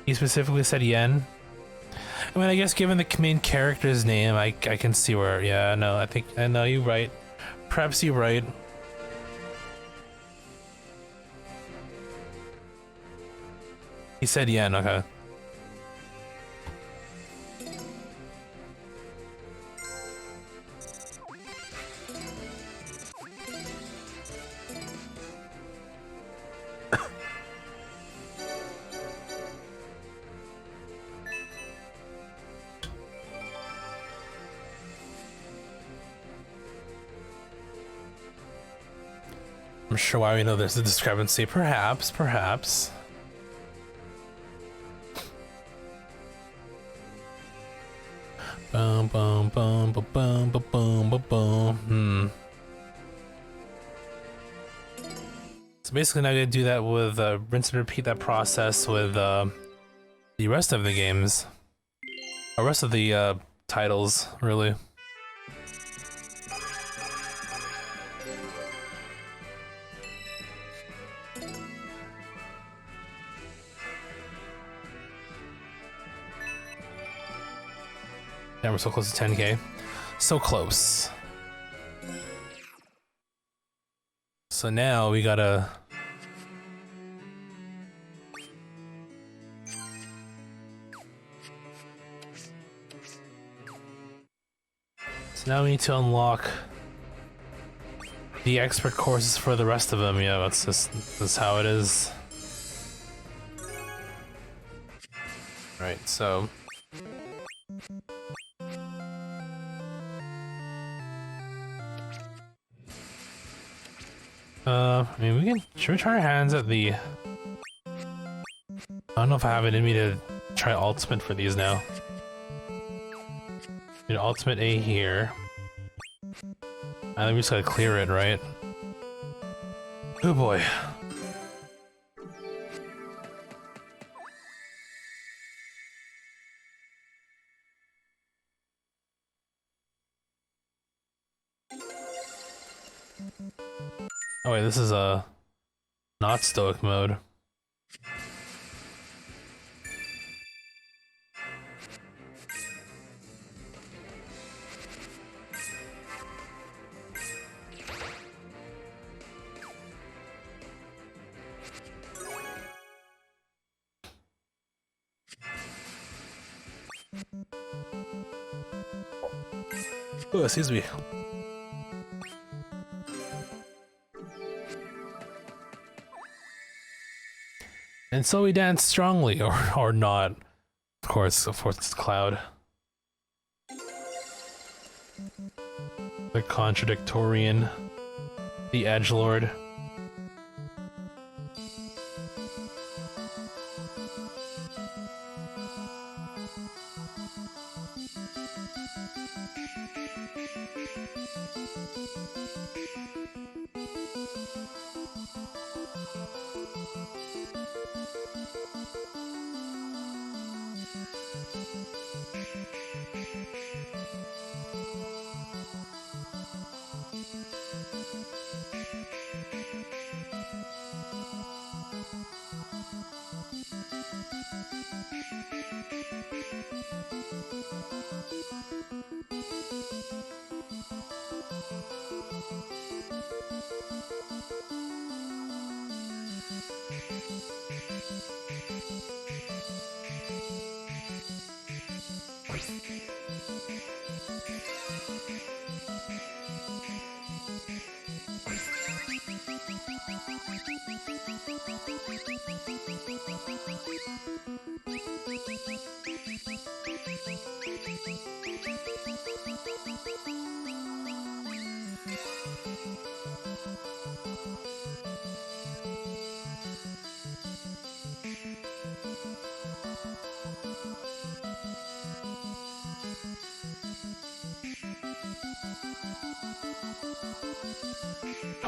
Speaker 1: He specifically said yen. I mean, I guess given the main character's name, I can see where. Yeah, no, I know you're right. Perhaps you're right. He said yen, okay. I'm sure why we know there's a discrepancy. Perhaps. Boom, boom, boom, boom, boom, boom, boom, boom. So basically now I'm gonna do that with, rinse and repeat that process with, the rest of the games. Or rest of the, titles, really. Yeah, we're so close to 10K. So close. So now we gotta... So now we need to unlock the expert courses for the rest of them. Yeah, that's how it is. Right, so... I mean, should we try our hands at the... I don't know if I have it in me to try ultimate for these now. Ultimate A here. I think we just gotta clear it, right? Oh boy. Oh wait, this is a not stoic mode. Oh, excuse me. And so we dance strongly, or not. Of course, it's Cloud. The contradictorian, the edgelord.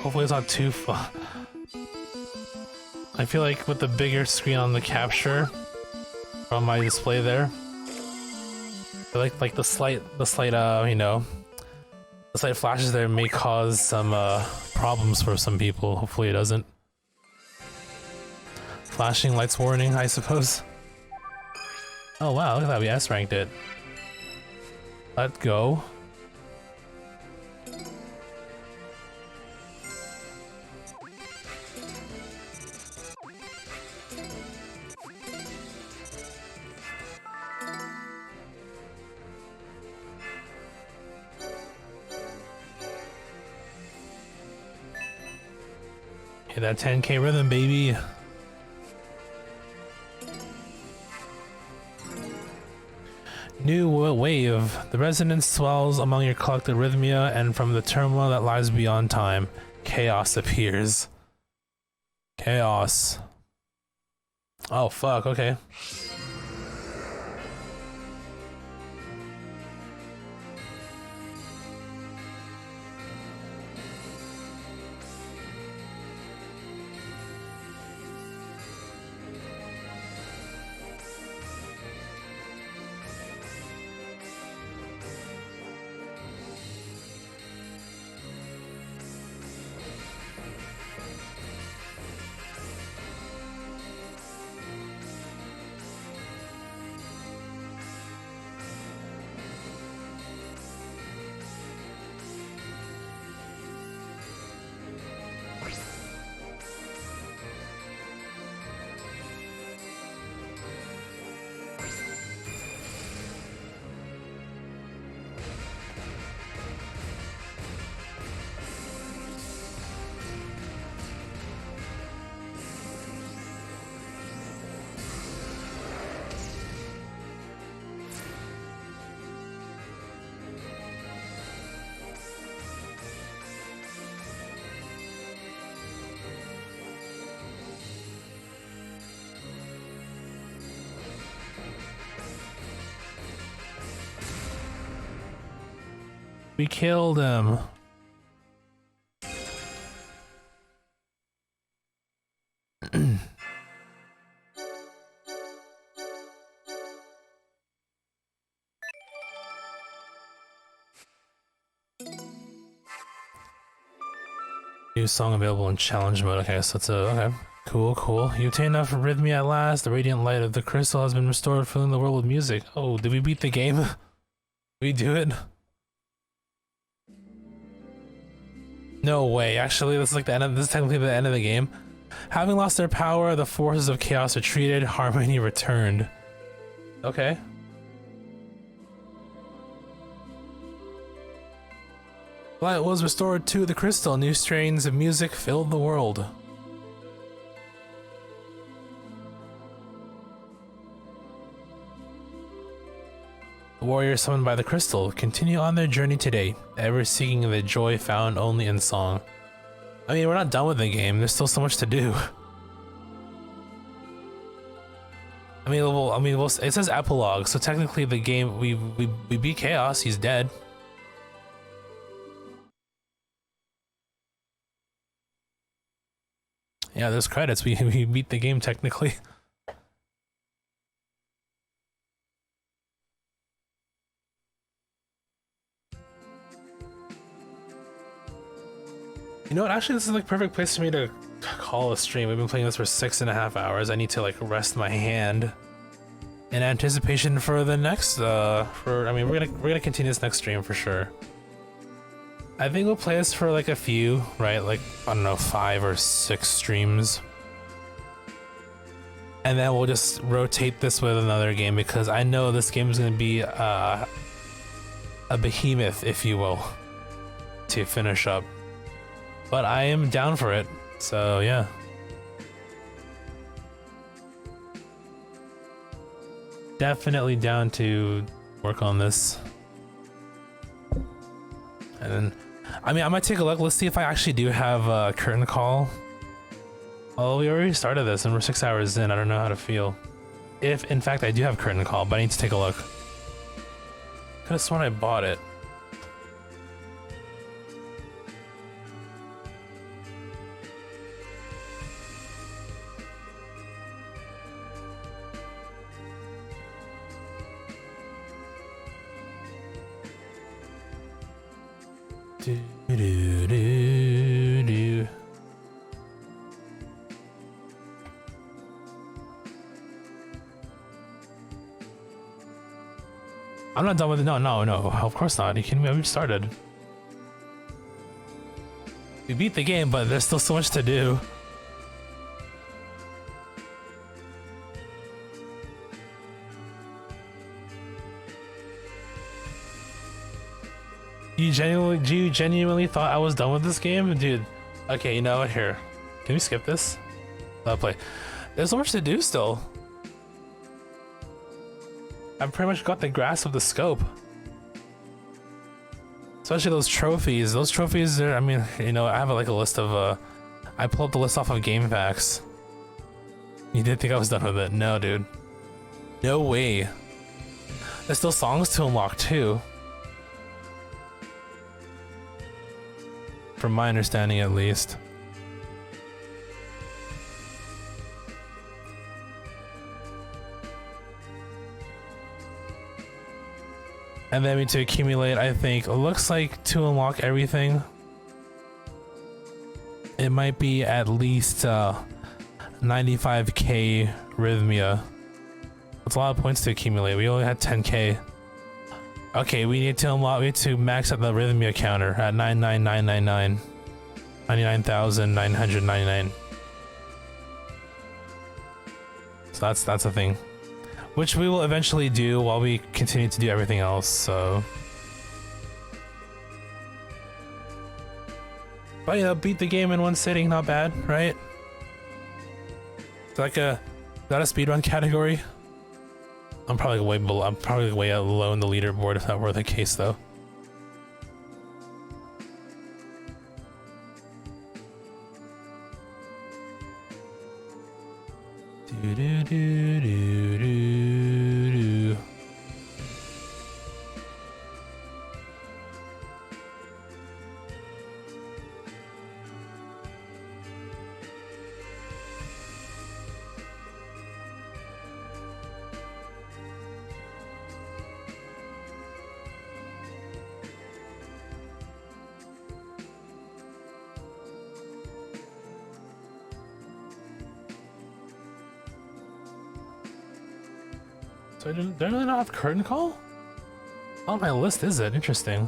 Speaker 1: Hopefully it's not too far. I feel like with the bigger screen on the capture on my display there, I like the slight you know, the slight flashes there may cause some problems for some people. Hopefully it doesn't. Flashing lights warning, I suppose. Oh wow, look at that, we S-ranked it. Let's go. Hit that 10K rhythm, baby. New wave. The resonance swells among your collected rhythmia, and from the turmoil that lies beyond time, chaos appears. Chaos. Oh fuck, okay. We killed him. New song available in challenge mode. Okay, so it's a okay. Cool. You obtain enough Rhythmia at last. The radiant light of the crystal has been restored, filling the world with music. Oh, did we beat the game? Did we do it? No way. Actually, this is like the end of this is technically the end of the game. Having lost their power, the forces of chaos retreated, harmony returned. Okay. Light was restored to the crystal. New strains of music filled the world. The warriors summoned by the crystal continue on their journey today, ever seeking the joy found only in song. I mean, we're not done with the game. There's still so much to do. It says epilogue, so technically the game we beat Chaos. He's dead. Yeah, there's credits. We beat the game technically. You know what? Actually, this is like perfect place for me to call a stream. We've been playing this for 6.5 hours. I need to like rest my hand in anticipation for the next. We're gonna continue this next stream for sure. I think we'll play this for like a few, right? Like I don't know, 5 or 6 streams, and then we'll just rotate this with another game because I know this game is gonna be a behemoth, if you will, to finish up. But I am down for it, so yeah. Definitely down to work on this. And then, I mean, I might take a look. Let's see if I actually do have a curtain call. Oh, we already started this and we're 6 hours in. I don't know how to feel. If, in fact, I do have curtain call, but I need to take a look. Could've sworn I bought it. Do, do, do, do. I'm not done with it. No, no, no. Of course not. You kidding me? We've started. We beat the game, but there's still so much to do. You genuinely thought I was done with this game? Dude, okay, you know what? Here. Can we skip this? I'll play. There's so much to do still. I've pretty much got the grasp of the scope. Especially those trophies. Those trophies are, I mean, you know, I have like a list of, I pulled up the list off of GameFAQs. You didn't think I was done with it? No, dude. No way. There's still songs to unlock too. From my understanding, at least. And then we need to accumulate, I think, it looks like to unlock everything, it might be at least 95k Rhythmia. That's a lot of points to accumulate. We only had 10k. Okay, we need to unlock, we need to max out the Rhythmia counter at 99999. 99,999. So that's a thing. Which we will eventually do while we continue to do everything else, so. But you know, beat the game in one sitting, not bad, right? Is that a speedrun category? I'm probably way below, I'm probably way low in the leaderboard if that were the case though. Do do do do do do. So do I really not have curtain call? On my list is it? Interesting.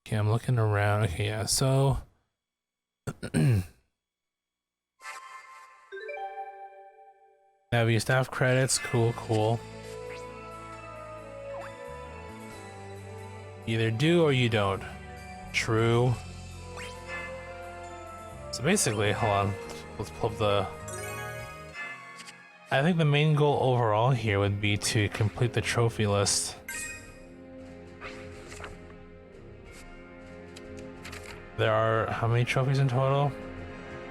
Speaker 1: Okay, I'm looking around. Okay, yeah, so Navi staff credits, cool, cool. Either do or you don't. True. So basically, hold on, let's pull up the. I think the main goal overall here would be to complete the trophy list. There are how many trophies in total?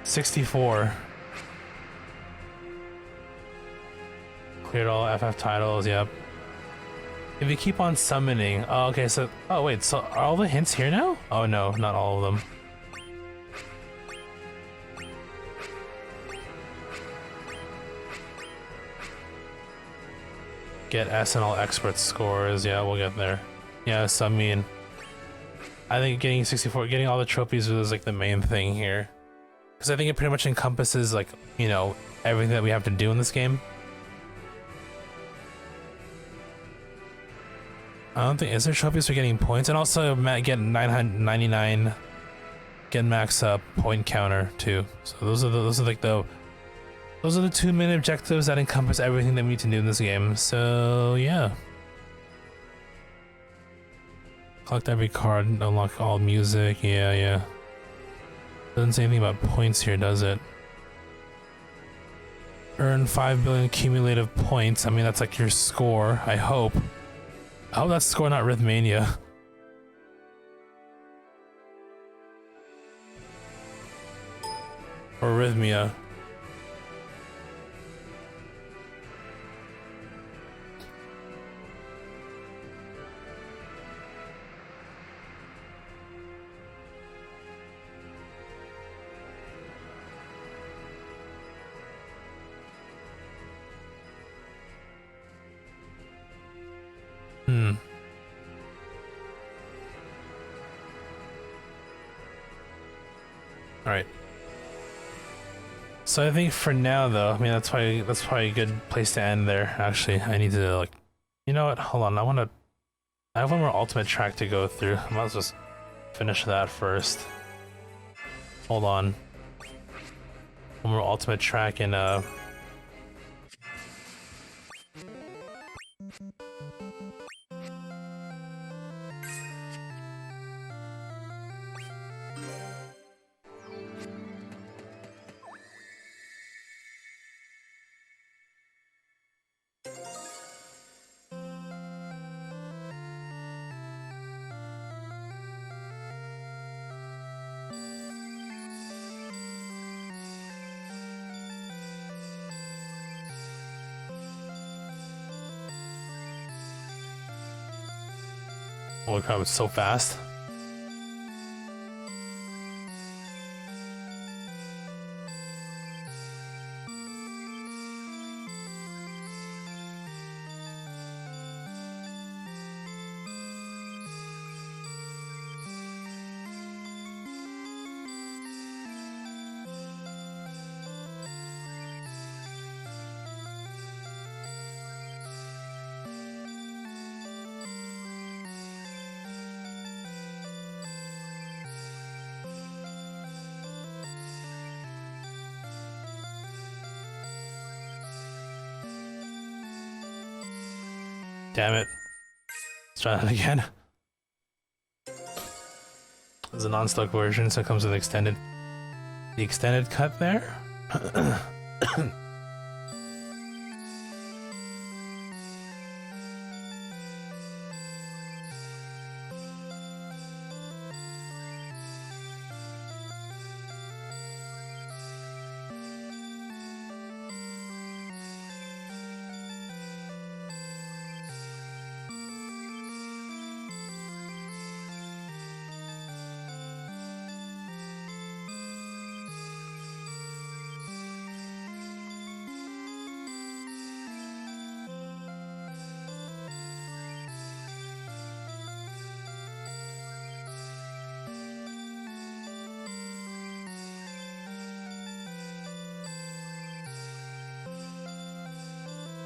Speaker 1: 64. Cleared all FF titles, yep. If you keep on summoning, oh, okay, so, oh wait, so are all the hints here now? Oh no, not all of them. Get SNL expert scores, yeah, we'll get there. Yes, I mean, I think getting 64, getting all the trophies was like the main thing here. Because I think it pretty much encompasses like, you know, everything that we have to do in this game. I don't think, is there trophies for getting points? And also get 999, get max point counter too. So those are the two main objectives that encompass everything that we need to do in this game. So yeah. Collect every card, unlock all music. Yeah, yeah. Doesn't say anything about points here, does it? Earn 5 billion cumulative points. I mean, that's like your score, I hope. I hope that's score, not Rhythmania. Or Rhythmia. Alright. So I think for now though, I mean that's probably a good place to end there. Actually, I need to like, you know what, hold on, I have one more ultimate track to go through. I might as well just finish that first. Hold on. One more ultimate track and holy crap, it's so fast. Damn it. Let's try that again. There's a non-stock version, so it comes with the extended cut there.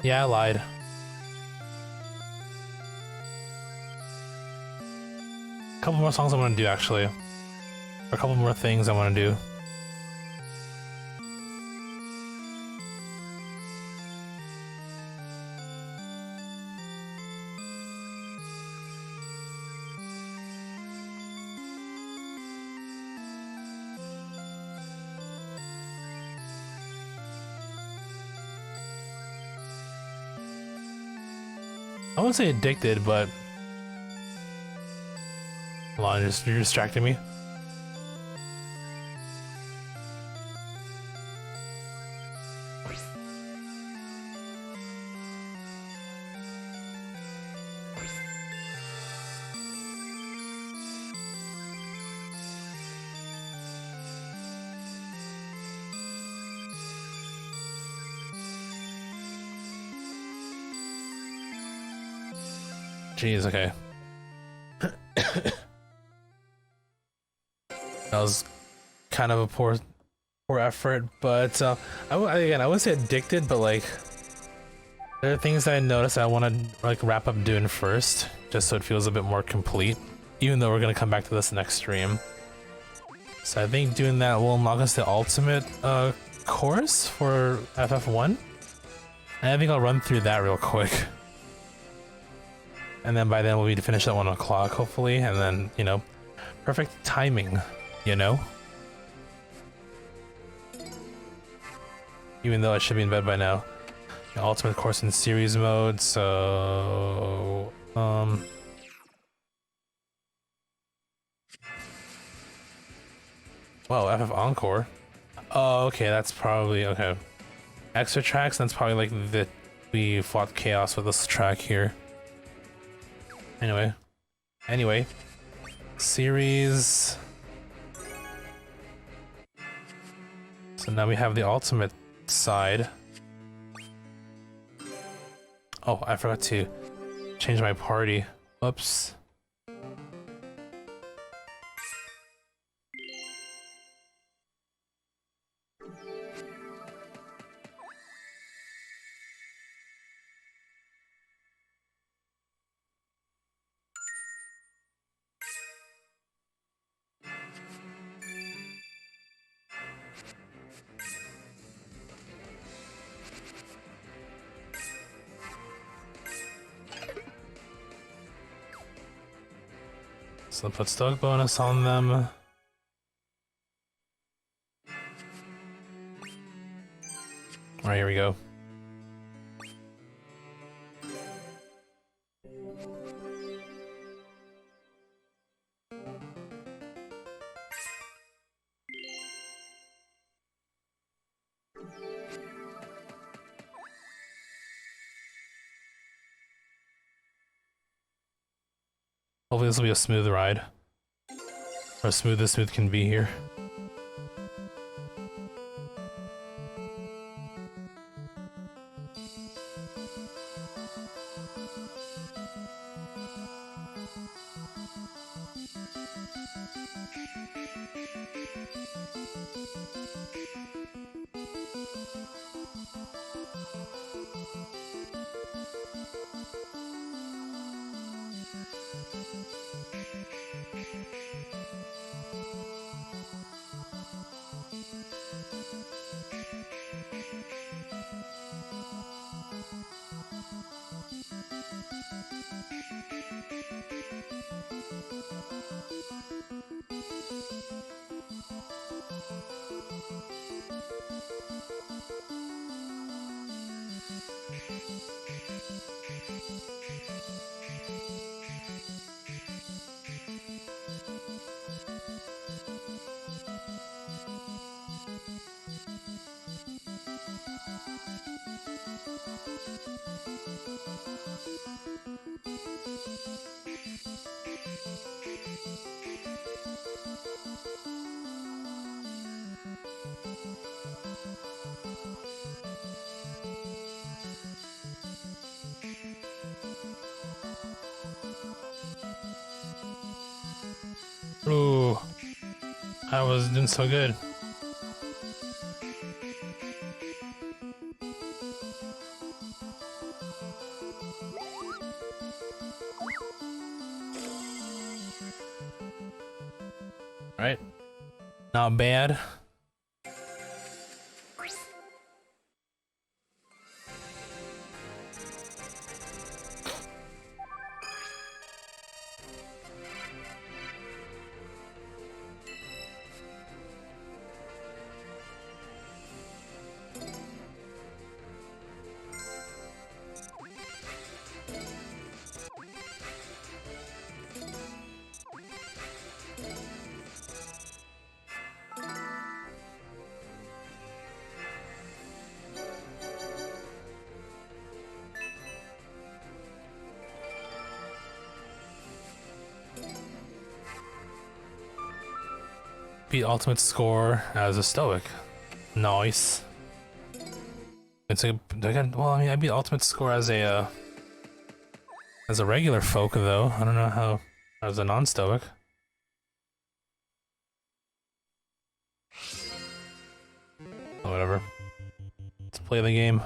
Speaker 1: Yeah, I lied. A couple more songs I want to do, actually. Or a couple more things I want to do. I wouldn't say addicted, but hold on, you're distracting me. Jeez, okay. That was kind of a poor effort, but I wouldn't say addicted, but like there are things that I noticed I want to like wrap up doing first, just so it feels a bit more complete. Even though we're gonna come back to this next stream, so I think doing that will unlock us the ultimate course for FF1, and I think I'll run through that real quick. And then by then we'll be to finish at 1 o'clock, hopefully, and then, you know, perfect timing, you know? Even though I should be in bed by now. The ultimate course in series mode, so... Whoa, FF Encore? Oh, okay, that's probably... Okay. Extra tracks, that's probably like the... We fought Chaos with this track here. Anyway. Series... So now we have the ultimate side. Oh, I forgot to change my party. Whoops. So put stoic bonus on them. Alright, here we go. Hopefully this will be a smooth ride. Or as smooth as smooth can be here. Ooh, I was doing so good. Right? Not bad. Beat ultimate score as a stoic. Nice. It's a well, I mean, I beat ultimate score as a regular folk though. I don't know how as a non-stoic. Oh, whatever. Let's play the game.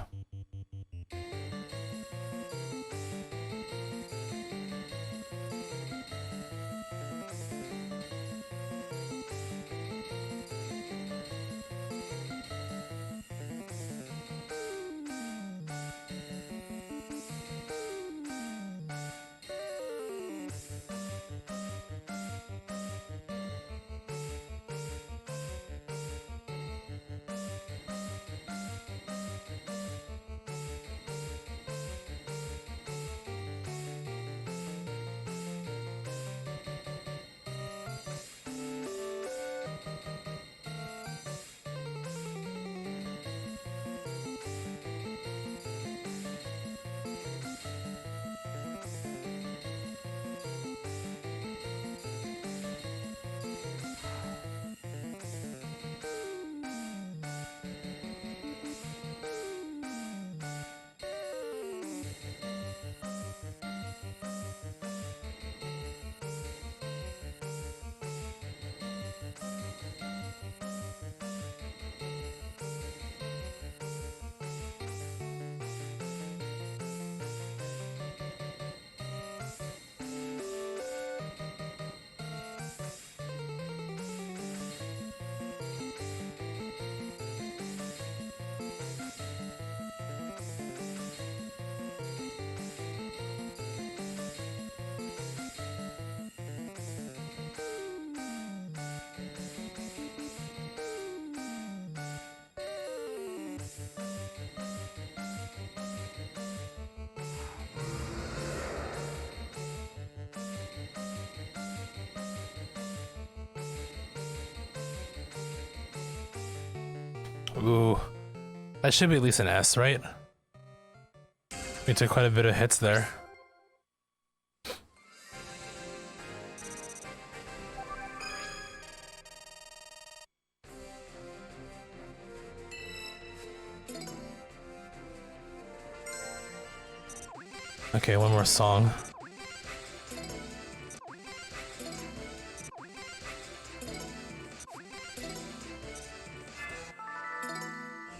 Speaker 1: Ooh, that should be at least an S, right? We took quite a bit of hits there. Okay, one more song.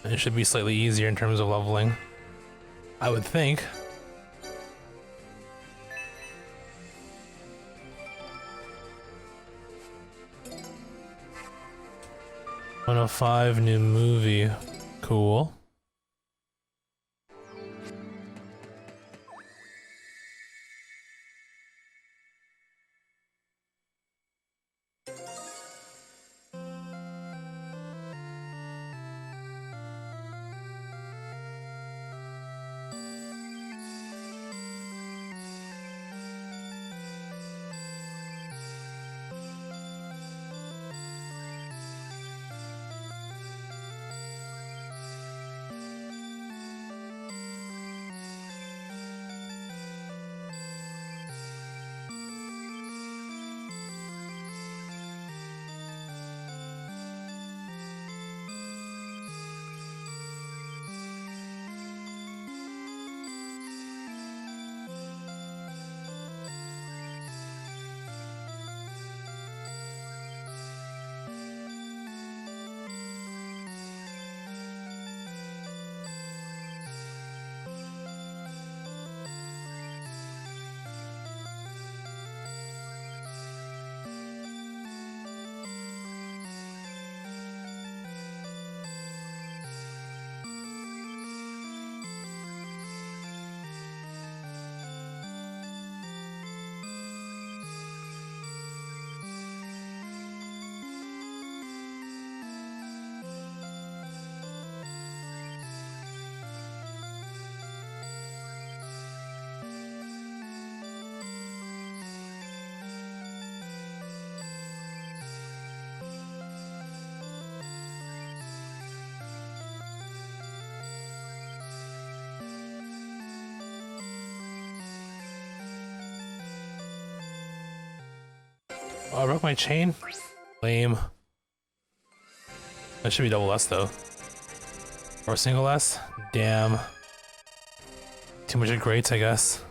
Speaker 1: It should be slightly easier in terms of leveling, I would think. "105 new movie." Cool. Oh, I broke my chain? Lame. That should be double S though. Or single S? Damn. Too much of greats, I guess.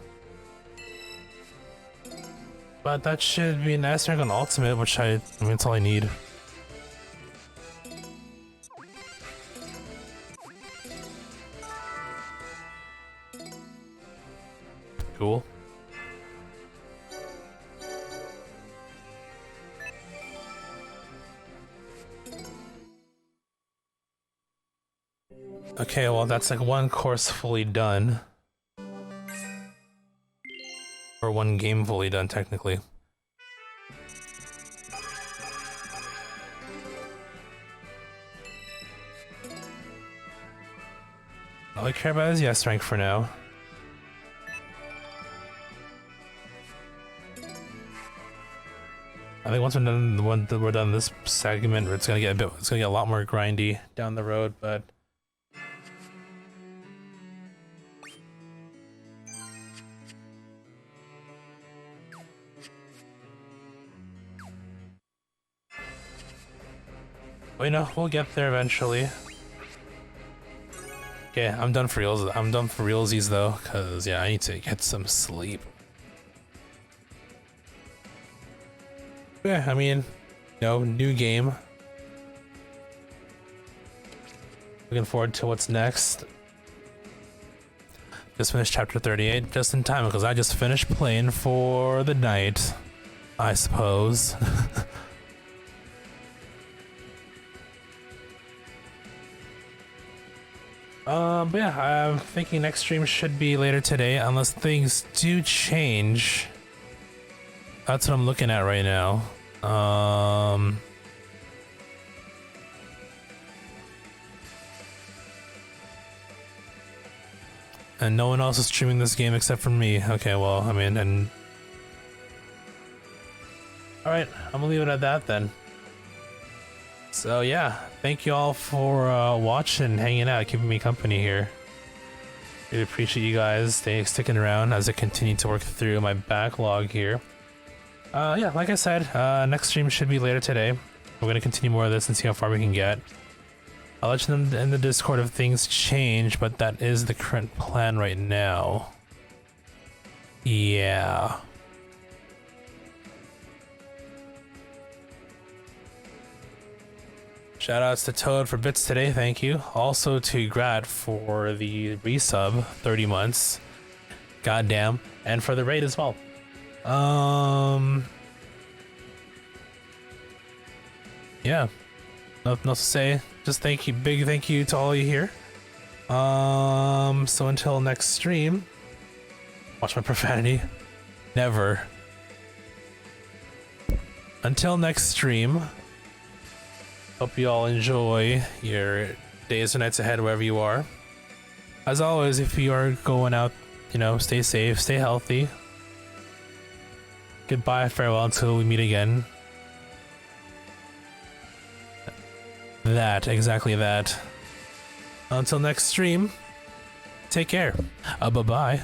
Speaker 1: But that should be an S rank on ultimate, which I mean, that's all I need. Cool. Okay, well that's like one course fully done. Or one game fully done, technically. All I care about is yes rank for now. I think once we're done this segment, it's gonna get a lot more grindy down the road, but you know, we'll get there eventually. Okay, I'm done for reals. I'm done for realsies though, cause yeah, I need to get some sleep. Yeah, I mean, you know, new game. Looking forward to what's next. Just finished chapter 38 just in time because I just finished playing for the night, I suppose. But yeah, I'm thinking next stream should be later today unless things do change. That's what I'm looking at right now. And no one else is streaming this game except for me. Okay, well, I mean, and... Alright, I'm gonna leave it at that then. So yeah, thank you all for watching, hanging out, keeping me company here. Really appreciate you guys sticking around as I continue to work through my backlog here. Yeah, like I said, next stream should be later today. We're gonna continue more of this and see how far we can get. I'll let you know in the Discord if things change, but that is the current plan right now. Yeah. Shoutouts to Toad for bits today, thank you. Also to Grat for the resub, 30 months. Goddamn. And for the raid as well. Yeah. Nothing else to say. Just thank you, big thank you to all you here. So until next stream, watch my profanity. Never. Until next stream, hope you all enjoy your days or nights ahead wherever you are. As always, if you are going out, you know, stay safe, stay healthy. Goodbye, farewell until we meet again. That, exactly that. Until next stream, take care. Bye-bye.